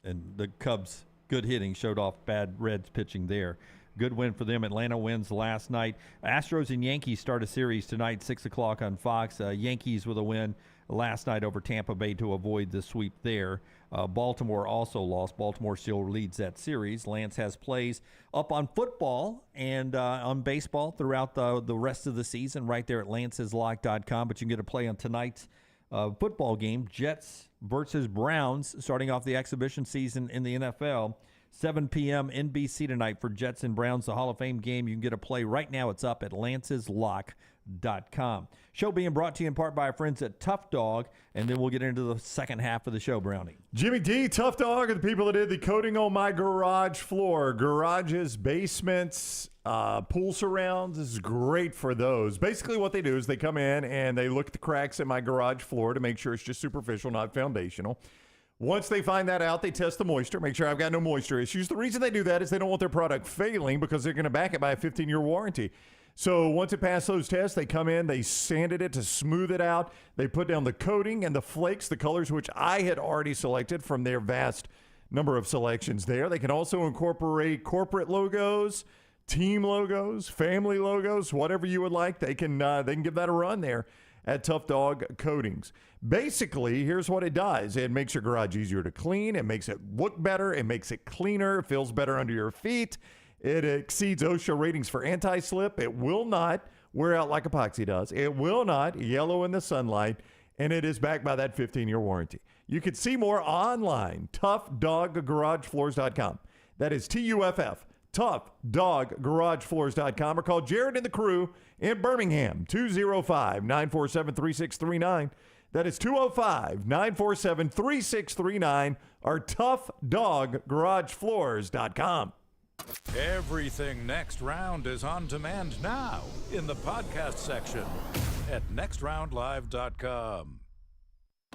Speaker 2: and the Cubs' good hitting showed off bad Reds pitching there. Good win for them. Atlanta wins last night. Astros and Yankees start a series tonight, 6 o'clock on Fox. Yankees with a win last night over Tampa Bay to avoid the sweep there. Baltimore also lost. Baltimore still leads that series. Lance has plays up on football and on baseball throughout the rest of the season right there at lanceslock.com. But you can get a play on tonight's football game, Jets versus Browns, starting off the exhibition season in the NFL. 7 p.m. NBC tonight for Jets and Browns, the Hall of Fame game. You can get a play right now. It's up at lanceslock.com. Show being brought to you in part by our friends at Tough Dog, and then we'll get into the second half of the show, Brownie.
Speaker 1: Jimmy D, Tough Dog are the people that did the coating on my garage floor. Garages, basements, pool surrounds. This is great for those. Basically what they do is they come in and they look at the cracks in my garage floor to make sure it's just superficial, not foundational. Once they find that out, they test the moisture, make sure I've got no moisture issues. The reason they do that is they don't want their product failing because they're going to back it by a 15-year warranty. So once it passed those tests, they come in, they sanded it to smooth it out. They put down the coating and the flakes, the colors which I had already selected from their vast number of selections there. They can also incorporate corporate logos, team logos, family logos, whatever you would like. They can give that a run there at Tough Dog Coatings. Basically, here's what it does. It makes your garage easier to clean. It makes it look better. It makes it cleaner. It feels better under your feet. It exceeds OSHA ratings for anti-slip. It will not wear out like epoxy does. It will not yellow in the sunlight. And it is backed by that 15-year warranty. You can see more online, ToughDogGarageFloors.com. That is TUFF, ToughDogGarageFloors.com, or call Jared and the crew in Birmingham, 205-947-3639. That is 205-947-3639, or ToughDogGarageFloors.com.
Speaker 6: Everything Next Round is on demand now in the podcast section at nextroundlive.com.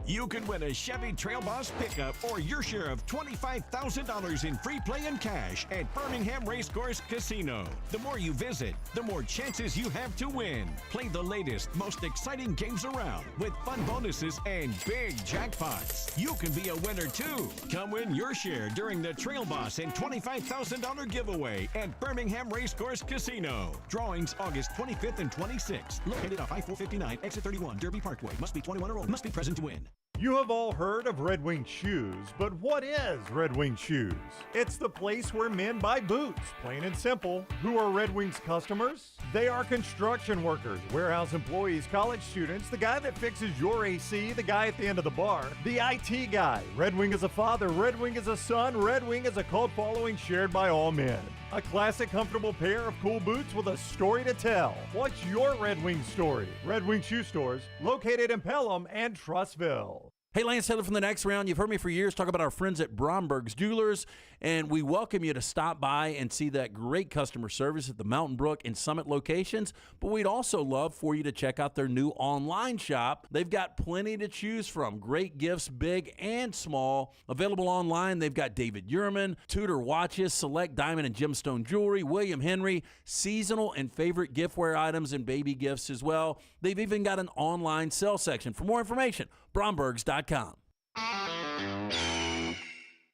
Speaker 18: You can win a Chevy Trail Boss pickup or your share of $25,000 in free play and cash at Birmingham Racecourse Casino. The more you visit, the more chances you have to win. Play the latest, most exciting games around with fun bonuses and big jackpots. You can be a winner too. Come win your share during the Trail Boss and $25,000 giveaway at Birmingham Racecourse Casino. Drawings August 25th and 26th. Located off I-459, exit 31, Derby Parkway. Must be 21 or older. Must be present to win.
Speaker 1: You have all heard of Red Wing Shoes, but what is Red Wing Shoes? It's the place where men buy boots, plain and simple. Who are Red Wing's customers? They are construction workers, warehouse employees, college students, the guy that fixes your AC, the guy at the end of the bar, the IT guy. Red Wing is a father, Red Wing is a son, Red Wing is a cult following shared by all men. A classic, comfortable pair of cool boots with a story to tell. What's your Red Wing story? Red Wing Shoe Stores, located in Pelham and Trussville.
Speaker 10: Hey, Lance Taylor from The Next Round. You've heard me for years talk about our friends at Bromberg's Jewelers, and we welcome you to stop by and see that great customer service at the Mountain Brook and Summit locations. But we'd also love for you to check out their new online shop. They've got plenty to choose from. Great gifts, big and small. Available online, they've got David Yurman, Tudor watches, select diamond and gemstone jewelry, William Henry, seasonal and favorite giftware items, and baby gifts as well. They've even got an online sale section. For more information, Brombergs.com.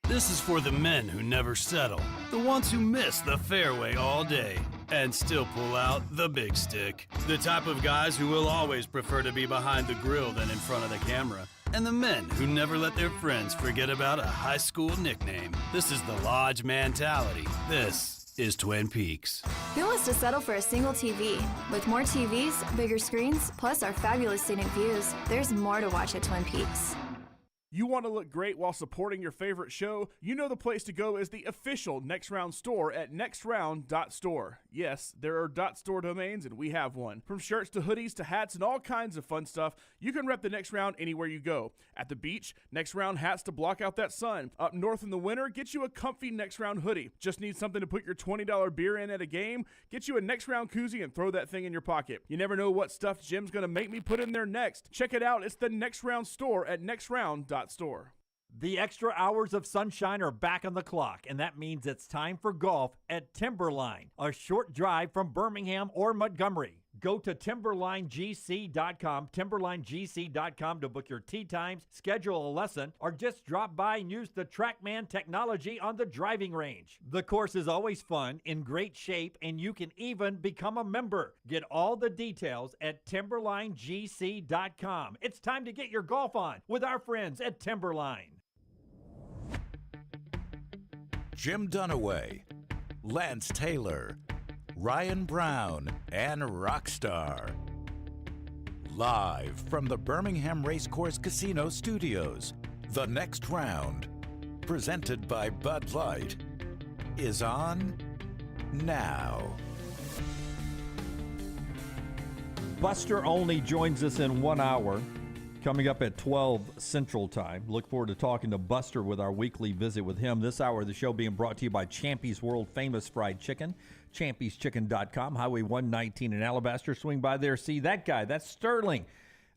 Speaker 19: This is for the men who never settle, the ones who miss the fairway all day and still pull out the big stick, the type of guys who will always prefer to be behind the grill than in front of the camera, and the men who never let their friends forget about a high school nickname. This is the Lodge mentality. This is Twin Peaks.
Speaker 20: Who wants to settle for a single TV? With more TVs, bigger screens, plus our fabulous scenic views, there's more to watch at Twin Peaks.
Speaker 8: You want to look great while supporting your favorite show? You know the place to go is the official Next Round store at nextround.store. Yes, there are .store domains, and we have one. From shirts to hoodies to hats and all kinds of fun stuff, you can rep the Next Round anywhere you go. At the beach, Next Round hats to block out that sun. Up north in the winter, get you a comfy Next Round hoodie. Just need something to put your $20 beer in at a game? Get you a Next Round koozie and throw that thing in your pocket. You never know what stuff Jim's going to make me put in there next. Check it out. It's the Next Round store at nextround.store.
Speaker 11: The extra hours of sunshine are back on the clock, and that means it's time for golf at Timberline, a short drive from Birmingham or Montgomery. Go to timberlinegc.com, timberlinegc.com to book your tee times, schedule a lesson, or just drop by and use the TrackMan technology on the driving range. The course is always fun, in great shape, and you can even become a member. Get all the details at timberlinegc.com. It's time to get your golf on with our friends at Timberline.
Speaker 6: Jim Dunaway, Lance Taylor, Ryan Brown, and Rockstar. Live from the Birmingham Racecourse Casino Studios, The Next Round, presented by Bud Light, is on now.
Speaker 2: Buster Olney joins us in 1 hour, coming up at 12 Central Time. Look forward to talking to Buster with our weekly visit with him. This hour of the show being brought to you by Champy's World Famous Fried Chicken, champyschicken.com, Highway 119 in Alabaster. Swing by there, see that guy. That's Sterling.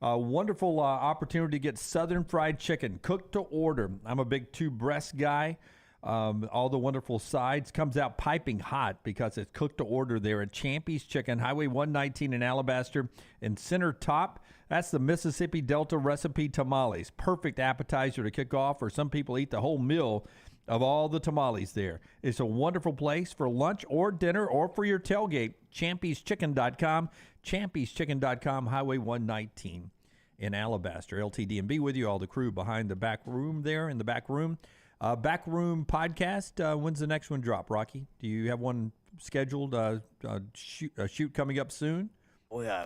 Speaker 2: Wonderful opportunity to get Southern Fried Chicken, cooked to order. I'm a big two-breast guy. All the wonderful sides. Comes out piping hot because it's cooked to order there at Champy's Chicken, Highway 119 in Alabaster. And center top, that's the Mississippi Delta recipe tamales. Perfect appetizer to kick off, or some people eat the whole meal of all the tamales there. It's a wonderful place for lunch or dinner or for your tailgate. champyschicken.com, champyschicken.com, Highway 119 in Alabaster. LTD&B with you, all the crew behind the back room there in the back room. Backroom podcast, when's the next one drop, Rocky? Do you have one scheduled, shoot coming up soon?
Speaker 7: Oh, yeah.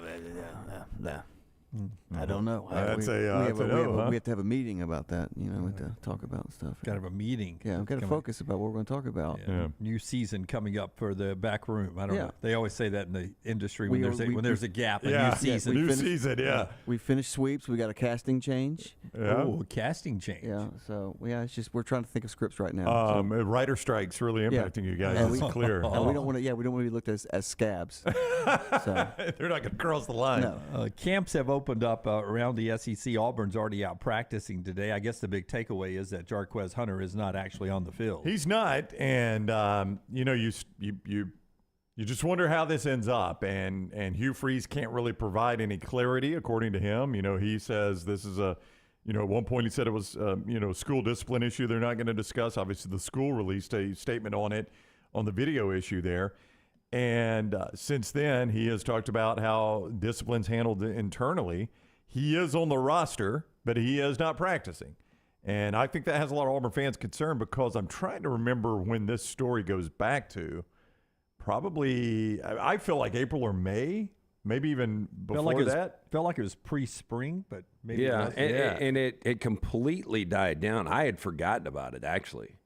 Speaker 7: I don't know.
Speaker 1: We have to
Speaker 7: have a meeting about that. We have to talk about stuff.
Speaker 2: Got to have a meeting.
Speaker 7: Yeah, we've got to focus about what we're going to talk about.
Speaker 2: Yeah. New season coming up for the back room. I don't know. They always say that in the industry when there's a gap. New season.
Speaker 1: New season.
Speaker 7: We finished sweeps. We got a casting change.
Speaker 2: Oh, casting change.
Speaker 7: Yeah. So it's just we're trying to think of scripts right now.
Speaker 1: Writer strikes really impacting you guys. It's clear.
Speaker 7: And we don't want to. Yeah, we don't want to be looked at as scabs. So
Speaker 1: they're not going to cross the line.
Speaker 2: No. Camps have opened up around the SEC. Auburn's already out practicing today. I guess the big takeaway is that Jarquez Hunter is not actually on the field.
Speaker 1: He's not, and you just wonder how this ends up. And Hugh Freeze can't really provide any clarity, according to him. He says this is a, at one point he said it was a school discipline issue they're not going to discuss. Obviously, the school released a statement on it on the video issue there. And since then, he has talked about how discipline's handled internally. he is on the roster, but he is not practicing. And I think that has a lot of Auburn fans concerned because I'm trying to remember when this story goes back to. Probably, I feel like April or May, maybe even before that.
Speaker 2: Felt like it was pre-spring, but maybe
Speaker 3: yeah, and it completely died down. I had forgotten about it, actually,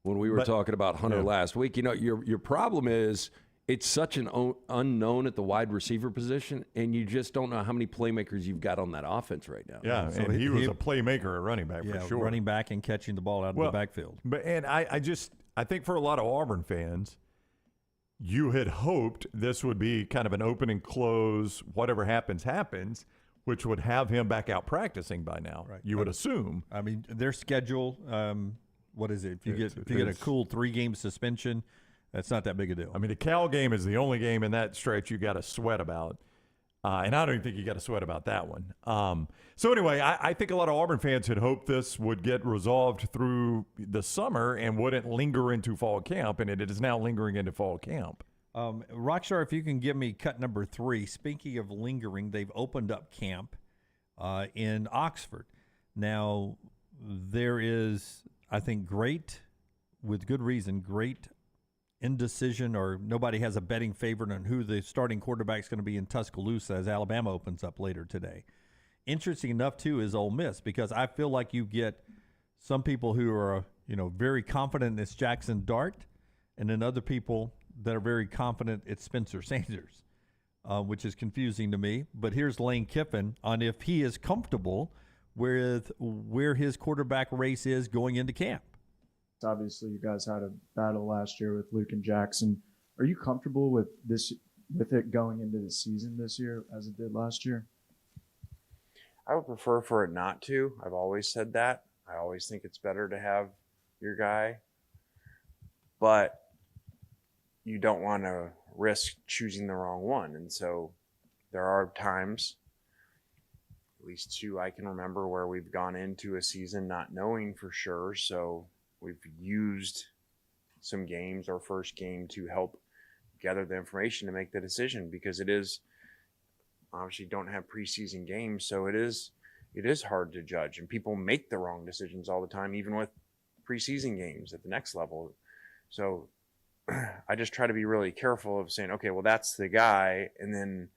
Speaker 3: when we were talking about Hunter last week. You know, your problem is it's such an unknown at the wide receiver position, and you just don't know how many playmakers you've got on that offense right now.
Speaker 1: Yeah, so and he was a playmaker at running back for sure.
Speaker 2: Running back and catching the ball out of the backfield.
Speaker 1: But I think for a lot of Auburn fans, you had hoped this would be kind of an open and close, whatever happens, which would have him back out practicing by now. Right. You would assume.
Speaker 2: I mean, their schedule, what is it? If you get a cool 3-game suspension, that's not that big a deal.
Speaker 1: I mean, the Cal game is the only game in that stretch you got to sweat about. And I don't even think you got to sweat about that one. So anyway, I think a lot of Auburn fans had hoped this would get resolved through the summer and wouldn't linger into fall camp, and it is now lingering into fall camp.
Speaker 2: Rockstar, if you can give me cut number 3. Speaking of lingering, they've opened up camp in Oxford. Now, there is, I think, with good reason, great indecision, or nobody has a betting favorite on who the starting quarterback is going to be in Tuscaloosa as Alabama opens up later today. Interesting enough, too, is Ole Miss, because I feel like you get some people who are, very confident it's Jackson Dart, and then other people that are very confident it's Spencer Sanders, which is confusing to me. But here's Lane Kiffin on if he is comfortable with where his quarterback race is going into camp.
Speaker 21: Obviously, you guys had a battle last year with Luke and Jackson. Are you comfortable with it going into the season this year as it did last year?
Speaker 22: I would prefer for it not to. I've always said that. I always think it's better to have your guy. But you don't want to risk choosing the wrong one. And so there are times, at least 2 I can remember, where we've gone into a season not knowing for sure. So we've used some games, our first game, to help gather the information to make the decision, because it is obviously don't have preseason games, so it is hard to judge, and people make the wrong decisions all the time, even with preseason games at the next level. So I just try to be really careful of saying, okay, well, that's the guy, and then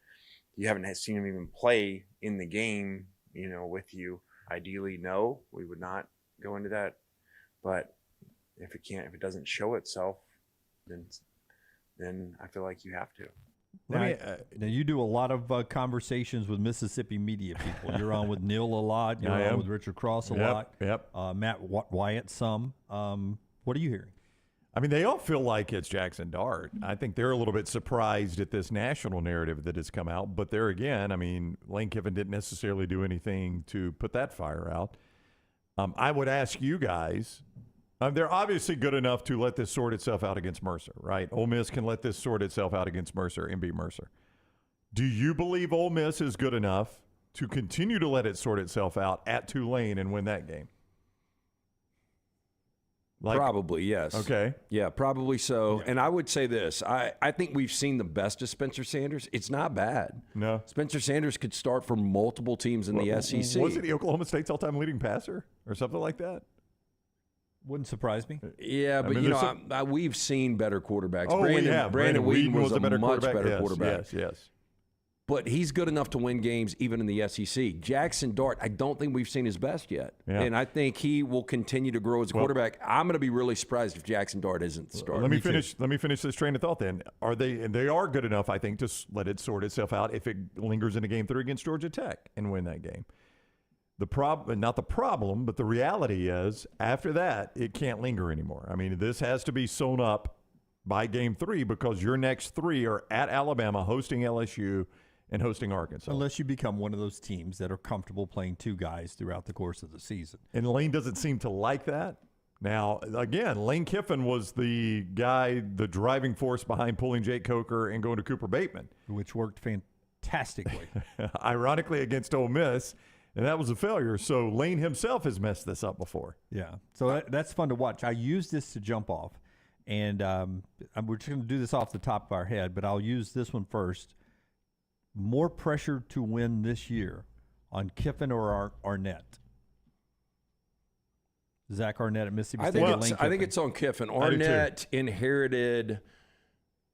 Speaker 22: you haven't seen him even play in the game, with you. Ideally, no, we would not go into that. But if it doesn't show itself, then I feel like you have to.
Speaker 2: Now you do a lot of conversations with Mississippi media people. You're on with Neil a lot. You're on with Richard Cross a lot.
Speaker 1: Yep.
Speaker 2: Matt Wyatt some. What are you hearing?
Speaker 1: I mean, they all feel like it's Jackson Dart. I think they're a little bit surprised at this national narrative that has come out. But there again, I mean, Lane Kiffin didn't necessarily do anything to put that fire out. I would ask you guys, they're obviously good enough to let this sort itself out against Mercer, right? Ole Miss can let this sort itself out against Mercer and beat Mercer. Do you believe Ole Miss is good enough to continue to let it sort itself out at Tulane and win that game?
Speaker 3: Probably, yes.
Speaker 1: Okay.
Speaker 3: Yeah, probably so. Yeah. And I would say this. I think we've seen the best of Spencer Sanders. It's not bad.
Speaker 1: No.
Speaker 3: Spencer Sanders could start for multiple teams in the SEC.
Speaker 1: Was it Oklahoma State's all-time leading passer or something like that?
Speaker 2: Wouldn't surprise me.
Speaker 3: Yeah, but we've seen better quarterbacks.
Speaker 1: Oh, we have.
Speaker 3: Brandon Weeden was a much better quarterback.
Speaker 1: Yes.
Speaker 3: But he's good enough to win games even in the SEC. Jackson Dart, I don't think we've seen his best yet.
Speaker 1: Yeah.
Speaker 3: And I think he will continue to grow as a quarterback. I'm going to be really surprised if Jackson Dart isn't the starter.
Speaker 1: Let me finish this train of thought then. They are good enough, I think, to let it sort itself out if it lingers into game 3 against Georgia Tech and win that game. Not the problem, but the reality is after that, it can't linger anymore. I mean, this has to be sewn up by game 3 because your next 3 are at Alabama, hosting LSU, and hosting Arkansas.
Speaker 2: Unless you become one of those teams that are comfortable playing 2 guys throughout the course of the season.
Speaker 1: And Lane doesn't seem to like that. Now, again, Lane Kiffin was the guy, the driving force behind pulling Jake Coker and going to Cooper Bateman.
Speaker 2: Which worked fantastically.
Speaker 1: Ironically, against Ole Miss, and that was a failure. So Lane himself has messed this up before.
Speaker 2: Yeah, so that's fun to watch. I use this to jump off, and we're just going to do this off the top of our head, but I'll use this one first. More pressure to win this year on Kiffin or Arnett? Zach Arnett at Mississippi State.
Speaker 3: I think it's on Kiffin. Arnett inherited,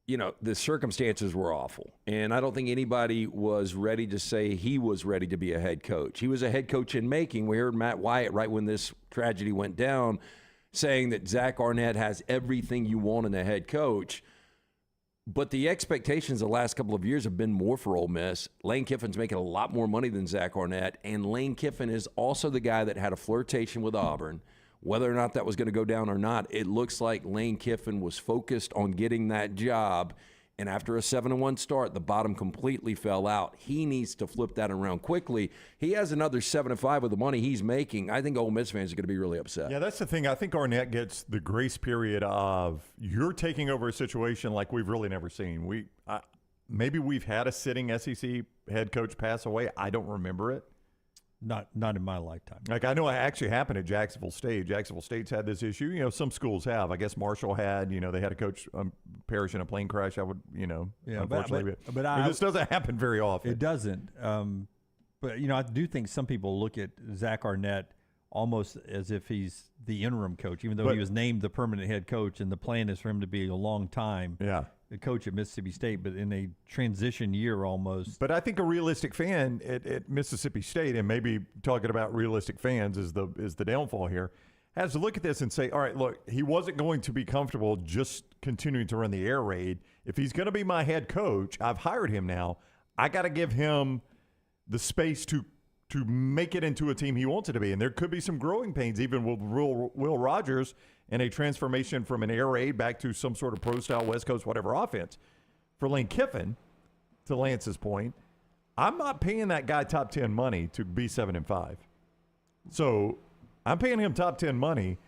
Speaker 3: the circumstances were awful. And I don't think anybody was ready to say he was ready to be a head coach. He was a head coach in making. We heard Matt Wyatt right when this tragedy went down saying that Zach Arnett has everything you want in a head coach. But the expectations the last couple of years have been more for Ole Miss. Lane Kiffin's making a lot more money than Zach Arnett. And Lane Kiffin is also the guy that had a flirtation with Auburn. Whether or not that was going to go down or not, it looks like Lane Kiffin was focused on getting that job. And after a 7-1 start, the bottom completely fell out. He needs to flip that around quickly. He has another 7-5 with the money he's making. I think Ole Miss fans are going to be really upset.
Speaker 1: Yeah, that's the thing. I think Arnett gets the grace period of you're taking over a situation like we've really never seen. Maybe we've had a sitting SEC head coach pass away. I don't remember it.
Speaker 2: Not in my lifetime.
Speaker 1: Like, I know it actually happened at Jacksonville State. Jacksonville State's had this issue. Some schools have. I guess Marshall had. They had a coach perish in a plane crash. Unfortunately. But this doesn't happen very often.
Speaker 2: It doesn't. But I do think some people look at Zach Arnett almost as if he's the interim coach, even though he was named the permanent head coach, and the plan is for him to be a long time.
Speaker 1: Yeah.
Speaker 2: The coach at Mississippi State, but in a transition year almost.
Speaker 1: But I think a realistic fan at Mississippi State, and maybe talking about realistic fans is the downfall here, has to look at this and say, all right, look, he wasn't going to be comfortable just continuing to run the air raid. If he's going to be my head coach, I've hired him now. I got to give him the space to make it into a team he wants it to be. And there could be some growing pains, even with Will Rogers, and a transformation from an air raid back to some sort of pro-style West Coast whatever offense. For Lane Kiffin, to Lance's point, I'm not paying that guy top 10 money to be 7-5. So I'm paying him top 10 money.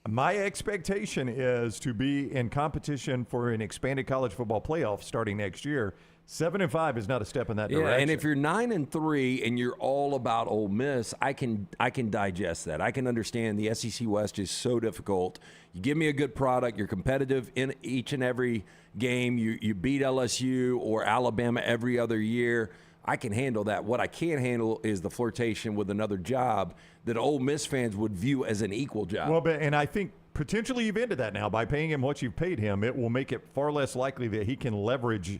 Speaker 1: My expectation is to be in competition for an expanded college football playoff starting next year. 7-5 is not a step in that direction.
Speaker 3: Yeah, and if you're 9-3 and you're all about Ole Miss, I can digest that. I can understand the SEC West is so difficult. You give me a good product, you're competitive in each and every game. You beat LSU or Alabama every other year. I can handle that. What I can't handle is the flirtation with another job that Ole Miss fans would view as an equal job.
Speaker 1: Well, and I think potentially you've ended that now by paying him what you've paid him. It will make it far less likely that he can leverage.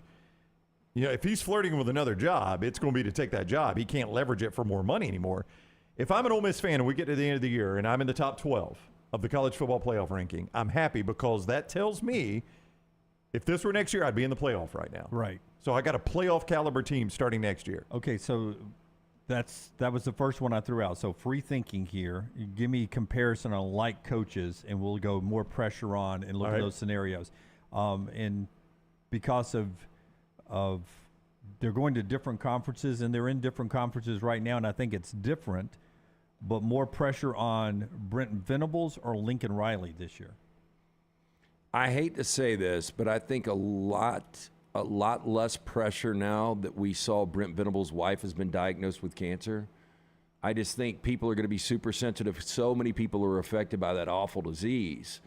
Speaker 1: If he's flirting with another job, it's going to be to take that job. He can't leverage it for more money anymore. If I'm an Ole Miss fan and we get to the end of the year and I'm in the top 12 of the college football playoff ranking, I'm happy because that tells me if this were next year, I'd be in the playoff right now.
Speaker 2: Right.
Speaker 1: So I got a playoff caliber team starting next year.
Speaker 2: Okay, so that was the first one I threw out. So free thinking here. You give me comparison on like coaches, and we'll go more pressure on and look at those scenarios. And because of they're going to different conferences, and they're in different conferences right now, and I think it's different, but more pressure on Brent Venables or Lincoln Riley this year?
Speaker 3: I hate to say this, but I think a lot less pressure now that we saw Brent Venables' wife has been diagnosed with cancer. I just think people are going to be super sensitive. So many people are affected by that awful disease.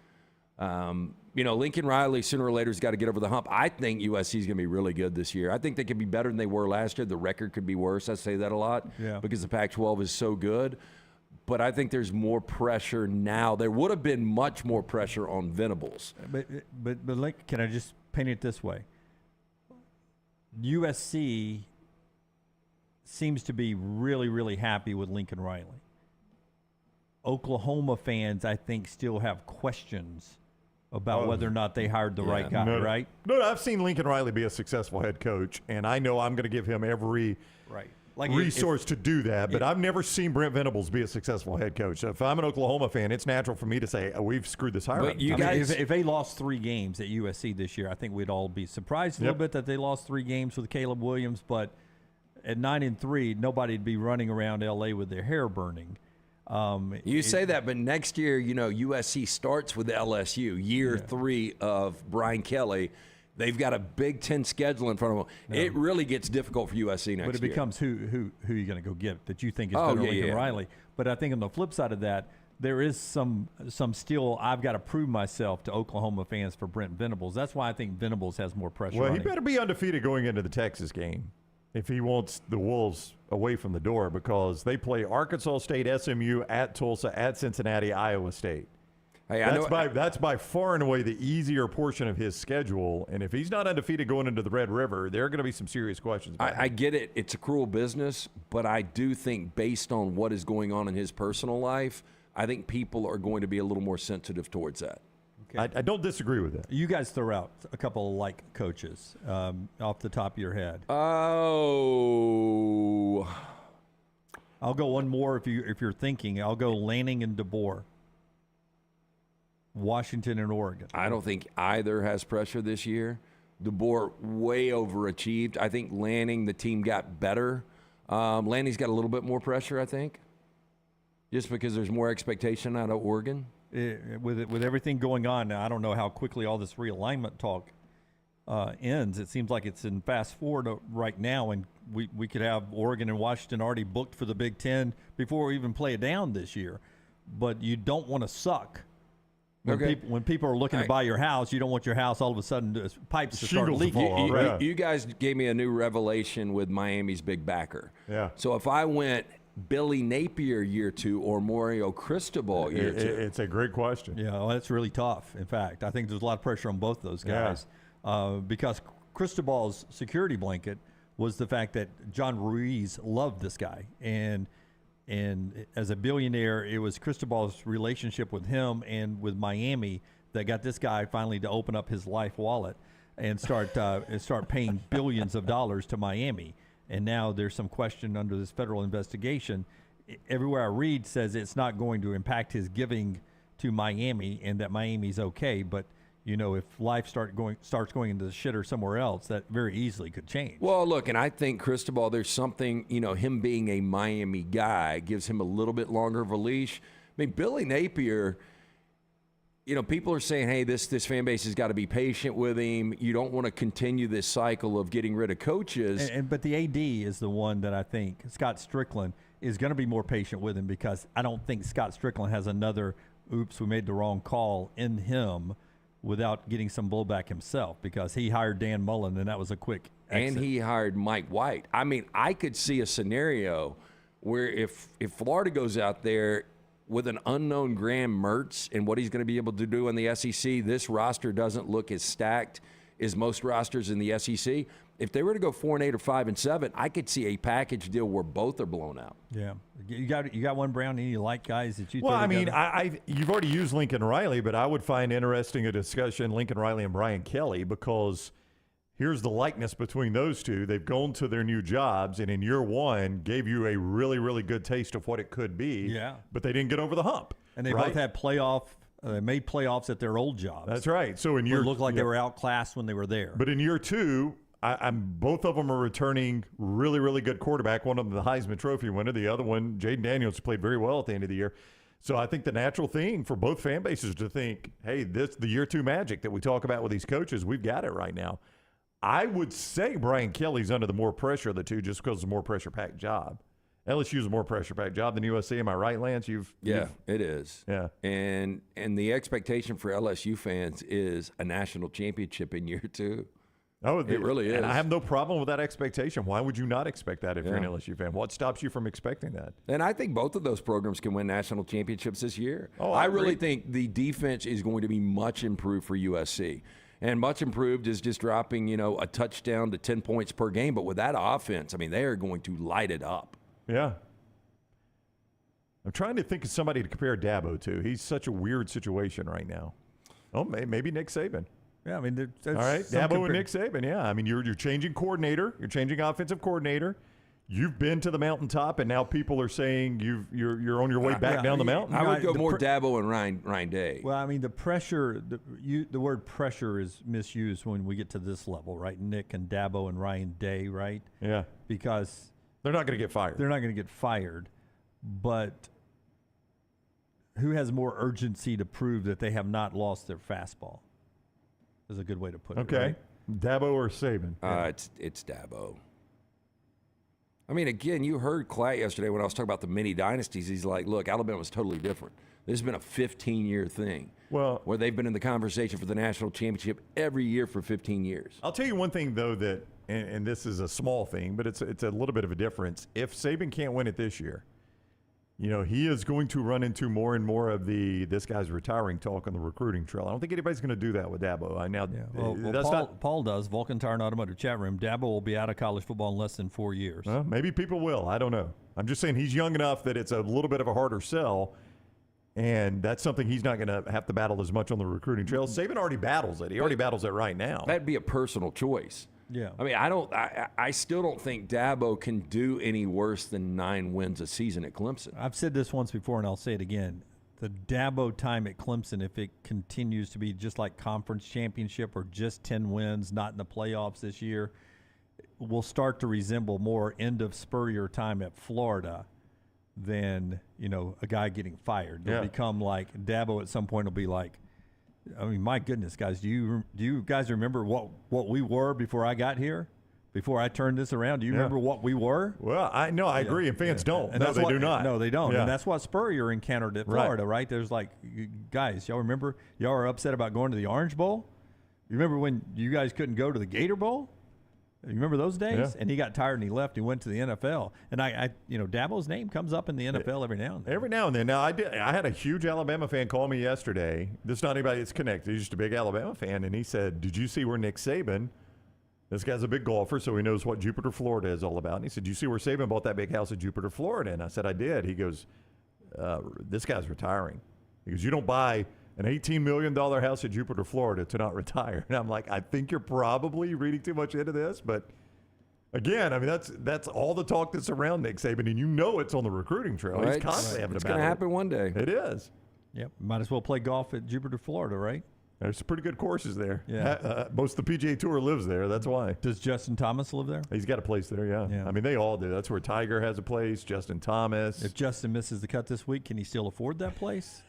Speaker 3: Lincoln Riley sooner or later has got to get over the hump. I think USC is going to be really good this year. I think they could be better than they were last year. The record could be worse. I say that a lot because the Pac-12 is so good. But I think there's more pressure now. There would have been much more pressure on Venables.
Speaker 2: But can I just paint it this way? USC seems to be really, really happy with Lincoln Riley. Oklahoma fans, I think, still have questions about whether or not they hired the right guy, right?
Speaker 1: No, I've seen Lincoln Riley be a successful head coach, and I know I'm going to give him every resource to do that, but I've never seen Brent Venables be a successful head coach. So if I'm an Oklahoma fan, it's natural for me to say, we've screwed this hiring.
Speaker 2: If they lost 3 games at USC this year, I think we'd all be surprised a little bit that they lost 3 games with Caleb Williams, but at 9-3, nobody'd be running around L.A. with their hair burning.
Speaker 3: You say that, but next year, USC starts with LSU, year 3 of Brian Kelly. They've got a Big Ten schedule in front of them. No. It really gets difficult for USC next year.
Speaker 2: But it becomes who you're going to go get that you think is better than Lincoln Riley. But I think on the flip side of that, there is some still I've got to prove myself to Oklahoma fans for Brent Venables. That's why I think Venables has more pressure on him.
Speaker 1: He better be undefeated going into the Texas game. if he wants the Wolves away from the door, because they play Arkansas State, SMU, at Tulsa, at Cincinnati, Iowa State.
Speaker 3: Hey,
Speaker 1: That's by far and away the easier portion of his schedule. And if he's not undefeated going into the Red River, there are going to be some serious questions about
Speaker 3: I get it. It's a cruel business, but I do think based on what is going on in his personal life, I think people are going to be a little more sensitive towards that.
Speaker 1: I don't disagree with that.
Speaker 2: You guys throw out a couple of like coaches off the top of your head.
Speaker 3: Oh,
Speaker 2: I'll go one more if you're thinking. I'll go Lanning and DeBoer. Washington and Oregon.
Speaker 3: I don't think either has pressure this year. DeBoer way overachieved. I think Lanning, the team got better. Lanning's got a little bit more pressure, I think, just because there's more expectation out of Oregon.
Speaker 2: With everything going on now, I don't know how quickly all this realignment talk ends. It seems like it's in fast forward right now, and we could have Oregon and Washington already booked for the Big Ten before we even play it down this year. But you don't want to suck. When people are looking to buy your house, you don't want your house all of a sudden pipes to start leaking.
Speaker 3: You guys gave me a new revelation with Miami's big backer.
Speaker 1: Yeah.
Speaker 3: So if I went Billy Napier year 2 or Mario Cristobal year 2?
Speaker 1: It's a great question.
Speaker 2: Yeah, well, that's really tough. In fact, I think there's a lot of pressure on both those guys because Cristobal's security blanket was the fact that John Ruiz loved this guy. And as a billionaire, it was Cristobal's relationship with him and with Miami that got this guy finally to open up his life wallet and start paying billions of dollars to Miami. And now there's some question under this federal investigation. Everywhere I read says it's not going to impact his giving to Miami and that Miami's okay. But, you know, if life starts going into the shitter somewhere else, that very easily could change.
Speaker 3: Well, look, and I think Cristobal, there's something, you know, him being a Miami guy gives him a little bit longer of a leash. I mean, Billy Napier, you know, people are saying, hey, this fan base has got to be patient with him. You don't want to continue this cycle of getting rid of coaches.
Speaker 2: But the AD is the one that I think, Scott Strickland, is going to be more patient with him because I don't think Scott Strickland has another, oops, we made the wrong call in him without getting some blowback himself because he hired Dan Mullen and that was a quick exit.
Speaker 3: And he hired Mike White. I mean, I could see a scenario where if Florida goes out there with an unknown Graham Mertz and what he's going to be able to do in the SEC, this roster doesn't look as stacked as most rosters in the SEC. If they were to go 4-8 or 5-7, I could see a package deal where both are blown out.
Speaker 2: Yeah, you got one, Brown. Any like guys that you?
Speaker 1: Well, I mean, you've already used Lincoln Riley, but I would find interesting a discussion Lincoln Riley and Brian Kelly because here's the likeness between those two. They've gone to their new jobs, and in year one, gave you a really, really good taste of what it could be.
Speaker 2: Yeah.
Speaker 1: But they didn't get over the hump.
Speaker 2: And they both had made playoffs at their old jobs.
Speaker 1: That's right. So in year,
Speaker 2: it looked like they were outclassed when they were there.
Speaker 1: But in year two, both of them are returning really, really good quarterback. One of them, the Heisman Trophy winner. The other one, Jaden Daniels, played very well at the end of the year. So I think the natural thing for both fan bases is to think, hey, the year two magic that we talk about with these coaches, we've got it right now. I would say Brian Kelly's under the more pressure of the two just because it's a more pressure-packed job. LSU's a more pressure-packed job than USC. Am I right, Lance?
Speaker 3: Yeah, it is.
Speaker 1: Yeah.
Speaker 3: And the expectation for LSU fans is a national championship in year two.
Speaker 1: Oh,
Speaker 3: it really is.
Speaker 1: And I have no problem with that expectation. Why would you not expect that if you're an LSU fan? What stops you from expecting that?
Speaker 3: And I think both of those programs can win national championships this year.
Speaker 1: Oh,
Speaker 3: I really think the defense is going to be much improved for USC. And much improved is just dropping, a touchdown to 10 points per game. But with that offense, I mean, they are going to light it up.
Speaker 1: Yeah. I'm trying to think of somebody to compare Dabo to. He's such a weird situation right now. Oh, maybe Nick Saban.
Speaker 2: Yeah, I mean,
Speaker 1: all right, Dabo and Nick Saban. Yeah, I mean, you're changing coordinator. You're changing offensive coordinator. You've been to the mountaintop, and now people are saying you're on your way back down the mountain.
Speaker 3: I would go more Dabo and Ryan Day.
Speaker 2: Well, I mean, the pressure, the word pressure is misused when we get to this level, right? Nick and Dabo and Ryan Day, right?
Speaker 1: Yeah.
Speaker 2: Because
Speaker 1: they're not going to get fired.
Speaker 2: They're not going to get fired, but who has more urgency to prove that they have not lost their fastball? Is a good way to put it.
Speaker 1: Okay,
Speaker 2: right?
Speaker 1: Dabo or Saban?
Speaker 3: It's Dabo. I mean, again, you heard Klatt yesterday when I was talking about the mini dynasties. He's like, look, Alabama's totally different. This has been a 15-year thing.
Speaker 1: Well,
Speaker 3: where they've been in the conversation for the national championship every year for 15 years.
Speaker 1: I'll tell you one thing, though, that, and this is a small thing, but it's a little bit of a difference. If Saban can't win it this year, he is going to run into more and more of this guy's retiring talk on the recruiting trail. I don't think anybody's going to do that with Dabo.
Speaker 2: Paul does. Vulcan Tire and Automotive chat room. Dabo will be out of college football in less than 4 years.
Speaker 1: Maybe people will. I don't know. I'm just saying he's young enough that it's a little bit of a harder sell. And that's something he's not going to have to battle as much on the recruiting trail. Saban already battles it. He already battles it right now.
Speaker 3: That'd be a personal choice.
Speaker 2: Yeah.
Speaker 3: I mean, I still don't think Dabo can do any worse than 9 wins a season at Clemson.
Speaker 2: I've said this once before, and I'll say it again. The Dabo time at Clemson, if it continues to be just like conference championship or just 10 wins, not in the playoffs this year, will start to resemble more end of Spurrier time at Florida than a guy getting fired. They'll become like Dabo at some point will be like, I mean, my goodness, guys, do you guys remember what we were before I got here? Before I turned this around, do you remember what we were?
Speaker 1: Well, I agree, and fans don't.
Speaker 2: And
Speaker 1: no, they do not.
Speaker 2: No, they don't.
Speaker 1: Yeah.
Speaker 2: And that's what Spurrier encountered at Florida, right? There's like, guys, y'all remember? Y'all were upset about going to the Orange Bowl? You remember when you guys couldn't go to the Gator Bowl? You remember those days?
Speaker 1: Yeah.
Speaker 2: And he got tired and he left. He went to the NFL. And I Dabo's name comes up in the NFL every now and then.
Speaker 1: Every now and then. Now, I had a huge Alabama fan call me yesterday. This is not anybody that's connected. He's just a big Alabama fan. And he said, did you see where Nick Saban, this guy's a big golfer, so he knows what Jupiter, Florida is all about. And he said, do you see where Saban bought that big house in Jupiter, Florida? And I said, I did. He goes, this guy's retiring. He goes, you don't buy an $18 million house in Jupiter, Florida to not retire. And I'm like, I think you're probably reading too much into this. But again, I mean, that's all the talk that's around Nick Saban. And it's on the recruiting trail.
Speaker 3: Right.
Speaker 1: He's constantly having
Speaker 3: it's
Speaker 1: about it.
Speaker 3: It's going to happen one day.
Speaker 1: It is.
Speaker 2: Yep. Might as well play golf at Jupiter, Florida, right?
Speaker 1: There's some pretty good courses there.
Speaker 2: Yeah.
Speaker 1: Most of the PGA Tour lives there. That's why.
Speaker 2: Does Justin Thomas live there?
Speaker 1: He's got a place there, yeah. I mean, they all do. That's where Tiger has a place, Justin Thomas.
Speaker 2: If Justin misses the cut this week, can he still afford that place?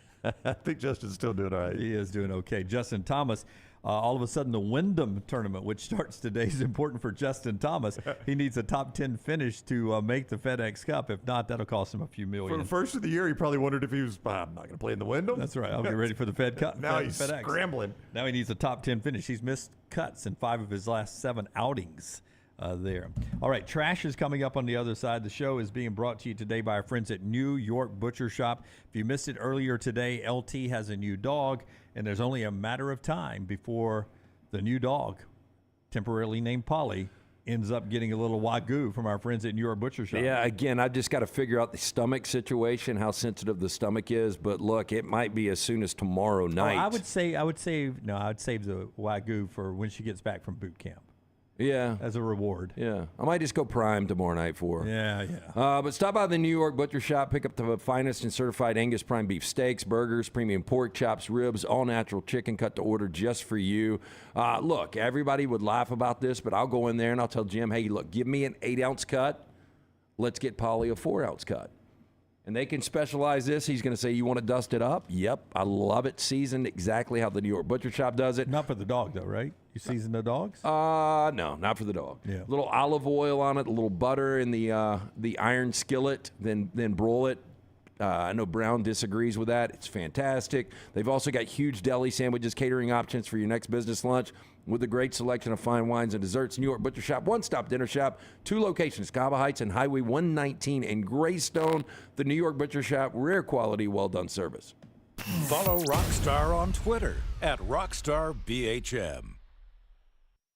Speaker 1: I think Justin's still doing all right.
Speaker 2: He is doing okay. Justin Thomas, all of a sudden the Wyndham tournament, which starts today, is important for Justin Thomas. He needs a top 10 finish to make the FedEx Cup. If not, that'll cost him a few million.
Speaker 1: For the first of the year, he probably wondered if he was, I'm not going to play in the Wyndham.
Speaker 2: That's right. I'll get ready for the Fed Cup.
Speaker 1: Now he's
Speaker 2: FedEx.
Speaker 1: Scrambling.
Speaker 2: Now he needs a top 10 finish. He's missed cuts in 5 of his last 7 outings. There. All right, trash is coming up on the other side. The show is being brought to you today by our friends at New York Butcher Shop. If you missed it earlier today, LT has a new dog, and there's only a matter of time before the new dog, temporarily named Polly, ends up getting a little wagyu from our friends at New York Butcher Shop.
Speaker 3: Yeah, again, I've just got to figure out the stomach situation, how sensitive the stomach is. But look, it might be as soon as tomorrow night.
Speaker 2: I would save the wagyu for when she gets back from boot camp.
Speaker 3: Yeah.
Speaker 2: As a reward.
Speaker 3: Yeah. I might just go prime tomorrow night for her.
Speaker 2: Yeah.
Speaker 3: But stop by the New York Butcher Shop. Pick up the finest and certified Angus prime beef steaks, burgers, premium pork chops, ribs, all natural chicken cut to order just for you. Look, everybody would laugh about this, but I'll go in there and I'll tell Jim, hey, look, give me an 8-ounce cut. Let's get Polly a 4-ounce cut. And they can specialize this. He's going to say, you want to dust it up? Yep. I love it seasoned exactly how the New York Butcher Shop does it.
Speaker 2: Not for the dog, though, right? You season the dogs?
Speaker 3: No, not for the dog.
Speaker 2: Yeah.
Speaker 3: A little olive oil on it, a little butter in the iron skillet, then broil it. I know Brown disagrees with that. It's fantastic. They've also got huge deli sandwiches, catering options for your next business lunch with a great selection of fine wines and desserts. New York Butcher Shop, one-stop dinner shop, 2 locations, Cava Heights and Highway 119 in Greystone. The New York Butcher Shop, rare quality, well-done service.
Speaker 6: Follow Rockstar on Twitter @RockstarBHM.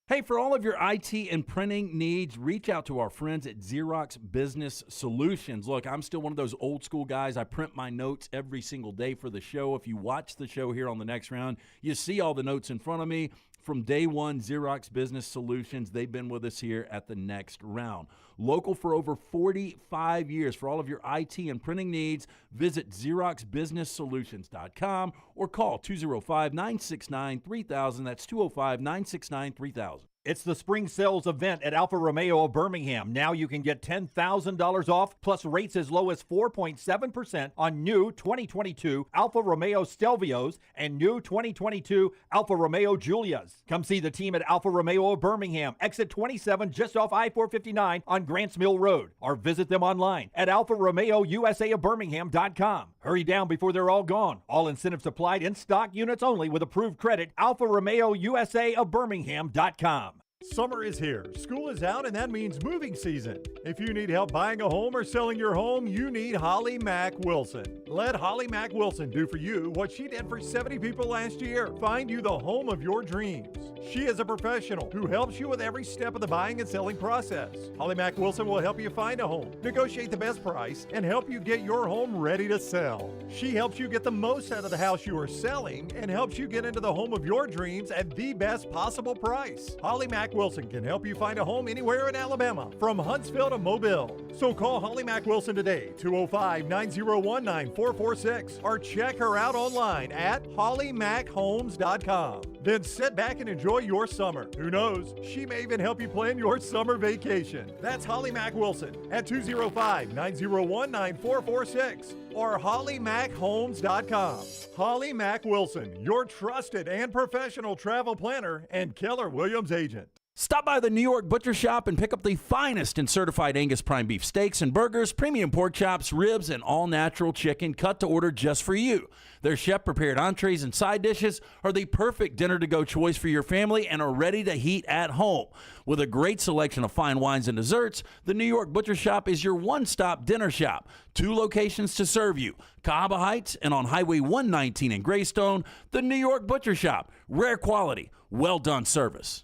Speaker 10: Hey, for all of your IT and printing needs, reach out to our friends at Xerox Business Solutions. Look, I'm still one of those old school guys. I print my notes every single day for the show. If you watch the show here on the next round, you see all the notes in front of me. From day one, Xerox Business Solutions, they've been with us here at the next round. Local for over 45 years. For all of your IT and printing needs, visit XeroxBusinessSolutions.com or call 205-969-3000. That's 205-969-3000.
Speaker 11: It's the spring sales event at Alfa Romeo of Birmingham. Now you can get $10,000 off, plus rates as low as 4.7% on new 2022 Alfa Romeo Stelvios and new 2022 Alfa Romeo Giulias. Come see the team at Alfa Romeo of Birmingham, exit 27 just off I-459 on Grants Mill Road, or visit them online at alfaromeousaofbirmingham.com. Hurry down before they're all gone. All incentives applied, in stock units only with approved credit. alfaromeousaofbirmingham.com.
Speaker 1: Summer is here, school is out, and that means moving season. If you need help buying a home or selling your home, you need Holly Mack Wilson. Let Holly Mack Wilson do for you what she did for 70 people last year. Find you the home of your dreams. She is a professional who helps you with every step of the buying and selling process. Holly Mack Wilson will help you find a home, negotiate the best price, and help you get your home ready to sell. She helps you get the most out of the house you are selling and helps you get into the home of your dreams at the best possible price. Holly Mack Wilson can help you find a home anywhere in Alabama, from Huntsville to Mobile. So call Holly Mack Wilson today, 205-901-9446, or check her out online at hollymackhomes.com. Then sit back and enjoy your summer. Who knows, she may even help you plan your summer vacation. That's Holly Mack Wilson at 205-901-9446 or hollymackhomes.com. Holly Mack Wilson, your trusted and professional travel planner and Keller Williams agent.
Speaker 10: Stop by the New York Butcher Shop and pick up the finest in certified Angus prime beef steaks and burgers, premium pork chops, ribs, and all-natural chicken cut to order just for you. Their chef-prepared entrees and side dishes are the perfect dinner-to-go choice for your family and are ready to heat at home. With a great selection of fine wines and desserts, the New York Butcher Shop is your one-stop dinner shop. 2 locations to serve you, Cahaba Heights and on Highway 119 in Greystone. The New York Butcher Shop, rare quality, well-done service.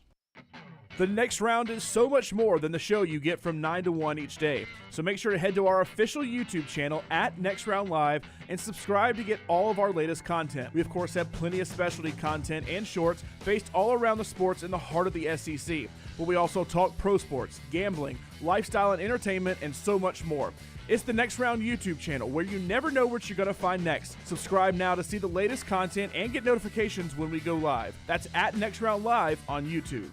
Speaker 8: The Next Round is so much more than the show you get from 9 to 1 each day. So make sure to head to our official YouTube channel at Next Round Live and subscribe to get all of our latest content. We, of course, have plenty of specialty content and shorts based all around the sports in the heart of the SEC. But we also talk pro sports, gambling, lifestyle and entertainment, and so much more. It's the Next Round YouTube channel where you never know what you're going to find next. Subscribe now to see the latest content and get notifications when we go live. That's at Next Round Live on YouTube.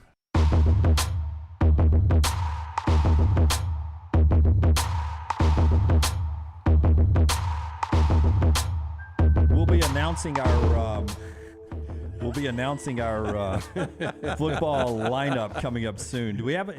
Speaker 2: We'll be announcing our football lineup coming up soon. Do we have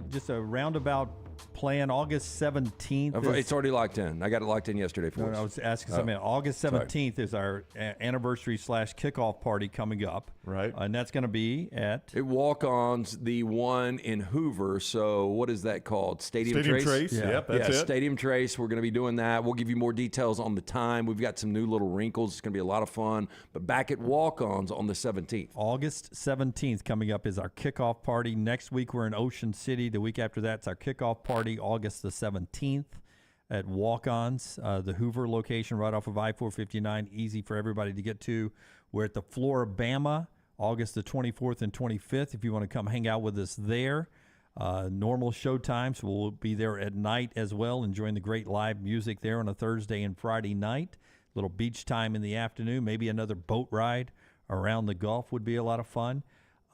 Speaker 2: just a roundabout plan? August 17th.
Speaker 3: It's already locked in. I got it locked in yesterday for us.
Speaker 2: I was asking something. August 17th is our anniversary / kickoff party coming up.
Speaker 1: Right.
Speaker 2: And that's going to be at?
Speaker 3: It Walk-Ons, the one in Hoover. So what is that called? Stadium Trace?
Speaker 1: Yeah. Yep, that's it.
Speaker 3: Stadium Trace. We're going to be doing that. We'll give you more details on the time. We've got some new little wrinkles. It's going to be a lot of fun. But back at Walk-Ons on the 17th.
Speaker 2: August 17th coming up is our kickoff party. Next week we're in Ocean City. The week after that's our kickoff party, August the 17th at Walk-Ons, the Hoover location right off of I-459. Easy for everybody to get to. We're at the Floribama, August the 24th and 25th, if you want to come hang out with us there. Normal show times. We'll be there at night as well, enjoying the great live music there on a Thursday and Friday night. Little beach time in the afternoon, maybe another boat ride around the Gulf would be a lot of fun.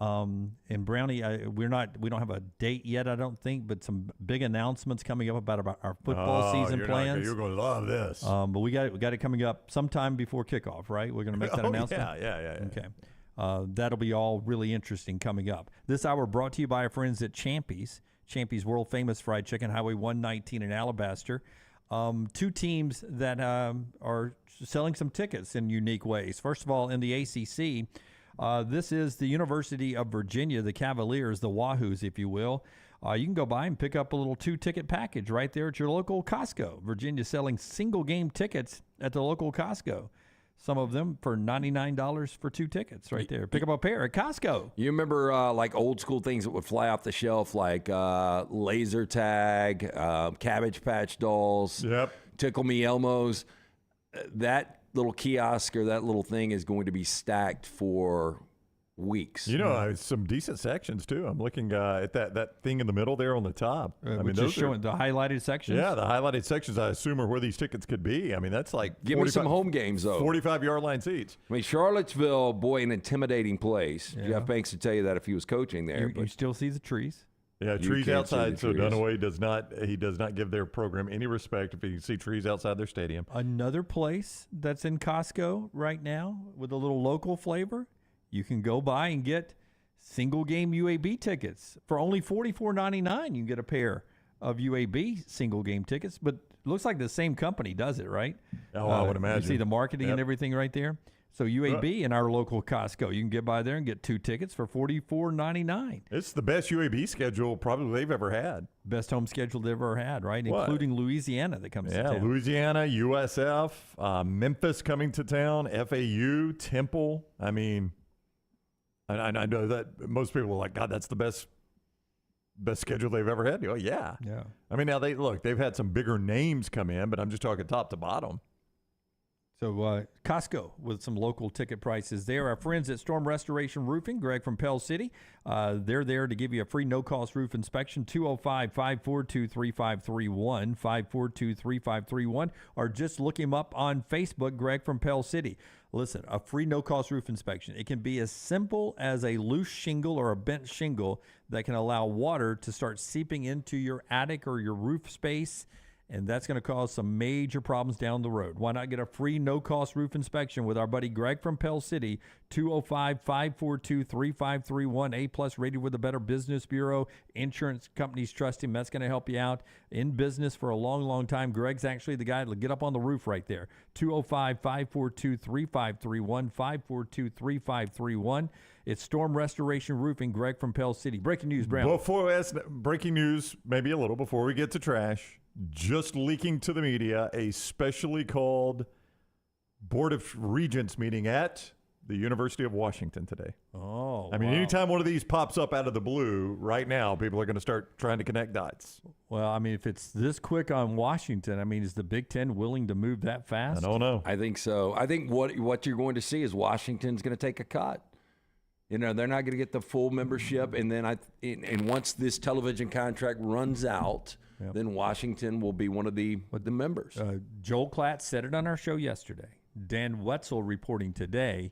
Speaker 2: And Brownie, we don't have a date yet, I don't think, but some big announcements coming up about our football season plans.
Speaker 1: You're going to love this.
Speaker 2: But we got it coming up sometime before kickoff, right? We're going to make that announcement.
Speaker 1: Yeah.
Speaker 2: Okay. That'll be all really interesting coming up. This hour brought to you by our friends at Champy's. Champy's world famous fried chicken, Highway 119 in Alabaster. 2 teams that are selling some tickets in unique ways. First of all, in the ACC. This is the University of Virginia, the Cavaliers, the Wahoos, if you will. You can go by and pick up a little 2-ticket package right there at your local Costco. Virginia selling single-game tickets at the local Costco. Some of them for $99 for 2 tickets right there. Pick up a pair at Costco.
Speaker 3: You remember like old school things that would fly off the shelf, like laser tag, Cabbage Patch dolls, Tickle Me Elmos. That little kiosk or that little thing is going to be stacked for weeks.
Speaker 1: Some decent sections too. I'm looking at that thing in the middle there on the top.
Speaker 2: Those showing the highlighted sections.
Speaker 1: Yeah, the highlighted sections, I assume, are where these tickets could be. I mean, that's like
Speaker 3: give me some home games though.
Speaker 1: 45-yard line seats.
Speaker 3: I mean, Charlottesville, boy, an intimidating place.
Speaker 2: Yeah.
Speaker 3: Jeff Banks would tell you that if he was coaching there.
Speaker 2: You still see the trees.
Speaker 1: Yeah, trees outside. So Dunaway does not give their program any respect if you see trees outside their stadium.
Speaker 2: Another place that's in Costco right now with a little local flavor, you can go by and get single game UAB tickets for only $44.99. You can get a pair of UAB single game tickets, but it looks like the same company does it, right?
Speaker 1: Oh, I would imagine.
Speaker 2: You see the marketing and everything right there. So UAB in our local Costco, you can get by there and get 2 tickets for $44.99.
Speaker 1: It's the best UAB schedule probably they've ever had.
Speaker 2: Best home schedule they've ever had, right? What? Including Louisiana that comes to town.
Speaker 1: Yeah, Louisiana, USF, Memphis coming to town, FAU, Temple. I mean, I know that most people are like, God, that's the best schedule they've ever had. Oh, yeah.
Speaker 2: Yeah.
Speaker 1: I mean, now they've had some bigger names come in, but I'm just talking top to bottom.
Speaker 2: So Costco with some local ticket prices there. Our friends at Storm Restoration Roofing, Greg from Pell City, they're there to give you a free no-cost roof inspection, 205-542-3531, 542-3531, or just look him up on Facebook, Greg from Pell City. Listen, a free no-cost roof inspection. It can be as simple as a loose shingle or a bent shingle that can allow water to start seeping into your attic or your roof space, and that's going to cause some major problems down the road. Why not get a free no-cost roof inspection with our buddy Greg from Pell City, 205-542-3531, A-plus rated with the Better Business Bureau. Insurance companies trust him. That's going to help you out. In business for a long, long time. Greg's actually the guy that'll get up on the roof right there. 205-542-3531, 542-3531. It's Storm Restoration Roofing, Greg from Pell City. Breaking news, Brown.
Speaker 1: Breaking news, maybe a little before we get to trash. Just leaking to the media, a specially called Board of Regents meeting at the University of Washington today.
Speaker 2: Oh,
Speaker 1: I mean, anytime one of these pops up out of the blue, right now, people are going to start trying to connect dots.
Speaker 2: Well, I mean, if it's this quick on Washington, I mean, is the Big Ten willing to move that fast?
Speaker 1: I don't know.
Speaker 3: I think so. I think what you're going to see is Washington's going to take a cut. They're not going to get the full membership, and then once this television contract runs out, then Washington will be one of the members.
Speaker 2: Joel Klatt said it on our show yesterday. Dan Wetzel reporting today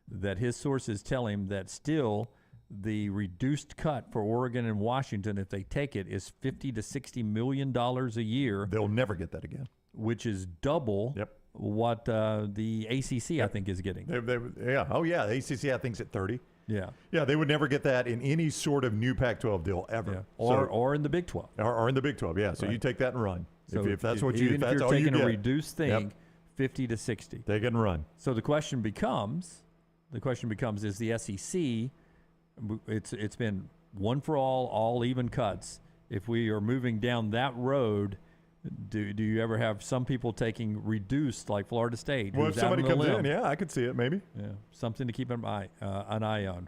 Speaker 2: that his sources tell him that still the reduced cut for Oregon and Washington, if they take it, is $50 to $60 million a year.
Speaker 1: They'll never get that again.
Speaker 2: Which is double what the ACC, I think, is getting.
Speaker 1: Oh, yeah. The ACC, I think, is at 30.
Speaker 2: Yeah.
Speaker 1: Yeah, they would never get that in any sort of new Pac-12 deal ever.
Speaker 2: Yeah. Or in the Big 12.
Speaker 1: Or in the Big 12, yeah. So you take that and run.
Speaker 2: So
Speaker 1: if that's what you,
Speaker 2: even if you're taking a reduced thing, 50 to 60.
Speaker 1: Take it and run.
Speaker 2: So the question becomes, is the SEC, it's been one for all even cuts. If we are moving down that road, do you ever have some people taking reduced, like Florida State?
Speaker 1: Well, if somebody comes in, I could see it maybe.
Speaker 2: Yeah, something to keep an eye on.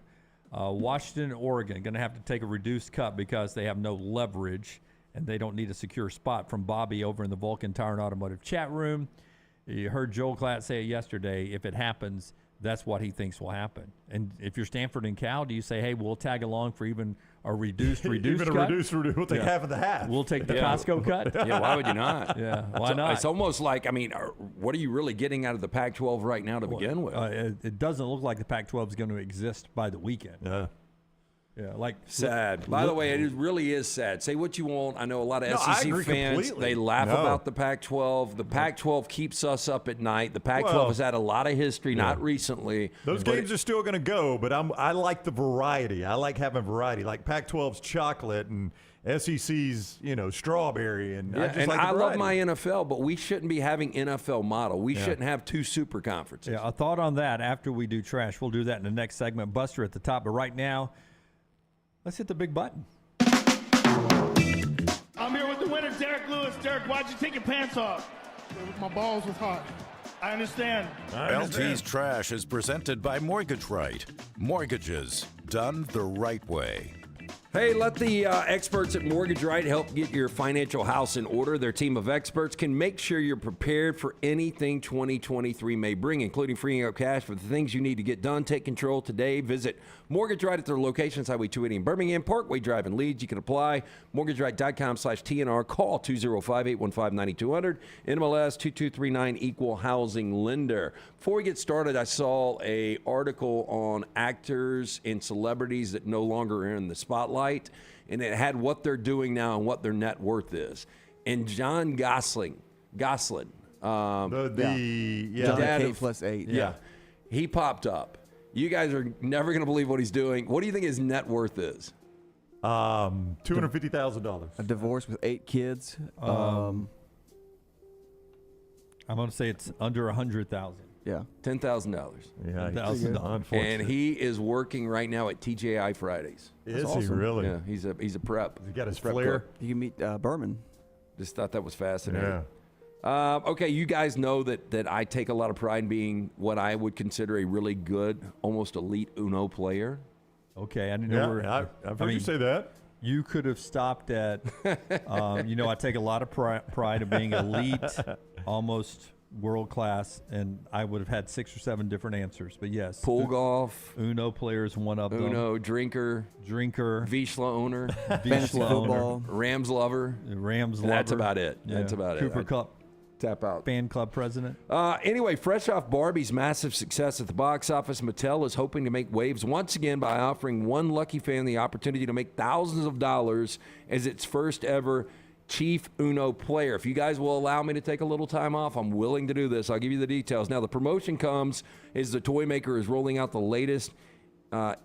Speaker 2: Washington and Oregon going to have to take a reduced cut because they have no leverage and they don't need a secure spot from Bobby over in the Vulcan Tire and Automotive chat room. You heard Joel Klatt say it yesterday. If it happens, that's what he thinks will happen. And if you're Stanford and Cal, do you say, hey, we'll tag along for even a reduced
Speaker 1: even
Speaker 2: cut?
Speaker 1: We'll take half of the half.
Speaker 2: We'll take the Costco cut.
Speaker 3: Yeah, why would you not?
Speaker 2: Yeah, why not?
Speaker 3: It's almost like, what are you really getting out of the Pac-12 right now to begin with?
Speaker 2: It doesn't look like the Pac-12 is going to exist by the weekend.
Speaker 1: Yeah.
Speaker 2: Yeah, like
Speaker 3: sad. By the way, it really is sad. Say what you want. I know a lot of SEC fans,
Speaker 1: completely.
Speaker 3: they laugh about the Pac-12. The Pac-12 keeps us up at night. The Pac-12 has had a lot of history, not recently.
Speaker 1: Those games are still going to go, but I like the variety. I like having variety, like Pac-12's chocolate and SEC's, strawberry. And I
Speaker 3: love my NFL, but we shouldn't be having NFL model. We shouldn't have 2 super conferences.
Speaker 2: Yeah, a thought on that after we do trash. We'll do that in the next segment. Buster at the top, but right now, let's hit the big button.
Speaker 4: I'm here with the winner, Derek Lewis. Derek, why'd you take your pants off? My balls was hot. I understand.
Speaker 6: LT's Trash is presented by Mortgage Right. Mortgages done the right way.
Speaker 3: Hey, let the experts at Mortgage Right help get your financial house in order. Their team of experts can make sure you're prepared for anything 2023 may bring, including freeing up cash for the things you need to get done. Take control today. Visit Mortgage Right at their locations, Highway 280 in Birmingham, Parkway Drive in Leeds. You can apply, mortgageright.com/TNR. Call 205-815-9200. NMLS 2239, equal housing lender. Before we get started, I saw an article on actors and celebrities that no longer are in the spotlight. And it had what they're doing now and what their net worth is. And John Gosling,
Speaker 7: John
Speaker 3: dad
Speaker 7: plus 8.
Speaker 3: Yeah, he popped up. You guys are never going to believe what he's doing. What do you think his net worth is?
Speaker 1: $250,000.
Speaker 7: A divorce with 8 kids.
Speaker 2: I'm going to say it's under $100,000.
Speaker 7: Yeah,
Speaker 3: $10,000.
Speaker 1: Yeah,
Speaker 3: unfortunate. And he is working right now at TGI Fridays.
Speaker 1: Is he really?
Speaker 3: Yeah, he's a prep.
Speaker 1: He got his
Speaker 3: prep
Speaker 1: flair.
Speaker 3: cook.
Speaker 7: You can meet Berman.
Speaker 3: Just thought that was fascinating.
Speaker 1: Yeah.
Speaker 3: Okay, you guys know that I take a lot of pride in being what I would consider a really good, almost elite Uno player.
Speaker 2: Okay, I didn't know where.
Speaker 1: I've heard you say that.
Speaker 2: You could have stopped at, I take a lot of pride in being elite, almost world class, and I would have had 6 or 7 different answers. But yes,
Speaker 3: pool golf,
Speaker 2: Uno player is one of them.
Speaker 3: Uno drinker,
Speaker 2: Vizsla
Speaker 3: owner,
Speaker 2: Vizsla owner,
Speaker 3: Rams lover. That's about it.
Speaker 2: Yeah.
Speaker 3: That's about
Speaker 2: Cooper
Speaker 3: it.
Speaker 2: Cup
Speaker 3: tap out.
Speaker 2: Fan club president.
Speaker 3: Anyway, fresh off Barbie's massive success at the box office, Mattel is hoping to make waves once again by offering one lucky fan the opportunity to make thousands of dollars as its first ever Chief Uno player. If you guys will allow me to take a little time off, I'm willing to do this. I'll give you the details. Now, the promotion comes as the toy maker is rolling out the latest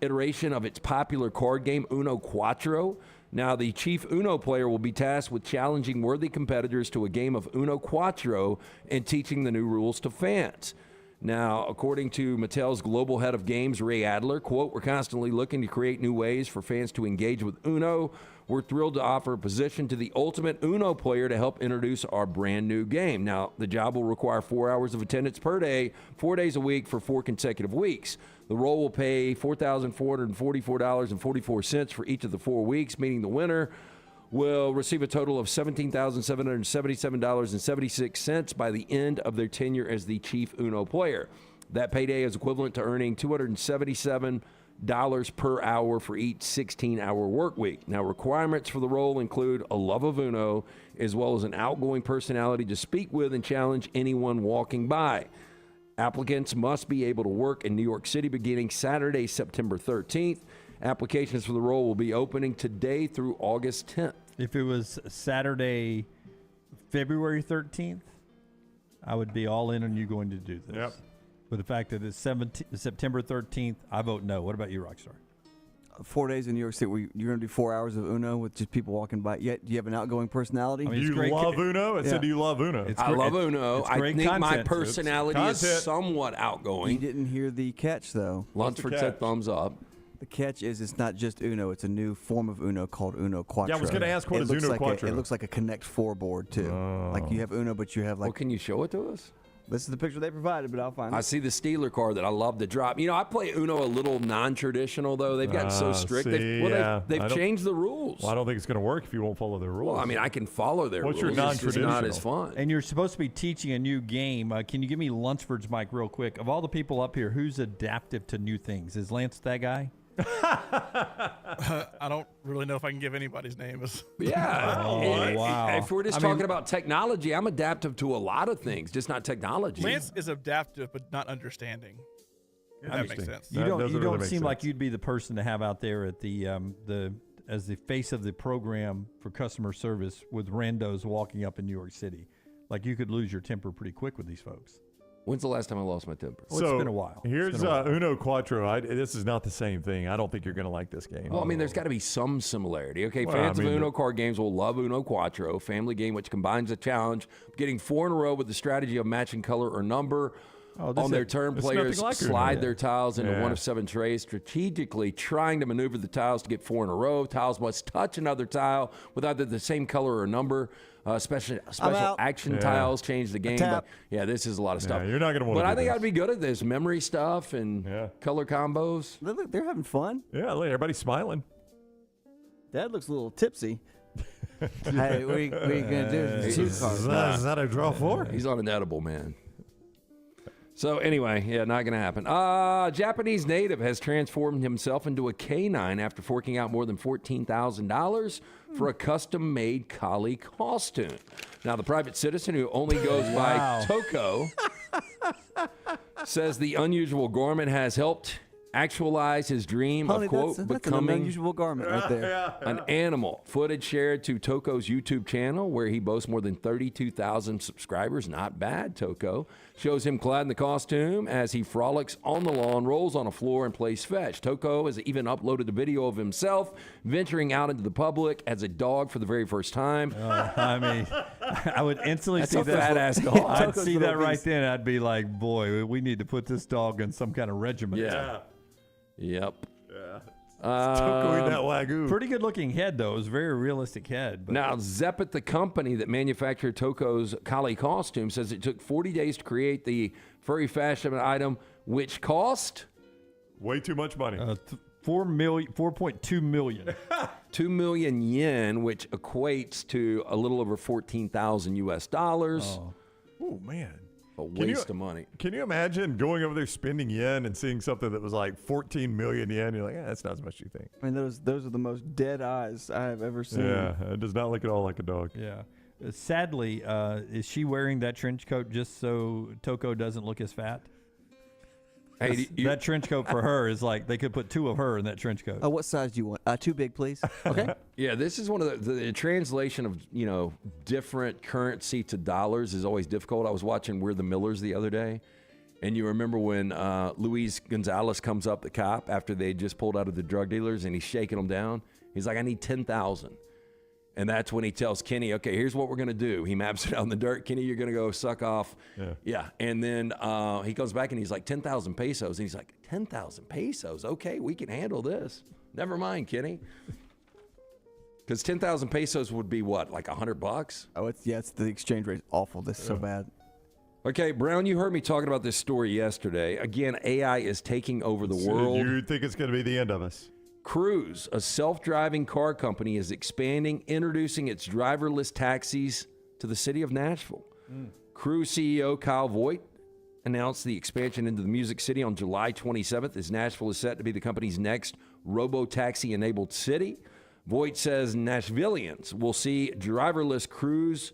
Speaker 3: iteration of its popular card game, Uno Quattro. Now, the Chief Uno player will be tasked with challenging worthy competitors to a game of Uno Quattro and teaching the new rules to fans. Now, according to Mattel's global head of games, Ray Adler, quote, "We're constantly looking to create new ways for fans to engage with Uno. We're thrilled to offer a position to the ultimate Uno player to help introduce our brand new game." Now, the job will require 4 hours of attendance per day, 4 days a week for 4 consecutive weeks. The role will pay $4,444.44 for each of the 4 weeks, meaning the winner will receive a total of $17,777.76 by the end of their tenure as the Chief Uno player. That payday is equivalent to earning $277 per hour for each 16-hour work week. Now, requirements for the role include a love of Uno, as well as an outgoing personality to speak with and challenge anyone walking by. Applicants must be able to work in New York City beginning Saturday, September 13th. Applications for the role will be opening today through August 10th.
Speaker 2: If it was Saturday, February 13th, I would be all in on you going to do this.
Speaker 1: Yep.
Speaker 2: But the fact that it's September 13th, I vote no. What about you, Rockstar?
Speaker 7: 4 days in New York City, you're going to do 4 hours of Uno with just people walking by. Yet, do you have an outgoing personality?
Speaker 2: I mean,
Speaker 1: Do you love Uno? It said, do you love Uno?
Speaker 3: I love Uno.
Speaker 2: It's
Speaker 3: I
Speaker 2: great
Speaker 3: think my
Speaker 2: content.
Speaker 3: personality is somewhat
Speaker 7: You
Speaker 3: outgoing.
Speaker 7: didn't hear the catch, though.
Speaker 3: Lunsford said thumbs up.
Speaker 7: The catch is it's not just Uno. It's a new form of Uno called Uno Quattro.
Speaker 1: Yeah, I was going to ask, what is
Speaker 7: looks
Speaker 1: Uno
Speaker 7: like
Speaker 1: Quattro?
Speaker 7: It looks like a Connect 4 board, too. Like you have Uno, but you have like...
Speaker 3: Well, can you show it to us?
Speaker 7: This is the picture they provided, but I'll find it.
Speaker 3: I see the Steeler card that I love to drop. You know, I play Uno a little non-traditional, though. They've gotten so strict. They've changed the rules.
Speaker 1: Well, I don't think it's going to work if you won't follow their rules.
Speaker 3: Well, I mean, I can follow their
Speaker 1: What's
Speaker 3: rules.
Speaker 1: your
Speaker 3: It's just not as
Speaker 1: non-traditional?
Speaker 3: fun.
Speaker 2: And you're supposed to be teaching a new game. Can you give me Lunsford's mic real quick? Of all the people up here, who's adaptive to new things? Is Lance that guy?
Speaker 8: I don't really know if I can give anybody's name.
Speaker 3: Yeah.
Speaker 2: Wow.
Speaker 3: If we're just talking about technology, I'm adaptive to a lot of things, just not technology.
Speaker 8: Lance is adaptive, but not understanding. If that makes sense.
Speaker 2: You don't seem like you'd be the person to have out there at the as the face of the program for customer service with randos walking up in New York City. Like you could lose your temper pretty quick with these folks.
Speaker 3: When's the last time I lost my temper?
Speaker 2: Well, it's been a while.
Speaker 1: Here's Uno Quattro. This is not the same thing. I don't think you're going to like this game.
Speaker 3: Well, I mean, there's got to be some similarity. Okay,
Speaker 1: Well,
Speaker 3: fans
Speaker 1: I mean,
Speaker 3: of Uno card games will love Uno Quattro, family game which combines the challenge of getting 4 in a row with the strategy of matching color or number. On their turn, players slide their tiles into one of 7 trays, strategically trying to maneuver the tiles to get 4 in a row. Tiles must touch another tile with either the same color or number. Special action tiles change the game. But yeah, this is a lot of stuff.
Speaker 1: You're not going to want to
Speaker 3: But
Speaker 1: do
Speaker 3: I think
Speaker 1: this.
Speaker 3: I'd be good at this. Memory stuff and color combos.
Speaker 7: They're having fun.
Speaker 1: Yeah, look, everybody's smiling.
Speaker 7: Dad looks a little tipsy. Hey, what are you going to do?
Speaker 1: Is that a draw four?
Speaker 3: He's on an edible, man. So anyway, not going to happen. Japanese native has transformed himself into a canine after forking out more than $14,000 for a custom-made collie costume. Now, the private citizen who only goes by Toko says the unusual garment has helped actualize his dream of, quote,
Speaker 7: that's
Speaker 3: becoming
Speaker 7: an unusual garment right there.
Speaker 3: an animal. Footage shared to Toko's YouTube channel, where he boasts more than 32,000 subscribers. Not bad, Toko. Shows him clad in the costume as he frolics on the lawn, rolls on a floor, and plays fetch. Toko has even uploaded a video of himself venturing out into the public as a dog for the very first time.
Speaker 2: I mean, I would instantly see
Speaker 3: a
Speaker 2: that.
Speaker 3: fat-ass dog.
Speaker 2: I'd see that right then. I'd be like, boy, we need to put this dog in some kind of regiment.
Speaker 3: Yeah. Yep.
Speaker 1: Yeah. That wagyu.
Speaker 2: Pretty good looking head, though. It was a very realistic head. But.
Speaker 3: Now, Zeppet, the company that manufactured Toko's collie costume, says it took 40 days to create the furry fashion item, which cost
Speaker 1: way too much money.
Speaker 2: 4.2 million.
Speaker 3: 2 million yen, which equates to a little over $14,000 US.
Speaker 1: Oh, man.
Speaker 3: A waste of money.
Speaker 1: Can you imagine going over there spending yen and seeing something that was like 14 million yen? You're like, that's not as much as you think.
Speaker 7: I mean, those are the most dead eyes I have ever seen.
Speaker 1: Yeah, it does not look at all like a dog.
Speaker 2: Yeah. Sadly, is she wearing that trench coat just so Toko doesn't look as fat?
Speaker 3: Hey,
Speaker 2: that trench coat for her is like they could put two of her in that trench coat.
Speaker 7: What size do you want? Too big, please. Okay.
Speaker 3: Yeah, this is one of the translation of, different currency to dollars is always difficult. I was watching We're the Millers the other day, and you remember when Luis Gonzalez comes up, the cop, after they just pulled out of the drug dealers, and he's shaking them down. He's like, I need 10,000. And that's when he tells Kenny, okay, here's what we're going to do. He maps it out in the dirt. Kenny, you're going to go suck off. Yeah. And then he comes back and he's like, 10,000 pesos. And he's like, 10,000 pesos? Okay, we can handle this. Never mind, Kenny. Because 10,000 pesos would be what, like $100?
Speaker 7: Oh, it's the exchange rate is awful. This is so bad.
Speaker 3: Okay, Brown, you heard me talking about this story yesterday. Again, AI is taking over the world.
Speaker 1: You think it's going to be the end of us?
Speaker 3: Cruise, a self-driving car company, is introducing its driverless taxis to the city of Nashville. Cruise CEO Kyle Voigt announced the expansion into the Music City on July 27th, as Nashville is set to be the company's next robo-taxi-enabled city. Voigt says Nashvillians will see driverless cruise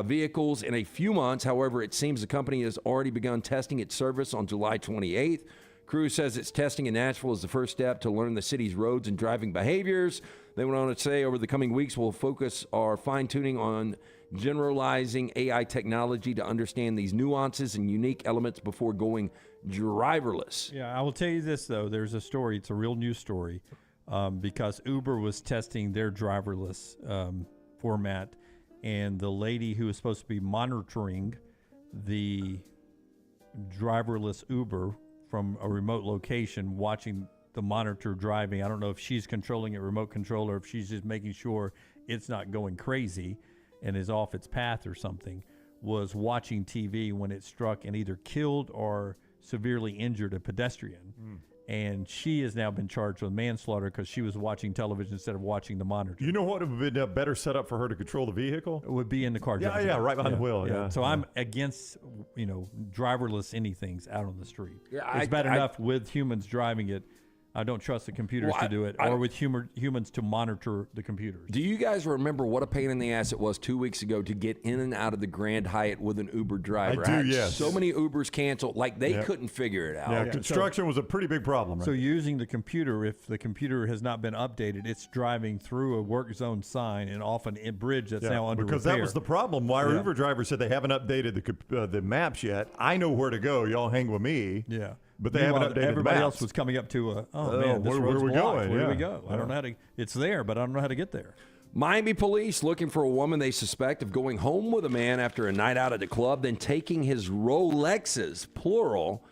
Speaker 3: vehicles in a few months. However, it seems the company has already begun testing its service on July 28th. Cruise says its testing in Nashville is the first step to learn the city's roads and driving behaviors. They went on to say over the coming weeks, we'll focus our fine-tuning on generalizing AI technology to understand these nuances and unique elements before going driverless.
Speaker 2: Yeah, I will tell you this, though. There's a story. It's a real news story because Uber was testing their driverless format, and the lady who was supposed to be monitoring the driverless Uber from a remote location, watching the monitor driving. I don't know if she's controlling it remote control or if she's just making sure it's not going crazy and is off its path or something, was watching TV when it struck and either killed or severely injured a pedestrian. And she has now been charged with manslaughter because she was watching television instead of watching the monitor.
Speaker 1: You know what would have been a better setup for her to control the vehicle?
Speaker 2: It would be in the car.
Speaker 1: Yeah, right behind the wheel. Yeah.
Speaker 2: So I'm against, driverless anythings out on the street.
Speaker 3: Yeah,
Speaker 2: it's bad enough with humans driving it. I don't trust the computers to do it, or with humans to monitor the computers.
Speaker 3: Do you guys remember what a pain in the ass it was 2 weeks ago to get in and out of the Grand Hyatt with an Uber driver?
Speaker 1: I do, yes.
Speaker 3: So many Ubers canceled, like they couldn't figure it out.
Speaker 1: Yeah, construction was a pretty big problem. Right?
Speaker 2: So using the computer, if the computer has not been updated, it's driving through a work zone sign and off a bridge that's now under
Speaker 1: because
Speaker 2: repair.
Speaker 1: That was the problem. Why our Uber driver said they haven't updated the maps yet. I know where to go. Y'all hang with me.
Speaker 2: Yeah.
Speaker 1: But they haven't updated
Speaker 2: everybody
Speaker 1: the maps.
Speaker 2: else was coming up to man, this road's
Speaker 1: we
Speaker 2: blocked.
Speaker 1: going?
Speaker 2: Where do we go? I don't know how to. It's there, but I don't know how to get there.
Speaker 3: Miami police looking for a woman they suspect of going home with a man after a night out at the club, then taking his Rolexes, plural,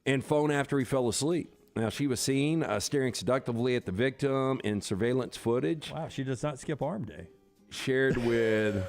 Speaker 3: and phone after he fell asleep. Now, she was seen staring seductively at the victim in surveillance footage.
Speaker 2: Wow, she does not skip arm day.
Speaker 3: Shared with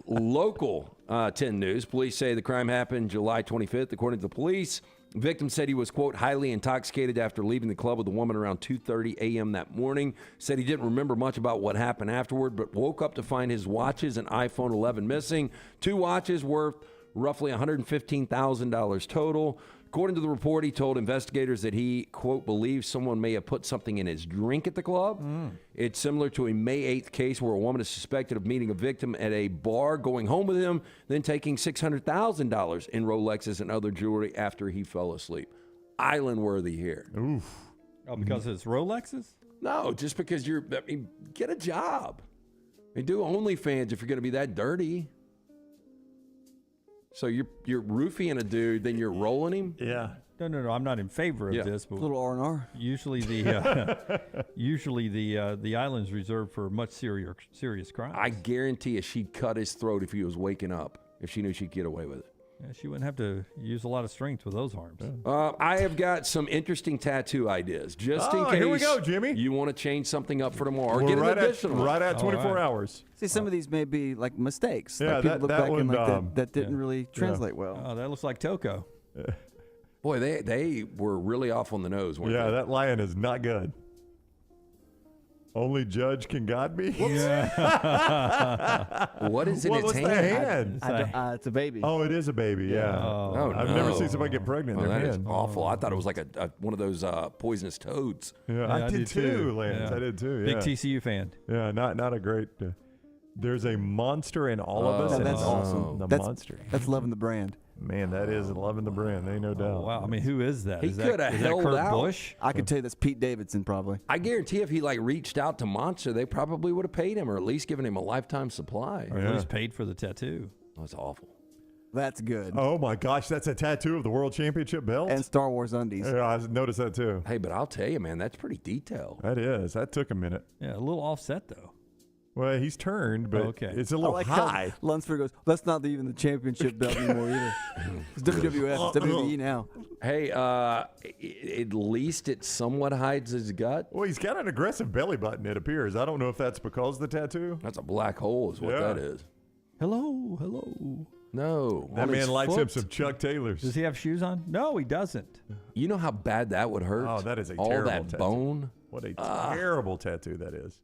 Speaker 3: local 10 News. Police say the crime happened July 25th. According to the police, Victim said he was, quote, highly intoxicated after leaving the club with the woman around 2:30 a.m. that morning. Said he didn't remember much about what happened afterward, but woke up to find his watches and iPhone 11 missing. 2 watches worth roughly $115,000 total. According to the report, he told investigators that he, quote, believes someone may have put something in his drink at the club. It's similar to a May 8th case where a woman is suspected of meeting a victim at a bar, going home with him, then taking $600,000 in Rolexes and other jewelry after he fell asleep. Island-worthy here.
Speaker 1: Oof.
Speaker 2: Oh, because it's Rolexes?
Speaker 3: No, just because get a job. Do OnlyFans if you're going to be that dirty. So you're roofing a dude, then you're rolling him?
Speaker 1: Yeah.
Speaker 2: No. I'm not in favor of this. But
Speaker 7: a little R&R.
Speaker 2: Usually the island's reserved for much serious crimes.
Speaker 3: I guarantee you she'd cut his throat if he was waking up, if she knew she'd get away with it.
Speaker 2: Yeah, she wouldn't have to use a lot of strength with those arms.
Speaker 3: I have got some interesting tattoo ideas, just in case
Speaker 1: here we go, Jimmy.
Speaker 3: You want to change something up for tomorrow, or
Speaker 1: We're
Speaker 3: get an
Speaker 1: right
Speaker 3: additional one.
Speaker 1: right at 24 hours.
Speaker 7: See, some of these may be like mistakes.
Speaker 1: Yeah,
Speaker 7: like people look
Speaker 1: that
Speaker 7: back and
Speaker 1: one,
Speaker 7: like that didn't really translate well.
Speaker 2: Oh, that looks like Toko.
Speaker 3: Boy, they were really off on the nose, weren't they?
Speaker 1: That lion is not good. Only judge can God be?
Speaker 3: What is in its hand?
Speaker 7: It's a baby.
Speaker 1: Oh, it is a baby, yeah.
Speaker 3: Oh,
Speaker 1: I've never seen somebody get pregnant in their
Speaker 3: that is
Speaker 1: hand.
Speaker 3: awful. I thought it was like one of those poisonous toads.
Speaker 1: Yeah, I did too, Lance.
Speaker 2: Yeah.
Speaker 1: I did too,
Speaker 2: Big
Speaker 1: yeah.
Speaker 2: TCU fan.
Speaker 1: Yeah, not a great... there's a monster in all of us.
Speaker 7: No,
Speaker 1: and
Speaker 7: that's
Speaker 1: it's
Speaker 7: awesome.
Speaker 1: The
Speaker 7: That's
Speaker 1: monster.
Speaker 7: That's loving the brand.
Speaker 1: Man, that is loving the brand. Ain't no doubt.
Speaker 2: Oh, wow. I mean, who is that?
Speaker 3: He
Speaker 2: Is
Speaker 3: could
Speaker 2: that
Speaker 3: have held
Speaker 2: Kurt
Speaker 3: out.
Speaker 2: Busch?
Speaker 7: I could tell you that's Pete Davidson probably.
Speaker 3: I guarantee if he reached out to Monster, they probably would have paid him, or at least given him a lifetime supply.
Speaker 2: Or at least paid for the tattoo.
Speaker 3: That's awful.
Speaker 7: That's good.
Speaker 1: Oh my gosh, that's a tattoo of the World Championship belt?
Speaker 7: And Star Wars undies.
Speaker 1: Yeah, I noticed that too.
Speaker 3: Hey, but I'll tell you, man, that's pretty detailed.
Speaker 1: That is. That took a minute.
Speaker 2: Yeah, a little offset, though.
Speaker 1: Well, he's turned, but it's a
Speaker 7: I
Speaker 1: little
Speaker 7: like
Speaker 1: high.
Speaker 7: how Lunsford goes, that's not even the championship belt anymore either. It's WWF, it's WWE now.
Speaker 3: Hey, at least it somewhat hides his gut.
Speaker 1: Well, he's got an aggressive belly button, it appears. I don't know if that's because of the tattoo.
Speaker 3: That's a black hole is what that is.
Speaker 2: Hello.
Speaker 3: No.
Speaker 1: That
Speaker 3: on his
Speaker 1: man likes him
Speaker 3: foot.
Speaker 1: some Chuck Taylors.
Speaker 2: Does he have shoes on? No, he doesn't.
Speaker 3: You know how bad that would hurt?
Speaker 1: Oh, that is a
Speaker 3: all
Speaker 1: terrible
Speaker 3: that
Speaker 1: tattoo.
Speaker 3: bone.
Speaker 1: What a terrible tattoo that is.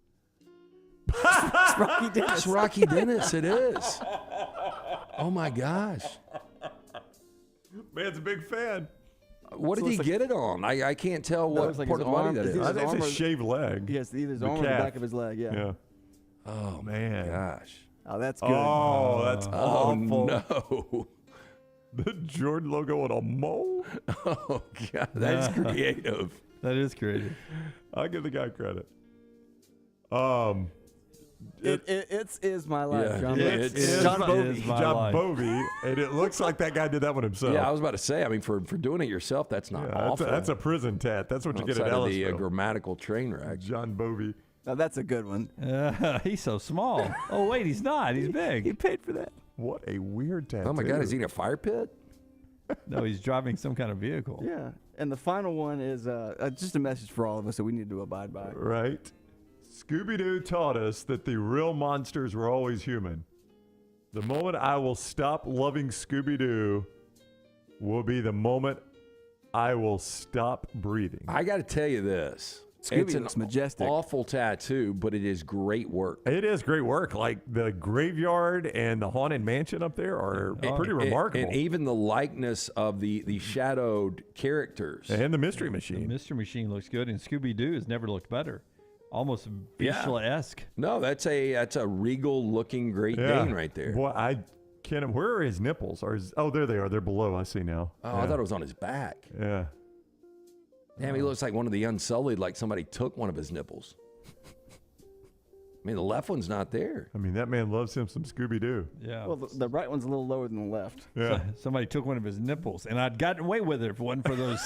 Speaker 7: It's Rocky Dennis.
Speaker 3: It's Rocky Dennis. It is. Oh my gosh.
Speaker 1: Man's a big fan.
Speaker 3: What did he get it on? I can't tell
Speaker 7: No,
Speaker 3: what
Speaker 7: it's like
Speaker 3: part
Speaker 7: his
Speaker 3: of the body
Speaker 7: arm.
Speaker 3: that
Speaker 7: It's
Speaker 3: is.
Speaker 1: I think it's a shaved leg.
Speaker 7: Yes, either his
Speaker 1: The
Speaker 7: arm or the
Speaker 1: calf.
Speaker 7: back of his leg, yeah.
Speaker 3: Oh
Speaker 1: man.
Speaker 3: Gosh.
Speaker 7: Oh, that's good.
Speaker 1: Oh, that's awful.
Speaker 3: no.
Speaker 1: The Jordan logo on a mole?
Speaker 3: Oh God, that's creative.
Speaker 2: That is creative.
Speaker 1: I'll give the guy credit.
Speaker 7: It's Is My Life,
Speaker 3: Yeah,
Speaker 7: John.
Speaker 3: it's
Speaker 7: John
Speaker 2: Is
Speaker 7: Bovey.
Speaker 2: My
Speaker 1: John
Speaker 2: life.
Speaker 1: Bovey, and it looks like that guy did that one himself.
Speaker 3: Yeah, I was about to say. I mean, for doing it yourself, that's not
Speaker 1: Yeah,
Speaker 3: awful.
Speaker 1: that's a prison tat. That's what you get at
Speaker 3: Outside of the
Speaker 1: Ellisville.
Speaker 3: grammatical train wreck.
Speaker 1: John Bovey.
Speaker 7: Now, that's a good one.
Speaker 2: He's so small. Oh, wait, he's not. He's
Speaker 7: He
Speaker 2: big.
Speaker 7: paid for that.
Speaker 1: What a weird tattoo.
Speaker 3: Oh my God, is he in a fire pit?
Speaker 2: No, he's driving some kind of vehicle.
Speaker 7: Yeah. And the final one is just a message for all of us that we need to abide by.
Speaker 1: Right. Scooby-Doo taught us that the real monsters were always human. The moment I will stop loving Scooby-Doo will be the moment I will stop breathing.
Speaker 3: I got to tell you this.
Speaker 7: Scooby
Speaker 3: It's
Speaker 7: looks
Speaker 3: an
Speaker 7: majestic.
Speaker 3: awful tattoo, but it is great work.
Speaker 1: It is great work. Like the graveyard and the haunted mansion up there are pretty remarkable.
Speaker 3: And even the likeness of the shadowed characters.
Speaker 1: And the Mystery
Speaker 2: The
Speaker 1: Machine.
Speaker 2: Mystery Machine looks good, and Scooby-Doo has never looked better. Almost Vizsla-esque.
Speaker 3: No, that's a regal looking Great Dane right there.
Speaker 1: Boy, I can't. Where are his nipples? Oh, there they are. They're below. I see now.
Speaker 3: Oh,
Speaker 1: Yeah.
Speaker 3: I thought it was on his back.
Speaker 1: Yeah.
Speaker 3: Damn, he looks like one of the Unsullied, like somebody took one of his nipples. I mean, the left one's not there.
Speaker 1: I mean, that man loves him some Scooby-Doo.
Speaker 2: Yeah.
Speaker 7: Well, the right one's a little lower than the left.
Speaker 1: Yeah.
Speaker 2: Somebody took one of his nipples, and I'd gotten away with it if it wasn't for those.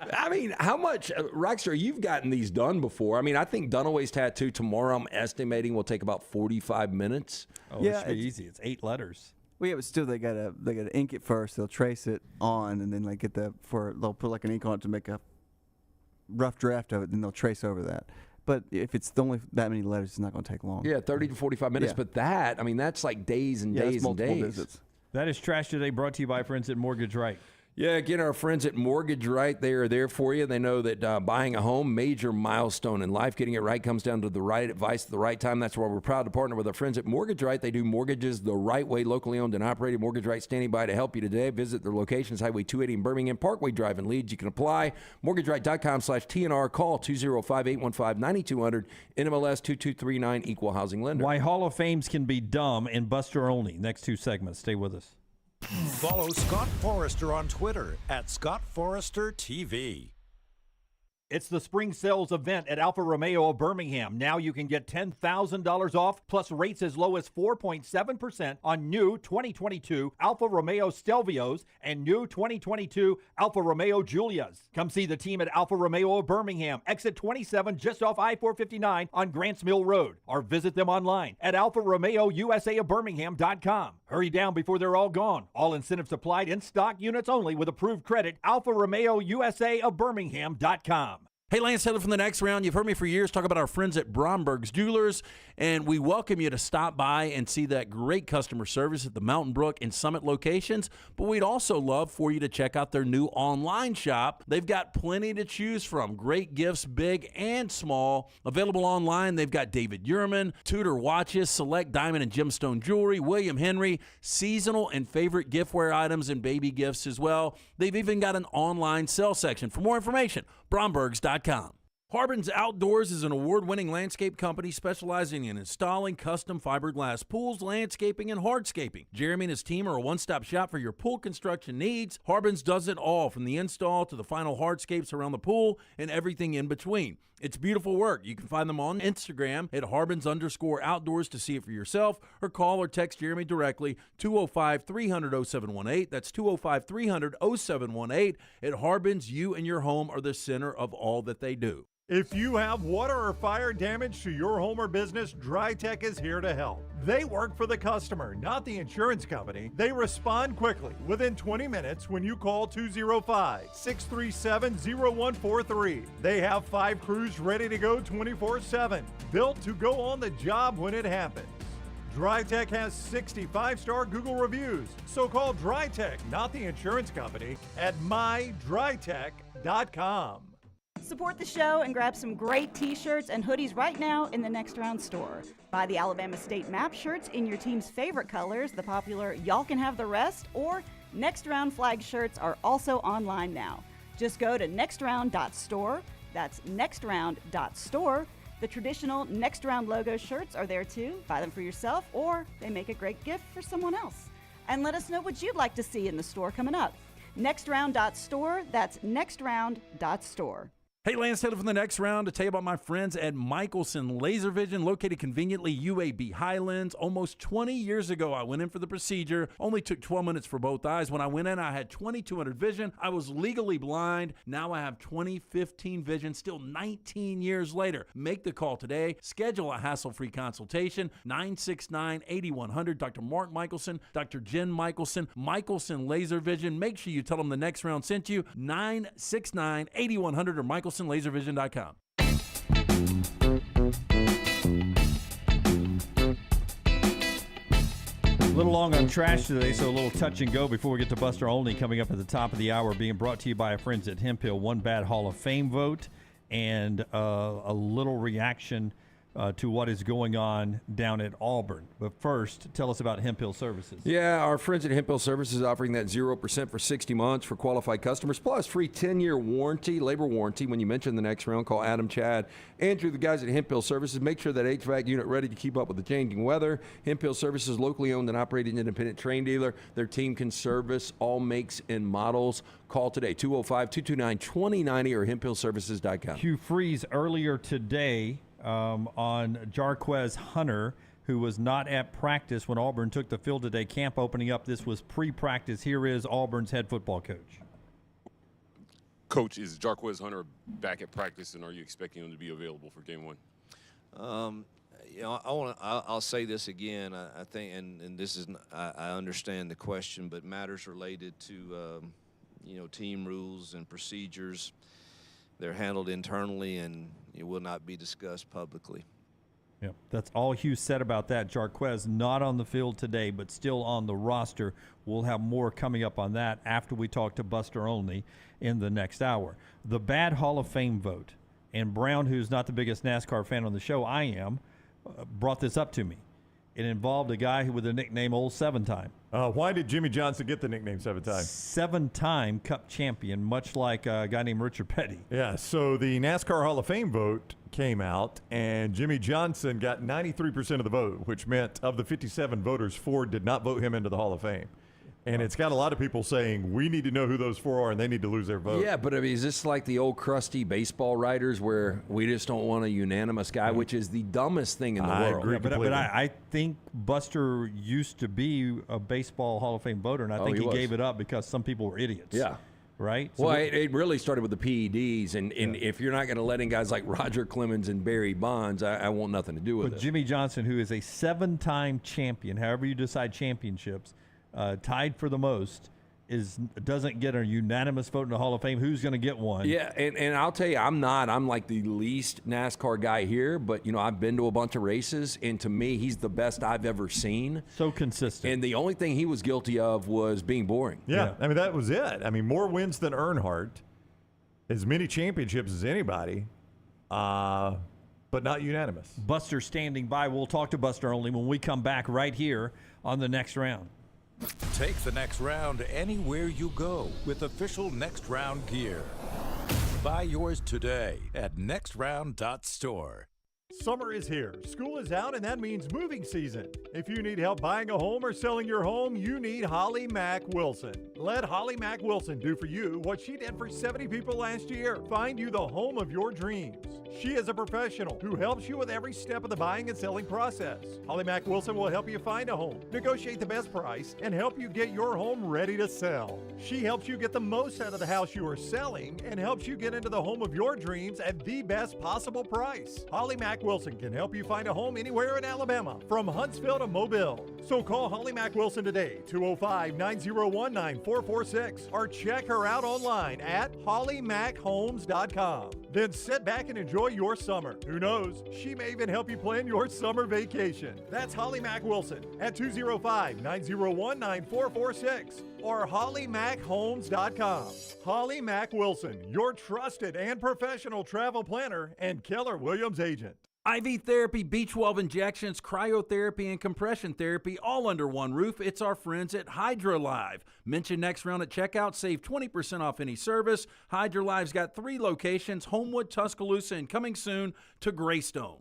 Speaker 3: I mean, how much, Rockstar, you've gotten these done before. I mean, I think Dunaway's tattoo tomorrow, I'm estimating, will take about 45 minutes.
Speaker 2: Oh,
Speaker 7: Yeah,
Speaker 2: it should be easy. It's 8 letters.
Speaker 7: Well, yeah, but still, they gotta ink it first. They'll trace it on, and then like they'll put like an ink on it to make a rough draft of it. Then they'll trace over that. But if it's only that many letters, it's not going to take long.
Speaker 3: Yeah, 30 to 45 minutes.
Speaker 7: Yeah.
Speaker 3: But that, I mean, that's like days and
Speaker 7: Yeah, that's
Speaker 3: days and
Speaker 7: multiple
Speaker 3: days.
Speaker 7: visits.
Speaker 2: That is Trash Today, brought to you by friends at Mortgage Right.
Speaker 3: Yeah, again, our friends at Mortgage Right, they are there for you. They know that buying a home, major milestone in life. Getting it right comes down to the right advice at the right time. That's why we're proud to partner with our friends at Mortgage Right. They do mortgages the right way, locally owned and operated. Mortgage Right standing by to help you today. Visit their locations, Highway 280 in Birmingham, Parkway Drive in Leeds. You can apply. MortgageRight.com/TNR. Call 205-815-9200. NMLS 2239, Equal Housing Lender.
Speaker 2: Why Hall of Fames can be dumb and Buster Olney. Next 2 segments. Stay with us.
Speaker 6: Follow Scott Forrester on Twitter at ScottForresterTV.
Speaker 11: It's the spring sales event at Alfa Romeo of Birmingham. Now you can get $10,000 off, plus rates as low as 4.7% on new 2022 Alfa Romeo Stelvios and new 2022 Alfa Romeo Giulias. Come see the team at Alfa Romeo of Birmingham, exit 27 just off I-459 on Grants Mill Road, or visit them online at alfaromeo.usa.birmingham.com. Hurry down before they're all gone. All incentives applied, in stock units only with approved credit. Alfa Romeo USA of Birmingham.com.
Speaker 10: Hey, Lance Taylor from The Next Round. You've heard me for years talk about our friends at Bromberg's Jewelers, and we welcome you to stop by and see that great customer service at the Mountain Brook and Summit locations. But we'd also love for you to check out their new online shop. They've got plenty to choose from. Great gifts, big and small. Available online, they've got David Yurman, Tudor watches, select diamond and gemstone jewelry, William Henry, seasonal and favorite giftware items, and baby gifts as well. They've even got an online sale section. For more information, Brombergs.com. Harbin's Outdoors is an award-winning landscape company specializing in installing custom fiberglass pools, landscaping, and hardscaping. Jeremy and his team are a one-stop shop for your pool construction needs. Harbin's does it all, from the install to the final hardscapes around the pool and everything in between. It's beautiful work. You can find them on Instagram at Harbins_Outdoors to see it for yourself, or call or text Jeremy directly, 205-300-0718. That's 205-300-0718. At Harbins, you and your home are the center of all that they do.
Speaker 1: If you have water or fire damage to your home or business, DryTech is here to help. They work for the customer, not the insurance company. They respond quickly, within 20 minutes when you call 205-637-0143. They have 5 crews ready to go 24/7, built to go on the job when it happens. DryTech has 65-star Google reviews, so call DryTech, not the insurance company, at mydrytech.com.
Speaker 5: Support the show and grab some great t-shirts and hoodies right now in the Next Round store. Buy the Alabama State Map shirts in your team's favorite colors, the popular Y'all Can Have the Rest, or Next Round flag shirts are also online now. Just go to nextround.store. That's nextround.store. The traditional Next Round logo shirts are there too. Buy them for yourself, or they make a great gift for someone else. And let us know what you'd like to see in the store coming up. Nextround.store. That's nextround.store.
Speaker 10: Hey, Lance Taylor from The Next Round to tell you about my friends at Michelson Laser Vision, located conveniently UAB Highlands. Almost 20 years ago, I went in for the procedure. Only took 12 minutes for both eyes. When I went in, I had 20/200 vision. I was legally blind. Now I have 20/15 vision, still 19 years later. Make the call today. Schedule a hassle-free consultation. 969-8100. Dr. Mark Michelson, Dr. Jen Michelson, Michelson Laser Vision. Make sure you tell them The Next Round sent you. 969-8100 or MichelsonLaserVision.com.
Speaker 2: A little long on trash today, so a little touch and go before we get to Buster Olney coming up at the top of the hour, being brought to you by our friends at Hemp Hill. One bad Hall of Fame vote and a little reaction to what is going on down at Auburn. But first, tell us about Hemp Hill Services.
Speaker 3: Yeah, our friends at Hemp Hill Services offering that 0% for 60 months for qualified customers, plus free 10-year warranty, labor warranty. When you mention The Next Round, call Adam, Chad, Andrew, the guys at Hemp Hill Services. Make sure that HVAC unit ready to keep up with the changing weather. Hemp Hill Services, locally owned and operated independent train dealer. Their team can service all makes and models. Call today, 205-229-2090 or hemphillservices.com.
Speaker 2: Hugh Freeze earlier today on Jarquez Hunter, who was not at practice when Auburn took the field today. Camp opening up. This was pre-practice. Here is Auburn's head football coach.
Speaker 9: Coach, is Jarquez Hunter back at practice, and are you expecting him to be available for game one?
Speaker 23: You know, I'll say this again. I think, and this is, I understand the question, but matters related to team rules and procedures, they're handled internally and it will not be discussed publicly.
Speaker 2: Yep, that's all Hugh said about that. Jarquez not on the field today, but still on the roster. We'll have more coming up on that after we talk to Buster Olney in the next hour. The bad Hall of Fame vote, and Brown, who's not the biggest NASCAR fan on the show, I am, brought this up to me. It involved a guy with the nickname Old Seven Time.
Speaker 1: Why did Jimmy Johnson get the nickname Seven Time?
Speaker 2: Seven-time Cup champion, much like a guy named Richard Petty.
Speaker 1: Yeah, so the NASCAR Hall of Fame vote came out, and Jimmy Johnson got 93% of the vote, which meant of the 57 voters, 4 did not vote him into the Hall of Fame. And it's got a lot of people saying, we need to know who those 4 are, and they need to lose their vote.
Speaker 3: Yeah, but I mean, is this like the old crusty baseball writers where we just don't want a unanimous guy, which is the dumbest thing in the world?
Speaker 2: Agree but I think Buster used to be a baseball Hall of Fame voter, and I think he gave it up because some people were idiots.
Speaker 3: Yeah.
Speaker 2: Right?
Speaker 3: Well, it really started with the PEDs, and if you're not going to let in guys like Roger Clemens and Barry Bonds, I want nothing to do with it.
Speaker 2: But Jimmy Johnson, who is a 7-time champion, however you decide championships, tied for the most, doesn't get a unanimous vote in the Hall of Fame. Who's going to get one?
Speaker 3: Yeah, and I'll tell you, I'm like the least NASCAR guy here, but, I've been to a bunch of races, and to me, he's the best I've ever seen.
Speaker 2: So consistent.
Speaker 3: And the only thing he was guilty of was being boring.
Speaker 1: Yeah, I mean, that was it. I mean, more wins than Earnhardt, as many championships as anybody, but not unanimous.
Speaker 2: Buster standing by. We'll talk to Buster Olney when we come back right here on the next round.
Speaker 6: Take the next round anywhere you go with official Next Round gear. Buy yours today at nextround.store.
Speaker 1: Summer is here, school is out, and that means moving season. If you need help buying a home or selling your home, you need Holly Mack Wilson. Let Holly Mack Wilson do for you what she did for 70 people last year. Find you the home of your dreams. She is a professional who helps you with every step of the buying and selling process. Holly Mack Wilson will help you find a home, negotiate the best price, and help you get your home ready to sell. She helps you get the most out of the house you are selling and helps you get into the home of your dreams at the best possible price. Holly Mack Wilson can help you find a home anywhere in Alabama, from Huntsville to Mobile. So call Holly Mack Wilson today, 205-901-9446, or check her out online at hollymackhomes.com. Then sit back and enjoy your summer. Who knows? She may even help you plan your summer vacation. That's Holly Mack Wilson at 205-901-9446 or hollymackhomes.com. Holly Mack Wilson, your trusted and professional travel planner and Keller Williams agent.
Speaker 10: IV therapy, B12 injections, cryotherapy, and compression therapy all under one roof. It's our friends at HydroLive. Mention Next Round at checkout. Save 20% off any service. HydroLive's got 3 locations, Homewood, Tuscaloosa, and coming soon to Greystone.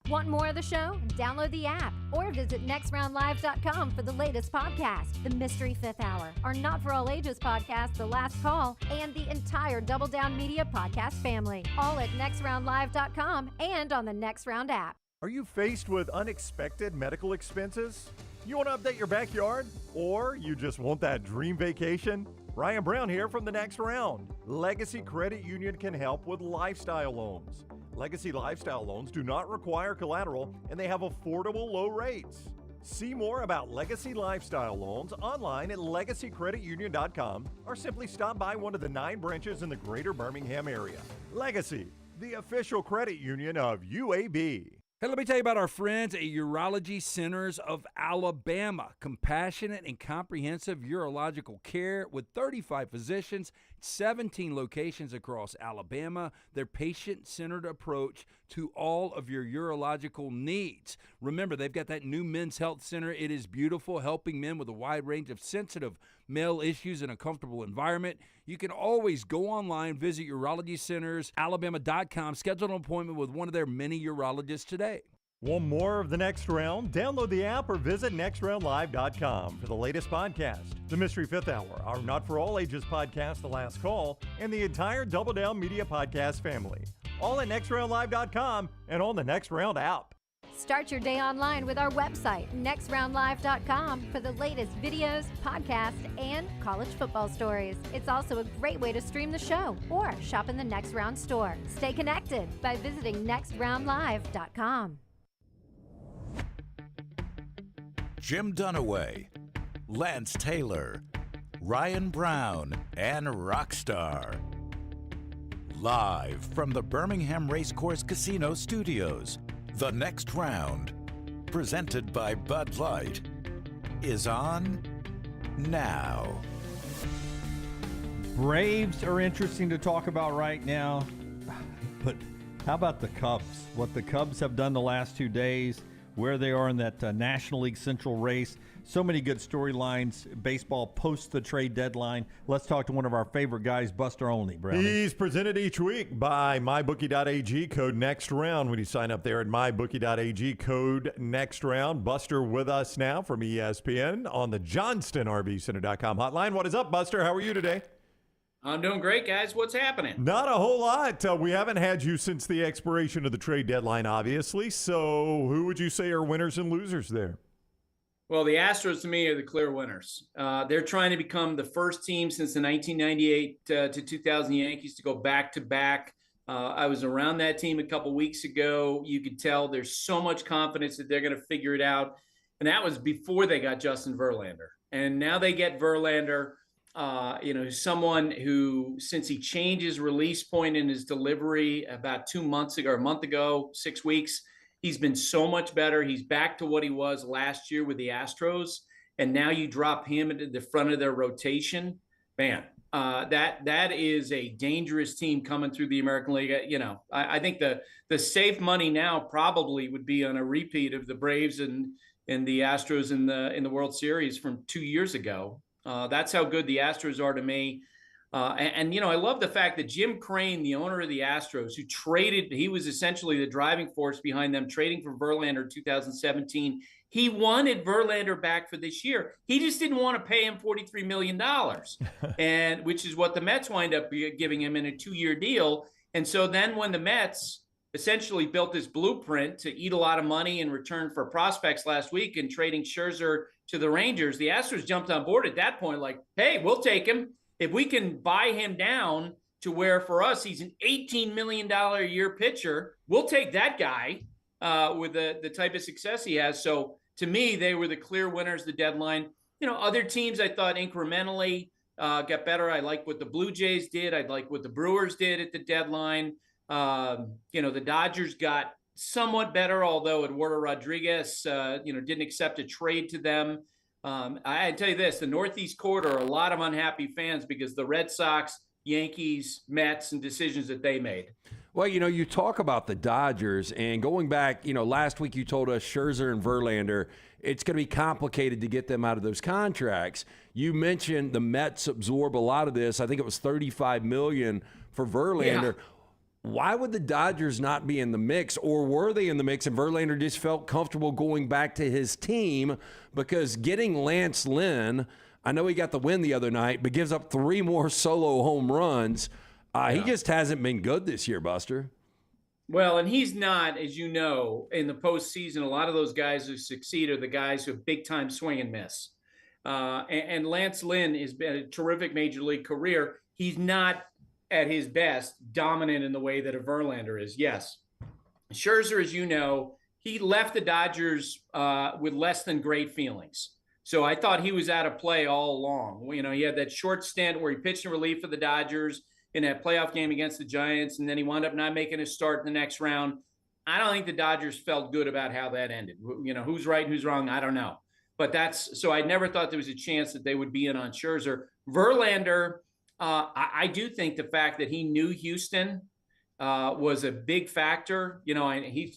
Speaker 12: Want more of the show? Download the app or visit nextroundlive.com for the latest podcast, The Mystery Fifth Hour, our Not For All Ages podcast, The Last Call, and the entire Double Down Media podcast family. All at nextroundlive.com and on the Next Round app.
Speaker 1: Are you faced with unexpected medical expenses? You want to update your backyard? Or you just want that dream vacation? Ryan Brown here from the Next Round. Legacy Credit Union can help with lifestyle loans. Legacy Lifestyle Loans do not require collateral, and they have affordable low rates. See more about Legacy Lifestyle Loans online at legacycreditunion.com or simply stop by one of the 9 branches in the greater Birmingham area. Legacy, the official credit union of UAB.
Speaker 10: Hey, let me tell you about our friends at Urology Centers of Alabama. Compassionate and comprehensive urological care with 35 physicians, 17 locations across Alabama. Their patient-centered approach to all of your urological needs. Remember, they've got that new men's health center. It is beautiful, helping men with a wide range of sensitive male issues in a comfortable environment. You can always go online, visit urologycentersalabama.com, schedule an appointment with one of their many urologists today.
Speaker 1: Want more of the Next Round? Download the app or visit nextroundlive.com for the latest podcast, The Mystery Fifth Hour, our Not For All Ages podcast, The Last Call, and the entire Double Down Media podcast family. All at nextroundlive.com and on the Next Round app.
Speaker 12: Start your day online with our website, nextroundlive.com, for the latest videos, podcasts, and college football stories. It's also a great way to stream the show or shop in the Next Round store. Stay connected by visiting nextroundlive.com.
Speaker 6: Jim Dunaway, Lance Taylor, Ryan Brown, and Rockstar. Live from the Birmingham Racecourse Casino Studios, The next round, presented by Bud Light, is on now.
Speaker 2: Braves are interesting to talk about right now, but how about the Cubs? What the Cubs have done the last 2 days, where they are in that National League Central race. So many good storylines. Baseball post the trade deadline. Let's talk to one of our favorite guys, Buster Olney, Brownie.
Speaker 1: He's presented each week by MyBookie.ag, code next round. When you sign up there at MyBookie.ag, code next round. Buster with us now from ESPN on the JohnstonRVCenter.com hotline. What is up, Buster? How are you today?
Speaker 13: I'm doing great, guys. What's happening?
Speaker 1: Not a whole lot. We haven't had you since the expiration of the trade deadline, obviously. So who would you say are winners and losers there?
Speaker 13: Well, the Astros, to me, are the clear winners. They're trying to become the first team since the 1998 to 2000 Yankees to go back-to-back. I was around that team a couple weeks ago. You could tell there's so much confidence that they're going to figure it out. And that was before they got Justin Verlander. And now they get Verlander. Someone who, since he changed his release point in his delivery about 2 months ago, or a month ago, 6 weeks, he's been so much better. He's back to what he was last year with the Astros. And now you drop him into the front of their rotation. Man, that is a dangerous team coming through the American League. I think the safe money now probably would be on a repeat of the Braves and the Astros in the World Series from 2 years ago. That's how good the Astros are to me. I love the fact that Jim Crane, the owner of the Astros, he was essentially the driving force behind them trading for Verlander in 2017. He wanted Verlander back for this year. He just didn't want to pay him $43 million, and which is what the Mets wind up giving him in a 2-year deal. And so then when the Mets essentially built this blueprint to eat a lot of money in return for prospects last week and trading Scherzer to the Rangers, the Astros jumped on board at that point like, hey, we'll take him. If we can buy him down to where for us he's an $18 million a year pitcher, we'll take that guy with the type of success he has. So to me, they were the clear winners of the deadline. Other teams I thought incrementally got better. I like what the Blue Jays did. I like what the Brewers did at the deadline. The Dodgers got somewhat better, although Eduardo Rodriguez, didn't accept a trade to them. I tell you this, the Northeast quarter are a lot of unhappy fans because the Red Sox, Yankees, Mets, and decisions that they made.
Speaker 3: Well, you talk about the Dodgers, and going back, last week you told us Scherzer and Verlander, it's going to be complicated to get them out of those contracts. You mentioned the Mets absorb a lot of this. I think it was $35 million for Verlander. Yeah. Why would the Dodgers not be in the mix, or were they in the mix and Verlander just felt comfortable going back to his team? Because getting Lance Lynn, I know he got the win the other night, but gives up 3 more solo home runs. He just hasn't been good this year, Buster.
Speaker 13: Well, and he's not, as you know, in the postseason, a lot of those guys who succeed are the guys who have big-time swing and miss. And Lance Lynn has been a terrific major league career. He's not at his best, dominant in the way that a Verlander is. Yes. Scherzer, as you know, he left the Dodgers with less than great feelings. So I thought he was out of play all along. He had that short stint where he pitched in relief for the Dodgers in that playoff game against the Giants, and then he wound up not making a start in the next round. I don't think the Dodgers felt good about how that ended. Who's right, who's wrong, I don't know. But so I never thought there was a chance that they would be in on Scherzer. Verlander, I do think the fact that he knew Houston was a big factor.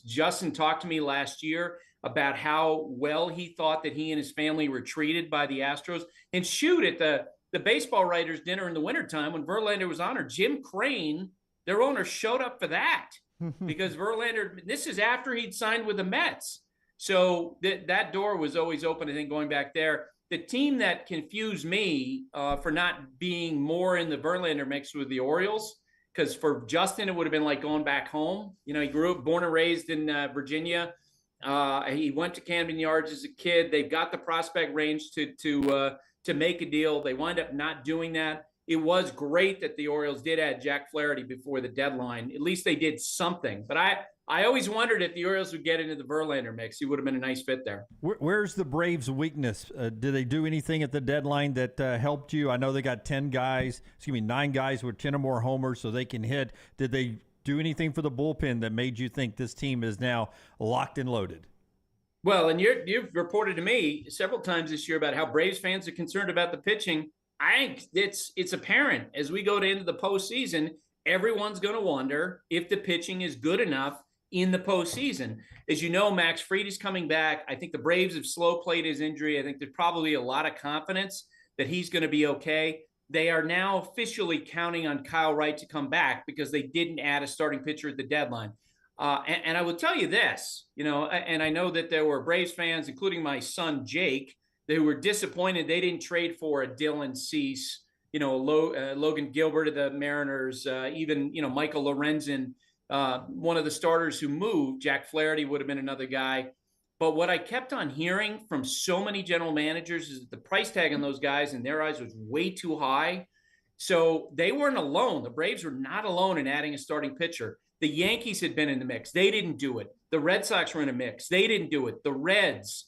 Speaker 13: Justin talked to me last year about how well he thought that he and his family were treated by the Astros. And shoot, at the baseball writers' dinner in the wintertime when Verlander was honored, Jim Crane, their owner, showed up for that because Verlander, this is after he'd signed with the Mets. So that door was always open, I think, going back there. The team that confused me for not being more in the Verlander mix was the Orioles, because for Justin, it would have been like going back home. He grew up, born and raised in Virginia. He went to Camden Yards as a kid. They've got the prospect range to make a deal. They wind up not doing that. It was great that the Orioles did add Jack Flaherty before the deadline. At least they did something. But I always wondered if the Orioles would get into the Verlander mix. He would have been a nice fit there.
Speaker 2: Where's the Braves' weakness? Did they do anything at the deadline that helped you? I know they got 9 guys with 10 or more homers so they can hit. Did they do anything for the bullpen that made you think this team is now locked and loaded?
Speaker 13: Well, and you've reported to me several times this year about how Braves fans are concerned about the pitching. I think it's apparent as we go into the postseason, everyone's going to wonder if the pitching is good enough in the postseason. As you know, Max Fried is coming back. I think the Braves have slow played his injury. I think there's probably a lot of confidence that he's going to be okay. They are now officially counting on Kyle Wright to come back because they didn't add a starting pitcher at the deadline. And I will tell you this, and I know that there were Braves fans, including my son Jake, who were disappointed they didn't trade for a Dylan Cease, Logan Gilbert of the Mariners, even Michael Lorenzen, one of the starters who moved. Jack Flaherty would have been another guy. But what I kept on hearing from so many general managers is that the price tag on those guys in their eyes was way too high. So they weren't alone. The Braves were not alone in adding a starting pitcher. The Yankees had been in the mix. They didn't do it. The Red Sox were in a mix. They didn't do it. The Reds,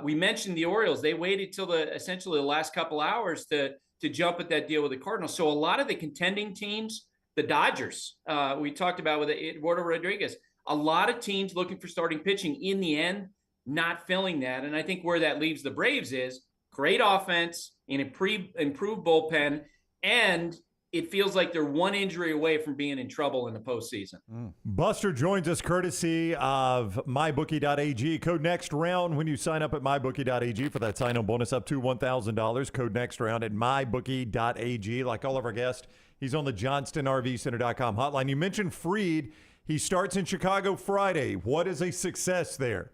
Speaker 13: we mentioned the Orioles. They waited till essentially the last couple hours to jump at that deal with the Cardinals. So a lot of the contending teams, the Dodgers, we talked about with Eduardo Rodriguez, a lot of teams looking for starting pitching in the end, not filling that. And I think where that leaves the Braves is great offense, an improved bullpen, and it feels like they're one injury away from being in trouble in the postseason.
Speaker 1: Buster joins us courtesy of MyBookie.ag. Code next round when you sign up at MyBookie.ag for that sign-on bonus up to $1,000. Code next round at MyBookie.ag. Like all of our guests, he's on the JohnstonRVCenter.com hotline. You mentioned Fried. He starts in Chicago Friday. What is a success there?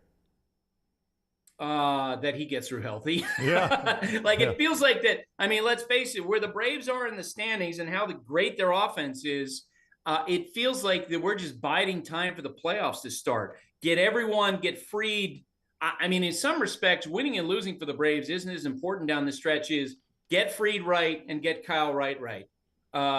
Speaker 13: That he gets through healthy.
Speaker 1: Yeah.
Speaker 13: It feels like that. I mean, let's face it, where the Braves are in the standings and how great their offense is, it feels like that we're just biding time for the playoffs to start. Get Fried. I mean, in some respects, winning and losing for the Braves isn't as important down the stretch as get Fried right and get Kyle Wright right.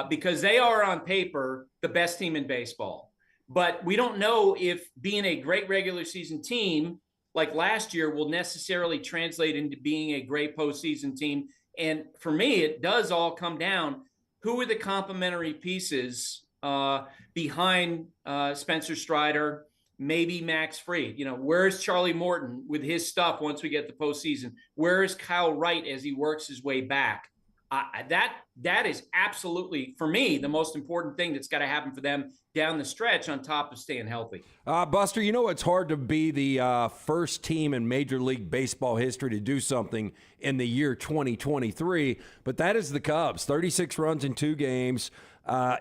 Speaker 13: Because they are on paper the best team in baseball. But we don't know if being a great regular season team like last year will necessarily translate into being a great postseason team. And for me, it does all come down, who are the complementary pieces behind Spencer Strider, maybe Max Fried? Where's Charlie Morton with his stuff once we get the postseason? Where is Kyle Wright as he works his way back? That is absolutely, for me, the most important thing that's got to happen for them down the stretch on top of staying healthy.
Speaker 3: Buster, it's hard to be the first team in Major League Baseball history to do something in the year 2023, but that is the Cubs. 36 runs in 2 games.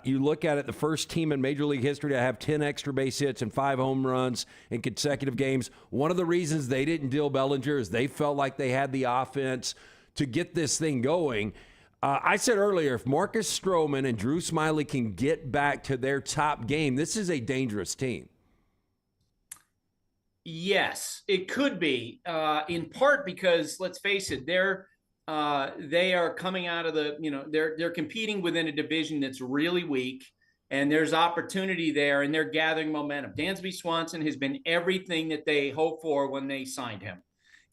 Speaker 3: You look at it, the first team in Major League history to have 10 extra base hits and 5 home runs in consecutive games. One of the reasons they didn't deal Bellinger is they felt like they had the offense to get this thing going. I said earlier, if Marcus Stroman and Drew Smyly can get back to their top game, this is a dangerous team.
Speaker 13: Yes, it could be, in part because, let's face it, they are coming out of they're competing within a division that's really weak, and there's opportunity there, and they're gathering momentum. Dansby Swanson has been everything that they hoped for when they signed him,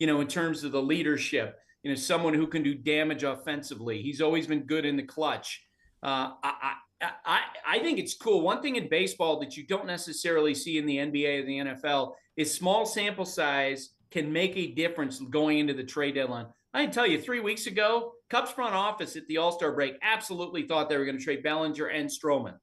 Speaker 13: in terms of the leadership. Someone who can do damage offensively. He's always been good in the clutch. I think it's cool. One thing in baseball that you don't necessarily see in the NBA or the NFL is small sample size can make a difference going into the trade deadline. I can tell you 3 weeks ago, Cubs front office at the All-Star break absolutely thought they were going to trade Bellinger and Stroman.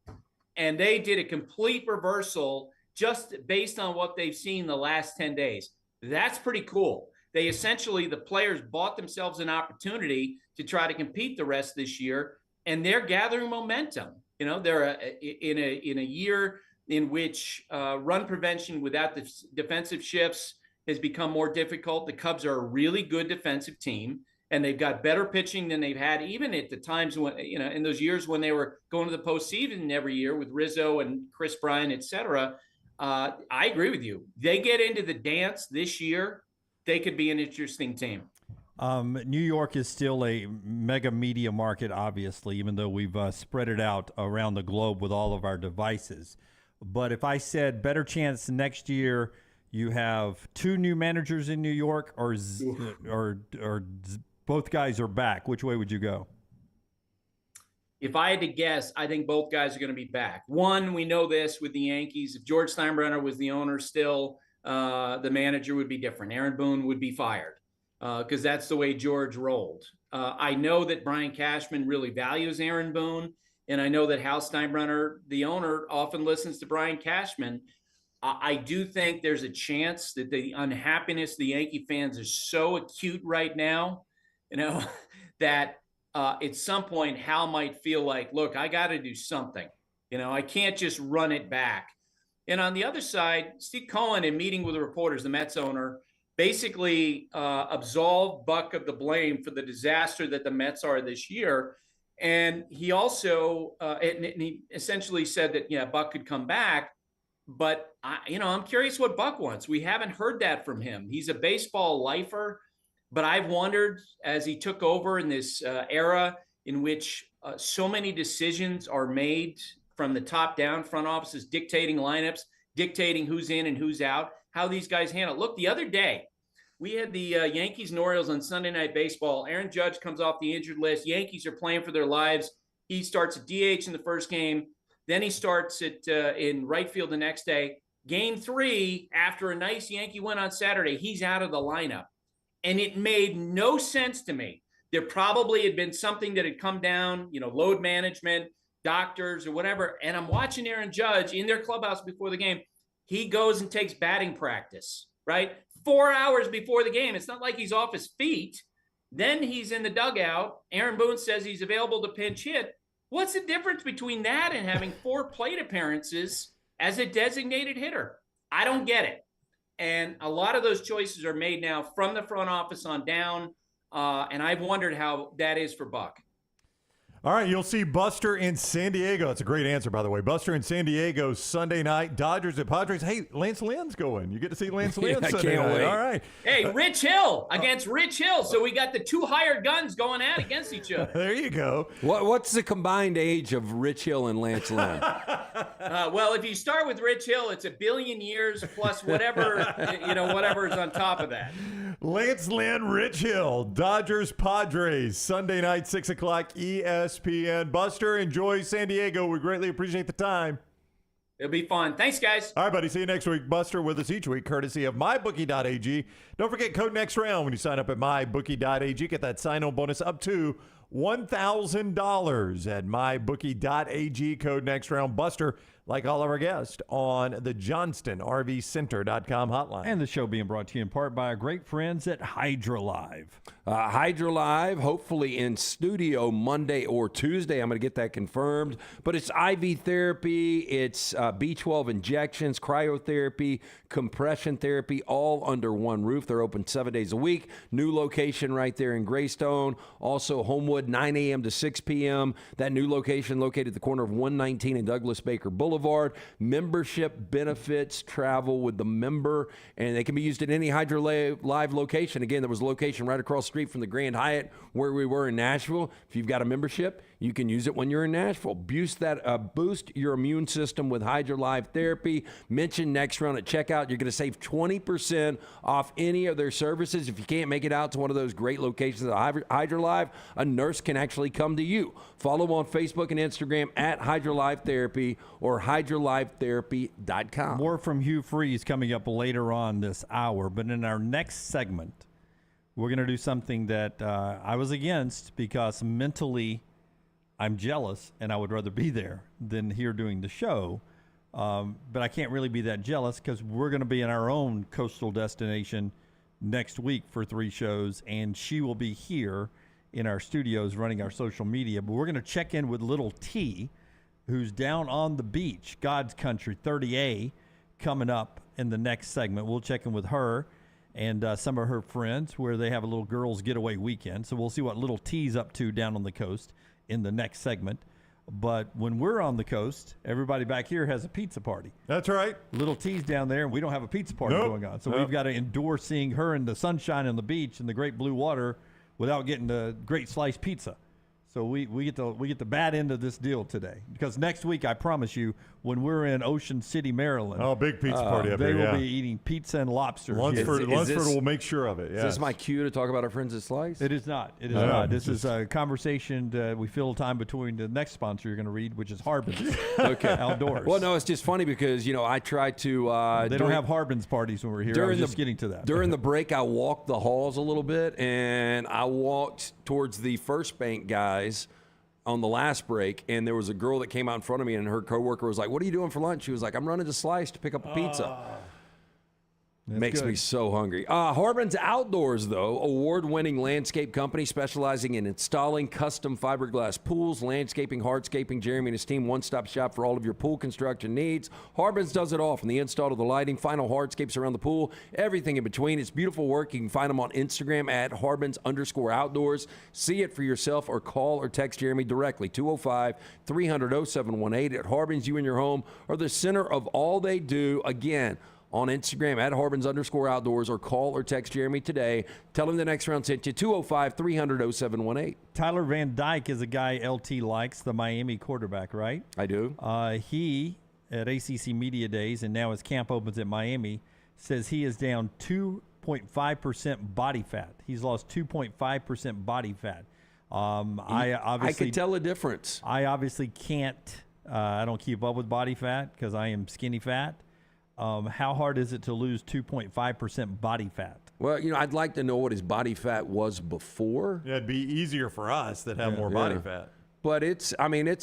Speaker 13: And they did a complete reversal just based on what they've seen the last 10 days. That's pretty cool. They essentially, the players bought themselves an opportunity to try to compete the rest of this year, and they're gathering momentum. They're in a year in which run prevention without the defensive shifts has become more difficult. The Cubs are a really good defensive team, and they've got better pitching than they've had even at the times when, in those years when they were going to the postseason every year with Rizzo and Chris Bryant, et cetera. I agree with you. They get into the dance this year, they could be an interesting team.
Speaker 2: New York is still a mega media market, obviously, even though we've spread it out around the globe with all of our devices. But if I said better chance next year you have 2 new managers in New York or both guys are back, which way would you go?
Speaker 13: if I had to guess, I think both guys are going to be back. One, we know this with the Yankees. If George Steinbrenner was the owner still, the manager would be different. Aaron Boone would be fired because that's the way George rolled. I know that Brian Cashman really values Aaron Boone, and I know that Hal Steinbrenner, the owner, often listens to Brian Cashman. I do think there's a chance that the unhappiness of the Yankee fans is so acute right now, that at some point Hal might feel like, look, I got to do something. I can't just run it back. And on the other side, Steve Cohen, in meeting with the reporters, the Mets owner, basically absolved Buck of the blame for the disaster that the Mets are this year. And he also, and he essentially said that, Buck could come back. But, I'm curious what Buck wants. We haven't heard that from him. He's a baseball lifer. But I've wondered, as he took over in this era in which so many decisions are made from the top down, front offices dictating lineups, dictating who's in and who's out, how these guys handle it. Look, the other day, we had the Yankees and Orioles on Sunday Night Baseball. Aaron Judge comes off the injured list. Yankees are playing for their lives. He starts at DH in the first game. Then he starts in right field the next day. Game 3, after a nice Yankee win on Saturday, he's out of the lineup. And it made no sense to me. There probably had been something that had come down, load management, doctors or whatever. And I'm watching Aaron Judge in their clubhouse before the game. He goes and takes batting practice, right? 4 hours before the game. It's not like he's off his feet. Then he's in the dugout. Aaron Boone says he's available to pinch hit. What's the difference between that and having 4 plate appearances as a designated hitter? I don't get it. And a lot of those choices are made now from the front office on down. And I've wondered how that is for Buck.
Speaker 1: All right, you'll see Buster in San Diego. That's a great answer, by the way. Buster in San Diego Sunday night. Dodgers at Padres. Hey, Lance Lynn's going. You get to see Lance Lynn Sunday night.
Speaker 3: Wait.
Speaker 1: All right.
Speaker 13: Hey, Rich Hill against Rich Hill. So we got the 2 hired guns going at against each other.
Speaker 1: There you go.
Speaker 3: What's the combined age of Rich Hill and Lance Lynn?
Speaker 13: Well, if you start with Rich Hill, it's 1 billion years plus whatever, whatever is on top of that.
Speaker 1: Lance Lynn, Rich Hill, Dodgers, Padres, Sunday night, 6 o'clock, ESPN. Buster, enjoy San Diego. We greatly appreciate the time.
Speaker 13: It'll be fun. Thanks, guys.
Speaker 1: All right, buddy. See you next week. Buster with us each week, courtesy of MyBookie.ag. Don't forget code next round when you sign up at MyBookie.ag. Get that sign-on bonus up to $1,000 at MyBookie.ag. Code next round. Buster, like all of our guests, on the JohnstonRVCenter.com hotline.
Speaker 2: And the show being brought to you in part by our great friends at Hydra Live.
Speaker 3: Hydra Live, hopefully in studio Monday or Tuesday. I'm going to get that confirmed. But it's IV therapy, it's B12 injections, cryotherapy, compression therapy, all under one roof. They're open 7 days a week. New location right there in Greystone. Also Homewood, 9 a.m. to 6 p.m. That new location located at the corner of 119 and Douglas Baker Boulevard. Membership benefits, travel with the member, and they can be used at any Hydra Live location. Again, there was a location right across the street from the Grand Hyatt where we were in Nashville. If you've got a membership, you can use it when you're in Nashville. Boost your immune system with Hydra Live therapy. Mention next round at checkout. You're going to save 20% off any of their services. If you can't make it out to one of those great locations at Hydra Live, a nurse can actually come to you. Follow on Facebook and Instagram at Hydra Live Therapy or HydraLiveTherapy.com.
Speaker 2: More from Hugh Freeze coming up later on this hour. But in our next segment, we're going to do something that I was against because mentally I'm jealous and I would rather be there than here doing the show. But I can't really be that jealous because we're going to be in our own coastal destination next week for 3 shows, and she will be here in our studios running our social media. But we're going to check in with Little T, who's down on the beach, God's Country 30A, coming up in the next segment. We'll check in with her and some of her friends where they have a little girls getaway weekend. So we'll see what Little T's up to down on the coast in the next segment. But when we're on the coast, everybody back here has a pizza party.
Speaker 1: That's right.
Speaker 2: Little T's down there, and we don't have a pizza party going on. So we've got to endure seeing her in the sunshine on the beach and the great blue water without getting the great sliced pizza. So we get the bad end of this deal today, because next week, I promise you, when we're in Ocean City, Maryland,
Speaker 1: big pizza party up
Speaker 2: they
Speaker 1: here.
Speaker 2: will be eating pizza and lobster.
Speaker 1: Lunsford will make sure of it.
Speaker 3: Is this my cue to talk about our friends at Slice?
Speaker 2: It is not. It is not. This is a conversation we fill time between the next sponsor you're going to read, which is Harbin's.
Speaker 3: Okay.
Speaker 2: Outdoors.
Speaker 3: Well, no, it's just funny because I try to.
Speaker 2: They don't have Harbin's parties when we're here. I was just getting to that.
Speaker 3: During the break, I walked the halls a little bit, and I walked towards the First Bank guys on the last break, and there was a girl that came out in front of me, and her coworker was like, "What are you doing for lunch?" She was like, "I'm running to Slice to pick up a pizza." Makes me so hungry. Harbin's Outdoors, though, award-winning landscape company specializing in installing custom fiberglass pools, landscaping, hardscaping. Jeremy and his team, one-stop shop for all of your pool construction needs. Harbin's does it all, from the install to the lighting, final hardscapes around the pool, everything in between. It's beautiful work. You can find them on Instagram at Harbins_Outdoors. See it for yourself, or call or text Jeremy directly, 205-300-0718. At Harbins, you and your home are the center of all they do. Again, on Instagram at Harbins_Outdoors, or call or text Jeremy today. Tell him the next round sent you, 205-300-0718.
Speaker 2: Tyler Van Dyke is a guy LT likes, the Miami quarterback, right?
Speaker 3: I do.
Speaker 2: He, at ACC Media Days, and now his camp opens at Miami, says he is down 2.5% body fat. He's lost 2.5% body fat. I
Speaker 3: could tell a difference.
Speaker 2: I obviously can't. I don't keep up with body fat because I am skinny fat. How hard is it to lose 2.5% body fat?
Speaker 3: Well, I'd like to know what his body fat was before.
Speaker 1: Yeah, it'd be easier for us that have more body fat.
Speaker 3: But it's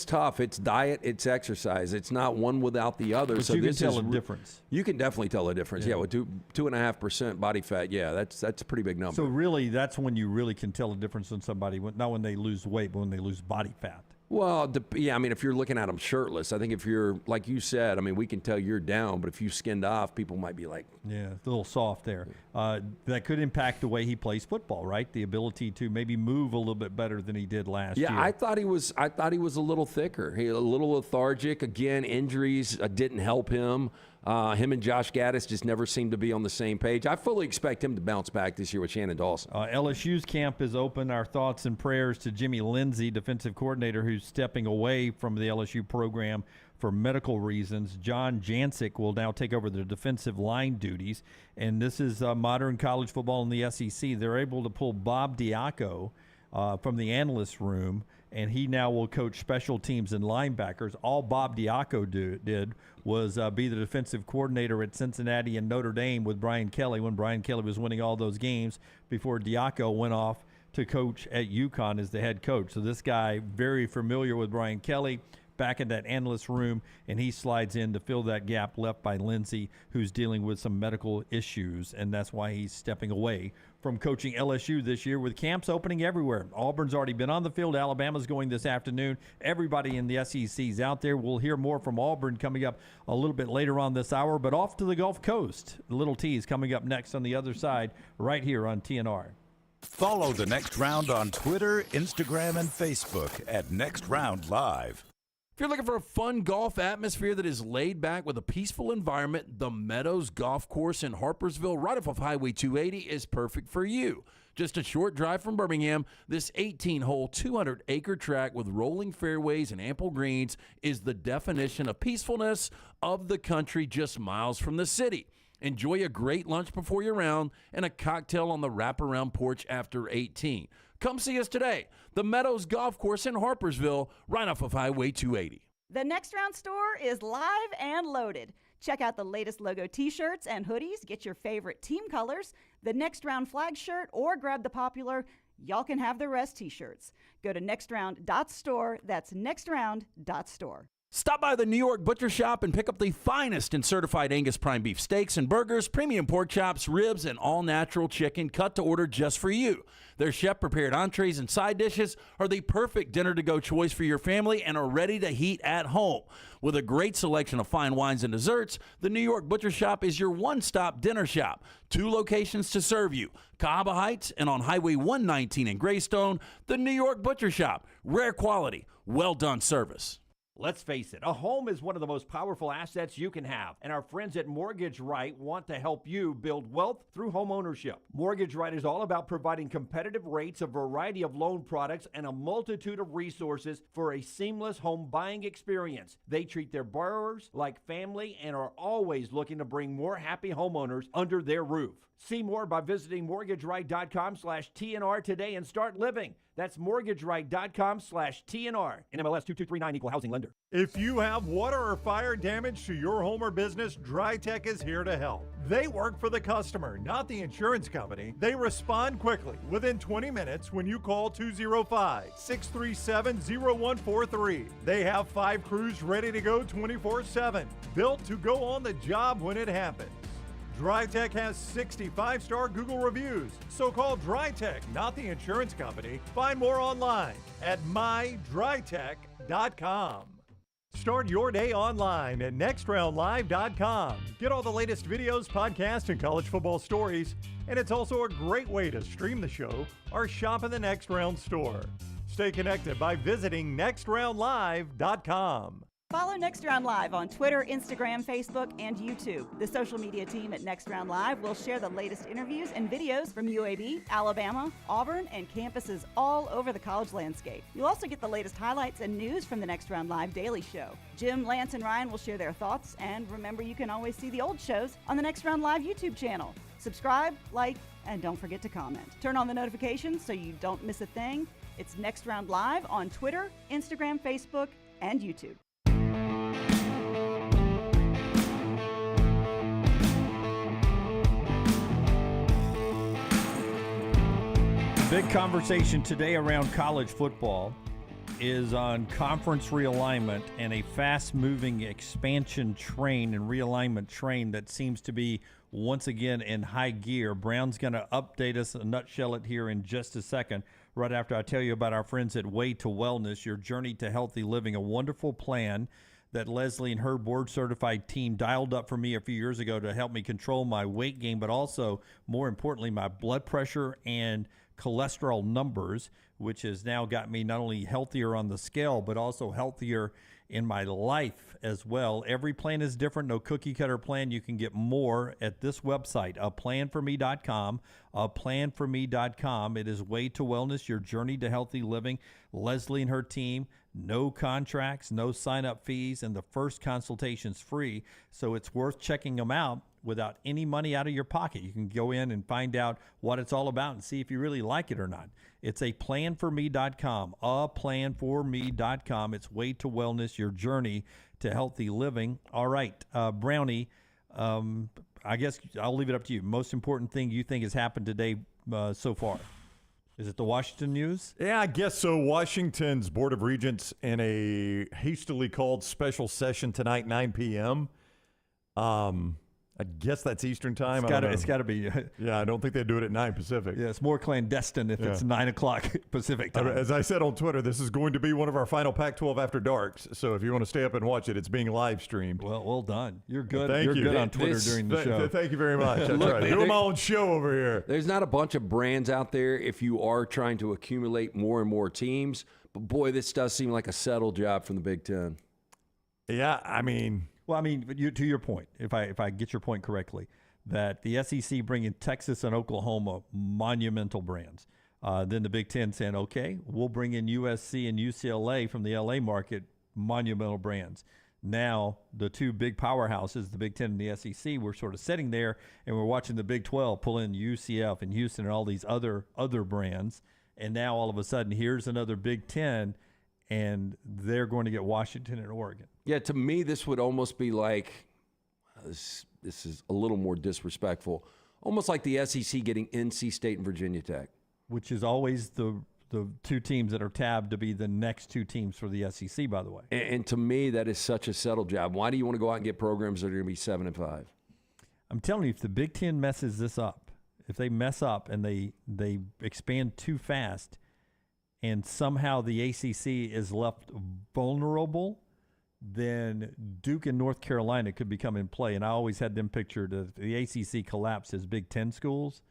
Speaker 3: tough. It's diet, it's exercise. It's not one without the other.
Speaker 2: But
Speaker 3: so
Speaker 2: you can tell a difference.
Speaker 3: You can definitely tell a difference. Yeah, with 2.5% body fat. Yeah, that's a pretty big number.
Speaker 2: So really, that's when you really can tell a difference in somebody. Not when they lose weight, but when they lose body fat.
Speaker 3: Well, if you're looking at them shirtless, I think if you're, like you said, we can tell you're down, but if you skinned off, people might be like...
Speaker 2: Yeah, a little soft there. That could impact the way he plays football, right? The ability to maybe move a little bit better than he did last year.
Speaker 3: Yeah, I thought he was a little thicker. A little lethargic. Again, injuries didn't help him. Him and Josh Gaddis just never seemed to be on the same page. I fully expect him to bounce back this year with Shannon Dawson.
Speaker 2: LSU's camp is open. Our thoughts and prayers to Jimmy Lindsey, defensive coordinator, who's stepping away from the LSU program for medical reasons. John Jancic will now take over the defensive line duties, and this is modern college football in the SEC. They're able to pull Bob Diaco from the analyst room, and he now will coach special teams and linebackers. All Bob Diaco did was be the defensive coordinator at Cincinnati and Notre Dame with Brian Kelly when Brian Kelly was winning all those games before Diaco went off to coach at UConn as the head coach. So this guy, very familiar with Brian Kelly, back in that analyst room, and he slides in to fill that gap left by Lindsey, who's dealing with some medical issues, and that's why he's stepping away from coaching LSU this year, with camps opening everywhere. Auburn's already been on the field. Alabama's going this afternoon. Everybody in the SEC's out there. We'll hear more from Auburn coming up a little bit later on this hour, but off to the Gulf Coast. Little T is coming up next on the other side, right here on TNR.
Speaker 6: Follow The Next Round on Twitter, Instagram, and Facebook at Next Round Live.
Speaker 10: If you're looking for a fun golf atmosphere that is laid back with a peaceful environment, the Meadows Golf Course in Harpersville, right off of Highway 280, is perfect for you. Just a short drive from Birmingham, this 18-hole, 200-acre track with rolling fairways and ample greens is the definition of peacefulness of the country, just miles from the city. Enjoy a great lunch before your round and a cocktail on the wraparound porch after 18. Come see us today. The Meadows Golf Course in Harpersville, right off of Highway 280.
Speaker 5: The Next Round store is live and loaded. Check out the latest logo t-shirts and hoodies. Get your favorite team colors, the Next Round flag shirt, or grab the popular Y'all Can Have the Rest t-shirts. Go to nextround.store. That's nextround.store.
Speaker 10: Stop by the New York Butcher Shop and pick up the finest in certified Angus prime beef steaks and burgers, premium pork chops, ribs, and all-natural chicken cut to order just for you. Their chef-prepared entrees and side dishes are the perfect dinner-to-go choice for your family and are ready to heat at home. With a great selection of fine wines and desserts, the New York Butcher Shop is your one-stop dinner shop. 2 locations to serve you, Cahaba Heights and on Highway 119 in Greystone. The New York Butcher Shop, rare quality, well-done service.
Speaker 11: Let's face it, a home is one of the most powerful assets you can have, and our friends at Mortgage Right want to help you build wealth through home ownership. Mortgage Right is all about providing competitive rates, a variety of loan products, and a multitude of resources for a seamless home buying experience. They treat their borrowers like family and are always looking to bring more happy homeowners under their roof. See more by visiting mortgageright.com/TNR today and start living. That's mortgageright.com/TNR. NMLS 2239, Equal Housing Lender.
Speaker 1: If you have water or fire damage to your home or business, DryTech is here to help. They work for the customer, not the insurance company. They respond quickly, within 20 minutes when you call 205-637-0143. They have 5 crews ready to go 24/7, built to go on the job when it happens. DryTech has 65-star Google reviews, so call DryTech, not the insurance company. Find more online at mydrytech.com. Start your day online at nextroundlive.com. Get all the latest videos, podcasts, and college football stories, and it's also a great way to stream the show or shop in the Next Round store. Stay connected by visiting nextroundlive.com.
Speaker 5: Follow Next Round Live on Twitter, Instagram, Facebook, and YouTube. The social media team at Next Round Live will share the latest interviews and videos from UAB, Alabama, Auburn, and campuses all over the college landscape. You'll also get the latest highlights and news from the Next Round Live Daily Show. Jim, Lance, and Ryan will share their thoughts, and remember, you can always see the old shows on the Next Round Live YouTube channel. Subscribe, like, and don't forget to comment. Turn on the notifications so you don't miss a thing. It's Next Round Live on Twitter, Instagram, Facebook, and YouTube.
Speaker 2: Big conversation today around college football is on conference realignment and a fast-moving expansion train and realignment train that seems to be once again in high gear. Brown's going to update us, nutshell it here in just a second, right after I tell you about our friends at Way to Wellness, your journey to healthy living, a wonderful plan that Leslie and her board-certified team dialed up for me a few years ago to help me control my weight gain, but also, more importantly, my blood pressure and cholesterol numbers, which has now got me not only healthier on the scale, but also healthier in my life as well. Every plan is different, no cookie cutter plan. You can get more at this website, aplanforme.com, aplanforme.com. It is Way to Wellness, your journey to healthy living. Leslie and her team, no contracts, no sign-up fees, and the first consultation's free, so it's worth checking them out without any money out of your pocket. You can go in and find out what it's all about and see if you really like it or not. It's aplanforme.com, aplanforme.com. It's Way to Wellness, your journey to healthy living. All right, Brownie, I guess I'll leave it up to you. Most important thing you think has happened today so far? Is it the Washington news?
Speaker 1: Yeah, I guess so. Washington's Board of Regents in a hastily called special session tonight, 9 p.m. I guess that's Eastern time.
Speaker 2: It's got to be.
Speaker 1: Yeah, I don't think they do it at 9 Pacific.
Speaker 2: Yeah, it's more clandestine if it's 9 o'clock Pacific time.
Speaker 1: As I said on Twitter, this is going to be one of our final Pac-12 After Darks. So if you want to stay up and watch it, it's being live streamed.
Speaker 2: Well done. You're good.
Speaker 1: Thank
Speaker 2: You're
Speaker 1: you.
Speaker 2: good on Twitter during the show.
Speaker 1: Thank you very much. That's right. Doing my own show over here.
Speaker 3: There's not a bunch of brands out there if you are trying to accumulate more and more teams. But boy, this does seem like a settled job from the Big Ten.
Speaker 1: Yeah, I mean.
Speaker 2: Well, I mean, to your point, if I get your point correctly, that the SEC bringing Texas and Oklahoma monumental brands. Then the Big Ten saying, okay, we'll bring in USC and UCLA from the LA market, monumental brands. Now the two big powerhouses, the Big Ten and the SEC, we're sort of sitting there and we're watching the Big 12 pull in UCF and Houston and all these other brands. And now all of a sudden, here's another Big Ten, and they're going to get Washington and Oregon.
Speaker 3: Yeah, to me, this would almost be like this is a little more disrespectful, almost like the SEC getting NC State and Virginia Tech.
Speaker 2: Which is always the two teams that are tabbed to be the next two teams for the SEC, by the way.
Speaker 3: And to me, that is such a settled job. Why do you want to go out and get programs that are going to be 7-5?
Speaker 2: I'm telling you, if the Big Ten messes this up, if they mess up and they expand too fast and somehow the ACC is left vulnerable, then Duke and North Carolina could become in play. And I always had them pictured as the ACC collapsed as Big Ten schools.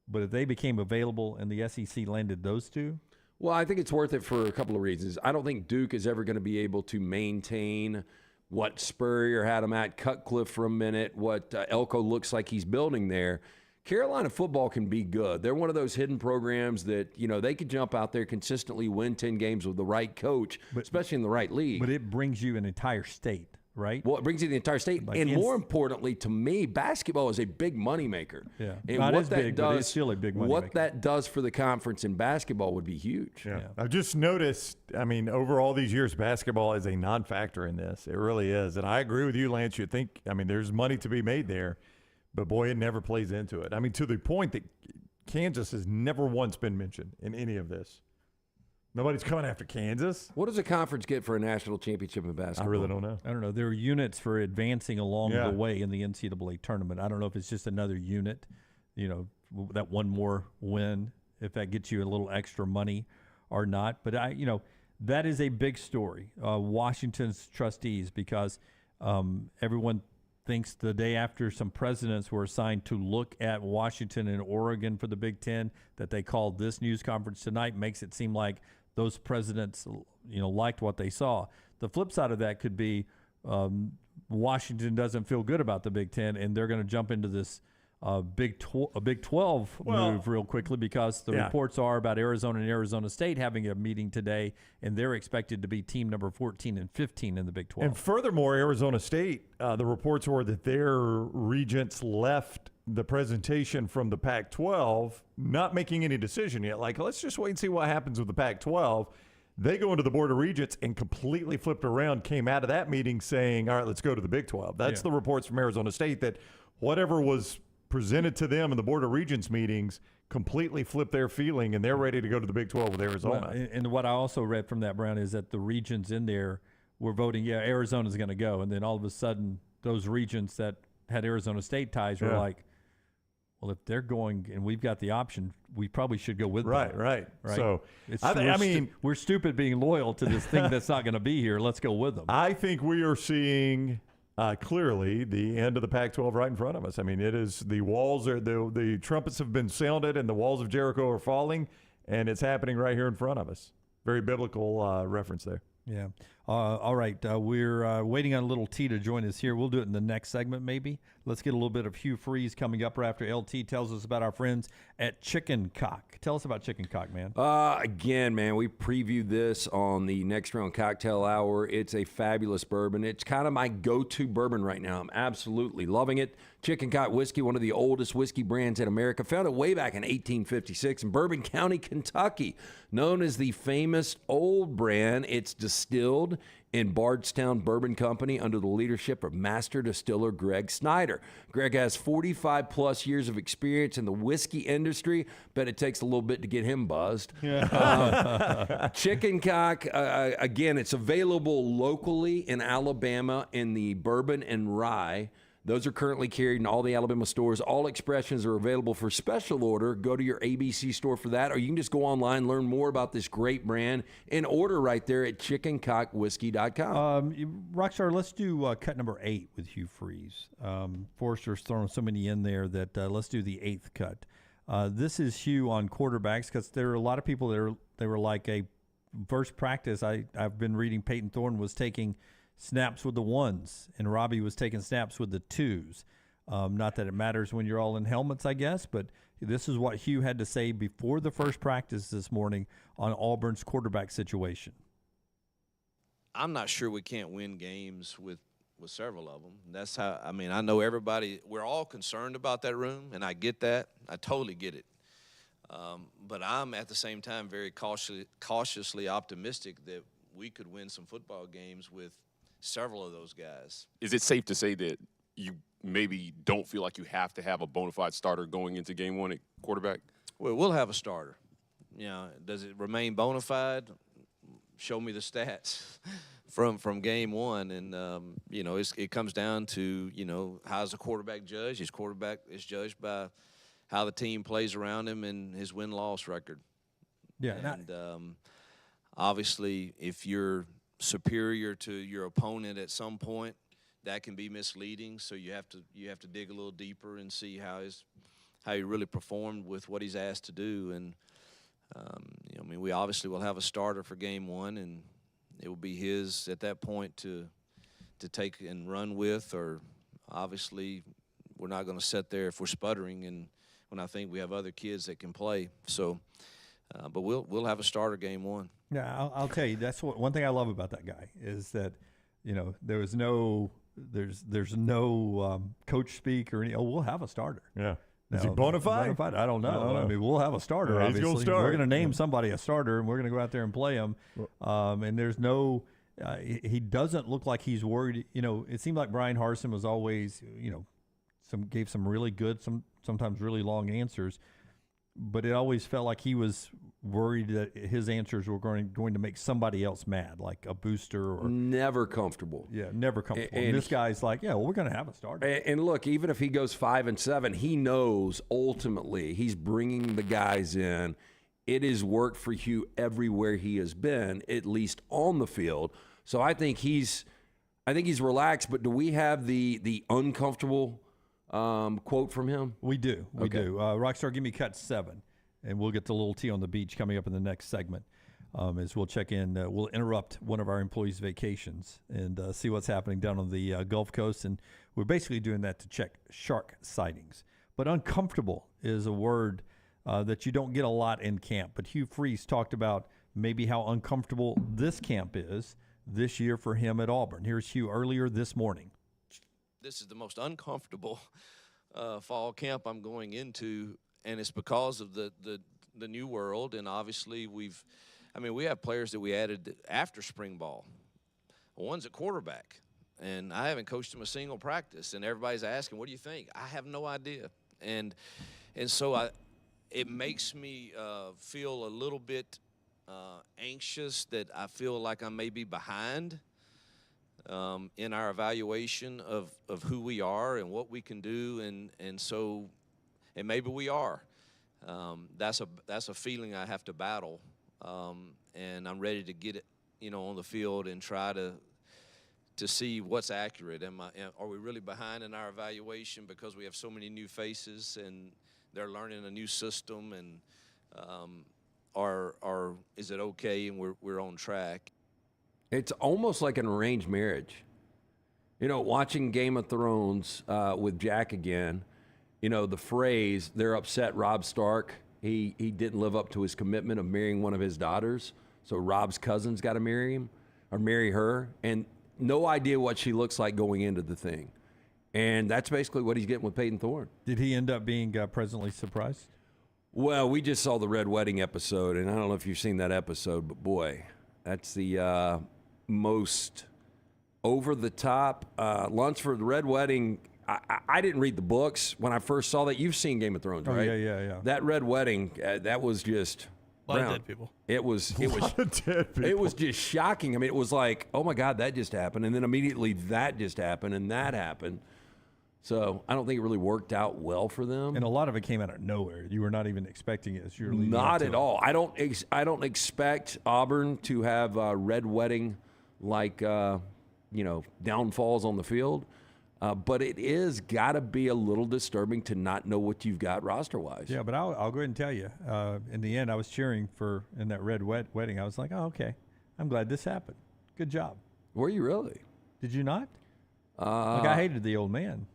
Speaker 2: But if they became available and the SEC landed those two.
Speaker 3: Well, I think it's worth it for a couple of reasons. I don't think Duke is ever going to be able to maintain what Spurrier had him at, Cutcliffe for a minute, what Elko looks like he's building there. Carolina football can be good. They're one of those hidden programs that, they could jump out there consistently, win 10 games with the right coach, especially in the right league.
Speaker 2: But it brings you an entire state, right?
Speaker 3: Well, it brings you the entire state. And more importantly, to me, basketball is a big moneymaker.
Speaker 2: Yeah.
Speaker 3: And
Speaker 2: Not
Speaker 3: what
Speaker 2: as
Speaker 3: that
Speaker 2: big, but
Speaker 3: does,
Speaker 2: it's still a big moneymaker.
Speaker 3: What that does for the conference in basketball would be huge.
Speaker 1: Yeah. I've just noticed, over all these years, basketball is a non-factor in this. It really is. And I agree with you, Lance. You think, there's money to be made there. But, boy, it never plays into it. To the point that Kansas has never once been mentioned in any of this. Nobody's coming after Kansas.
Speaker 3: What does a conference get for a national championship in basketball?
Speaker 1: I really don't know.
Speaker 2: I don't know. There are units for advancing along the way in the NCAA tournament. I don't know if it's just another unit, that one more win, if that gets you a little extra money or not. But, that is a big story, Washington's trustees, because everyone thinks the day after some presidents were assigned to look at Washington and Oregon for the Big Ten, that they called this news conference tonight, makes it seem like those presidents, liked what they saw. The flip side of that could be Washington doesn't feel good about the Big Ten, and they're going to jump into this Big 12 move real quickly, because the reports are about Arizona and Arizona State having a meeting today, and they're expected to be team number 14 and 15 in the Big 12.
Speaker 1: And furthermore, Arizona State, the reports were that their regents left the presentation from the Pac-12 not making any decision yet. Like, let's just wait and see what happens with the Pac-12. They go into the Board of Regents and completely flipped around, came out of that meeting saying, all right, let's go to the Big 12. That's the reports from Arizona State, that whatever was presented to them in the Board of Regents meetings completely flipped their feeling, and they're ready to go to the Big 12 with Arizona.
Speaker 2: Well, and what I also read from that, Brown, is that the regions in there were voting, Arizona's going to go. And then all of a sudden, those regions that had Arizona State ties were like, well, if they're going and we've got the option, we probably should go with them.
Speaker 1: Right. So,
Speaker 2: we're stupid being loyal to this thing that's not going to be here. Let's go with them.
Speaker 1: I think we are seeing clearly the end of the Pac-12 right in front of us. It is the walls are the trumpets have been sounded and the walls of Jericho are falling, and it's happening right here in front of us. Very biblical reference there.
Speaker 2: Yeah. All right. We're waiting on little T to join us here. We'll do it in the next segment, maybe. Let's get a little bit of Hugh Freeze coming up right after LT tells us about our friends at Chicken Cock. Tell us about Chicken Cock, man.
Speaker 3: Again, man, we previewed this on the Next Round Cocktail Hour. It's a fabulous bourbon. It's kind of my go-to bourbon right now. I'm absolutely loving it. Chicken Cock whiskey, one of the oldest whiskey brands in America. Found it way back in 1856 in Bourbon County, Kentucky. Known as the famous Old Brand, it's distilled in Bardstown Bourbon Company under the leadership of master distiller Greg Snyder. Greg has 45-plus years of experience in the whiskey industry. Bet it takes a little bit to get him buzzed. Chicken Cock, again, it's available locally in Alabama in the bourbon and rye. Those are currently carried in all the Alabama stores. All expressions are available for special order. Go to your ABC store for that, or you can just go online, learn more about this great brand, and order right there at chickencockwhiskey.com.
Speaker 2: Rockstar, let's do cut number 8 with Hugh Freeze. Forrester's throwing so many in there that let's do the 8th cut. This is Hugh on quarterbacks, because there are a lot of people that they were like a first practice. I've been reading Peyton Thorne was taking snaps with the 1s, and Robbie was taking snaps with the 2s. Not that it matters when you're all in helmets, I guess, but this is what Hugh had to say before the first practice this morning on Auburn's quarterback situation.
Speaker 23: I'm not sure we can't win games with several of them. That's how, I know everybody, we're all concerned about that room, and I get that. I totally get it. But I'm at the same time very cautiously optimistic that we could win some football games with several of those guys.
Speaker 9: Is it safe to say that you maybe don't feel like you have to have a bona fide starter going into game one at quarterback?
Speaker 23: Well, we'll have a starter. Does it remain bona fide? Show me the stats from game one. And, it comes down to, how's the quarterback judged? His quarterback is judged by how the team plays around him and his win-loss record.
Speaker 2: Yeah.
Speaker 23: And obviously, if you're superior to your opponent at some point, that can be misleading. So you have to dig a little deeper and see how he really performed with what he's asked to do. And I mean, we obviously will have a starter for game one, and it will be his at that point to take and run with, or obviously we're not going to sit there if we're sputtering and when I think we have other kids that can play. So, but we'll have a starter game one.
Speaker 2: Yeah, I'll tell you, that's one thing I love about that guy is that, there's no coach speak or any. Oh, we'll have a starter.
Speaker 1: Yeah. Is he bona fide?
Speaker 2: I don't know. I mean, we'll have a starter.
Speaker 1: Yeah,
Speaker 2: obviously,
Speaker 1: he's gonna start.
Speaker 2: We're going to name somebody a starter, and we're going to go out there and play him. And there's no. He doesn't look like he's worried. It seemed like Brian Harsin was always, gave some really good, sometimes really long answers, but it always felt like he was worried that his answers were going to make somebody else mad, like a booster or
Speaker 3: never comfortable.
Speaker 2: Yeah, never comfortable. And this guy's like, yeah, well, we're going to have a starter.
Speaker 3: And look, even if he goes 5-7, he knows ultimately he's bringing the guys in. It has worked for Hugh everywhere he has been, at least on the field. So I think he's relaxed. But do we have the uncomfortable quote from him?
Speaker 2: We do. We do. Rockstar, give me cut 7. And we'll get the little tea on the beach coming up in the next segment as we'll check in. We'll interrupt one of our employees' vacations and see what's happening down on the Gulf Coast. And we're basically doing that to check shark sightings. But uncomfortable is a word that you don't get a lot in camp. But Hugh Freeze talked about maybe how uncomfortable this camp is this year for him at Auburn. Here's Hugh earlier this morning.
Speaker 23: This is the most uncomfortable fall camp I'm going into, and it's because of the new world. And obviously we have players that we added after spring ball. One's a quarterback, and I haven't coached him a single practice, and everybody's asking, what do you think? I have no idea. And so it makes me feel a little bit anxious that I feel like I may be behind in our evaluation of who we are and what we can do, and maybe we are. That's a feeling I have to battle, and I'm ready to get it, on the field and try to see what's accurate. Are we really behind in our evaluation because we have so many new faces and they're learning a new system, and or is it okay and we're on track?
Speaker 3: It's almost like an arranged marriage. Watching Game of Thrones with Jack again, the phrase, they're upset Rob Stark, he didn't live up to his commitment of marrying one of his daughters, so Rob's cousin's got to marry him or marry her, and no idea what she looks like going into the thing. And that's basically what he's getting with Peyton Thorne.
Speaker 2: Did he end up being pleasantly surprised?
Speaker 3: Well, we just saw the Red Wedding episode, and I don't know if you've seen that episode, but boy, that's the most over-the-top lunch for the Red Wedding. I didn't read the books when I first saw that. You've seen Game of Thrones, right?
Speaker 2: Oh, yeah.
Speaker 3: That Red Wedding, that was just
Speaker 14: a lot of dead people.
Speaker 3: It was just shocking. I mean, it was like, oh my God, that just happened, and then immediately that just happened, and that happened. So I don't think it really worked out well for them.
Speaker 2: And a lot of it came out of nowhere. You were not even expecting it as you're leading
Speaker 3: Not at all. I don't expect Auburn to have a Red Wedding like downfalls on the field. But it is got to be a little disturbing to not know what you've got roster-wise.
Speaker 2: Yeah, but I'll go ahead and tell you. In the end, I was cheering in that Red Wedding. I was like, oh, okay. I'm glad this happened. Good job.
Speaker 3: Were you really?
Speaker 2: Did you not? I hated the old man.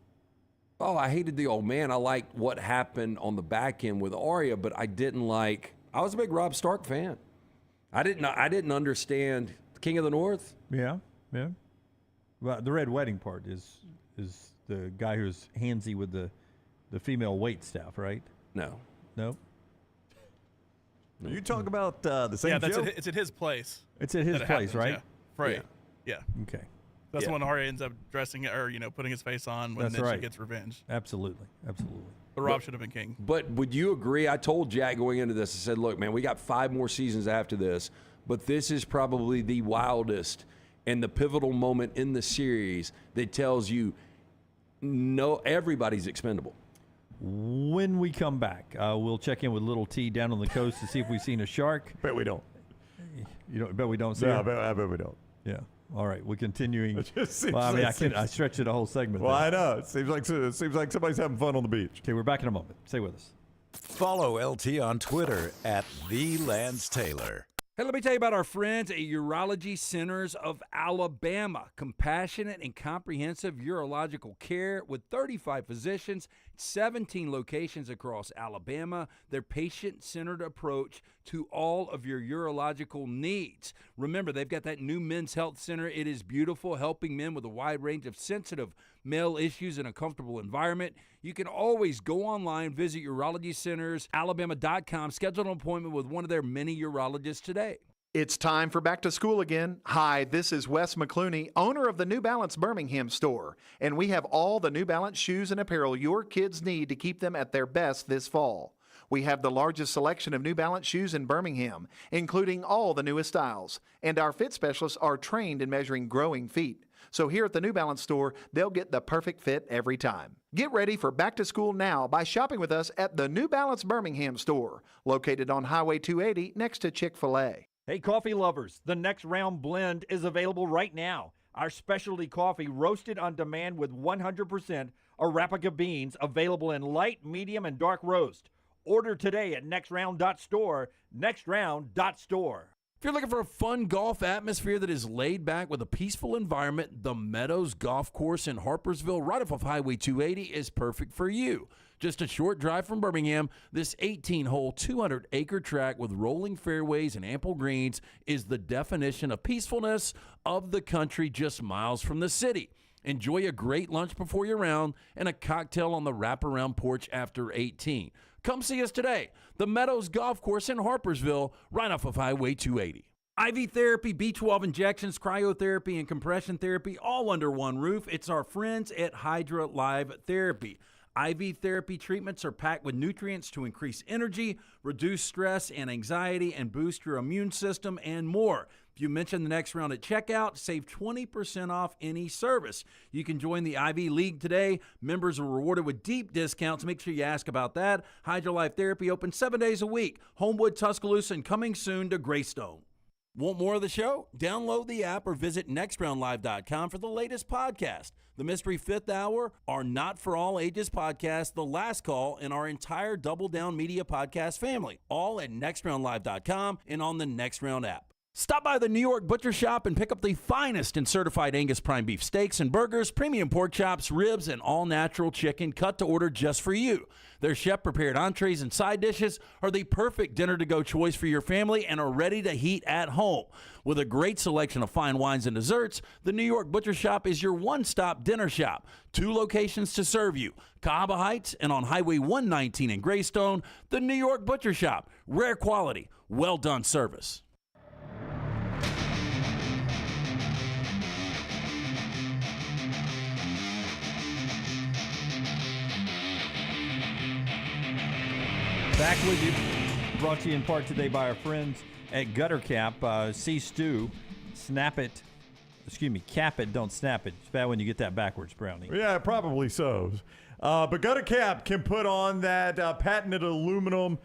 Speaker 3: Oh, I hated the old man. I liked what happened on the back end with Arya, but I didn't like. I was a big Rob Stark fan. I didn't understand King of the North.
Speaker 2: Yeah. Well, the Red Wedding part is the guy who's handsy with the female wait staff, right?
Speaker 3: No.
Speaker 1: You talk about the same show?
Speaker 14: It's at his place.
Speaker 2: It's at his place, right?
Speaker 14: Yeah. Right. Yeah.
Speaker 2: Okay.
Speaker 14: That's the one Arya ends up dressing or putting his face on when she gets revenge.
Speaker 2: Absolutely.
Speaker 14: But Rob should have been king.
Speaker 3: But would you agree? I told Jack going into this, I said, look, man, we got 5 more seasons after this, but this is probably the wildest and the pivotal moment in the series that tells you everybody's expendable.
Speaker 2: When we come back, we'll check in with Little T down on the coast to see if we've seen a shark.
Speaker 1: Bet we don't.
Speaker 2: You don't? Bet we don't see
Speaker 1: I
Speaker 2: it?
Speaker 1: bet we don't.
Speaker 2: Yeah. All right, we're continuing.
Speaker 1: Well,
Speaker 2: I stretched it a whole segment.
Speaker 1: Well, I know. It seems like somebody's having fun on the beach.
Speaker 2: Okay, we're back in a moment. Stay with us.
Speaker 6: Follow LT on Twitter at @TheLanceTaylor.
Speaker 10: Hey, let me tell you about our friends at Urology Centers of Alabama. Compassionate and comprehensive urological care with 35 physicians, 17 locations across Alabama. Their patient-centered approach to all of your urological needs. Remember, they've got that new men's health center. It is beautiful, helping men with a wide range of sensitive male issues in a comfortable environment. You can always go online, visit urologycentersalabama.com, schedule an appointment with one of their many urologists today.
Speaker 15: It's time for back to school again. Hi, this is Wes McClooney, owner of the New Balance Birmingham store, and we have all the New Balance shoes and apparel your kids need to keep them at their best this fall. We have the largest selection of New Balance shoes in Birmingham, including all the newest styles, and our fit specialists are trained in measuring growing feet. So here at the New Balance store, they'll get the perfect fit every time. Get ready for back to school now by shopping with us at the New Balance Birmingham store, located on Highway 280 next to Chick-fil-A.
Speaker 11: Hey, coffee lovers, the Next Round blend is available right now. Our specialty coffee roasted on demand with 100% Arabica beans, available in light, medium, and dark roast. Order today at nextround.store, nextround.store.
Speaker 10: If you're looking for a fun golf atmosphere that is laid back with a peaceful environment, the Meadows Golf Course in Harpersville, right off of Highway 280, is perfect for you. Just a short drive from Birmingham, this 18-hole, 200-acre track with rolling fairways and ample greens is the definition of peacefulness of the country, just miles from the city. Enjoy a great lunch before your round and a cocktail on the wraparound porch after 18. Come see us today. The Meadows Golf Course in Harpersville, right off of Highway 280. IV therapy, B12 injections, cryotherapy, and compression therapy, all under one roof. It's our friends at Hydra Live Therapy. IV therapy treatments are packed with nutrients to increase energy, reduce stress and anxiety, and boost your immune system, and more. If you mention the Next Round at checkout, save 20% off any service. You can join the IV League today. Members are rewarded with deep discounts. Make sure you ask about that. Hydra Life Therapy open 7 days a week. Homewood, Tuscaloosa, and coming soon to Greystone. Want more of the show? Download the app or visit nextroundlive.com for the latest podcast. The Mystery Fifth Hour, our Not For All Ages podcast, The Last Call, and our entire Double Down Media podcast family, all at nextroundlive.com and on the Next Round app. Stop by the New York Butcher Shop and pick up the finest in certified Angus prime beef steaks and burgers, premium pork chops, ribs, and all-natural chicken cut to order just for you. Their chef-prepared entrees and side dishes are the perfect dinner-to-go choice for your family and are ready to heat at home. With a great selection of fine wines and desserts, the New York Butcher Shop is your one-stop dinner shop. 2 locations to serve you, Cahaba Heights and on Highway 119 in Greystone. The New York Butcher Shop, rare quality, well-done service.
Speaker 2: Back with you. Brought to you in part today by our friends at Gutter Cap. See Stu, snap it. Excuse me, cap it, don't snap it. It's bad when you get that backwards, Brownie.
Speaker 1: Yeah, probably so. But Gutter Cap can put on that patented aluminum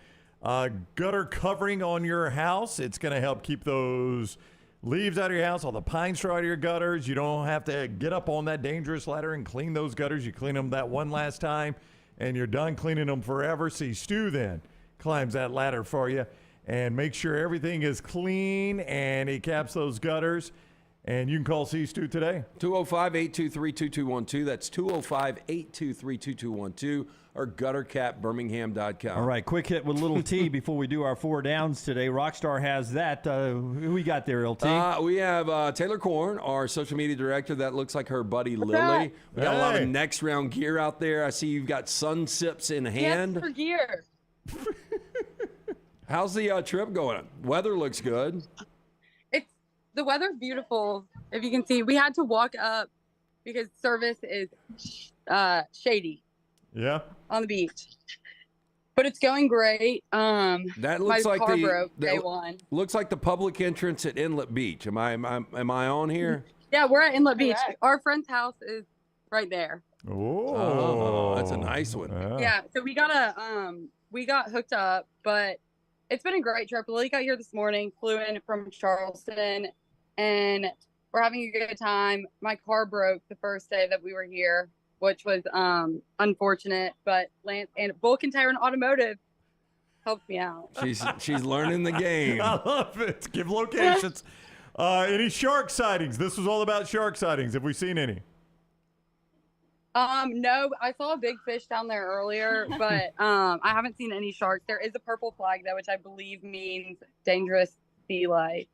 Speaker 1: gutter covering on your house. It's going to help keep those leaves out of your house, all the pine straw out of your gutters. You don't have to get up on that dangerous ladder and clean those gutters. You clean them that one last time, and you're done cleaning them forever. See, Stu then climbs that ladder for you and make sure everything is clean, and he caps those gutters. And you can call C. Stu today.
Speaker 3: 205-823-2212. That's 205-823-2212 or guttercapbirmingham.com.
Speaker 2: All right, quick hit with little T before we do our 4 downs today. Rockstar has that. Who we got there, LT?
Speaker 3: We have Taylor Korn, our social media director. That looks like her buddy Lily. We got a lot of Next Round gear out there. I see you've got sun sips in hand.
Speaker 16: Yes, for gear.
Speaker 3: How's the trip going? Weather looks good.
Speaker 16: The weather's beautiful. If you can see, we had to walk up because service is shady.
Speaker 1: Yeah.
Speaker 16: On the beach. But it's going great.
Speaker 3: That looks
Speaker 16: my
Speaker 3: like
Speaker 16: car
Speaker 3: the
Speaker 16: broke day one.
Speaker 3: Looks like the public entrance at Inlet Beach. Am I on here?
Speaker 16: Yeah, we're at Inlet Beach. Our friend's house is right there.
Speaker 3: Oh, that's a nice one.
Speaker 16: Yeah, so we got hooked up, but it's been a great trip. Lily got here this morning, flew in from Charleston, and we're having a good time. My car broke the first day that we were here, which was unfortunate, but Lance and Vulcan Tire and Automotive helped me out.
Speaker 3: She's learning the game.
Speaker 1: I love it. Give locations. Any shark sightings? This was all about shark sightings. Have we seen any?
Speaker 16: No, I saw a big fish down there earlier, but I haven't seen any sharks. There is a purple flag though, which I believe means dangerous sea life.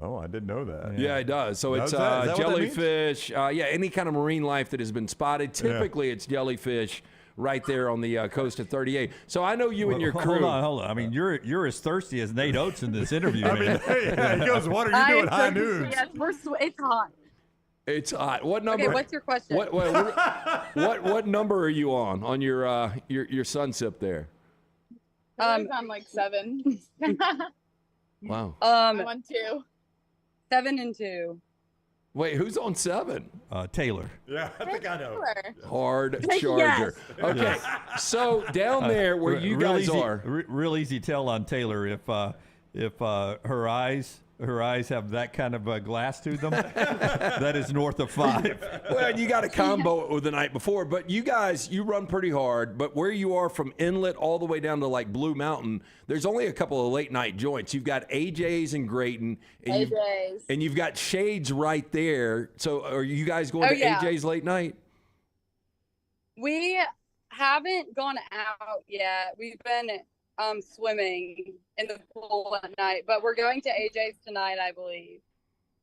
Speaker 1: Oh, I didn't know that.
Speaker 3: Yeah, it does. So it's
Speaker 1: Is that
Speaker 3: jellyfish. Any kind of marine life that has been spotted. Typically, it's jellyfish right there on the coast of 38. So I know you and your crew.
Speaker 2: Hold on. I mean, you're as thirsty as Nate Oates in this interview, man.
Speaker 1: He goes, "What are you doing high noon?"
Speaker 16: Yes, it's hot.
Speaker 3: It's hot. What number?
Speaker 16: Okay, what's your question?
Speaker 3: What number are you on your sunsip there?
Speaker 17: I'm like 7.
Speaker 3: Wow.
Speaker 17: I'm on 2.
Speaker 16: 7 and 2.
Speaker 3: Wait, who's on 7?
Speaker 2: Taylor.
Speaker 1: Yeah, I think I know.
Speaker 3: Hard
Speaker 16: Yes.
Speaker 3: charger. Okay, so down there where you guys are,
Speaker 2: real easy tell on Taylor if her eyes have that kind of glass to them. That is north of 5.
Speaker 3: Well, you got to combo it with the night before. But you guys, you run pretty hard. But where you are from Inlet all the way down to like Blue Mountain, there's only a couple of late night joints. You've got AJ's and Grayton. And you've got Shades right there. So are you guys going to AJ's late night?
Speaker 16: We haven't gone out yet. We've been swimming in the pool at night, but we're going to AJ's tonight, I believe,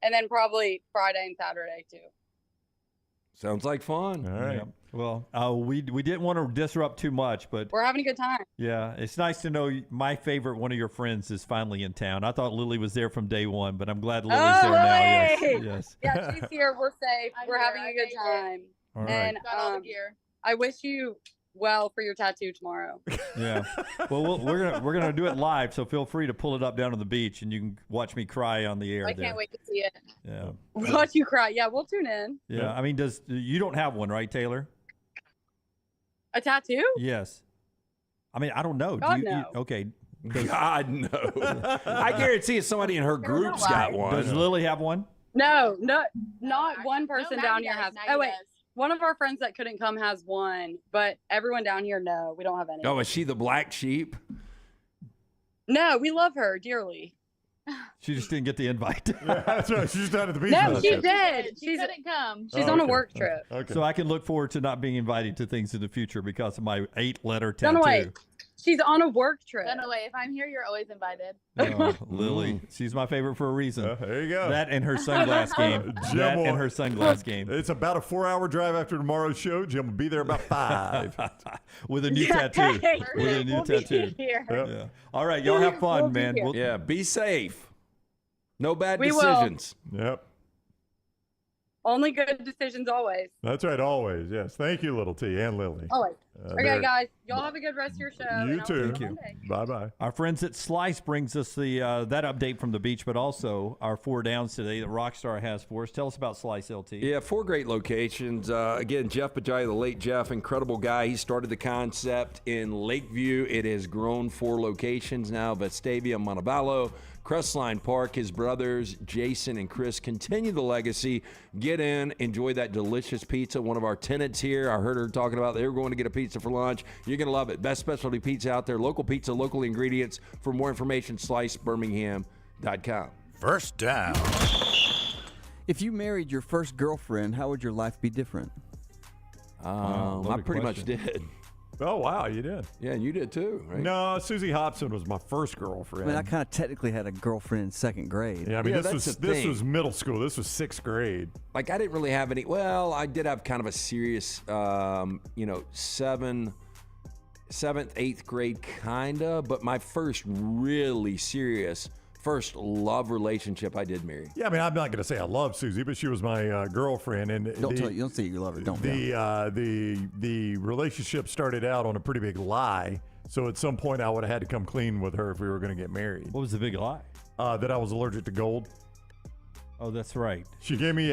Speaker 16: and then probably Friday and Saturday too.
Speaker 3: Sounds like fun.
Speaker 1: All right.
Speaker 2: Yeah. Well, we didn't want to disrupt too much, but
Speaker 16: We're having a good time.
Speaker 2: yeah, it's nice to know my favorite one of your friends is finally in town. I thought Lily was there from day one, but I'm glad Lily's there now.
Speaker 16: Lily!
Speaker 2: Yes.
Speaker 16: Yeah, she's here. We're safe. We're having a good time.
Speaker 2: All right.
Speaker 16: And
Speaker 17: Got all the gear.
Speaker 16: I wish you well for your tattoo tomorrow.
Speaker 2: Yeah. Well, we're gonna do it live, so feel free to pull it up down on the beach, and you can watch me cry on the air.
Speaker 16: I can't wait to see it.
Speaker 2: Yeah.
Speaker 16: Watch you cry. Yeah, we'll tune in.
Speaker 2: Yeah. I mean, you don't have one, right, Taylor?
Speaker 16: A tattoo?
Speaker 2: Yes. I mean, I don't know.
Speaker 16: God,
Speaker 2: do you,
Speaker 16: no.
Speaker 2: okay.
Speaker 3: God, no. I guarantee if somebody in her group's got one.
Speaker 2: Does Lily have one?
Speaker 16: No, not one person
Speaker 17: No,
Speaker 16: down
Speaker 17: Maggie
Speaker 16: here
Speaker 17: does.
Speaker 16: has.
Speaker 17: Maggie
Speaker 16: Oh wait,
Speaker 17: does.
Speaker 16: one of our friends that couldn't come has one, but everyone down here, no, we don't have any.
Speaker 3: Oh, is she the black sheep?
Speaker 16: No, we love her dearly.
Speaker 2: She just didn't get the invite.
Speaker 1: Yeah, that's right. She's down at the beach.
Speaker 16: No,
Speaker 1: with
Speaker 16: she
Speaker 1: us.
Speaker 16: did.
Speaker 17: She couldn't come.
Speaker 16: She's on a work trip.
Speaker 1: Okay.
Speaker 2: So I can look forward to not being invited to things in the future because of my 8-letter
Speaker 16: Don't
Speaker 2: tattoo.
Speaker 16: wait. She's on a work trip.
Speaker 17: No, wait. If I'm here, you're always invited.
Speaker 2: Oh, Lily, she's my favorite for a reason.
Speaker 1: There you go.
Speaker 2: That and her sunglass game.
Speaker 1: Jim
Speaker 2: That
Speaker 1: will-
Speaker 2: and her sunglass game.
Speaker 1: It's about a 4-hour drive after tomorrow's show. Jim will be there about 5.
Speaker 2: With a new tattoo. With a new
Speaker 16: We'll be
Speaker 2: tattoo.
Speaker 16: here.
Speaker 1: Yep.
Speaker 2: Yeah. All right, y'all have fun,
Speaker 16: We'll be
Speaker 2: man.
Speaker 16: here.
Speaker 2: We'll-
Speaker 3: Yeah, be safe. No bad
Speaker 16: We will.
Speaker 3: decisions.
Speaker 1: Yep.
Speaker 16: Only good decisions always.
Speaker 1: That's right. Always. Yes. Thank you, Little T and Lily.
Speaker 16: Always. Okay,
Speaker 1: they're-
Speaker 16: guys. Y'all have a good rest of your show.
Speaker 1: You
Speaker 16: and I'll see
Speaker 1: too.
Speaker 16: on Monday.
Speaker 1: Bye-bye.
Speaker 2: Our friends at Slice brings us the that update from the beach, but also our 4 downs today that Rockstar has for us. Tell us about Slice, LT.
Speaker 3: Yeah, 4 great locations. Again, Jeff Bajai, the late Jeff, incredible guy. He started the concept in Lakeview. It has grown 4 locations now. Vestavia, Montevallo, Crestline Park. His brothers, Jason and Chris, continue the legacy. Get in, enjoy that delicious pizza. One of our tenants here, I heard her talking about they were going to get a pizza for lunch. You're going to love it. Best specialty pizza out there. Local pizza, local ingredients. For more information, slicebirmingham.com.
Speaker 6: First down.
Speaker 7: If you married your first girlfriend, how would your life be different?
Speaker 3: I pretty much did.
Speaker 1: Oh, wow. You did.
Speaker 3: Yeah, and you did too, right?
Speaker 1: No, Susie Hobson was my first girlfriend.
Speaker 7: I mean, I kind of technically had a girlfriend in 2nd grade.
Speaker 1: Yeah, I mean,
Speaker 3: Yeah,
Speaker 1: this
Speaker 3: that's the thing.
Speaker 1: was middle school. This was 6th grade.
Speaker 3: Like, I didn't really have any. Well, I did have kind of a serious, 7th, 8th grade kind of. But my first really serious first love relationship I did marry.
Speaker 1: Yeah, I mean, I'm not going to say I love Susie, but she was my girlfriend. And
Speaker 7: Don't say you love her. Don't.
Speaker 1: The relationship started out on a pretty big lie. So at some point, I would have had to come clean with her if we were going to get married.
Speaker 2: What was the big lie?
Speaker 1: That I was allergic to gold.
Speaker 2: Oh, that's right.
Speaker 1: She gave me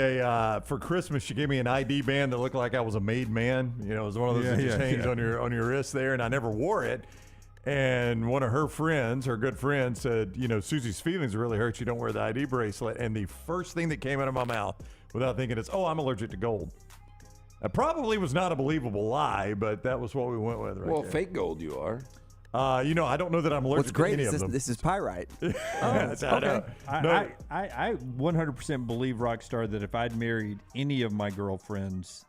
Speaker 1: for Christmas. She gave me an ID band that looked like I was a made man. You know, it was one of those that just hangs on your wrist there, and I never wore it. And one of her friends, her good friend, said, Susie's feelings really hurt. You don't wear the ID bracelet. And the first thing that came out of my mouth without thinking is, I'm allergic to gold. That probably was not a believable lie, but that was what we went with right
Speaker 3: Well,
Speaker 1: there.
Speaker 3: fake gold you are.
Speaker 1: I don't know that I'm allergic
Speaker 7: What's great
Speaker 1: to any
Speaker 7: is
Speaker 1: of them.
Speaker 7: this is pyrite.
Speaker 2: I 100% believe, Rockstar, that if I'd married any of my girlfriends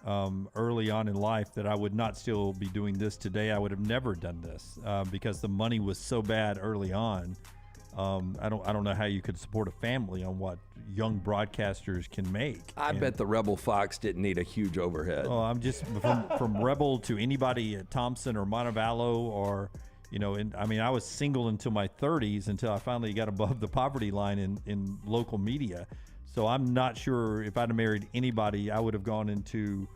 Speaker 2: early on in life, that I would not still be doing this today. I would have never done this because the money was so bad early on. I don't know how you could support a family on what young broadcasters can make.
Speaker 3: I bet the Rebel Fox didn't need a huge overhead.
Speaker 2: Oh, I'm just from Rebel to anybody at Thompson or Montevallo or, I was single until my 30s until I finally got above the poverty line in local media. So I'm not sure if I'd have married anybody, I would have gone into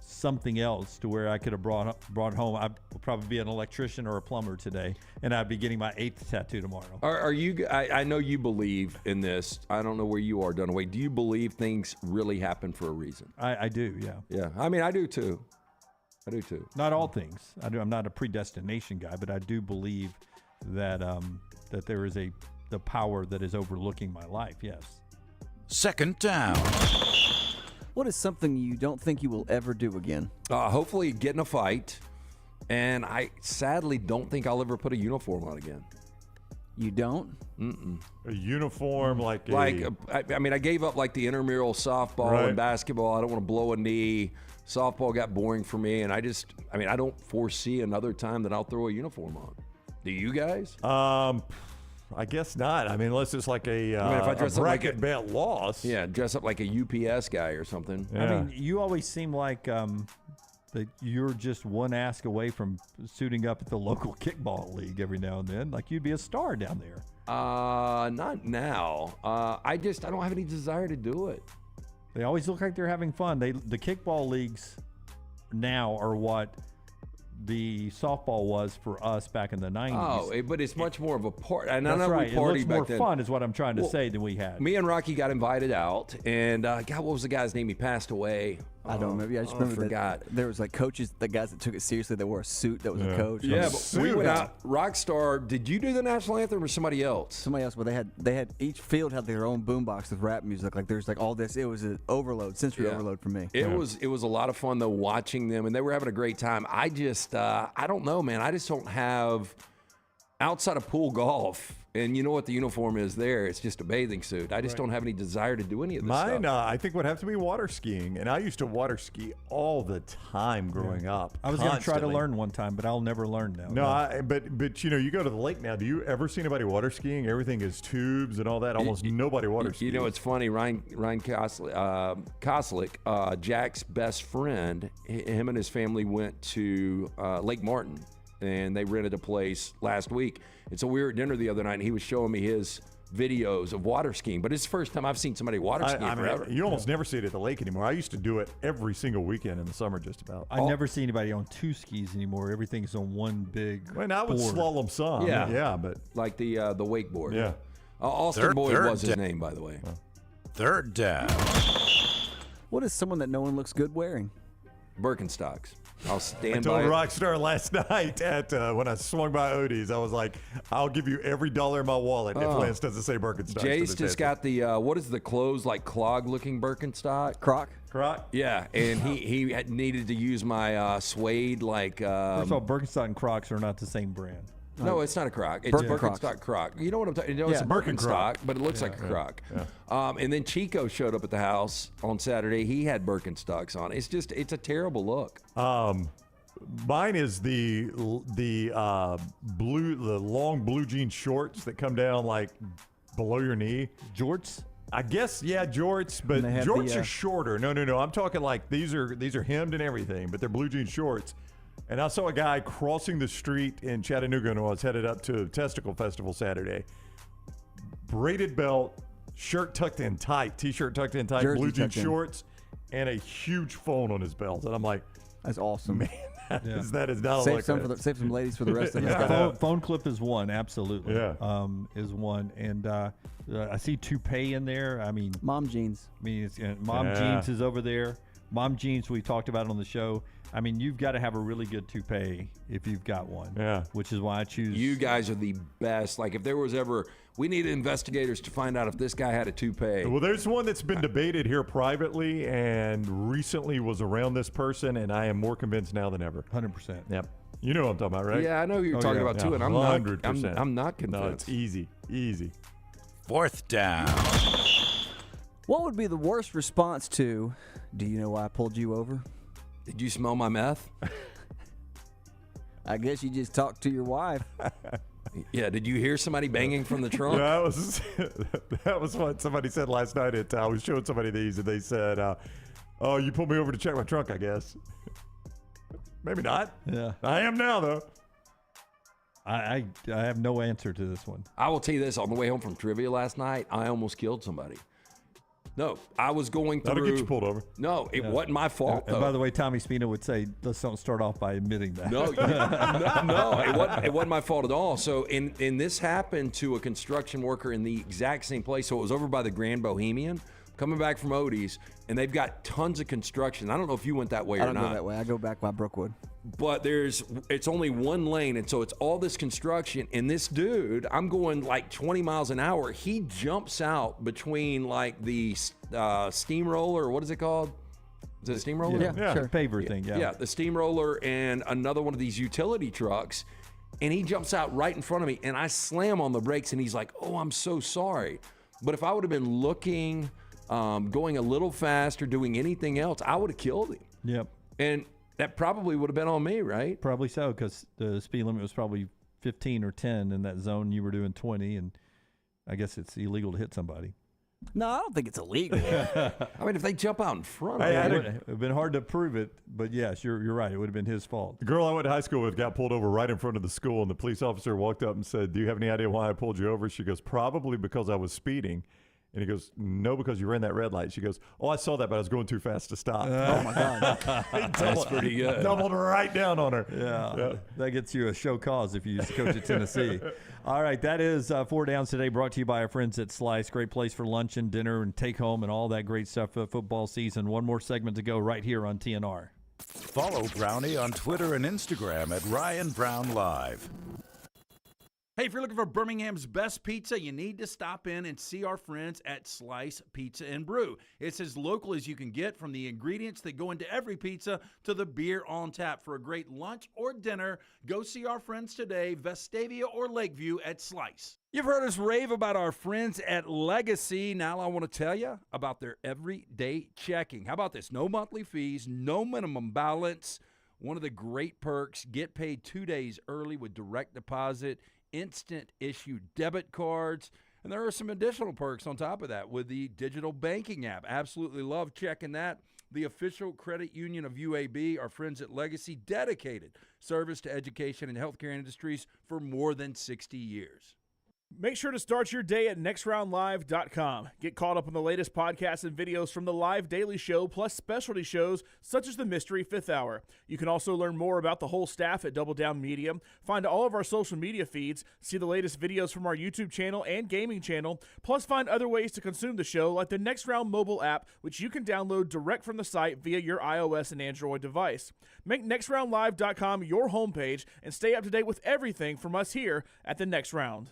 Speaker 2: something else to where I could have brought home. I'd probably be an electrician or a plumber today, and I'd be getting my 8th tattoo tomorrow.
Speaker 3: Are you? I know you believe in this. I don't know where you are, Dunaway. Do you believe things really happen for a reason?
Speaker 2: I do, yeah.
Speaker 3: Yeah, I do too.
Speaker 2: Not all things. I'm not a predestination guy, but I do believe that that there is the power that is overlooking my life. Yes.
Speaker 6: Second down.
Speaker 7: What is something you don't think you will ever do again?
Speaker 3: Hopefully get in a fight. And I sadly don't think I'll ever put a uniform on again.
Speaker 7: You don't?
Speaker 3: Mm-mm.
Speaker 1: A uniform I
Speaker 3: gave up like the intramural softball and basketball. I don't want to blow a knee. Softball got boring for me. And I don't foresee another time that I'll throw a uniform on. Do you guys?
Speaker 1: I guess not. Unless it's like if I dress up bracket like bet loss.
Speaker 3: Yeah, dress up like a UPS guy or something.
Speaker 1: Yeah.
Speaker 2: You always seem like that you're just one ask away from suiting up at the local kickball league every now and then. Like you'd be a star down there.
Speaker 3: Not now. I don't have any desire to do it.
Speaker 2: They always look like they're having fun. The kickball leagues now are what the softball was for us back in the 90s.
Speaker 3: Oh, but it's much more of a party.
Speaker 2: That's right. It looks more fun is what I'm trying to say than we had.
Speaker 3: Me and Rocky got invited out, and what was the guy's name? He passed away.
Speaker 7: I don't remember. I just remember
Speaker 3: forgot.
Speaker 7: There was like coaches, the guys that took it seriously that wore a suit that was a coach.
Speaker 3: Yeah, but we went out. Rockstar, did you do the national anthem or somebody else?
Speaker 7: Somebody else, but they had each field had their own boombox with rap music. Like there's like all this. It was an sensory overload for me.
Speaker 3: It was a lot of fun though watching them, and they were having a great time. I just I don't know, man. I just don't have outside of pool golf. And you know what the uniform is there? It's just a bathing suit. I just don't have any desire to do any of this
Speaker 1: Mine,
Speaker 3: stuff.
Speaker 1: I think would have to be water skiing. And I used to water ski all the time growing up.
Speaker 2: I was going to try to learn one time, but I'll never learn now.
Speaker 1: No, but you go to the lake now. Do you ever see anybody water skiing? Everything is tubes and all that. Almost nobody water skis.
Speaker 3: You know, it's funny. Ryan Koslick, Jack's best friend, him and his family went to Lake Martin. And they rented a place last week. And so we were at dinner the other night, and he was showing me his videos of water skiing. But it's the first time I've seen somebody water skiing forever.
Speaker 1: You almost never see it at the lake anymore. I used to do it every single weekend in the summer just about.
Speaker 2: I never see anybody on two skis anymore. Everything's on one big
Speaker 1: I would
Speaker 2: board.
Speaker 1: slalom some. Yeah, but
Speaker 3: like the wakeboard.
Speaker 1: Yeah.
Speaker 3: Austin Boyd was his name, by the way.
Speaker 6: Third down.
Speaker 7: What is someone that no one looks good wearing?
Speaker 3: Birkenstocks. I'll stand
Speaker 1: I told
Speaker 3: by it.
Speaker 1: Rockstar last night at when I swung by Odie's, I was like, I'll give you every dollar in my wallet if Lance doesn't say Birkenstocks.
Speaker 3: Jace just got the, what is the clothes, like clog-looking Birkenstock?
Speaker 7: Croc.
Speaker 3: Yeah, and he had needed to use my suede, like...
Speaker 2: First of all, Birkenstock and Crocs are not the same brand.
Speaker 3: No, it's not a Croc. It's Birkenstock Croc. You know what I'm talking about? It's a Birkenstock, but it looks like a Croc. Yeah. And then Chico showed up at the house on Saturday. He had Birkenstocks on. It's a terrible look.
Speaker 1: Mine is the long blue jean shorts that come down like below your knee.
Speaker 2: Jorts?
Speaker 1: I guess, yeah, jorts, but jorts are shorter. No. I'm talking like these are hemmed and everything, but they're blue jean shorts. And I saw a guy crossing the street in Chattanooga when I was headed up to Testicle Festival Saturday. Braided belt, shirt tucked in tight, t-shirt tucked in tight,
Speaker 7: Jersey
Speaker 1: blue jean shorts, and a huge phone on his belt. And I'm like,
Speaker 7: that's awesome.
Speaker 1: Man, that is not
Speaker 7: save some ladies for the rest of us.
Speaker 2: Phone clip is one, absolutely.
Speaker 1: Yeah.
Speaker 2: Is one. And I see toupee in there. I mean,
Speaker 7: mom jeans.
Speaker 2: Jeans is over there. Mom jeans, we talked about it on the show. I mean, you've got to have a really good toupee if you've got one.
Speaker 1: Yeah.
Speaker 2: Which is why I choose.
Speaker 3: You guys are the best. Like, if there was ever, we needed investigators to find out if this guy had a toupee.
Speaker 1: Well, there's one that's been debated here privately and recently was around this person, and I am more convinced now than ever.
Speaker 2: 100%.
Speaker 1: Yep. You know what I'm talking about, right?
Speaker 3: Yeah, I know who you're talking about too, and I'm 100%. I'm not convinced.
Speaker 1: No, it's easy.
Speaker 6: 4th down.
Speaker 18: What would be the worst response to, do you know why I pulled you over?
Speaker 3: Did you smell my meth?
Speaker 18: I guess you just talked to your wife.
Speaker 3: Yeah, did you hear somebody banging from the trunk?
Speaker 1: Yeah, that was what somebody said last night. I was showing somebody these, and they said, oh, you pulled me over to check my trunk, I guess. Maybe not.
Speaker 2: Yeah.
Speaker 1: I am now, though.
Speaker 2: I have no answer to this one.
Speaker 3: I will tell you this. On the way home from trivia last night, I almost killed somebody. No, I was going through.
Speaker 1: That'll get you pulled over.
Speaker 3: No, it wasn't my fault.
Speaker 2: And by the way, Tommy Spina would say, let's don't start off by admitting that.
Speaker 3: No, it wasn't my fault at all. So, and this happened to a construction worker in the exact same place. So it was over by the Grand Bohemian, coming back from Odie's, and they've got tons of construction. I don't know if you went that way or not.
Speaker 18: I don't go that way. I go back by Brookwood.
Speaker 3: But it's only one lane, and so it's all this construction. And this dude, I'm going like 20 miles an hour. He jumps out between like the steamroller, or what is it called? Is it a steamroller?
Speaker 2: Yeah, sure. Paver thing, yeah.
Speaker 3: Yeah, the steamroller and another one of these utility trucks. And he jumps out right in front of me, and I slam on the brakes, and he's like, oh, I'm so sorry. But if I would have been looking, going a little faster, doing anything else, I would have killed him.
Speaker 2: Yep.
Speaker 3: And that probably would have been on me, right?
Speaker 2: Probably so, because the speed limit was probably 15 or 10 in that zone. You were doing 20, and I guess it's illegal to hit somebody.
Speaker 18: No, I don't think it's illegal.
Speaker 3: I mean, if they jump out in front of
Speaker 2: it
Speaker 3: me.
Speaker 2: would have been hard to prove it, but yes, you're right. It would have been his fault.
Speaker 1: The girl I went to high school with got pulled over right in front of the school, and the police officer walked up and said, do you have any idea why I pulled you over? She goes, probably because I was speeding. And he goes, no, because you ran that red light. She goes, oh, I saw that, but I was going too fast to stop.
Speaker 18: Oh, my God.
Speaker 3: That's pretty good.
Speaker 1: Doubled right down on her.
Speaker 2: Yeah. That gets you a show cause if you used to coach at Tennessee. All right, that is 4 Downs today, brought to you by our friends at Slice. Great place for lunch and dinner and take home and all that great stuff for football season. One more segment to go right here on TNR.
Speaker 6: Follow Brownie on Twitter and Instagram at Ryan Brown Live.
Speaker 10: Hey, if you're looking for Birmingham's best pizza, you need to stop in and see our friends at Slice Pizza and Brew. It's as local as you can get, from the ingredients that go into every pizza to the beer on tap. For a great lunch or dinner, go see our friends today, Vestavia or Lakeview at Slice. You've heard us rave about our friends at Legacy. Now I want to tell you about their everyday checking. How about this? No monthly fees, no minimum balance. One of the great perks, get paid 2 days early with direct deposit, instant issue debit cards, and there are some additional perks on top of that with the digital banking app. Absolutely love checking that. The official credit union of UAB, our friends at Legacy, dedicated service to education and healthcare industries for more than 60 years.
Speaker 8: Make sure to start your day at nextroundlive.com. Get caught up on the latest podcasts and videos from the live daily show, plus specialty shows such as the Mystery Fifth Hour. You can also learn more about the whole staff at Double Down Media, find all of our social media feeds, see the latest videos from our YouTube channel and gaming channel, plus find other ways to consume the show like the Next Round mobile app, which you can download direct from the site via your iOS and Android device. Make nextroundlive.com your homepage and stay up to date with everything from us here at the Next Round.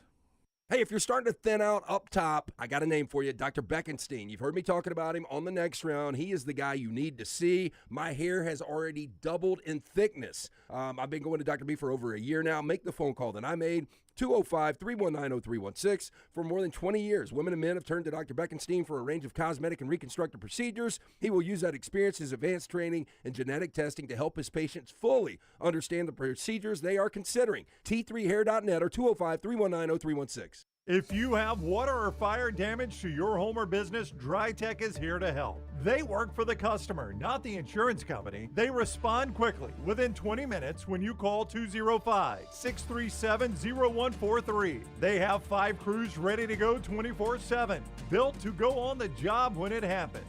Speaker 3: Hey, if you're starting to thin out up top, I got a name for you, Dr. Beckenstein. You've heard me talking about him on the Next Round. He is the guy you need to see. My hair has already doubled in thickness. I've been going to Dr. B for over a year now. Make the phone call that I made, 205-319-0316. For more than 20 years, women and men have turned to Dr. Beckenstein for a range of cosmetic and reconstructive procedures. He will use that experience, his advanced training, and genetic testing to help his patients fully understand the procedures they are considering. T3hair.net or 205-319-0316.
Speaker 1: If you have water or fire damage to your home or business, DryTech is here to help. They work for the customer, not the insurance company. They respond quickly, within 20 minutes when you call 205-637-0143. They have 5 crews ready to go 24/7, built to go on the job when it happens.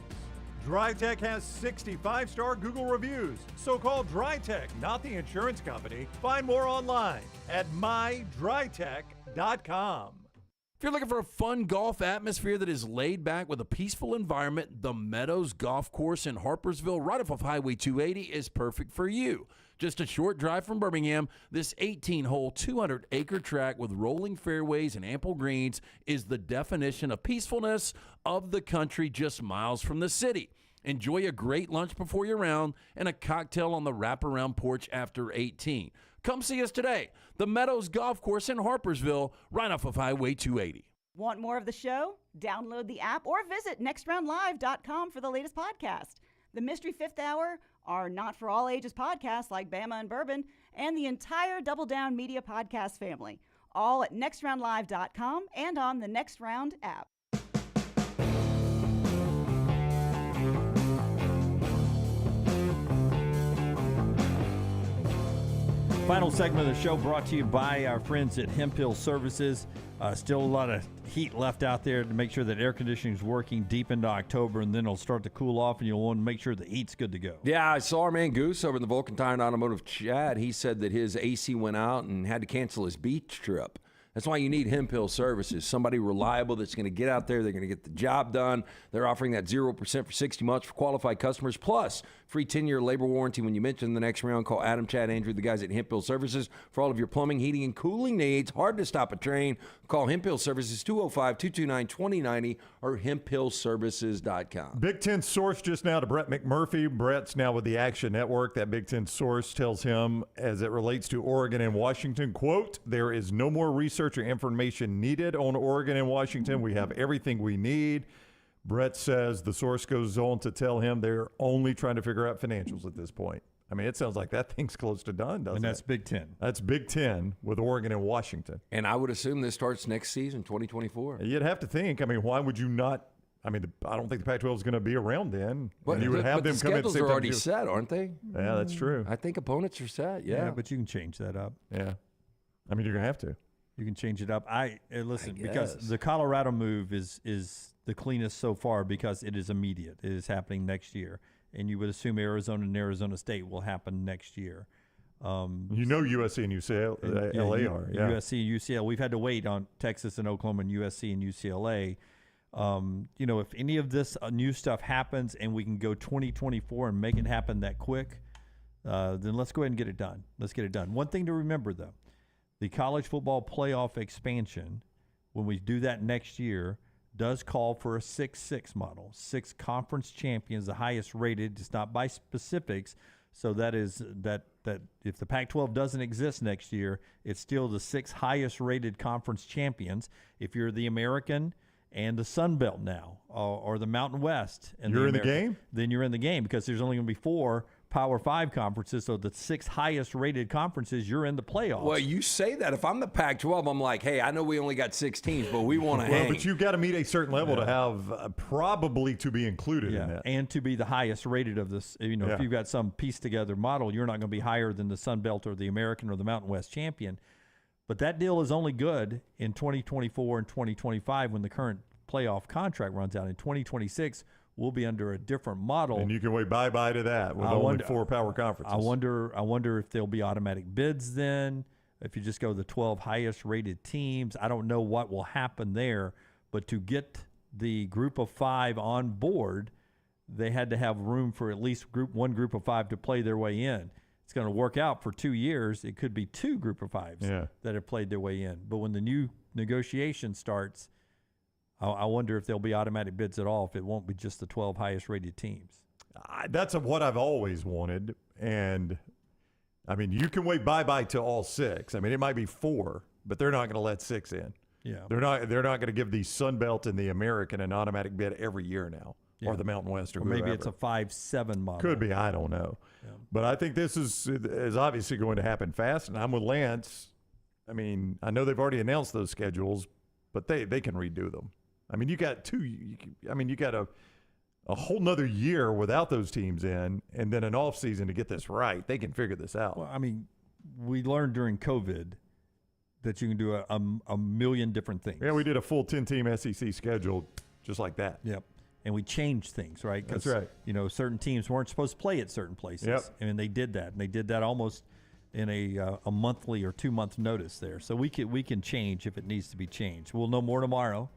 Speaker 1: DryTech has 65-star Google reviews, so call DryTech, not the insurance company. Find more online at mydrytech.com.
Speaker 10: If you're looking for a fun golf atmosphere that is laid back with a peaceful environment, the Meadows Golf Course in Harpersville, right off of Highway 280, is perfect for you. Just a short drive from Birmingham, this 18-hole, 200-acre track with rolling fairways and ample greens is the definition of peacefulness of the country just miles from the city. Enjoy a great lunch before your round and a cocktail on the wraparound porch after 18. Come see us today. The Meadows Golf Course in Harpersville, right off of Highway 280.
Speaker 5: Want more of the show? Download the app or visit nextroundlive.com for the latest podcast. The Mystery Fifth Hour, our not-for-all-ages podcasts like Bama and Bourbon, and the entire Double Down Media podcast family, all at nextroundlive.com and on the Next Round app.
Speaker 2: Final segment of the show brought to you by our friends at Hemp Hill Services. Still a lot of heat left out there to make sure that air conditioning is working deep into October, and then it'll start to cool off, and you'll want to make sure the heat's good to go.
Speaker 3: Yeah, I saw our man Goose over in the Vulcan Tire and Automotive chat. He said that his AC went out and had to cancel his beach trip. That's why you need Hemp Hill Services, somebody reliable that's going to get out there. They're going to get the job done. They're offering that 0% for 60 months for qualified customers, plus free 10-year labor warranty when you mention the next round. Call Adam, Chad, Andrew, the guys at Hemp Hill Services for all of your plumbing, heating, and cooling needs. Hard to stop a train. Call Hemp Hill Services 205-229-2090 or hemphillservices.com.
Speaker 1: Big Ten source just now to Brett McMurphy. Brett's now with the Action Network. That Big Ten source tells him, as it relates to Oregon and Washington, quote, there is no more research or information needed on Oregon and Washington. We have everything we need. Brett says the source goes on to tell him they're only trying to figure out financials at this point. I mean, it sounds like that thing's close to done, doesn't it?
Speaker 2: And that's Big Ten.
Speaker 1: That's Big Ten with Oregon and Washington.
Speaker 3: And I would assume this starts next season, 2024.
Speaker 1: You'd have to think. I mean, why would you not? I mean, I don't think the Pac-12 is going to be around then.
Speaker 3: But
Speaker 1: you would have them
Speaker 3: the
Speaker 1: come in.
Speaker 3: schedules are already set, aren't they?
Speaker 1: Yeah, that's true.
Speaker 3: I think opponents are set. Yeah,
Speaker 2: but you can change that up.
Speaker 1: Yeah, I mean, you're going to have to.
Speaker 2: You can change it up. Listen, because the Colorado move is the cleanest so far because it is immediate. It is happening next year, and you would assume Arizona and Arizona State will happen next year.
Speaker 1: USC and UCLA are. Yeah.
Speaker 2: USC and UCLA. We've had to wait on Texas and Oklahoma and USC and UCLA. If any of this new stuff happens and we can go 2024 and make it happen that quick, then let's go ahead and get it done. Let's get it done. One thing to remember, though, the college football playoff expansion, when we do that next year, does call for a 6-6 model. 6 conference champions, the highest rated. It's not by specifics. So that is that if the Pac-12 doesn't exist next year, it's still the 6 highest rated conference champions. If you're the American and the Sun Belt now, or the Mountain West, and
Speaker 1: you're in the game,
Speaker 2: then you're in the game because there's only going to be 4 Power 5 conferences, so the 6 highest rated conferences, you're in the playoffs.
Speaker 3: Well, you say that. If I'm the Pac-12, I'm like, hey, I know we only got 6 teams, but we want to hang.
Speaker 1: But you've got to meet a certain level to have probably to be included in that.
Speaker 2: And to be the highest rated of this. If you've got some pieced together model, you're not going to be higher than the Sun Belt or the American or the Mountain West champion. But that deal is only good in 2024 and 2025 when the current playoff contract runs out. In 2026, we'll be under a different model.
Speaker 1: And you can wait bye-bye to that with only 4 power conferences.
Speaker 2: I wonder if there'll be automatic bids then, if you just go the 12 highest rated teams. I don't know what will happen there, but to get the group of 5 on board, they had to have room for at least one group of 5 to play their way in. It's going to work out for 2 years. It could be 2 group of 5s that have played their way in. But when the new negotiation starts, I wonder if there'll be automatic bids at all, if it won't be just the 12 highest rated teams.
Speaker 1: That's what I've always wanted. And, I mean, you can wait bye-bye to all 6. I mean, it might be 4, but they're not going to let 6 in.
Speaker 2: Yeah.
Speaker 1: They're not going to give the Sun Belt and the American an automatic bid every year now, or the Mountain West or
Speaker 2: maybe
Speaker 1: whoever.
Speaker 2: it's a 5-7 model.
Speaker 1: Could be. I don't know. Yeah. But I think this is obviously going to happen fast, and I'm with Lance. I mean, I know they've already announced those schedules, but they can redo them. I mean, you got a whole nother year without those teams in, and then an off season to get this right. They can figure this out.
Speaker 2: Well, I mean, we learned during COVID that you can do a million different things.
Speaker 1: Yeah, we did a full 10-team SEC schedule just like that.
Speaker 2: Yep. And we changed things, right?
Speaker 1: That's right.
Speaker 2: Certain teams weren't supposed to play at certain places.
Speaker 1: Yep.
Speaker 2: And they did that. And they did that almost in a monthly or 2-month notice there. So we can change if it needs to be changed. We'll know more tomorrow.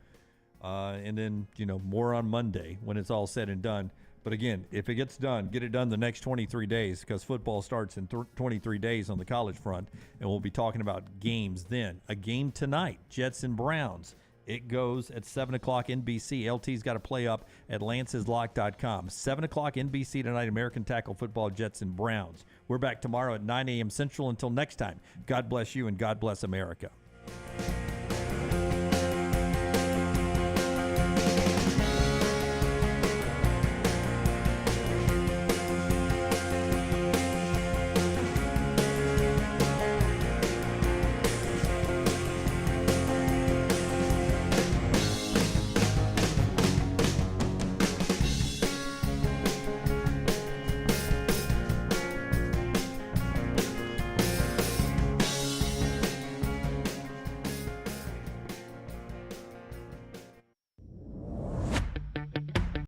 Speaker 2: And then, more on Monday when it's all said and done. But again, if it gets done, get it done the next 23 days because football starts in 23 days on the college front. And we'll be talking about games then. A game tonight, Jets and Browns It goes at 7 o'clock NBC. LT's got to play up at lanceslock.com. 7 o'clock NBC tonight, American Tackle Football, Jets and Browns. We're back tomorrow at 9 a.m. Central. Until next time, God bless you and God bless America.